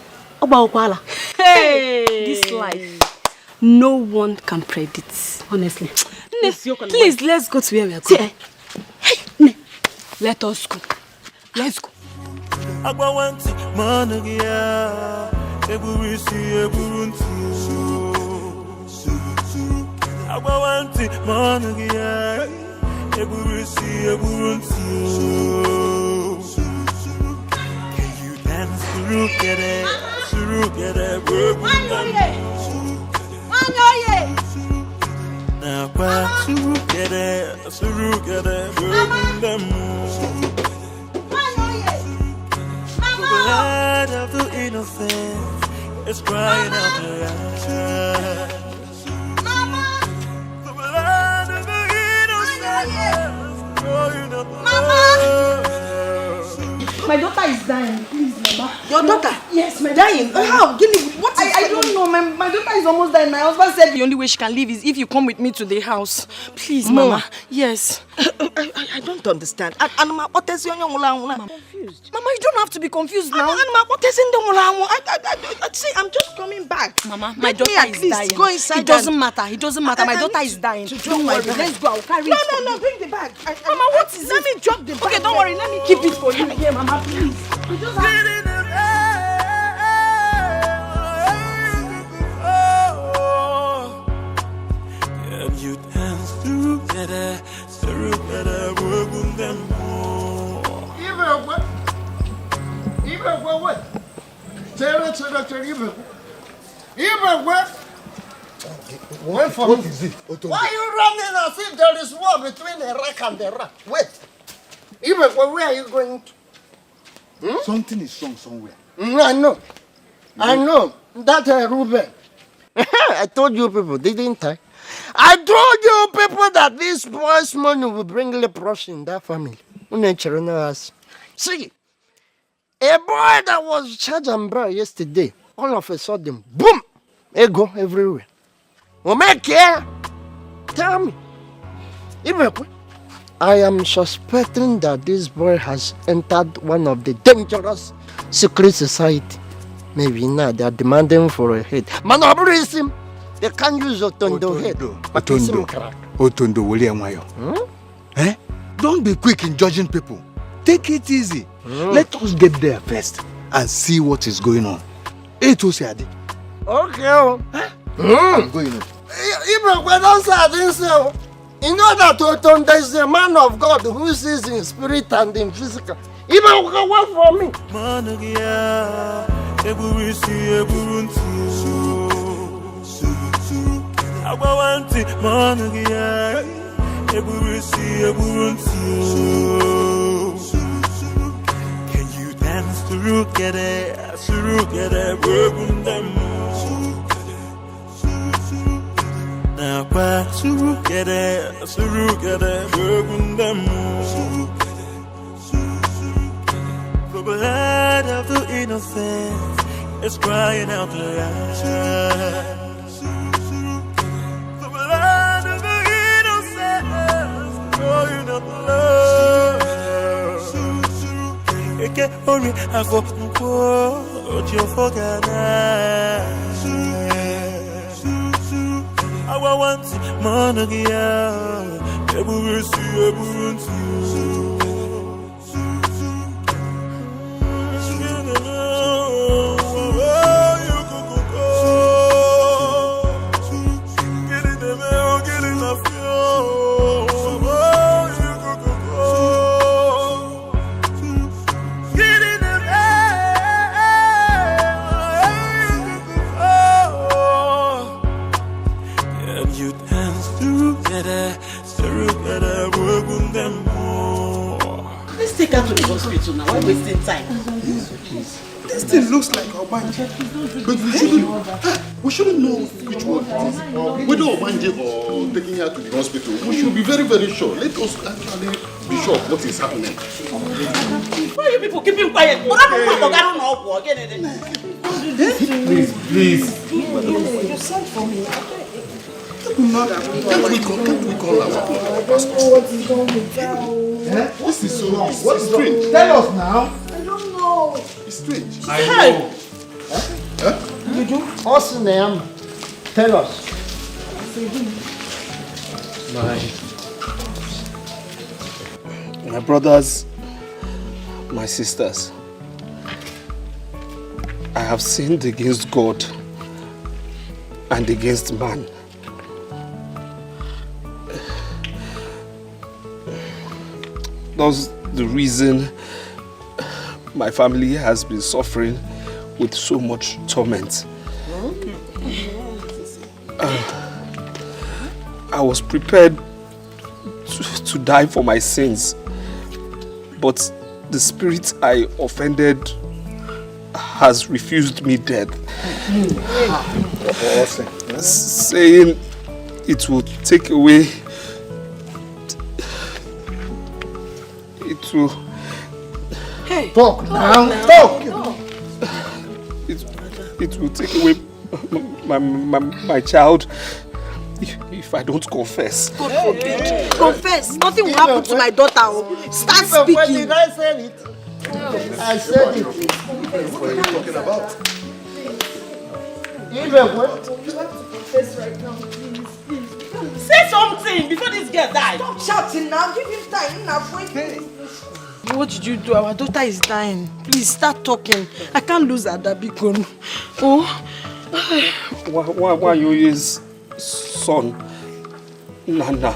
Hey! This life, no one can predict. Honestly. Please, let's go to where we are going. Hey, let us go. Let's go. Agbawanti managia eburisi eburuntu. Agbawanti managia eburisi eburuntu. Can you dance surukere bwegundemo? Now surukere bwegundemo. The blood of the innocent is crying out loud. The blood of the innocent is crying out loud. My daughter is dying. Please, Mama. Your daughter? Yes, my dying. How? Give me. What is I don't know. My daughter is almost dying. My husband said the only way she can leave is if you come with me to the house. Please, Mama. Yes. I don't understand. And what is your young I'm confused. Mama, you don't have to be confused now. What is in the see, I'm just coming back. Mama, my daughter is dying. Go inside. It doesn't matter. It doesn't matter. My daughter is dying. Don't worry. Let's go. I'll carry it. No, bring the bag. Mama, what is Let me drop the bag. Okay, don't worry. Let me keep it for you here, Mama, please. Can you dance together, work on them more? Even what? Even what? Wait for What me. is it? Why are you running as if there is war between the rock and the rock? Wait. Even where are you going to? Something is wrong somewhere. I know. I know. That Ruben. I told you people, didn't I? I told you people that this boy's money will bring leprosy in that family. See, a boy that was charged and brought yesterday, all of a sudden, boom, ego everywhere. Care. Tell me. I am suspecting that this boy has entered one of the dangerous secret society. Maybe now they are demanding for a head. Manobrism. They can't use Otondo head. Otondo, Eh? Don't be quick in judging people. Take it easy. Let us get there first and see what is going on. Okay. I'm going on. Even when I say, you know that Otondo is a man of God who sees in spirit and in physical. Even work for me. Can you dance together, work on them more? Now, together, work on them more. The blood of the innocent is crying out loud. The blood of the innocent is crying out loud. Eke ori ago nko ojo fogana. Awa want monogia, eburusi eburunti. Let's take her to the hospital now. Why wasting time? This thing looks like Obanje. But we shouldn't know which one it is. Whether Obanje or taking her to the hospital, we should be very, very sure. Let us actually be sure of what is happening. Why are you people keeping quiet? Please. You sent for me. Can't we call our pastor? What is wrong with you? This is so wrong. What's strange? Tell us now. I don't know. It's strange. I know. You do? What's the name? Tell us. My brothers, my sisters, I have sinned against God and against man. That's the reason my family has been suffering with so much torment. I was prepared to die for my sins, but the spirit I offended has refused me death, saying it will take away, Hey. Talk now. Talk. It will take away my child if I don't confess. God forbid. Confess. Nothing will happen to my daughter. Start speaking. Did I say it? I said it. What are you talking about? Even what? You have to confess right now, please. Say something before this girl dies. Stop shouting now. Give him time. Now, what did you do? Our daughter is dying. Please start talking. I can't lose Adabikon. Oh. Why you his son, Nana?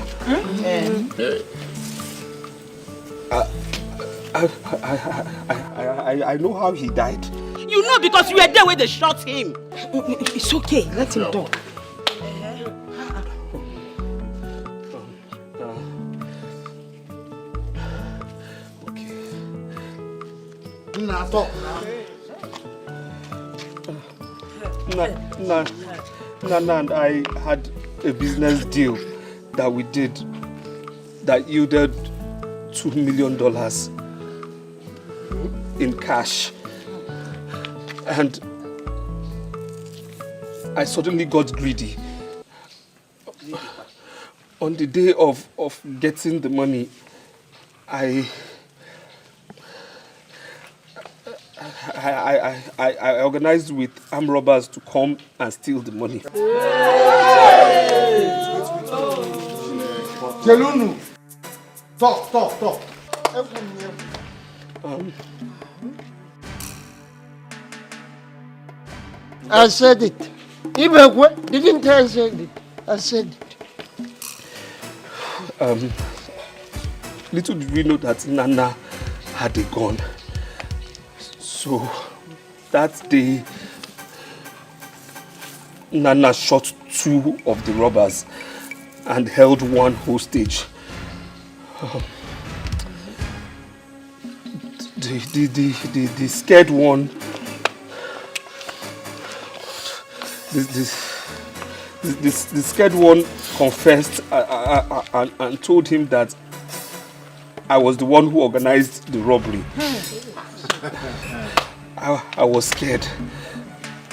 I know how he died. You know because you were there when they shot him. It's okay. Let him talk. Now talk now. Nana and I had a business deal that we did that yielded $2 million in cash. And I suddenly got greedy. On the day of getting the money, I organized with armed robbers to come and steal the money. Jelunu, talk. I said it. Even what? Didn't I say it? I said it. Little did we know that Nana had a gun. So that day, Nana shot 2 of the robbers and held 1 hostage. The scared one, the scared one confessed and told him that I was the one who organized the robbery. I was scared,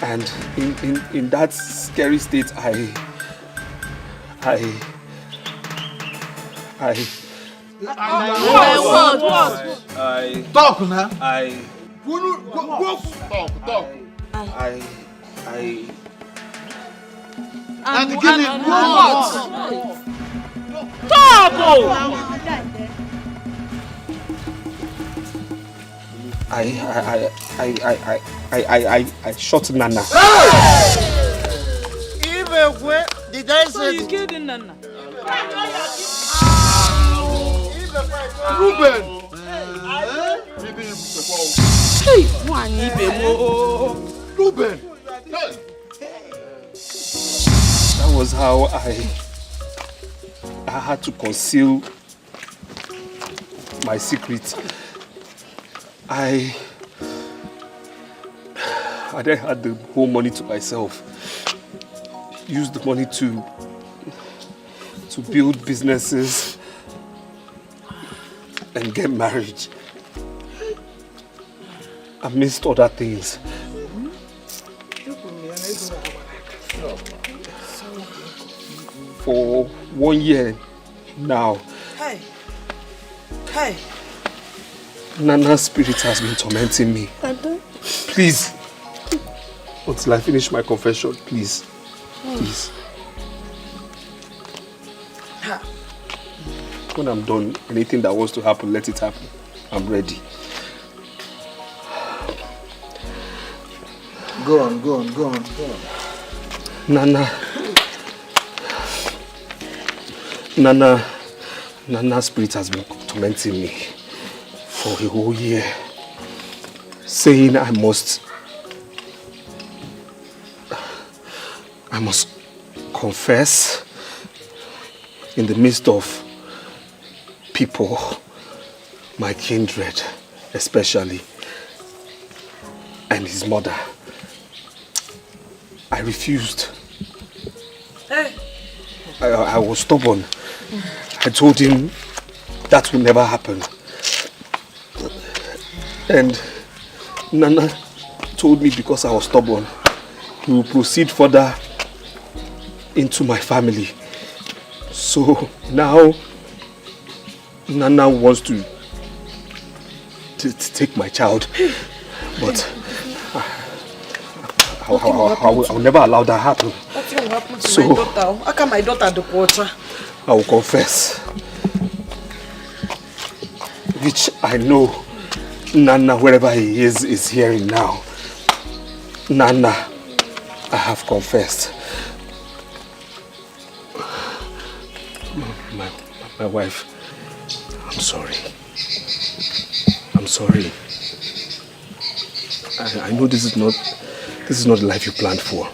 and in that scary state, I talk now. I shot Nana. Even when did I say So you killed Nana? Ruben! Hey, Ruben! That was how I had to conceal my secret. I then had the whole money to myself. Used the money to build businesses and get married. Amidst other things. For 1 year now, Hey. Nana's spirit has been tormenting me. Please, until I finish my confession, please. Please. When I'm done, anything that wants to happen, let it happen. I'm ready. Go on. Nana's spirit has been tormenting me for a whole year, saying I must confess in the midst of people, my kindred especially, and his mother. I refused. I was stubborn. I told him that will never happen. And Nana told me because I was stubborn, he will proceed further into my family. So now Nana wants to take my child, but I'll never allow that happen. What will happen to my daughter? How can my daughter do quarter? I will confess, which I know Nana, wherever he is hearing now. Nana, I have confessed. My wife, I'm sorry. I'm sorry. I know this is not the life you planned for.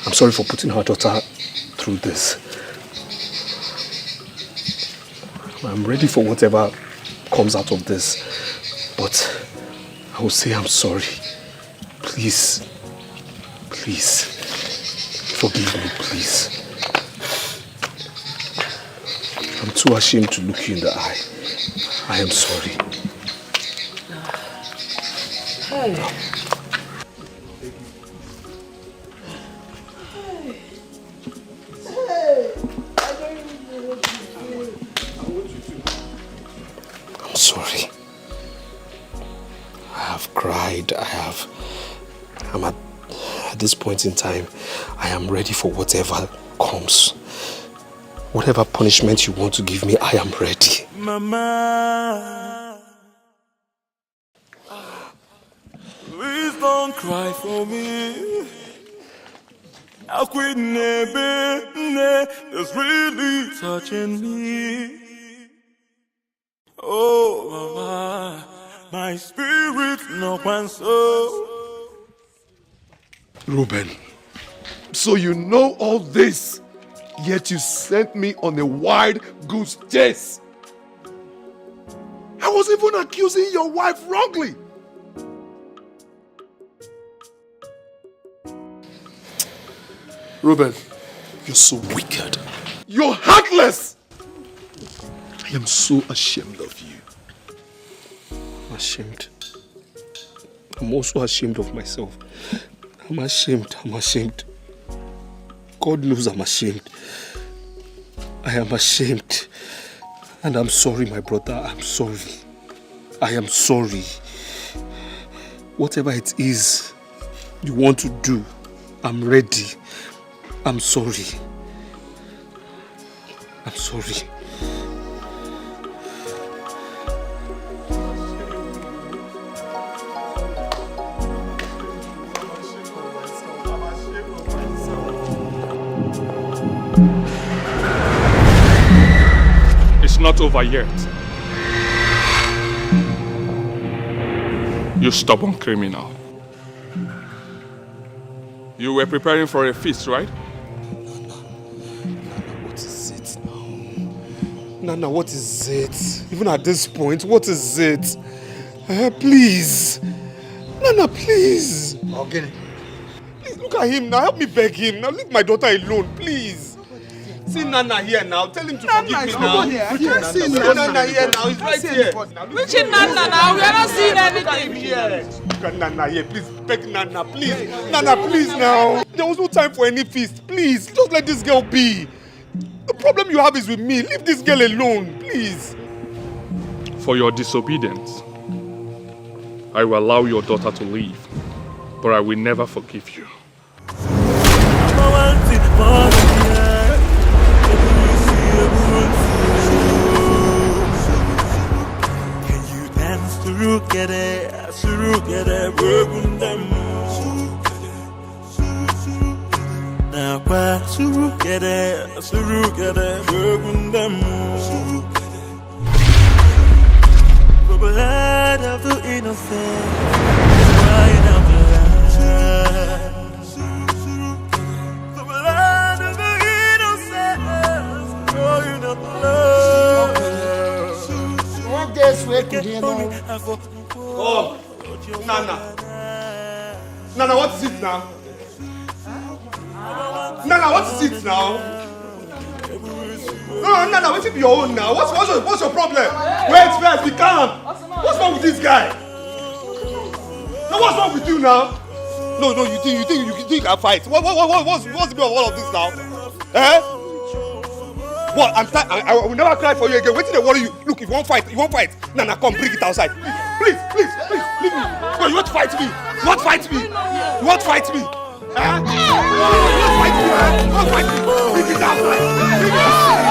I'm sorry for putting our daughter through this. I'm ready for whatever comes out of this, but I will say I'm sorry. Please, please, forgive me, please. I'm too ashamed to look you in the eye. I am sorry. Hey. I'm sorry. I have cried. I'm at this point in time, I am ready for whatever comes. Whatever punishment you want to give me, I am ready. Mama, please don't cry for me. How quit is really touching me. Oh, Mama, my spirit no one so. Reuben, so you know all this, yet you sent me on a wild goose chase. I was even accusing your wife wrongly. Reuben, you're so wicked. You're heartless. I am so ashamed of you. I'm ashamed. I'm also ashamed of myself. I'm ashamed. God knows I'm ashamed. I am ashamed. And I'm sorry, my brother. I'm sorry. I am sorry. Whatever it is you want to do, I'm ready. I'm sorry. I'm sorry. It's not over yet. You stubborn criminal. You were preparing for a feast, right? What is it now? Nana, what is it? Even at this point, what is it? Please. Nana, please. Okay. Please look at him now. Help me beg him. Now leave my daughter alone, please. See Nana here now. Tell him to forgive me now. See Nana here now. He's right here. Which is Nana now? We are not seeing anything. Look at Nana here. Please beg Nana. Please. Nana, please now. There was no time for any feast. Please. Just let this girl be. The problem you have is with me. Leave this girl alone. Please. For your disobedience, I will allow your daughter to leave, but I will never forgive you. Can you dance together, the blood of the innocent crying out loud. The blood of the innocent crying out loud. What this way could you know? Oh, Nana. Nana, what is it now? Nana, what is it now? No, Nana, what's it your own now? What's your problem? Wait, be calm. What's wrong with this guy? Now what's wrong with you now? No, you think you can fight? What's the meaning of all of this now? Eh? What? I will never cry for you again. Wait till they worry you. Look, if you won't fight. Nah, come, bring it outside. Please, leave me. No, you want to fight me? You want to fight me? Eh? You want to fight me? Bring it outside. Bring it outside.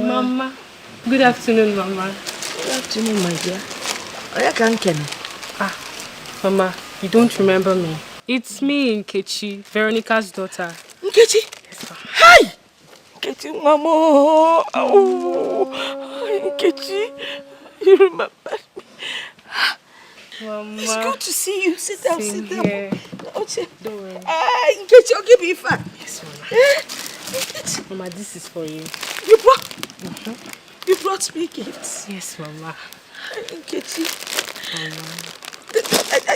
Mama. Good afternoon, Mama. Good afternoon, my dear. I can't ken. Mama, you don't remember me. It's me, Nkechi, Veronica's daughter. Nkechi? Yes, ma'am. Hi! Nkechi, Mama. Oh, Nkechi. You remember me. Mama. It's good to see you. Sit down. Here. Don't worry. Nkechi, I'll give you a fan. Yes, Mama. Mama, this is for you. You brought me gifts. Yes, Mama. Nkechi.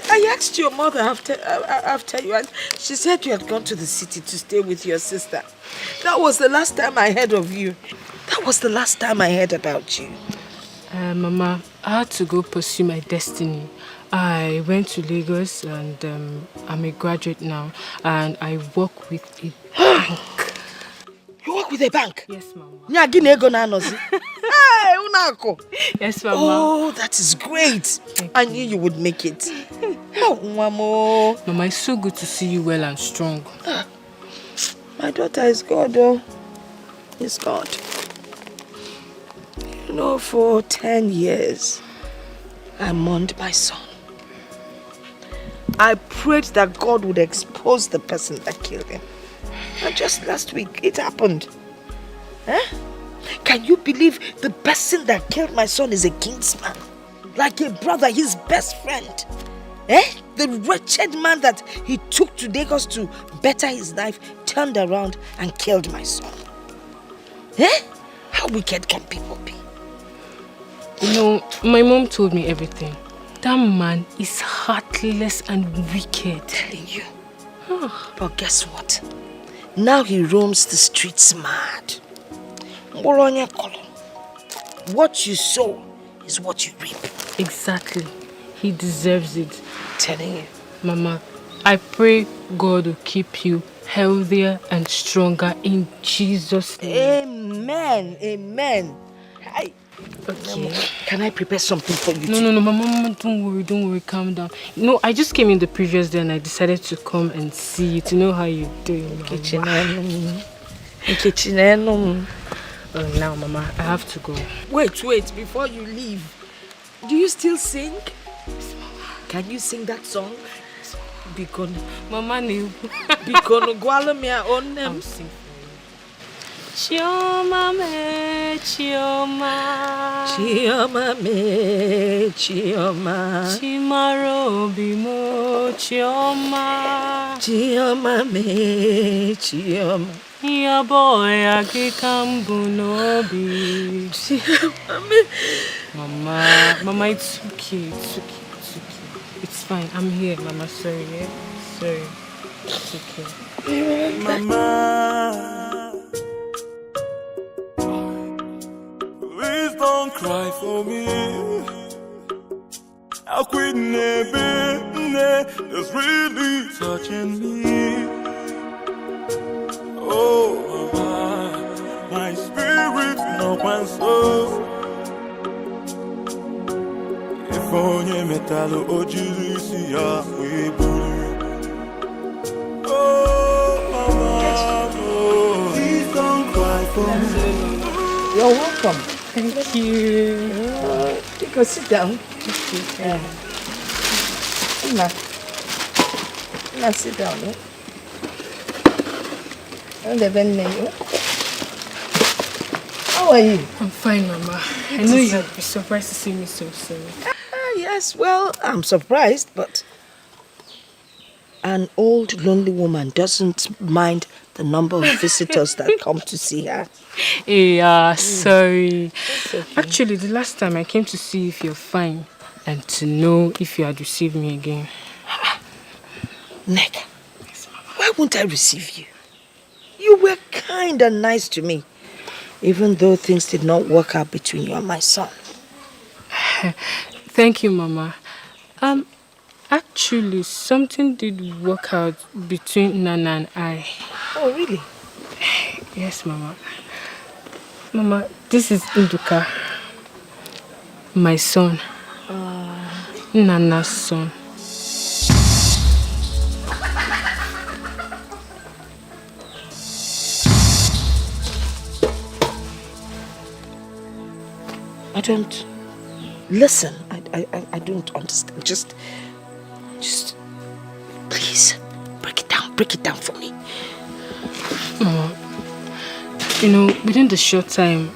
I asked your mother after you, and she said you had gone to the city to stay with your sister. That was the last time I heard of you. That was the last time I heard about you. Mama, I had to go pursue my destiny. I went to Lagos and I'm a graduate now, and I work with a bank. You work with a bank? Yes, Mama. Yes, Mama. Oh, that is great. I knew you would make it. Oh, Mama. Mama, it's so good to see you well and strong. My daughter is God, though. Is God. You know, for 10 years, I mourned my son. I prayed that God would expose the person that killed him. And just last week, it happened. Can you believe the person that killed my son is a kinsman? Like a brother, his best friend. The wretched man that he took to Lagos to better his life turned around and killed my son. How wicked can people be? You know, my mom told me everything. That man is heartless and wicked. Telling you. But guess what? Now he roams the streets mad. What you sow is what you reap. Exactly. He deserves it. Telling you. Mama, I pray God will keep you healthier and stronger in Jesus' name. Amen. Amen. Hi. Okay. Can I prepare something for you? No, Mama, don't worry, calm down. No, I just came in the previous day and I decided to come and see you to know how you're doing, Mama. Now, Mama, I have to go. Wait, before you leave. Do you still sing? Yes, Mama. Can you sing that song? Yes, Bikono. Mama, no. Bikono, gwala me on them. I'm singing. Chioma me, Chioma. Chioma me, Chioma. Chimarobi mo, Chioma. Chioma me, Chioma. Ya boy, agikambu nobi. Chioma me. Mama, it's okay. It's fine. I'm here, Mama. Sorry, yeah? Sorry. It's okay. Mama, please don't cry for me. How quit that's really touching me. Oh, Mama, my spirit no one so. If only metal ojiri si ya we buru. Oh, Mama, oh, please don't cry for me. You're welcome. Thank you. You go sit down. Now sit down. How are you? I'm fine, Mama. I know you'll be surprised to see me so soon. Yes, well, I'm surprised, but an old, lonely woman doesn't mind the number of visitors that come to see her. Yeah, sorry. Okay. Actually, the last time I came to see if you're fine and to know if you had received me again. Nega, why won't I receive you? You were kind and nice to me, even though things did not work out between you and my son. Thank you, Mama. Actually, something did work out between Nana and I. Oh, really? Yes, Mama. Mama, this is Nduka, my son. Nana's son. I don't... Listen, I don't understand. Just please, break it down for me. Mama, you know, within the short time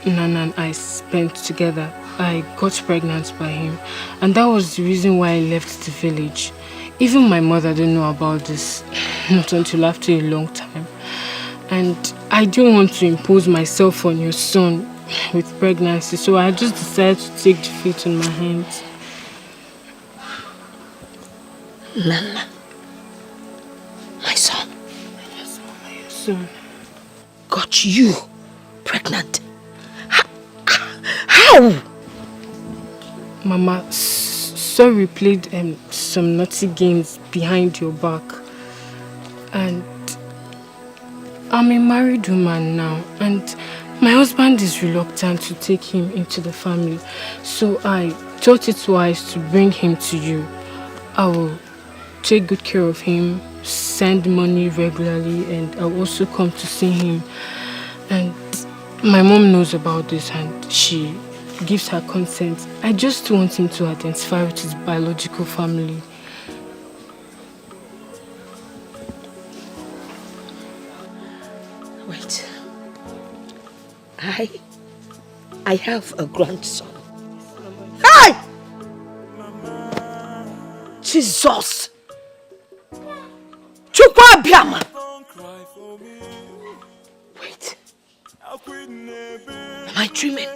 Nana and I spent together, I got pregnant by him. And that was the reason why I left the village. Even my mother didn't know about this, not until after a long time. And I didn't want to impose myself on your son with pregnancy, so I just decided to take the fate in my hands. Nana, my son. Yes, Mama, your son. Got you pregnant? How? Mama, sorry, played some naughty games behind your back. And I'm a married woman now, and my husband is reluctant to take him into the family. So I thought it wise to bring him to you. I will take good care of him, send money regularly, and I'll also come to see him. And my mom knows about this and she gives her consent. I just want him to identify with his biological family. Wait. I have a grandson. Hey! Jesus! Chukwa Biama! Wait. Am I dreaming?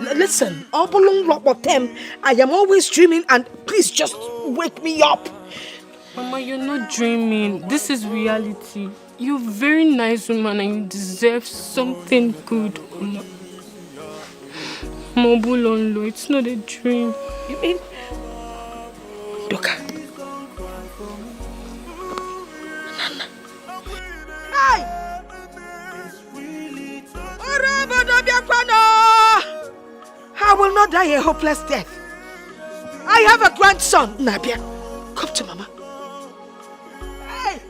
Listen, I am always dreaming, and please just wake me up. Mama, you're not dreaming. This is reality. You're a very nice woman and you deserve something good. Mobulonlo, it's not a dream. You mean? Doka. Nana. Hey! I will not die a hopeless death. I have a grandson, Nabia. Come to Mama. Hey!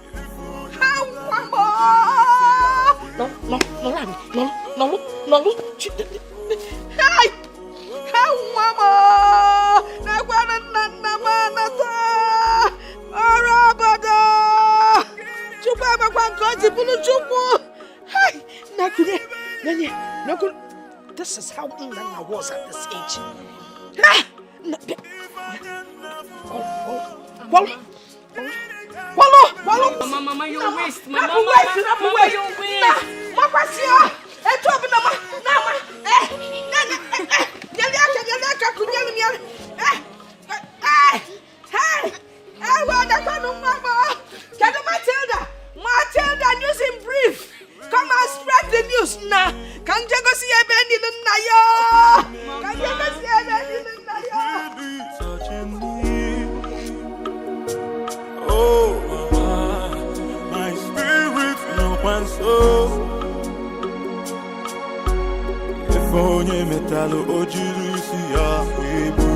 No. Hey! Mama! This is how Nana was at this age. Mama, you're waste. Mama, you're Matilda, news in brief. Come and spread the news now. Can you go see a bend in the Nayo? Can you go see a bend in the Nayo? Oh, mama, my spirit no one soul. If only metal ojirusi ya webu.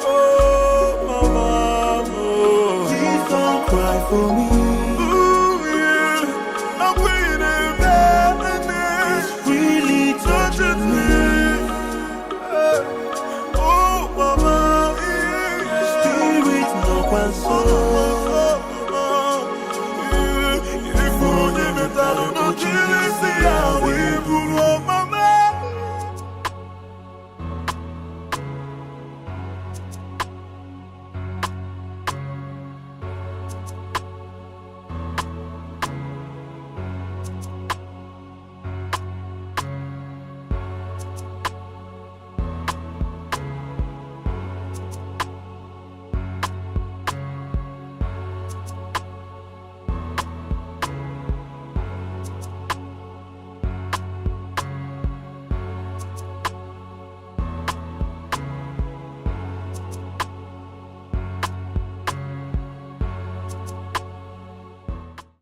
Oh, mama, oh, please don't cry for me. Ooh, yeah, I'm waiting there, it's really touching me. Oh, mama, yeah, spirit no one soul.